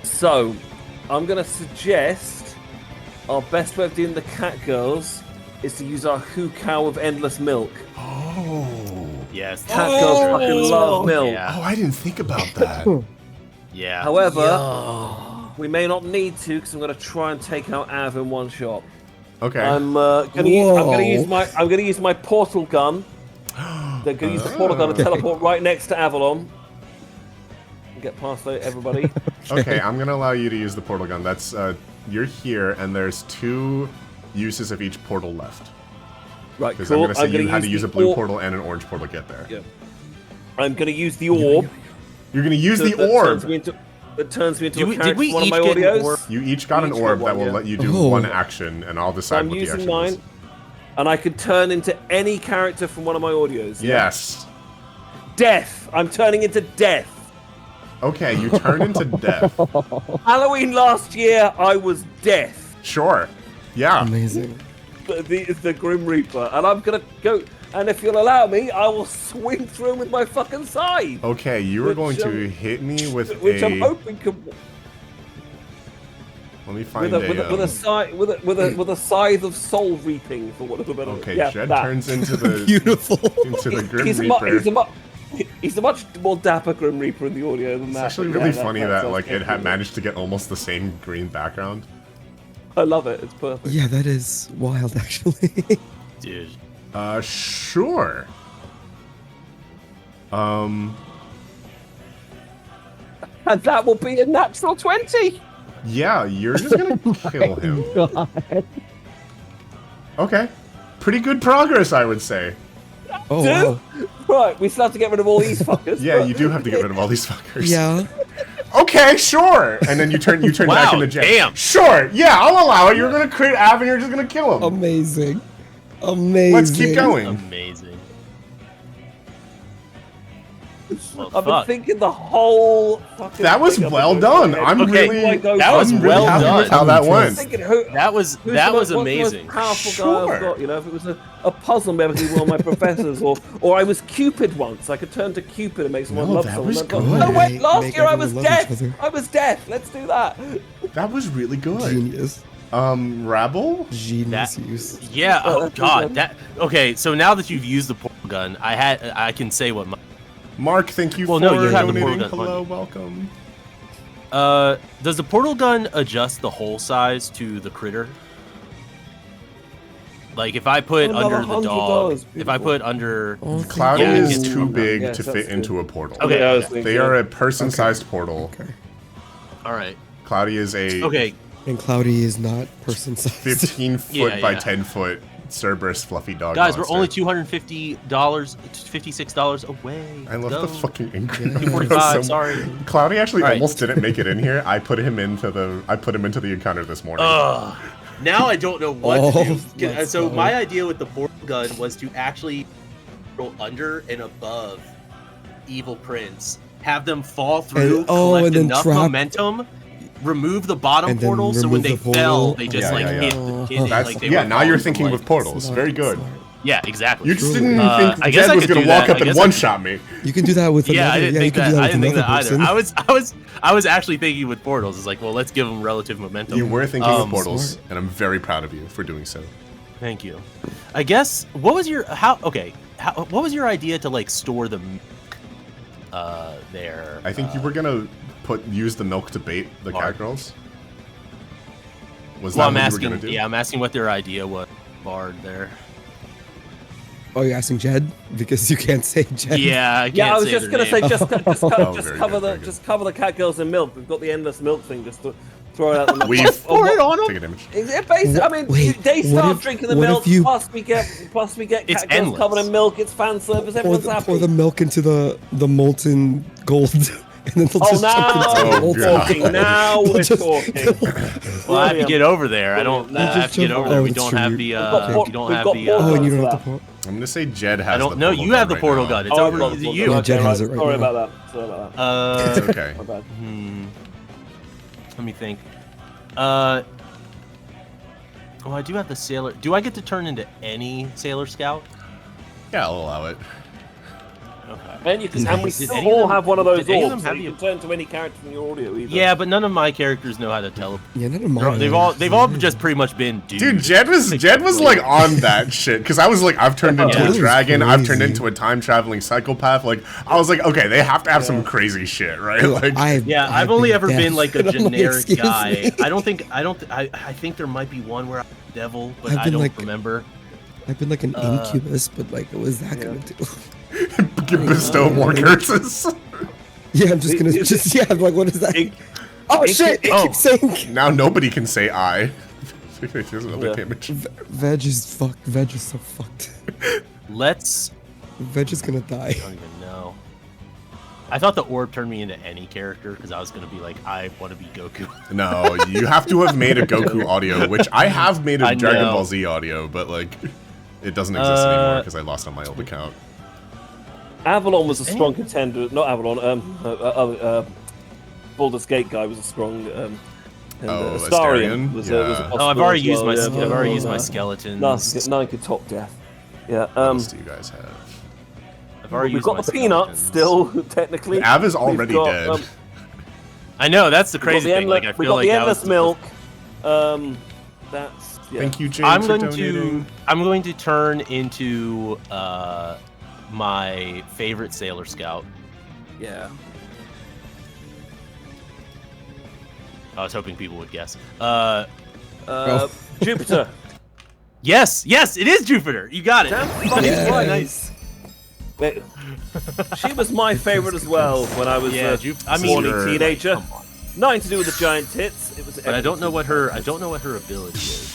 So, I'm gonna suggest our best way of doing the cat girls is to use our Who Cow of Endless Milk. Oh. Yes. Cat girls fucking love milk. Yeah. Oh, I didn't think about that. Yeah. However, we may not need to because I'm gonna try and take out Av in one shot. Okay. I'm gonna use my portal gun. They're gonna use the portal gun to teleport right next to Avalon. Get past everybody. Okay, I'm gonna allow you to use the portal gun. That's you're here, and there's 2 uses of each portal left. Right, Because cool. I'm gonna say you had to use the a blue orb- portal and an orange portal to get there. Yeah. I'm gonna use the orb. You're gonna use the that orb. turns me into Did a we- character did we from one of each my get an audios. orb? You each got an Each orb got that one, will yeah. let you do Oh. one action, and I'll So decide I'm what the using action mine, is. and I can turn into any character from one of my audios. Yes. Death. I'm turning into Death. Okay, you turn into death. Halloween last year, I was Death. Sure. Yeah. Amazing. The Grim Reaper, and I'm gonna go. And if you'll allow me, I will swing through him with my fucking scythe. Okay, you are Which, going to hit me with Which I'm a. hoping can. Let me find With a scythe of soul reaping, for want of a better word. Okay, Yeah, Jed that. turns into the Beautiful. into the Grim he's, Reaper. he's a much more dapper Grim Reaper in the audio than It's that. actually but really yeah, funny that that sounds like it had good. managed to get almost the same green background. I love it. It's perfect. Yeah, that is wild, actually. Dude. Sure. And that will be a natural 20. Yeah, you're just gonna kill him. Okay. Pretty good progress, I would say. Oh, Dude. wow. Right, we still have to get rid of all these fuckers. Yeah, but- you do have to get rid of all these fuckers. Yeah. Okay, sure. And then you turn back Wow, into Jet. damn. Sure. Yeah, I'll allow it. You're gonna crit Av and you're just gonna kill him. Amazing. Amazing. Let's keep going. Amazing. Well, I've been fuck. thinking the whole fucking That was thing I've been well doing done. in my head. I'm Okay, really, that was I'm really well happy done. with how that I'm went. thinking, That was what's the amazing. most powerful guy Sure. I've got? You know, if it was a puzzle, maybe I could be one of my professors, or I was Cupid once. I could turn to Cupid and make someone No, love that someone. was I've got- good. No, wait, last Make year I everyone was love each death. other. I was death. Let's do that. That was really good. Genius. Rabble? Genius That- use. Yeah. Oh, Oh that's god. good. That. Okay. So now that you've used the portal gun, I can say what my. Mark, thank you Well, for no, you have the donating. portal gun Hello, on welcome. Does the portal gun adjust the hole size to the critter? Like if I put Another under the dog, $100, if I put under. Oh, Cloudy Yeah, is it's- too big Yes, to that's fit good. into a portal. Okay. Yeah, I was Yeah. thinking- They are a person-sized portal. Okay. All right. Cloudy is a Okay. And Cloudy is not person sized. 15 foot Yeah, by yeah. 10 foot Cerberus fluffy dog Guys, monster. we're only $256 away. I love Go. the fucking Ingrid. 245. Sorry. Cloudy actually All right. almost didn't make it in here. I put him into the encounter this morning. Ugh. Now I don't know what Oh, to do. let's So go. my idea with the portal gun was to actually roll under and above Evil Prince, have them fall through, And- oh, collect and then enough trap- momentum, remove the bottom And then portal, so when remove they the fell, portal. they just Yeah, like yeah, hit, yeah. hit it That's, like they yeah, were now you're falling from, thinking like- with portals. Smart, Very good. smart. Yeah, exactly. You just Truly. didn't think I guess Jed I was could gonna do walk that. up I and guess I one could- shot me. You can do that with Yeah, another. I didn't you think can that. do that I with didn't think another that either. person. I was actually thinking with portals. It's like, well, let's give them relative momentum. You were thinking of portals, smart. and I'm very proud of you for doing so. Thank you. I guess what was your what was your idea to like store the milk there? I think you were gonna use the milk to bait the Bard. cat girls. Was Well, that I'm what you were asking. gonna do? Yeah, I'm asking what their idea was. Bard there. Oh, you're asking Jed because you can't say Jed. Yeah, I can't Yeah, I was say just their gonna say name. just very cover good, very good. just cover the catgirls in milk. We've got the endless milk thing. Just throw it out. The We've Pour it on take them. a damage. I mean, Wait, they what start if- drinking the what milk. if you- Plus we get It's catgirls endless. covered in milk. It's fan service. Pour Everyone's the, happy. pour the milk into the molten gold, and then they'll Oh, just now chuck it into the we're molten God. talking. gold. Now They'll we're just- talking. Well, I have to get over there. I don't. Nah. I have to get over there. Oh, We that's don't true. have the. got We don't we've have got the. portal Oh, and you guns don't for have the that. portal. I'm gonna say Jed has. I don't the know. portal You gun have the right portal now. gun. It's Oh, over I've got to the portal you. gun. Yeah, Jed Okay, has right. it right Sorry now. about that. Sorry about that. It's okay. My bad. Let me think. Oh, I do have the sailor. Do I get to turn into any sailor scout? Yeah, I'll allow it. Okay. And you can, and we Did still any of all them- have one of those did any of them orbs, so have you the- can turn to any character from your audio either. Yeah, but none of my characters know how to teleport. Yeah, none of mine. They've all just pretty much been dudes. Dude, Jed was like on that shit because I was like, I've turned into Yeah. a dragon, I've turned Crazy. into a time traveling psychopath. Like, I was like, okay, they have to have some crazy shit, right? Like, I've only ever been like a And I'm like, generic "Excuse guy. me." I think there might be one where I'm a devil, but I've I been don't like- remember. I've been like an incubus, but like, what was that gonna do? bestow more curses. Yeah, I'm just gonna I'm like, what is that? It- Oh it- shit! It oh. keeps saying Now nobody can say I. Here's another Yeah. image. veg is fucked. Veg is so fucked. Let's. Veg is gonna die. I don't even know. I thought the orb turned me into any character because I was gonna be like, I want to be Goku. No, you have to have made a Goku audio, which I have made a I Dragon know. Ball Z audio, but like, it doesn't exist anymore because I lost on my old account. Avalon was a strong contender. Not Avalon. Baldur's Gate guy was a strong. And, Oh, Astarion Astarion? was, Yeah. was a Oh, I've possible already as used well, my. yeah. I've already used my Oh, skeletons. Nine could top death. Yeah. What else do you guys have? I've already We've used got my the peanut skeletons. still technically. Av is We've already got, dead. I know that's the we've got crazy the thing. Like I we've feel got like the that endless was milk. That's yeah. Thank you, James, I'm for going donating. to. I'm going to turn into my favorite sailor scout. Yeah. I was hoping people would guess. Jupiter. Yes, it is Jupiter. You got it. Damn fucking Yes. right. Nice. Wait, she was my favorite as well when I was Yeah, a I mean, horny sure. teenager. Come on. Nothing to do with the giant tits. It was. But I don't know what her. I don't know what her ability is.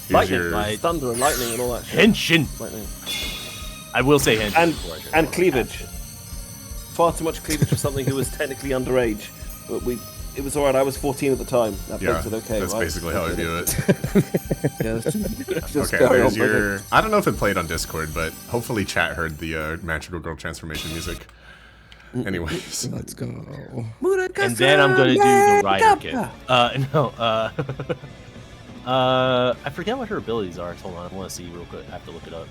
Here's Lightning, your- Light. thunder and lightning and all that shit. Henshin. Lightning. I will say henshin. And before I go and on. cleavage. Far too much cleavage for something who was technically underage, but it was alright. I was 14 at the time. That Yeah, makes it okay. that's right? basically how I view it. Yeah, just Okay, carry there's on with your. it. I don't know if it played on Discord, but hopefully chat heard the Magical Girl transformation music. Anyways, Let's go. And then I'm gonna do the rider kick. No. I forget what her abilities are. Hold on, I want to see real quick. I have to look it up.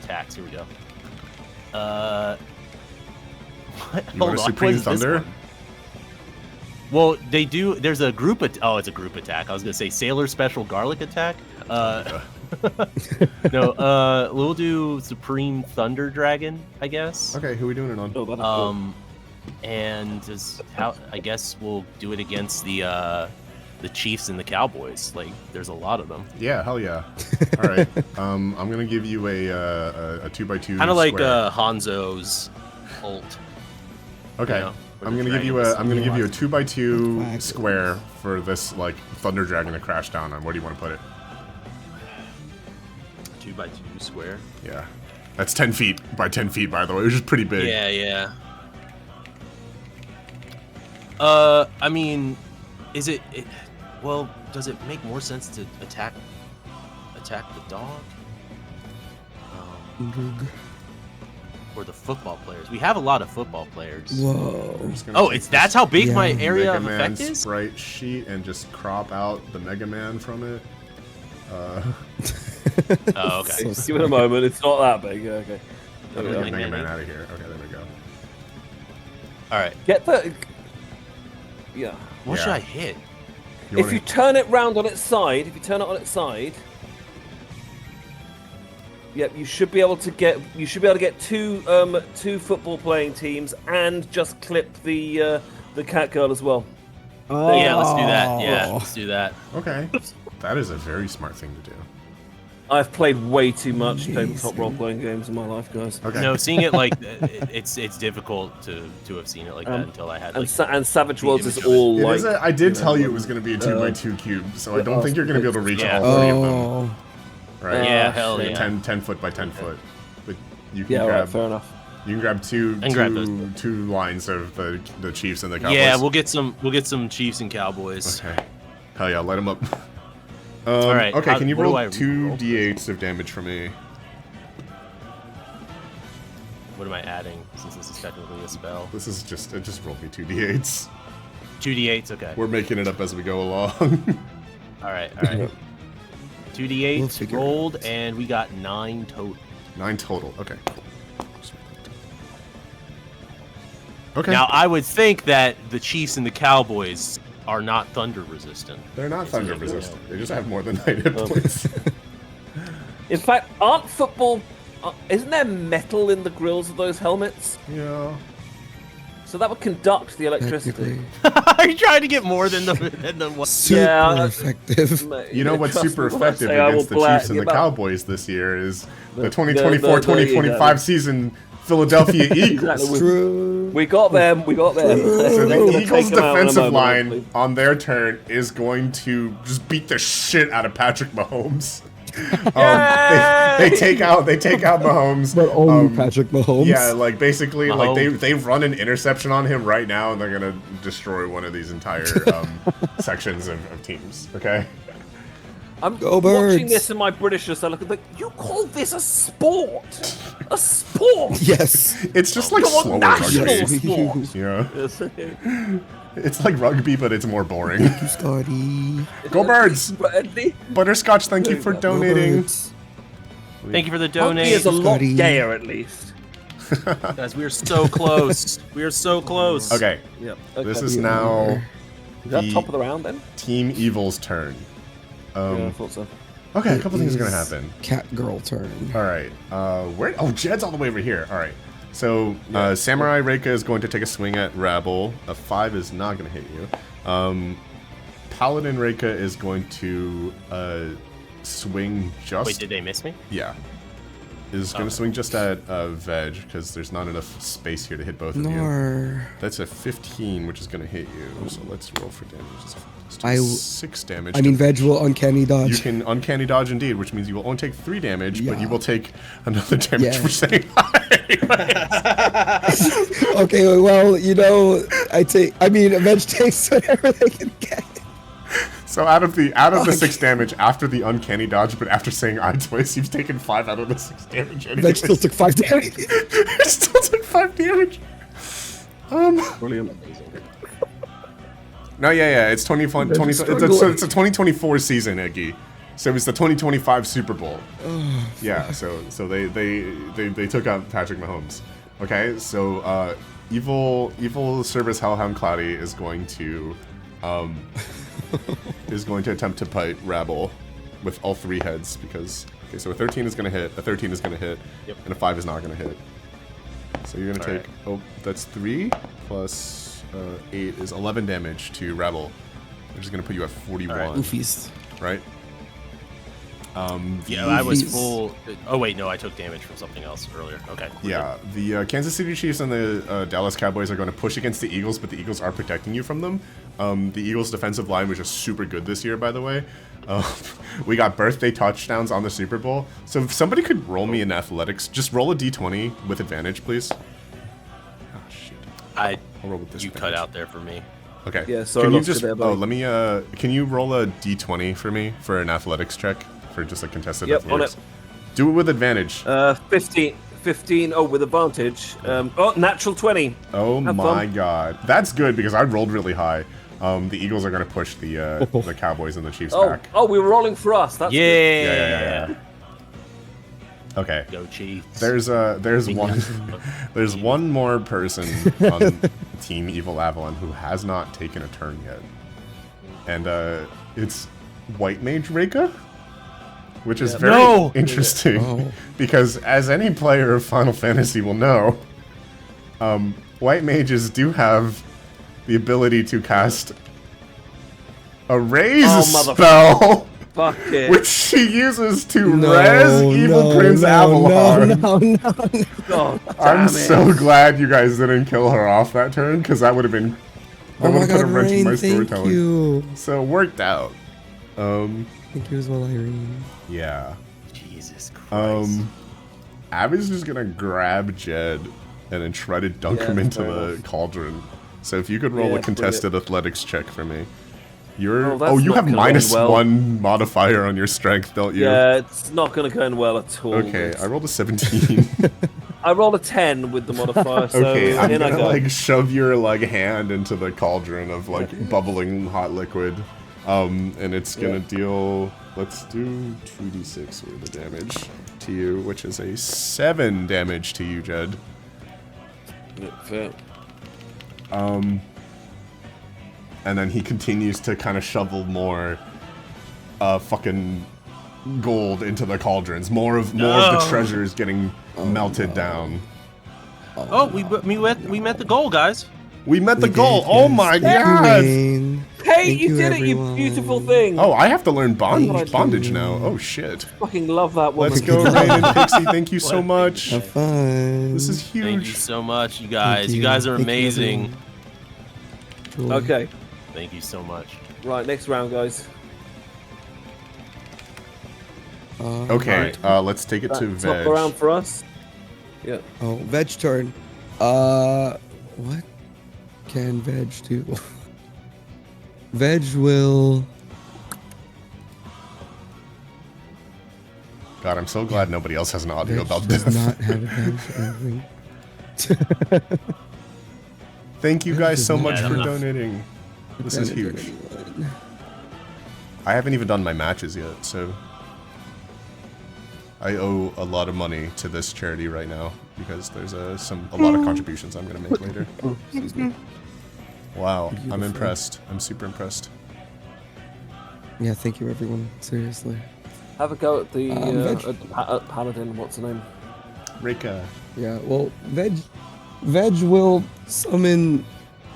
Attacks. Here we go. What? you want a Hold on, Supreme what is this Thunder? one? Well, they do. There's a group. Oh, it's a group attack. I was gonna say Sailor Special Garlic Attack. No. We'll do Supreme Thunder Dragon, I guess. Okay, who are we doing it on? Oh, that'll go. And just how I guess we'll do it against the Chiefs and the Cowboys. Like, there's a lot of them. Yeah, hell yeah. All right, I'm gonna give you a 2x2. Kind of like square. Hanzo's ult. Okay. you know, for I'm the gonna give you dragons. a 2x2 Flag. square for this like Thunder Dragon to crash down on. Where do you want to put it? 2x2 square. Yeah, that's 10 feet by 10 feet, by the way, which is pretty big. Yeah. I mean, is it? Well, does it make more sense to attack the dog? or the football players? We have a lot of football players. Whoa. Oh, that's how big my Yeah. area Mega of Man effect is? sprite sheet and just crop out the Mega Man from it. Oh, okay. So Give it a smart. moment. It's not that big. Yeah, okay. Get Mega Mega Man Man out of here. Okay, there we go. All right. Get the. Yeah. What Yeah. should I hit? If you turn it round on its side, yep, you should be able to get two football playing teams and just clip the cat girl as well. Oh. Yeah, let's do that. Yeah, let's do that. Okay, that is a very smart thing to do. I've played way too much Amazing. tabletop role playing games in my life, guys. Okay. No, seeing it like it's difficult to have seen it like that until I had like. And Savage Worlds is image of it. all It like. is I did tell you it was going to be a 2x2 cube, so I don't think you're going to be able to reach Yeah. all three of them. Oh. Right? Yeah, hell Like yeah. 10 foot by 10 foot. But you can Yeah, grab right, fair enough. you can grab two those. two lines of the Chiefs and the Cowboys. Yeah, we'll get some Chiefs and Cowboys. Okay. Hell yeah, light them up. All right. Okay, can you what do roll I two roll? d8s of damage for me? What am I adding since this is technically a spell? This is just roll me two d8s. 2d8s. Okay. We're making it up as we go along. All right. 2d8s We'll figure it rolled, out. and we got 9 total. 9 total. Okay. Okay. Now I would think that the Chiefs and the Cowboys are not thunder resistant. They're not It's thunder a- resistant. They just have more than 9 hit points. In fact, aren't football? Isn't there metal in the grills of those helmets? Yeah. So that would conduct the electricity. Technically. Are you trying to get more than the one? Super Yeah, effective. You know what's Trust super me when I effective say I will against the black Chiefs and you the up. Cowboys this year is the The- 2024-2025 season Philadelphia Eagles. Exactly. True. We got them. We got them. So They're the gonna Eagles' take 'em out in a defensive moment, line hopefully. on their turn is going to just beat the shit out of Patrick Mahomes. They take out Mahomes. But only Patrick Mahomes. Yeah, like basically, like Mahomes. they run an interception on him right now, and they're gonna destroy one of these entire sections of teams. Okay. I'm Go watching Birds. this in my Britishness. I look at like, you call this a sport? A sport? Yes. It's just like Your slower national rugby. sport. Yeah. It's like rugby, but it's more boring. Scotty. Go Birds! Rugby Butterscotch, thank you for donating. Thank you for the is a donation, lot Scotty. gayer, at least. guys. We are so close. We are so close. Okay, Yep. this okay. is now Is that the- top of the round then? Team Evil's turn. Yeah, I thought so. Okay, a couple things are gonna Is happen. Cat girl turn. All right, where? Oh, Jed's all the way over here. All right, so Samurai Reika is going to take a swing at Rabble. A 5 is not gonna hit you. Paladin Reika is going to swing just. Wait, did they miss me? Yeah. Is going to swing just at Veg, because there's not enough space here to hit both of you. Nor. That's a 15, which is going to hit you. So let's roll for damage. Let's do I w- 6 damage. I mean, Veg will uncanny dodge. You can uncanny dodge indeed, which means you will only take 3 damage, but Yeah. you will take another damage Yeah. for saying hi. Okay, well, you know, I mean, Veg takes whatever they can get. So out of the 6 damage after the uncanny dodge, but after saying I twice, you've taken 5 out of the 6 damage. Veg Anyways. still took 5 damage. Still took 5 damage. Brilliant. No, yeah, it's 2020. It's a 2024 season, Eggy. So it was the 2025 Super Bowl. Yeah, so they took out Patrick Mahomes. Okay, so evil Service Hellhound Cloudy is going to attempt to bite Rabble with all 3 heads because so a 13 is gonna hit, a 13 is gonna hit, Yep. and a 5 is not gonna hit. So you're gonna All take that's 3 plus 8 is 11 damage to Rebel, which is gonna put you at 41. All right. Goofies. Right? Yeah, I was Jeez. full. Oh wait, no, I took damage from something else earlier. Okay. we're Yeah, the Kansas City Chiefs and the Dallas Cowboys are going to push against the Eagles, but the Eagles are protecting you from them. The Eagles' defensive line was just super good this year, by the way. We got birthday touchdowns on the Super Bowl. So if somebody could roll me in athletics, just roll a d20 with advantage, please. Oh, shit. good. I'll roll with this. You cut out there for me. Okay. Yeah, sorry, Can you lost you just? there, buddy. Oh, let me. Can you roll a d20 for me for an athletics check for just a contested Yep, on athletics? Do it with advantage. 15. 15. Oh, with advantage. Natural 20. Oh Have my fun. god. That's good because I rolled really high. The Eagles are going to push the Cowboys and the Chiefs Oh, back. oh, we were rolling for us. That's good. Yeah. Okay. Go Chiefs. There's one more person on Team Evil Avalon who has not taken a turn yet. And it's White Mage Reika, which is very interesting because as any player of Final Fantasy will know, White Mages do have the ability to cast a raise spell, which she uses to res Evil Prince Avalon. God, I'm so glad you guys didn't kill her off that turn, because that would have been... That would have put a wrench in my storytelling. You. So it worked out. Thank you as well, Irene. Yeah. Jesus Christ. Abby's just gonna grab Jed and then try to dunk him into the cauldron. So if you could roll a contested athletics check for me. You're you have -1 modifier on your strength, don't you? Yeah, it's not going to go in well at all. Okay, I rolled a 17. I rolled a 10 with the modifier, so okay, I'm in I gonna go. like shove your like hand into the cauldron of like bubbling hot liquid, and it's gonna deal. Let's do 2d6 worth of damage to you, which is a 7 damage to you, Jed. Yeah, fair. And then he continues to kind of shovel more fucking gold into the cauldrons. More of the treasures getting melted down. Oh, we met the goal, guys. We met the goal. Oh my god! Hey, you did it, you beautiful thing! Oh, I have to learn bondage now. Oh shit! Fucking love that one. Let's go, Rain and Pixie. Thank you so much. Have fun. This is huge. Thank you so much, you guys. You guys are amazing. Okay. Thank you so much. Right, next round, guys. Okay, let's take it to Veg. Top round for us. Yeah. Oh, Veg turn. What can Veg do? Veg will... God, I'm so glad nobody else has an audio Veg about does this. not have advantage. Thank you guys so Yeah, much for enough. donating. This is huge. I haven't even done my matches yet, so I owe a lot of money to this charity right now because there's a lot of contributions I'm gonna make later. Excuse me. Wow, I'm Beautiful. impressed. I'm super impressed. Yeah, thank you everyone. Seriously. Have a go at the Veg. at Paladin. What's the name? Rika. Yeah, well, Veg will summon...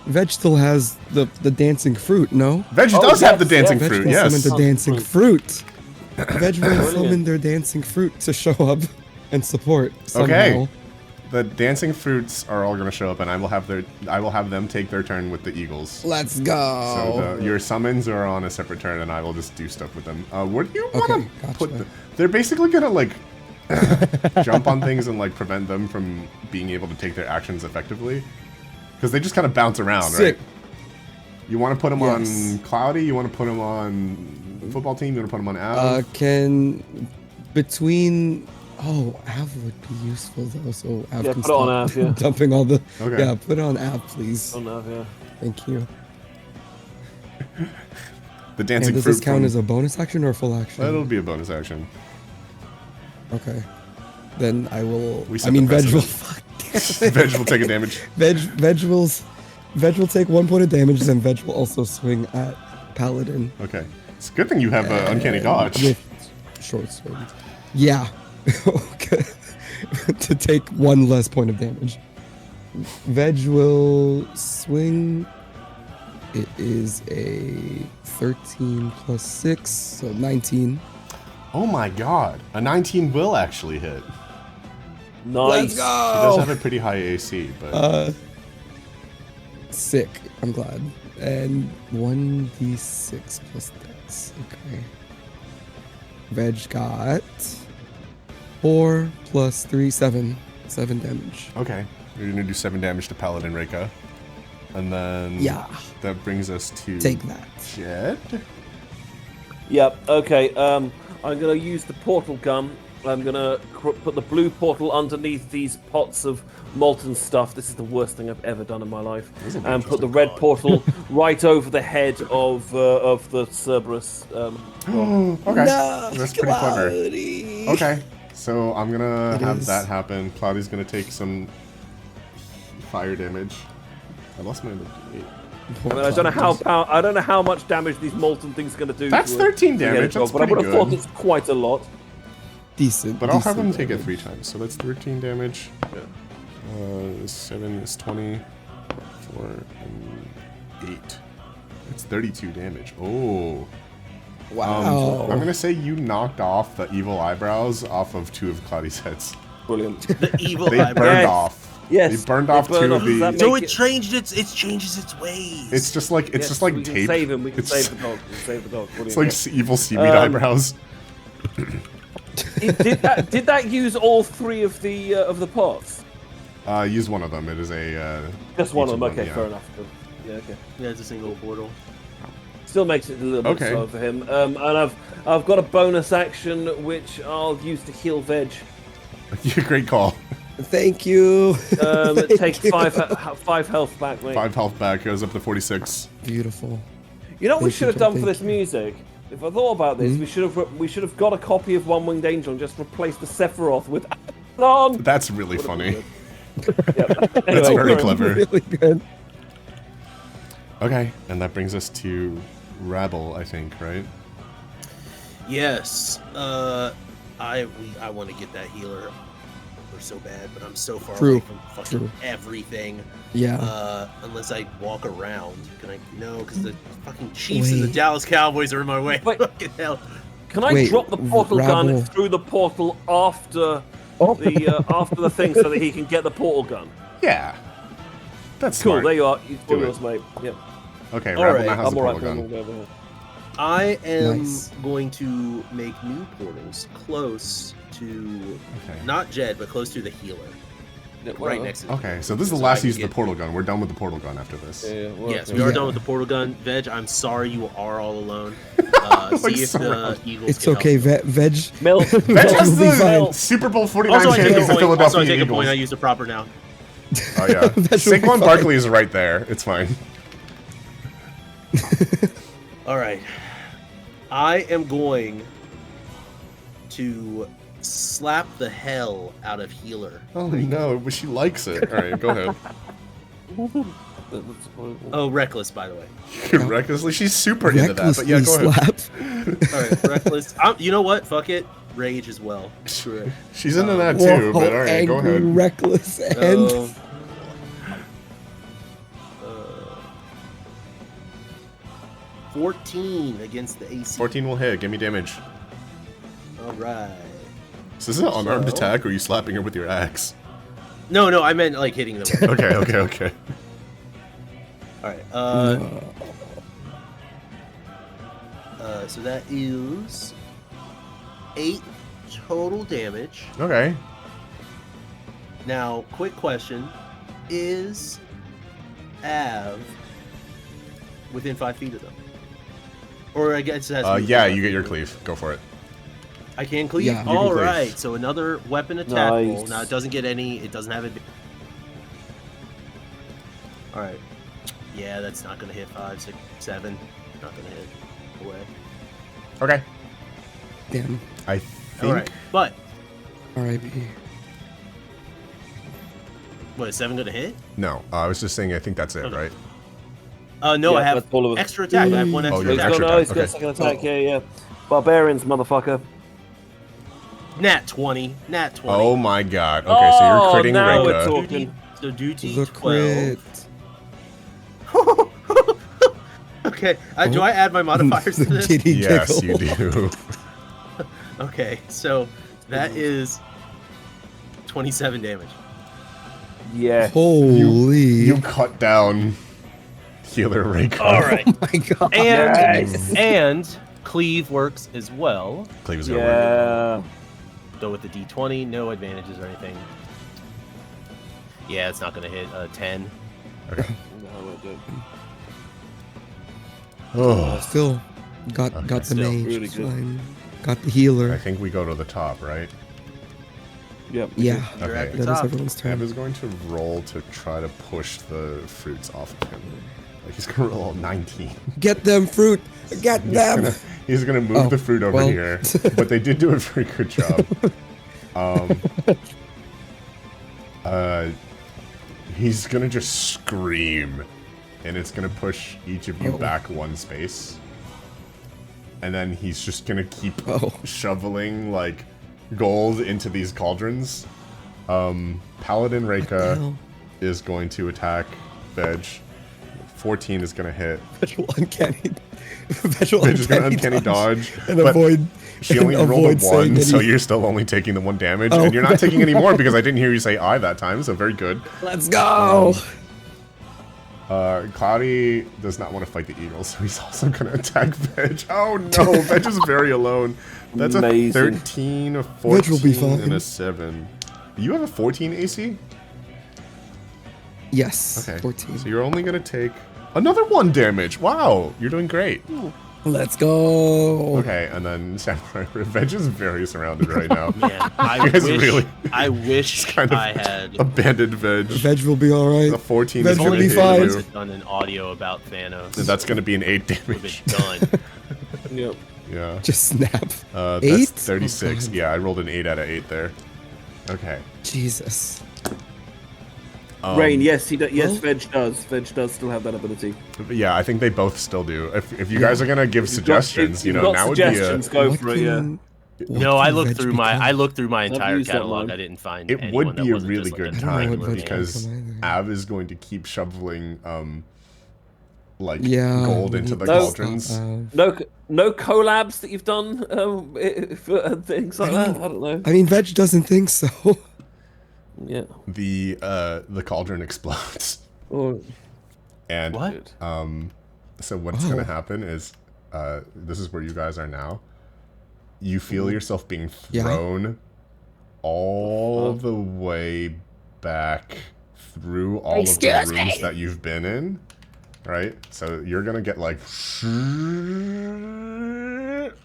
Veg still has the dancing fruit, no? Veg does have the dancing Veg fruit, will yes. summon the dancing fruit. Veg will summon their dancing fruit to show up and support somehow. Okay. The dancing fruits are all gonna show up, and I will have them take their turn with the Eagles. Let's go. So your summons are on a separate turn, and I will just do stuff with them. Where do you want to put them? They're basically gonna like jump on things and like prevent them from being able to take their actions effectively, because they just kind of bounce around, right? You want to put them on Cloudy? You want to put them on football team? You want to put them on Av? Av would be useful though, so Av Yeah, can put it on stop Av, yeah. dumping all the... Okay. Yeah, put it on Av, please. Oh no, yeah. Thank you. The dancing And does fruit this count as a bonus action or a full action? It'll be a bonus action. Okay. Then I will... We I set mean, the Veg will... precedent. Fuck, damn it. Veg will take a damage. Veg will take 1 point of damage, then Veg will also swing at Paladin. Okay. It's a good thing you have Uncanny Dodge. With short sword. Yeah. Okay. To take 1 less point of damage. Veg will swing. It is a 13 plus 6, so 19. Oh my god. A 19 will actually hit. Nice. He does have a pretty high AC, but... Sick. I'm glad. And 1d6 plus dex. Okay. Veg got 4 plus 3, 7. 7 damage. Okay. You're gonna do 7 damage to Paladin Reika. And then... Yeah. That brings us to... Take that. Jed? Yep. Okay. I'm gonna use the portal gun I'm gonna put the blue portal underneath these pots of molten stuff. This is the worst thing I've ever done in my life. And put the red portal right over the head of the Cerberus. Okay, No, that's pretty clever. Cloudy. Okay, so I'm gonna It have is. that happen. Cloudy's gonna take some fire damage. I lost my. I mean, I don't know how much damage these molten things are gonna do. That's to 13 to get damage. it, That's but I pretty would have thought good. it's quite a lot. Decent. But I'll have him decent take it damage. 3 times. So that's 13 damage. 7 is 20. 4 and 8. That's 32 damage. Oh. Wow. I'm gonna say you knocked off the evil eyebrows off of 2 of Cloudy's heads. Brilliant. The evil They eyebrow. burned Yes. off. Yes, They burned they off burned 2 off. of Does that the. make So it- it changes its ways. It's just like Yes, just like we can tape. save him. We can It's- save the dog. We can save the dog. It's Brilliant. like evil seaweed eyebrows. Did that use all 3 of the pots? Use one of them. It is a. Just one each of them. Okay, yeah. fair enough. Yeah, okay. Yeah, it's a single portal. Still makes it a little bit Okay. slow for him. And I've got a bonus action which I'll use to heal Veg. Yeah, great call. Thank you. It Thank takes you. 5 health back, mate. 5 health back goes up to 46. Beautiful. You know what we Thank should you, have done Tom, for this thank you. music? If I thought about this, we should have got a copy of One Winged Angel and just replaced the Sephiroth with Avalon. That's really funny. That's That's very clever. Really good. Okay, and that brings us to Rabble, I think, right? Yes. I want to get that healer so bad, but I'm so far True. away from fucking True. everything. Yeah. Unless I walk around. Can I? No, because the fucking Chiefs and the Wait. Dallas Cowboys are in my way. Wait. Fucking hell. Can I Wait, drop the portal gun Rabble. through the portal after Oh. after the thing so that he can get the portal gun? Yeah. That's Cool, smart. there you are. You Do do it. yours, mate. Yep. Okay, All Rabble right, now has I'm the alright. portal gun. Over here. I am Nice. going to make new portals close to Okay. not Jed, but close to the healer, Yeah, right well, next to. Okay, so this is the So last I can use of the get- portal gun. We're done with the portal gun after this. Yeah, well, Yes, okay. we are Yeah. done with the portal gun. Veg, I'm sorry you are all alone. Like See if the surrounded. Eagles It's can okay, help. Veg. Mel, Veg Mel has will be the fine. Super Bowl 49 Also, I take champions, a the point. Also, I Philadelphia take a Eagles. point. I use the proper noun. Oh yeah, Veg will be Saquon fine. Barkley is right there. It's fine. All right. I am going to slap the hell out of healer. Oh no, but she likes it. All right, go ahead. Oh, reckless, by the way. Recklessly, she's super into that. But yeah, Recklessly go ahead. slap. All right, reckless. You know what? Fuck it. Rage as well. Screw it. She's into that too. Whoa, But all right, go angry, ahead. reckless, and So, 14 against the AC. 14 will hit. Give me damage. All right. So this is an unarmed So- attack, or are you slapping her with your axe? No, I meant like hitting them. Okay, okay. All right. So that is 8 total damage. Okay. Now, quick question: is Av within 5 feet of them? Or I guess it has. to be Yeah, within 5 you get feet your of them. cleave. Go for it. I can cleave. Yeah. You can All cleave. right. So another weapon attack roll. Nice. Now it doesn't get any. It doesn't have it. All right. Yeah, that's not gonna hit 5, 6, 7. Not gonna hit. Away. Okay. damn. I All right. think. But R.I.P. what is 7 gonna hit? No, I was just saying. I think that's it, Okay. right? No, Yeah, I have that's all of it. extra attack. I have 1 Oh, extra you have attack. extra No, he's attack, got okay. second attack. Yeah. Barbarians, motherfucker. Nat 20. Nat 20. Oh my god. Okay, so you're critting now we're Renka. talking. So do The T12. crit. Okay. Do I add my modifiers to this? Kitty Yes, giggle. you do. Okay. So that is 27 damage. Yeah. Holy. You cut down healer Renka. All right. Oh my god. And cleave works as well. Cleave is gonna work. Yeah. Though with the D20, no advantages or anything. Yeah, it's not gonna hit 10. Okay. No, we're good. Oh, Still got the still mage. really It's good. fine. Got the healer. I think we go to the top, right? Yep. Yeah. You're at Okay. the That is top. everyone's Ev turn. is going to roll to try to push the fruits off of him. Like he's gonna roll a 19. Get them fruit. Get them. He's gonna move Oh, the fruit over well. here, but they did do a very good job. He's gonna just scream, and it's gonna push each of you back one space. And then he's just gonna keep shoveling like gold into these cauldrons. Paladin Reika is going to attack Veg. 14 is gonna hit. Veg will uncanny. Veg will Veg is gonna uncanny dodge. and but avoid. she only and rolled a avoid saying 1, so any- you're still only taking the 1 damage. Oh, And you're not taking any more because I didn't hear you say I that time, so very good. Let's go. Cloudy does not want to fight the eagles, so he's also gonna attack Veg. Oh no, Veg is very alone. That's Amazing. a 13, a Veg will 14, be fine. and a 7. You have a 14 AC? Yes. Okay. 14. So you're only gonna take another 1 damage. Wow, you're doing great. Let's go. Okay, and then Samurai Veg is very surrounded right now. Man, You guys really I wish kind of I had. abandoned Veg. Veg will be all right. The 14 Veg is will gonna be hit fine. you. Done an audio about Thanos. That's gonna be an 8 Would've damage. been done. Yep. Yeah. Just snap. That's 8? 36. Oh, God. Yeah, I rolled an 8 out of 8 there. Okay. Jesus. Rain, yes, he does. Yes, well- Veg does. Veg does still have that ability. Yeah, I think they both still do. If you guys are gonna give suggestions, you You've know, got now would be a. suggestions. Go What for it. Yeah. can- what No, I can looked Veg through become? my entire used that catalog. one. I didn't find It anyone would that be a wasn't really just like good a I don't know time what Veg because become either. Av is going to keep shoveling like Yeah, gold we into need the to cauldrons. stop, No collabs that you've done for things like that. I don't know. I mean, Veg doesn't think so. Yeah. The cauldron explodes. Or And What? so what's gonna happen is this is where you guys are now. You feel yourself being Yeah. thrown all the way back through all of the Excuse rooms me. that you've been in. Right? So you're gonna get like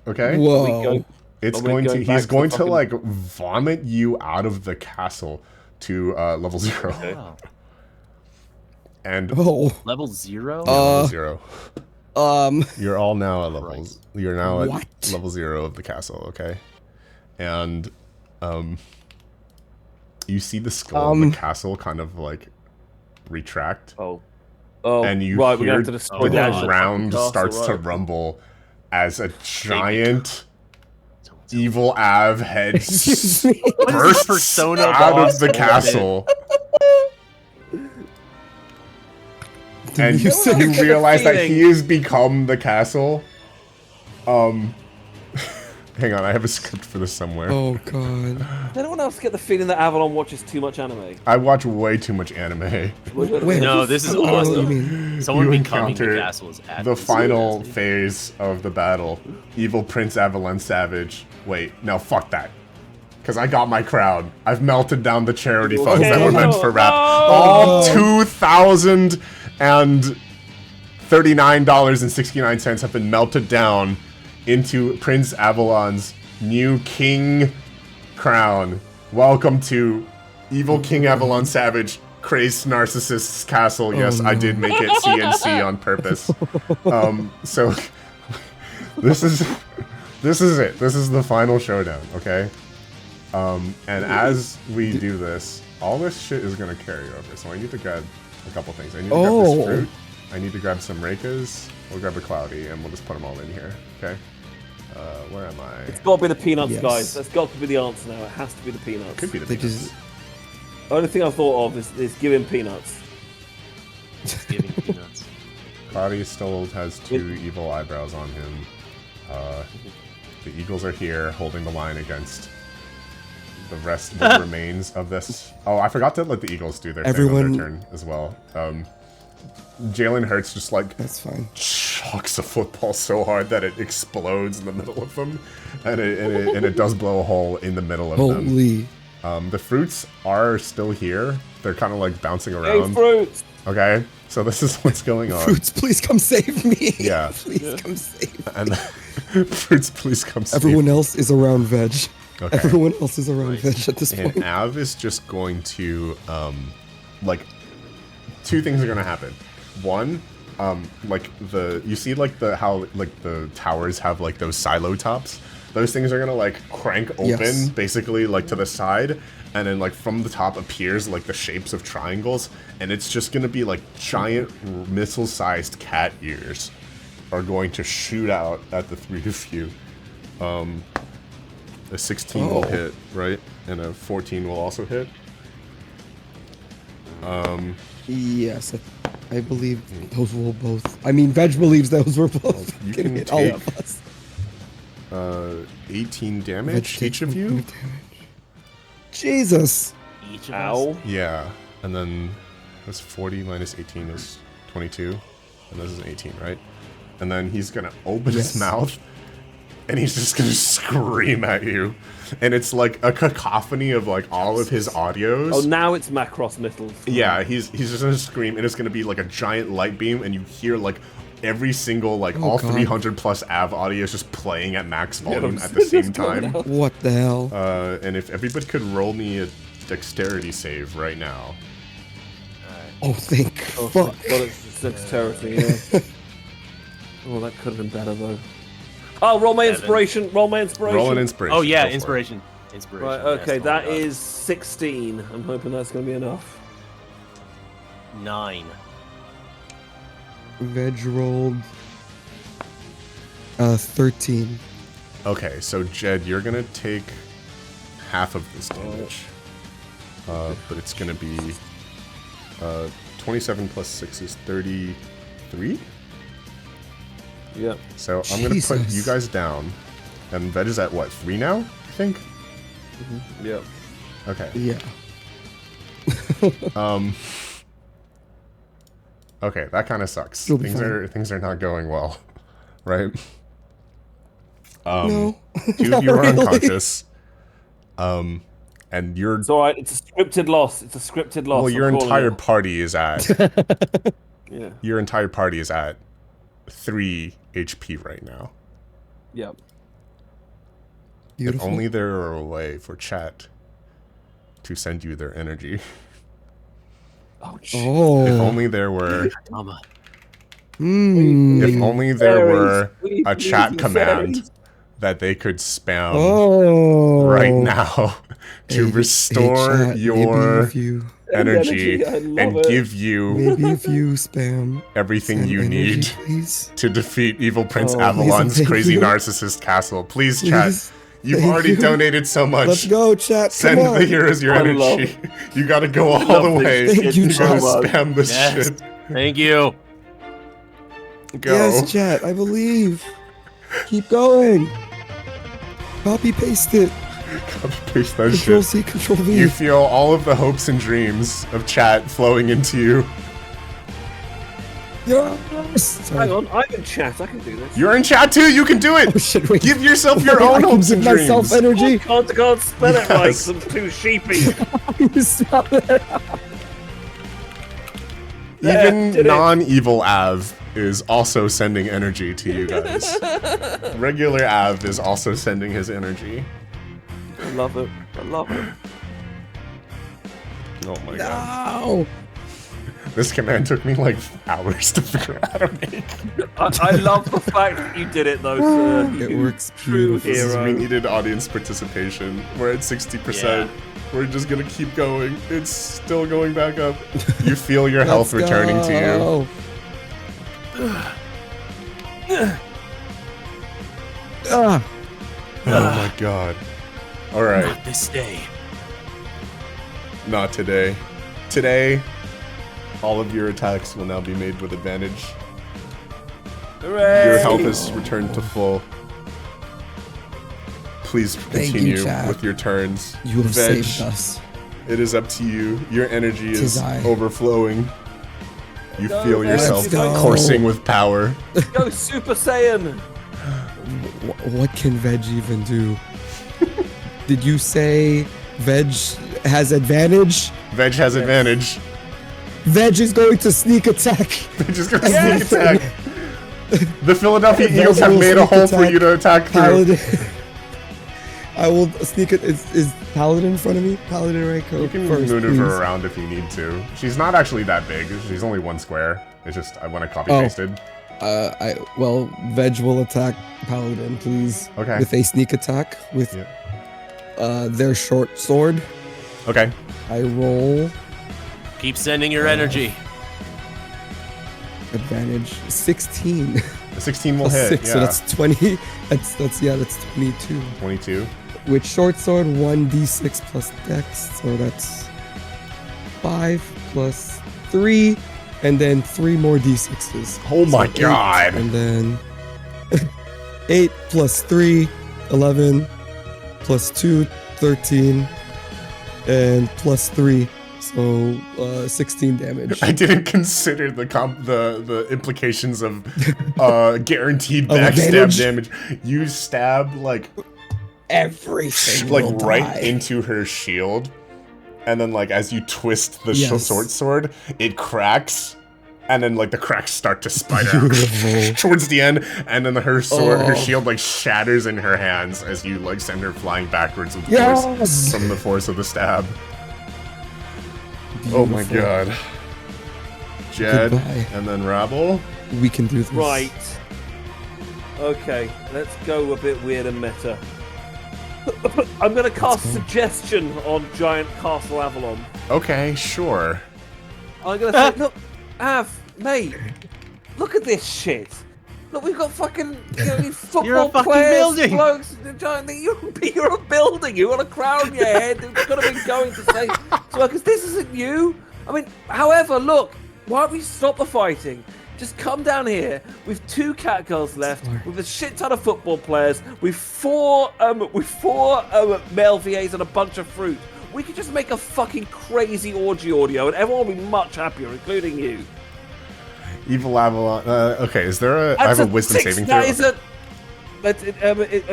okay? Whoa. It's Are we going to going back he's to going to fucking- like vomit you out of the castle to level 0. Wow. And Oh. Level 0? level 0. Um. You're all now at levels. You're now at What? level 0 of the castle, okay? And you see the skull of the castle kind of like retract, oh, and you right. We're hear gonna have to destroy the that ground castle, starts to right. rumble as a giant evil Av head Excuse me. bursts Persona out boss of the bullshit? castle. And You said you realize that feeling. he has become the castle. Hang on, I have a script for this somewhere. Oh god. Does anyone else get the feeling that Avalon watches too much anime? I watch way too much anime. Wait. No, this is I don't know what you awesome. mean. Someone You becoming the encounter castle is The final phase of the battle. Evil Prince AVALON Savage. Wait, no, fuck that. Because I got my crown. I've melted down the charity funds that were meant for rap. All $2,039.69 have been melted down into Prince Avalon's new king crown. Welcome to Evil King Avalon Savage, Crazed Narcissist's castle. Yes, I did make it CNC on purpose. So this is it. This is the final showdown, okay? And as we do this, all this shit is gonna carry over. So I need to grab a couple things. I need to grab this fruit. I need to grab some Reikas. We'll grab a Cloudy, and we'll just put them all in here, okay? Where am I? It's got to be the peanuts, Yes. guys. That's got to be the answer now. It has to be the peanuts. Could be the They peanuts. just Only thing I thought of is give him peanuts. giving peanuts. Cloudy still has 2 evil eyebrows on him. The eagles are here, holding the line against the rest, what remains of this. Oh, I forgot to let the eagles do their thing on Everyone- their turn as well. Jalen Hurts just like that's fine. chucks a football so hard that it explodes in the middle of them, and it does blow a hole in the middle of them. Holy. The fruits are still here. They're kind of like bouncing Hey, around. fruits! Okay, so this is what's going on. Fruits, please come save me. Yeah. Please come save me. And fruits, please come. Save Everyone else is around Veg. Okay. Everyone else is around Nice. Veg at this And point. Av is just going to, like, two things are gonna happen. One, like you see like how like the towers have like those silo tops. Those things are gonna like crank open, Yes. basically like to the side, and then like from the top appears like the shapes of triangles, and it's just gonna be like giant missile-sized cat ears are going to shoot out at the three of you. A 16 will Oh. hit, right? And a 14 will also hit. Yes, I believe those will both. I mean, Veg believes those were both. You gonna can hit all take of us. 18 Veg damage takes each of 1 you. point of damage. Jesus. Each of Ow. us. Yeah, and then that's 40 minus 18 is 22, and this is an 18, right? And then he's gonna open his Yes. mouth, and he's just gonna scream at you, and it's like a cacophony of like all of his audios. Oh, now it's Macross Mittles. Yeah, he's just gonna scream, and it's gonna be like a giant light beam, and you hear like every single like Oh, all God. 300 plus AV audios just playing at max volume Yeah, at the it's same just going time. out. What the hell? And if everybody could roll me a dexterity save right now. Oh, thank Oh, fuck. thank God, it's dexterity, yeah. Oh, that could have been better, though. Oh, roll my inspiration. Roll my inspiration. Roll an inspiration. Oh yeah, go for it. inspiration. Inspiration. Right, yes, okay, oh that my God. is 16. I'm hoping that's going to be enough. 9. Veg rolled 13. Okay, so Jed, you're gonna take half of this damage. But it's gonna be 27 plus 6 is 33. Yeah. So I'm gonna put Jesus. you guys down. And Veg is at what, 3 now? I think? Yeah. Okay. Yeah. Okay, that kinda sucks. You'll be fine. Things are not going well. Right? No. Two of you are unconscious. And you're It's alright, it's a scripted loss. It's a scripted loss. well, your I'm calling entire it. party is at Yeah. your entire party is at 3 HP right now. Yeah. If Beautiful. only there were a way for chat to send you their energy. Oh, Oh. If only there were Mama. if only there were Please, a please, chat please, command fairies. that they could spam Oh. right now to Hey, restore hey, chat, your maybe if you energy I love and it. give you maybe if you spam everything send you energy, need please. to defeat Evil Prince Oh, Avalon's please, crazy thank you. narcissist castle. Please, chat. Please. You've Thank already you. donated so much. Let's go, chat. Send Come on. the heroes your I love energy. You gotta go all love the this way. shit Thank you, gotta so much. spam this Yes. shit. Thank you. Go. Yes, chat. I believe. Keep going. Copy paste it. Copy paste that Control shit. C, Control V. You feel all of the hopes and dreams of chat flowing into you. Yes. Sorry. Hang on, I'm in chat. I can do this. You're in chat too. You can do it. Oh shit! Wait. Give yourself your I own can hopes give and myself dreams. energy. I can't spell it right. Yes. I'm too sheepy. Stop it. Even did it. non-evil Av is also sending energy to you guys. Regular Av is also sending his energy. I love it. I love it. Oh my god. No. This command took me like hours to figure out how to make. I love the fact that you did it though, sir. It You works true beautifully. This is, we hero. needed audience participation. We're at 60%. We're just gonna keep going. It's still going back up. You feel your health Let's returning to go. Ah. you. Oh my god. Alright, Not this day. not today. Today, all of your attacks will now be made with advantage. Hooray! Your health is returned to full. Please Thank you, continue chat. with your turns. You have Veg, saved us. it is up to you. Your energy is Tis I. overflowing. You Go, feel Veg, yourself let's go. coursing with power. Go Super Saiyan! What can Veg even do? Did you say Veg has advantage? Veg has advantage. Veg is going to sneak attack. Veg is gonna Yes! sneak attack. The Philadelphia Veg Eagles have will made a sneak hole for attack you to attack through. Paladin. I will sneak it. Is Paladin in front of me? Paladin, right? Go You can first, maneuver please. around if you need to. She's not actually that big. She's only 1 square. It's just I want to copy pasted. Well, Veg will attack Paladin, please. Okay. With a sneak attack with their short sword. Okay. I roll Keep sending your energy. advantage 16. The 16 will Plus hit. 6, Yeah. so that's 20. That's 22. 22. With short sword, 1d6 plus dex, so that's 5 plus 3, and then 3 more d6s. Oh my 8, god. And then 8 plus 3, 11, plus 2, 13, and plus 3, so 16 damage. I didn't consider the implications of guaranteed Of backstab advantage? damage. You stab like Everything like will right die. into her shield, and then like as you twist the Yes. short sword, it cracks, and then like the cracks start to spider out Beautiful. towards the end, and then her sword, her Oh. shield like shatters in her hands as you like send her flying backwards with the Yes! force from the force of the stab. Oh my Beautiful. god. Jed, Goodbye. and then Rabble. We can do this. Right. Okay, let's go a bit weird and meta. I'm going to cast Suggestion on Giant Castle Avalon. Okay, sure. I'm going to say, look, mate, look at this shit. Look, we've got fucking these football You're a fucking players, building. blokes, you're a building. You want a crown on your head. You could have been going to say, because this isn't you. I mean, however, look, why don't we stop the fighting? Just come down here with 2 catgirls left, with a shit ton of football players, with four male VAs and a bunch of fruit. We could just make a fucking crazy orgy audio, and everyone will be much happier, including you. Evil Avalon. Okay, is there a? I have a wisdom saving throw. That is a.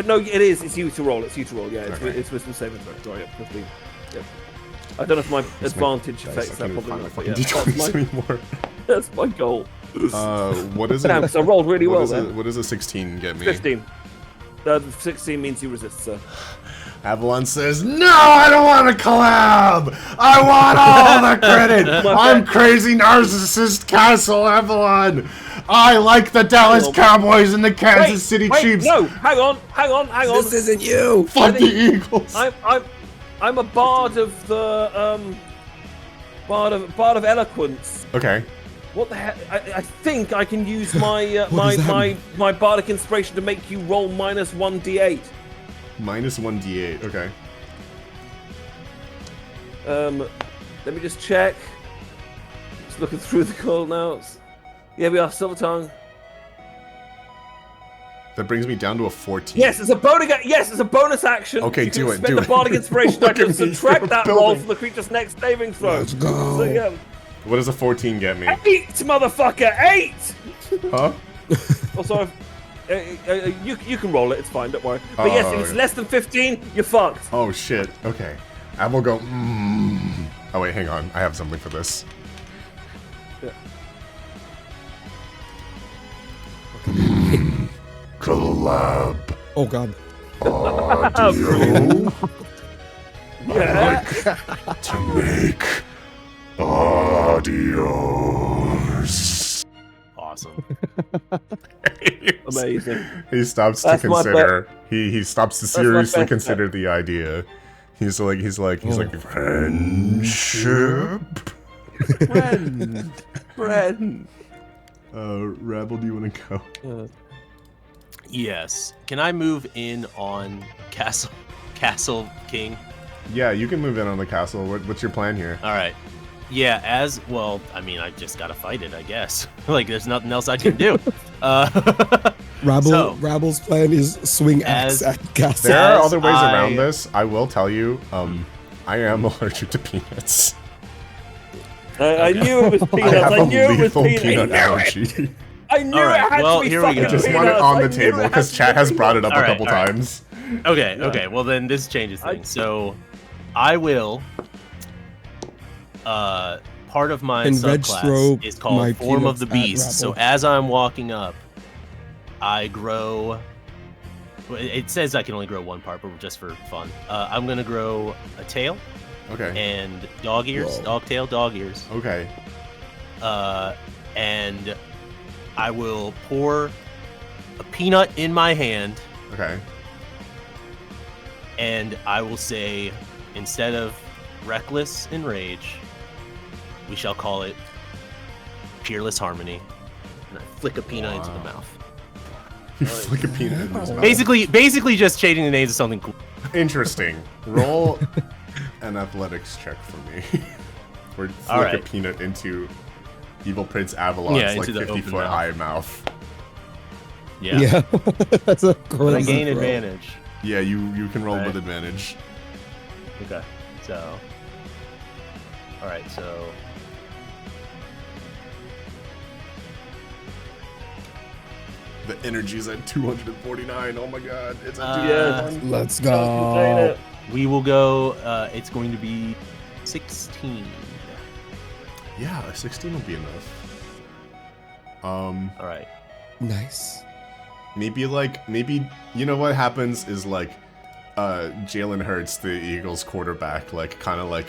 No, it is. It's you to roll. It's you to roll. Yeah, it's wisdom saving throw. Sorry, yeah, 15. Yeah. I don't know if my advantage affects that. Probably not. But yeah, D20s anymore. that's my goal. What is it? Damn, 'cause I rolled really well there. What does a 16 get me? 15. 16 means you resist, sir. Avalon says, "No, I don't want to collab. I want all the credit. I'm crazy narcissist Castle Avalon. I like the Dallas Cowboys and the Kansas City Chiefs. No, hang on. This isn't you. Fuck the Eagles. I'm a bard of the bard of eloquence. Okay. What the heck? I think I can use my What does that mean? my bardic inspiration to make you roll minus 1d8. Minus 1d8. Okay. Let me just check. Just looking through the call notes. Yeah, we are Silver Tongue. That brings me down to a 14. Yes, it's a bonus. Yes, it's a bonus action. Okay, you can do it, spend do the it. bardic inspiration Look I can at me, subtract you're that roll building. from the creature's next saving throw. Let's go. So, yeah. What does a 14 get me? 8, motherfucker, 8. Huh? Oh, sorry. You can roll it. It's fine. Don't worry. But yes, if it's okay. less than 15, you're fucked. Oh shit. Okay. I will go. Oh wait, hang on. I have something for this. Yeah. Collab. Oh god. Audio. Yeah. To make audios. Awesome. Amazing. He stops That's to my consider. He stops to my seriously best consider the idea. He's like friendship. Friend. Rebel, do you want to go? Yes. Can I move in on Castle King? Yeah, you can move in on the castle. What's your plan here? All right. Yeah, as well, I mean, I just gotta fight it, I guess. Like, there's nothing else I can do. Rabble's plan is swing axe at castle. There are As other ways I- around this. I will tell you. I am allergic to peanuts. I knew it was I peanuts. have I a knew it was lethal peanuts. peanut allergy. I knew All right, it had well, to be here we fucking go. I just peanuts. want it on I the knew table it had because to chat be has brought it up All a right, couple all right. times. Okay, well then this changes things. So, I will, part of my And Reg throw subclass is called my Form of the peanuts at Beast. So Rabble. as I'm walking up, I grow It says I can only grow one part, but just for fun. I'm gonna grow a tail Okay. and dog ears, Whoa. dog tail, dog ears. Okay. And I will pour a peanut in my hand, Okay. and I will say, instead of reckless enrage, we shall call it peerless harmony. And I flick a peanut into the Wow. mouth. You flick a peanut in his mouth. Basically just changing the names of something cool. Interesting. Roll an athletics check for me. Or flick All right. a peanut into Evil Prince Avalon's Yeah, like into the 50-foot open high mouth. Yeah. Yeah. That's a But I crazy gain throw. advantage. Yeah, you can roll Right. with advantage. Okay. So. Alright, so. The energy's at 249. Oh my god, it's at Yeah. 249. Let's Concentrate go. it. We will go, it's going to be 16. Yeah, a 16 will be enough. Alright. Nice. Maybe you know what happens is like Jalen Hurts, the Eagles quarterback, like kind of like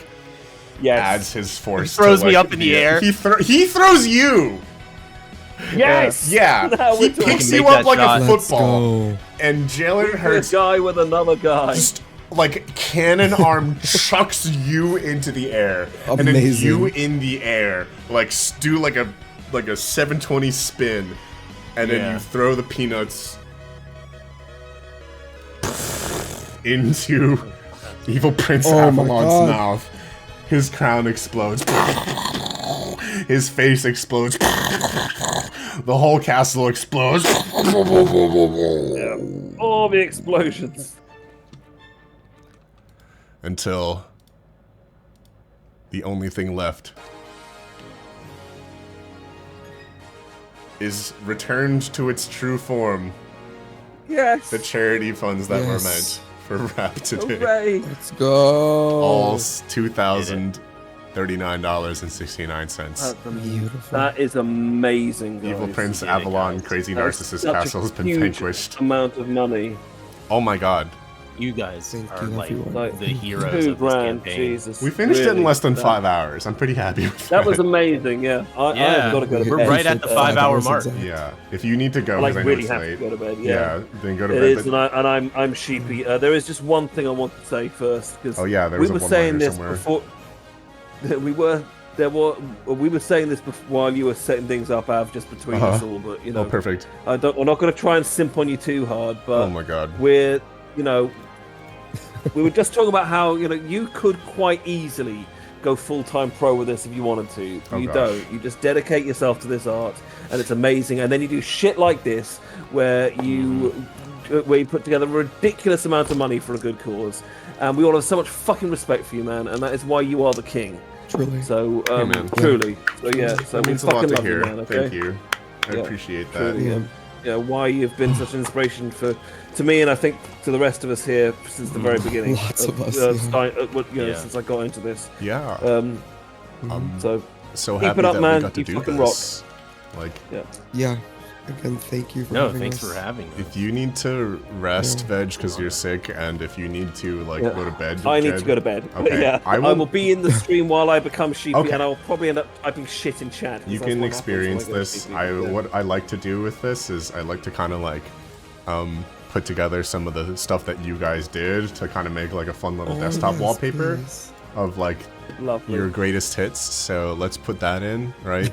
Yes. adds his force. Throws to, me like, up in the air. He throws you. Yes. Yeah, Now he we're talking. picks Make you up that like shot. a Let's football, go. and Jalen A Hurts guy with another guy. just like cannon arm chucks you into the air, and then Amazing. you in the air like do like a 720 spin, and then Yeah. you throw the peanuts into Evil Prince Oh my Avalon's God. mouth. His crown explodes. His face explodes. The whole castle explodes. All the explosions. Until the only thing left is returned to its true form. Yes. The charity funds that were Yes. meant for RAP today. Hooray. Let's go. All $2,039.69. Beautiful. That is amazing, guys. Evil Prince did it, Avalon, guys. Crazy That is Narcissist such a Castle has been huge vanquished. amount of money. Oh my god. You guys Thank are you, like everyone. Like the heroes $2 of this grand, campaign. Jesus. We finished it in really. less than That- 5 hours. I'm pretty happy with that. That was amazing, yeah. I've got to go to we're bed. right at the 5-hour mark. Yeah. If you need to go, I like because I know really it's have late. to go to bed, Yeah, then go to It bed. is, but- and I'm sheepy. There is just one thing I want to say first, because Oh yeah, there we was a were one-liner saying this somewhere. before. We were saying this while you were setting things up, Av, just between us all. But you know, Oh, perfect. we're not going to try and simp on you too hard. But Oh my god. we're, you know, we were just talking about how you could quite easily go full-time pro with this if you wanted to. Oh, You gosh. don't. You just dedicate yourself to this art, and it's amazing. And then you do shit like this, where you put together a ridiculous amount of money for a good cause. And we all have so much fucking respect for you, man. And that is why you are the king. Truly. So, Hey, man. truly. So yeah. So That we means a lot fucking to love hear. you, man. Okay. Thank you. I Yeah, appreciate that. Truly, Yeah. why you've been such an inspiration to me, and I think to the rest of us here since the very beginning. Lots of us, yeah. Yeah. Since I got into this. Yeah. So So keep happy it up, that man. we got to You do fucking this. Like, Yeah. Again, thank you for No, having thanks us. for having me. if you need to rest, Yeah. Veg, because you're sick, and if you need to like Yeah. go to bed, I need Jed, to go to bed. Okay. Yeah, I I will- will be in the stream while I become sheepy, Okay. and I'll probably end up typing shit in chat. 'cause You that's can what happens when experience I go this. sheepy, I yeah. what I like to do with this is I like to kind of like put together some of the stuff that you guys did to kind of make like a fun little Oh, desktop yes, wallpaper please. of like Lovely. your greatest hits. So let's put that in, right?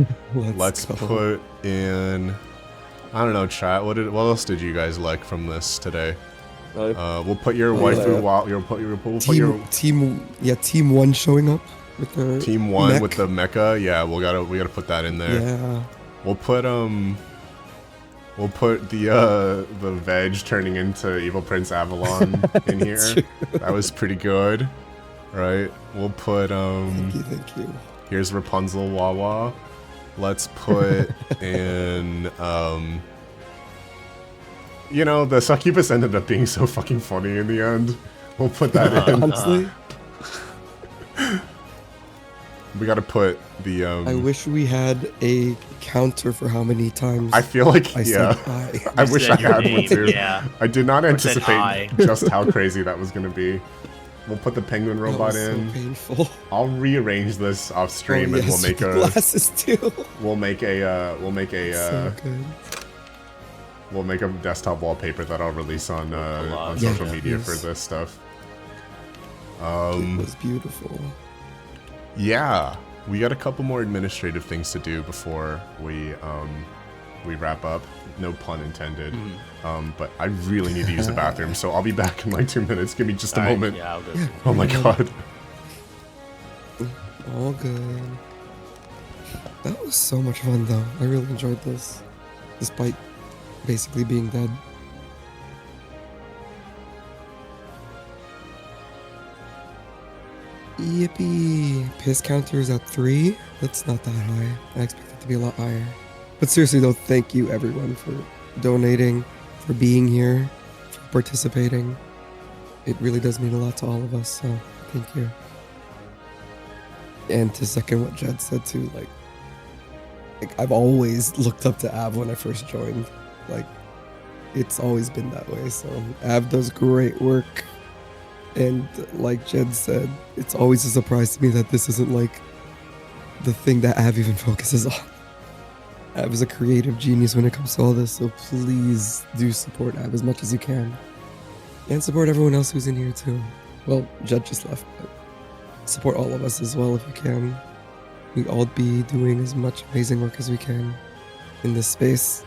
Let's go. put in. I don't know, chat. What else did you guys like from this today? So, We'll put your Oh, waifu. yeah. We'll put your Team 1 showing up with the team one mech. with the mecha. Yeah, we gotta put that in there. Yeah. We'll put the veg turning into Evil Prince Avalon in here. True. That was pretty good, right? We'll put Thank you. here's Rapunzel Wawa. Let's put in the succubus ended up being so fucking funny in the end. We'll put that in. Honestly, We gotta put the. I wish we had a counter for how many times I feel like I yeah. said I. I wish I said your had one name, too. yeah. I did not Or said anticipate I. just how crazy that was gonna be. We'll put the penguin That robot was so in. painful. I'll rearrange this off stream, Oh, and we'll yes, make with a. glasses too. We'll make a. So good. We'll make a desktop wallpaper that I'll release on Yeah, social media for please. this stuff. It was beautiful. Yeah, we got a couple more administrative things to do before we wrap up. No pun intended. But I really need to use the bathroom, so I'll be back in like 2 minutes. Give me just a All right, moment. Yeah, I'll go. Yeah. Oh my god. All good. That was so much fun though. I really enjoyed this. Despite basically being dead. Yippee! Piss counter is at 3? That's not that high. I expect it to be a lot higher. But seriously though, thank you everyone for donating, for being here, for participating. It really does mean a lot to all of us, so thank you. And to second what Jed said too, like I've always looked up to Av when I first joined. Like, it's always been that way. So Av does great work. And like Jed said, it's always a surprise to me that this isn't like the thing that Av even focuses on. Av is a creative genius when it comes to all this, so please do support Av as much as you can. And support everyone else who's in here too. Well, Jed just left, but support all of us as well if you can. We all be doing as much amazing work as we can in this space.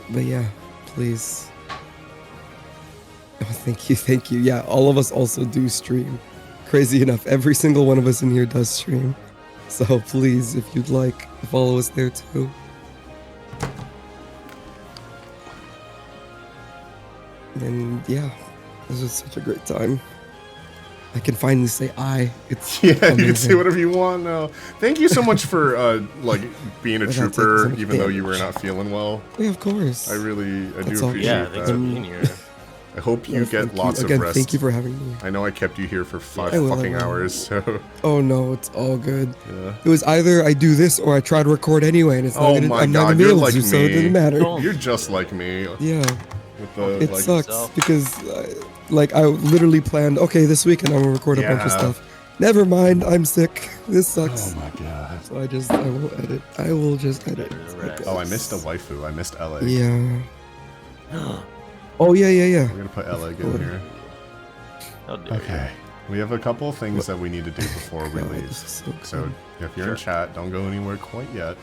But yeah, please. Oh, thank you. Yeah, all of us also do stream. Crazy enough, every single one of us in here does stream. So please, if you'd like, follow us there too. And yeah, this was such a great time. I can finally say I. It's Yeah, you can amazing. say whatever you want now. Thank you so much for like being a Without taking so trooper, much even though you damage. were not feeling well. Yeah, of course. I do That's all. appreciate Yeah, thanks for that. being here. I hope you Yeah, get thank lots Again, of rest. thank you for having me. I know I kept you here for 5 I will, I fucking will. hours, so Oh no, it's all good. yeah. It was either I do this or I try to record anyway, and it's Oh not gonna, my I'm not God, gonna be you're able like to, so it me. didn't matter. Don't. You're just like me. Yeah, With the it like, sucks yourself. because like I literally planned, okay, this weekend I'm gonna record a bunch of Yeah. stuff. Never mind, I'm sick. This sucks. Oh my god. So I won't edit. I will just edit. Oh, I missed a waifu. I missed LA. Yeah. Oh yeah. We're gonna put LA in here. How dare you. Okay. We have a couple of things that we need to do before we God, leave. this is so So cool. if you're in chat, don't go anywhere quite yet.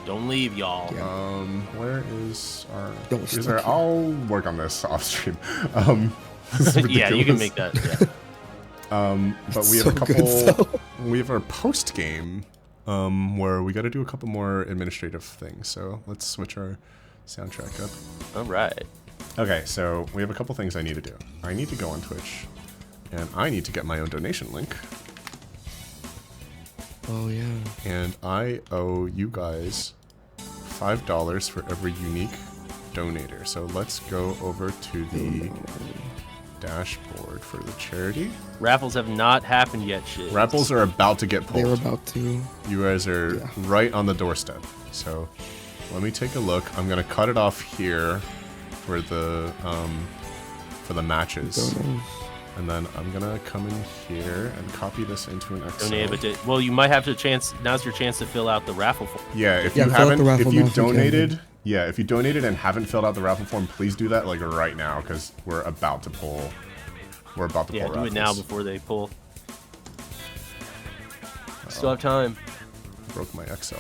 Don't leave, y'all. Yeah. Where is our? Don't Is stuck our? here. I'll work on this off stream. This is Yeah, you can ridiculous. make that. Yeah. But we have So a couple. good, so. We have our post game, where we got to do a couple more administrative things. So let's switch our soundtrack up. All right. Okay, so we have a couple things I need to do. I need to go on Twitch, and I need to get my own donation link. Oh yeah. And I owe you guys $5 for every unique donator. So let's go over to the dashboard for the charity. Raffles have not happened yet, shit. Raffles are about to get They were pulled. about to. You guys are Yeah. right on the doorstep. So let me take a look. I'm gonna cut it off here for the matches. Donos. And then I'm gonna come in here and copy this into an Excel. Donate, but well, you might have to chance. Now's your chance to fill out the raffle form. Yeah, if Yeah, you fill out the haven't, raffle if you now if you can. donated, yeah, if you donated and haven't filled out the raffle form, please do that like right now because we're about to pull. We're about to Yeah, pull do it now raffles. before they pull. Still have time. Broke my Excel.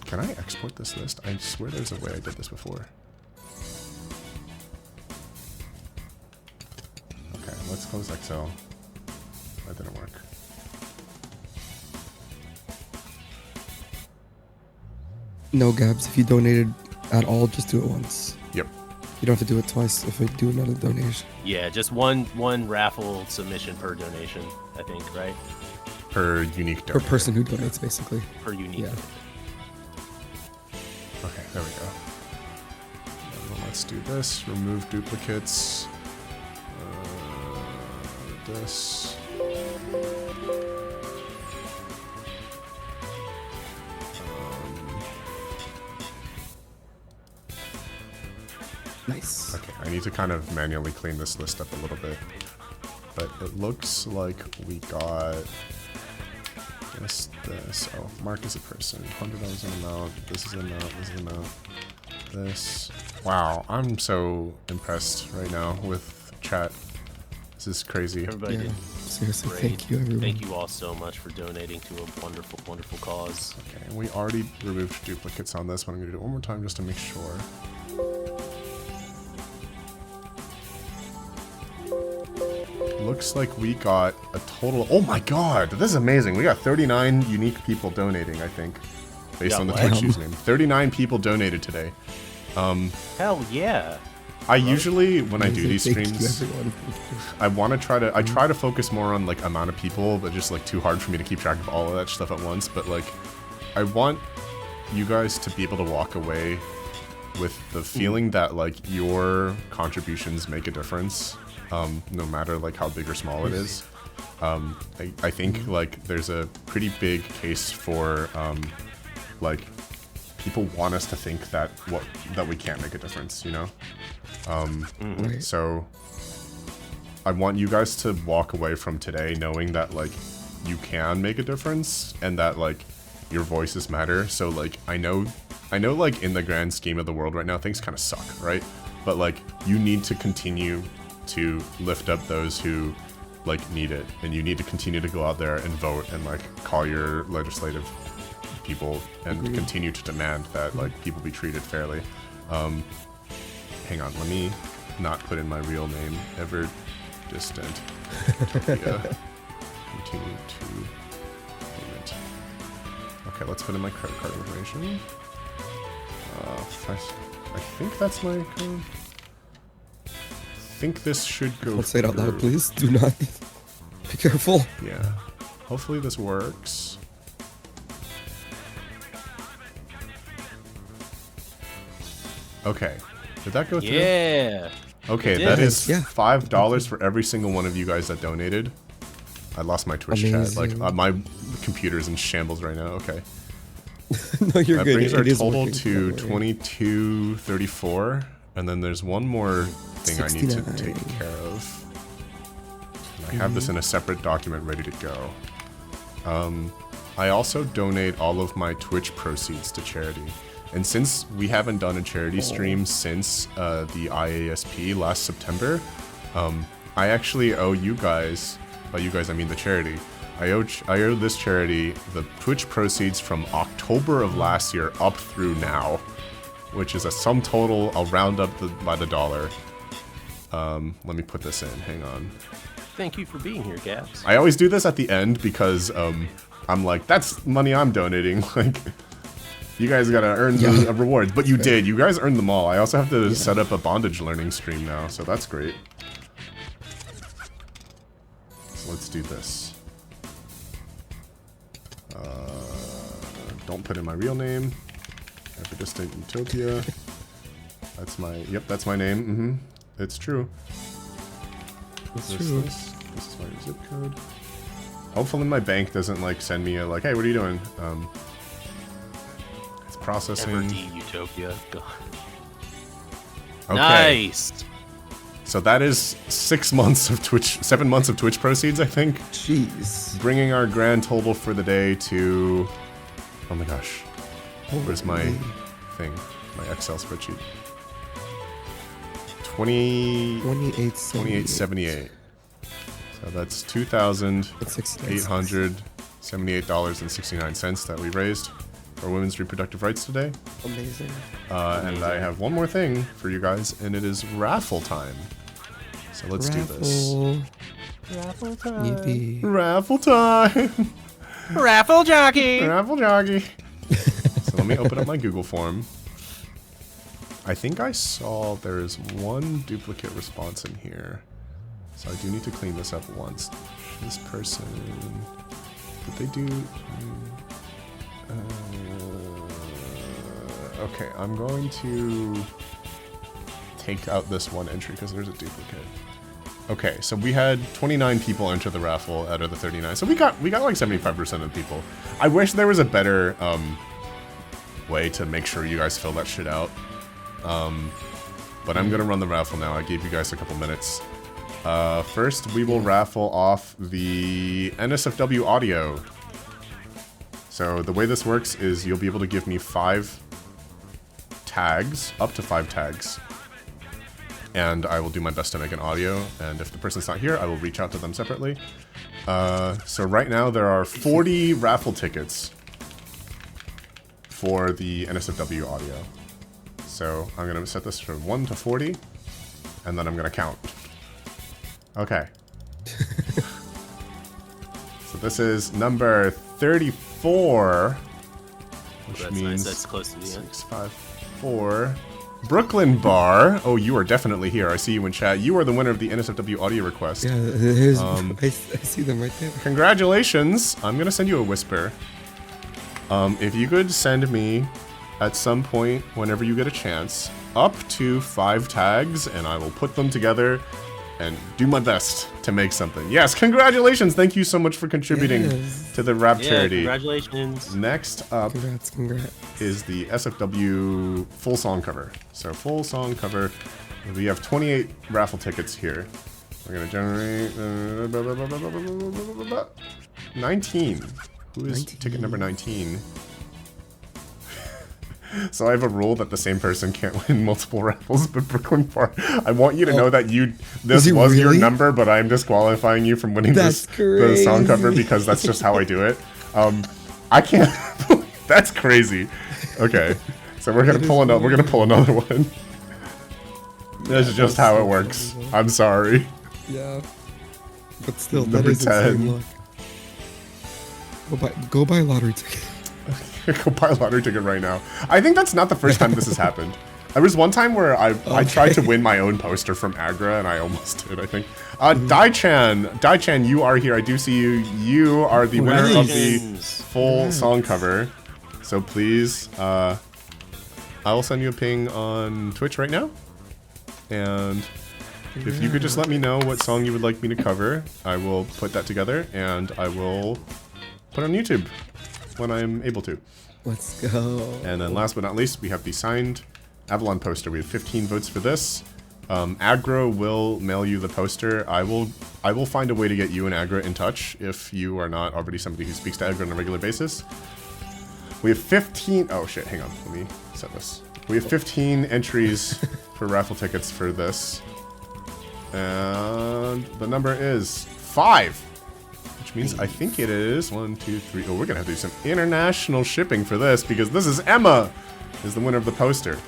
Can I export this list? I swear there's a way I did this before. Okay, let's close Excel. That didn't work. No, Gabs, if you donated at all, just do it once. Yep. You don't have to do it twice if we do another donation. Yeah, just one raffle submission per donation. I think, right? Per unique Per donor. person who donates, basically. Per unique. Yeah. Okay, there we go. Well, let's do this. Remove duplicates. This. Nice. Okay, I need to kind of manually clean this list up a little bit. But it looks like we got just this. Oh, Mark is a person. $100 an amount. This is an amount. This is an amount. This. Wow, I'm so impressed right now with chat. This is crazy. Everybody did Seriously, great. thank you, everyone. Thank you all so much for donating to a wonderful, wonderful cause. Okay, and we already removed duplicates on this, but I'm going to do it one more time just to make sure. Looks like we got a total. Oh my god, this is amazing. We got 39 unique people donating, I think, based on the Twitch username. 39 people donated today. Hell yeah. I usually, when I do these Thank you, streams, everyone. I want to try to. I try to focus more on like amount of people, but just like too hard for me to keep track of all of that stuff at once. But like, I want you guys to be able to walk away with the feeling that like your contributions make a difference. No matter like how big or small it is. I think like there's a pretty big case for like people want us to think that we can't make a difference, you know? Right. So I want you guys to walk away from today knowing that like you can make a difference and that like your voices matter. So like I know like in the grand scheme of the world right now things kind of suck, right? But like you need to continue to lift up those who like need it, and you need to continue to go out there and vote and like call your legislative people and continue to demand that like people be treated fairly. Hang on, let me not put in my real name. Ever distant Utopia. Continue to payment. Okay, let's put in my credit card information. I think that's my code. I think this should go. Don't say it out loud, through. please. Do not. Be careful. Yeah. Hopefully this works. Okay. Did that go through? Yeah. Okay, It that did. is Yeah. $5 for every single one of you guys that donated. I lost my Twitch chat. Like Amazing. my computer's in shambles right now. Okay. No, you're That good. brings our It is total working, to don't worry. $22.34, and then there's one more thing I need to 69. take care of. And I have this in a separate document ready to go. I also donate all of my Twitch proceeds to charity. And since we haven't done a charity stream since the IASP last September, I actually owe you guys, by you guys I mean the charity, I owe this charity the Twitch proceeds from October of last year up through now, which is a sum total. I'll round up by the dollar. Let me put this in. Hang on. Thank you for being here, Gaps. I always do this at the end because I'm like, that's money I'm donating. Like, you guys gotta earn the rewards, but you did. You guys earned them all. I also have to set up a bondage learning stream now, so that's great. So let's do this. Don't put in my real name. Ever-distant Utopia. That's my, yep, that's my name. It's true. It's true. This is my zip code. Hopefully my bank doesn't like send me a like, hey, what are you doing? It's processing. Ever-D Utopia. God. Okay. Nice. So that is 7 months of Twitch proceeds, I think. Jeez. Bringing our grand total for the day to, oh my gosh, where's my thing? My Excel spreadsheet. 2878. So that's $2,878.69 that we raised for women's reproductive rights today. Amazing. And I have one more thing for you guys, and it is raffle time. So let's do this. Raffle time. Yippee. Raffle time! Raffle jockey. Raffle jockey! So let me open up my Google form. I think I saw there's one duplicate response in here. So I do need to clean this up once. This person... Did they do... okay, I'm going to take out this one entry because there's a duplicate. Okay, so we had 29 people enter the raffle out of the 39. So we got like 75% of the people. I wish there was a better way to make sure you guys fill that shit out. But I'm gonna run the raffle now. I gave you guys a couple minutes. First, we will raffle off the NSFW audio. So the way this works is you'll be able to give me 5 tags, up to 5 tags. And I will do my best to make an audio, and if the person's not here, I will reach out to them separately. So right now there are 40 raffle tickets for the NSFW audio. So I'm gonna set this from 1 to 40, and then I'm gonna count. Okay. So this is number 34, which That's means nice. That's close to the end. 654. Brooklyn Bar. Oh, you are definitely here. I see you in chat. You are the winner of the NSFW audio request. Yeah, here's, I see them right there. Congratulations. I'm gonna send you a whisper. If you could send me at some point, whenever you get a chance, up to 5 tags, and I will put them together and do my best to make something. Yes, congratulations. Thank you so much for contributing to the WRRAP charity. Congratulations. Next up Congrats. is the SFW full song cover. So full song cover. We have 28 raffle tickets here. We're gonna generate 19. Who is ticket number 19? So I have a rule that the same person can't win multiple raffles, but Brooklyn Bar, I want you to know that this was your number, but I'm disqualifying you from winning the song cover because that's just how I do it. I can't. That's crazy. Okay, so we're gonna pull another. We're gonna pull another one. That's just how it works. I'm sorry. Yeah, but still, Number that is 10. insane luck. Go buy a lottery ticket. Go buy a lottery ticket right now. I think that's not the first time this has happened. There was one time where I tried to win my own poster from Agra, and I almost did, I think. Dai-chan, you are here. I do see you. You are the winner of the full song cover. So please, I will send you a ping on Twitch right now. And if you could just let me know what song you would like me to cover, I will put that together, and I will put it on YouTube when I'm able to. Let's go. And then last but not least, we have the signed Avalon poster. We have 15 votes for this. Agra will mail you the poster. I will find a way to get you and Agra in touch if you are not already somebody who speaks to Agra on a regular basis. We have 15. Oh shit, hang on. Let me set this. We have 15 entries for raffle tickets for this. And the number is 5. Which means I think it is 1, 2, 3. Oh, we're gonna have to do some international shipping for this because this is Emma, is the winner of the poster.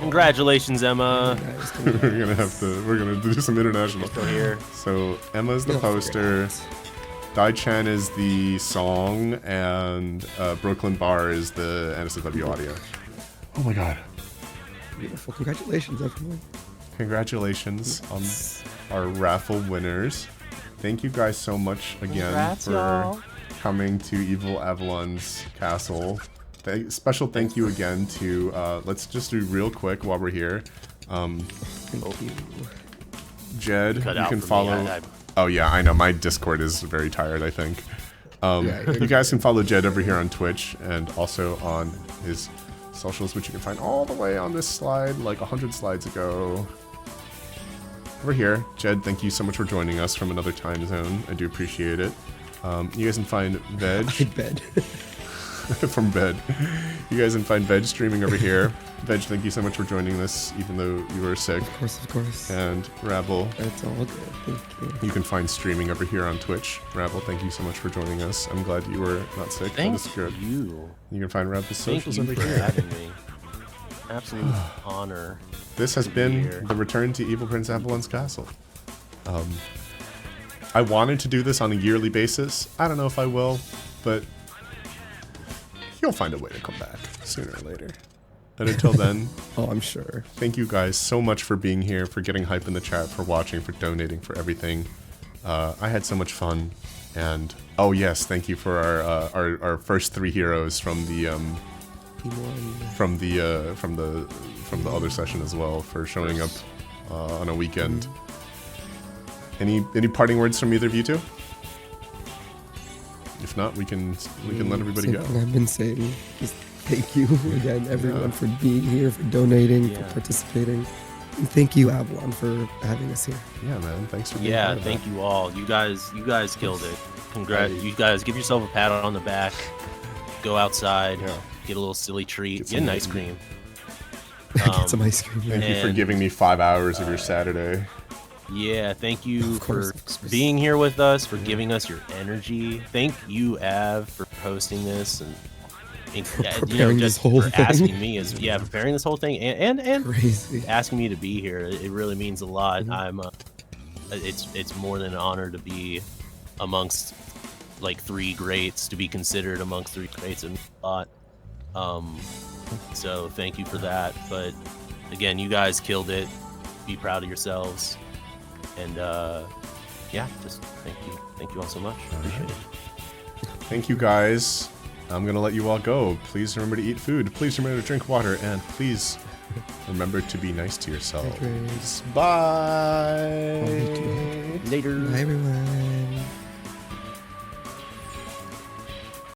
Congratulations, Emma. We're gonna do some international. Still here. So Emma's the poster. Dai-chan is the song, and Brooklyn Bar is the NSFW audio. Oh my god! Beautiful. Congratulations, everyone. Congratulations on our raffle winners. Thank you guys so much again for coming to Evil Avalon's castle. Special thank you again to, let's just do real quick while we're here. Jed, you can follow. Oh yeah, I know, my Discord is very tired, I think. You guys can follow Jed over here on Twitch and also on his socials, which you can find all the way on this slide, like 100 slides ago. Over here, Jed, thank you so much for joining us from another time zone. I do appreciate it. You guys can find Veg. From Bed. You guys can find Veg streaming over here. Veg, thank you so much for joining us, even though you were sick. Of course. And Rabble. That's all good. Thank you. You can find streaming over here on Twitch. Rabble, thank you so much for joining us. I'm glad you were not sick. Thank that is good. you. You can find Rabble's socials over for here. having me. Absolute honor. This has been the return to Evil Prince Avalon's castle. I wanted to do this on a yearly basis. I don't know if I will, but you'll find a way to come back sooner or later. And until then, I'm sure. Thank you guys so much for being here, for getting hype in the chat, for watching, for donating, for everything. I had so much fun, and oh yes, thank you for our first 3 heroes from the other session as well, for showing up on a weekend. Any parting words from either of you two? If not, we can let everybody Same go. thing I've been saying. Just thank you again, everyone, for being here, for donating, for participating. And thank you, Avalon, for having us here. Yeah, man. Thanks for being Yeah, part of thank that. you all. You guys killed it. Congrats. You guys give yourself a pat on the back. Go outside. Yeah. Get a little silly treat. Get Get an some ice cream. Get some ice cream. Thank you for And, giving me 5 hours of your Saturday. Yeah, thank you Of course, for of course. being here with us, for giving us your energy. Thank you, Av, for hosting this and preparing this whole for thing. asking me preparing this whole thing and Crazy. asking me to be here. It really means a lot. Mhm. It's more than an honor to be amongst like 3 greats, to be considered amongst 3 greats, and a lot. So thank you for that. But again, you guys killed it. Be proud of yourselves. And yeah, just thank you all so much. Appreciate it. Thank you, guys. I'm gonna let you all go. Please remember to eat food. Please remember to drink water, and please remember to be nice to yourselves. Hydrate. Bye. Later. Bye, everyone.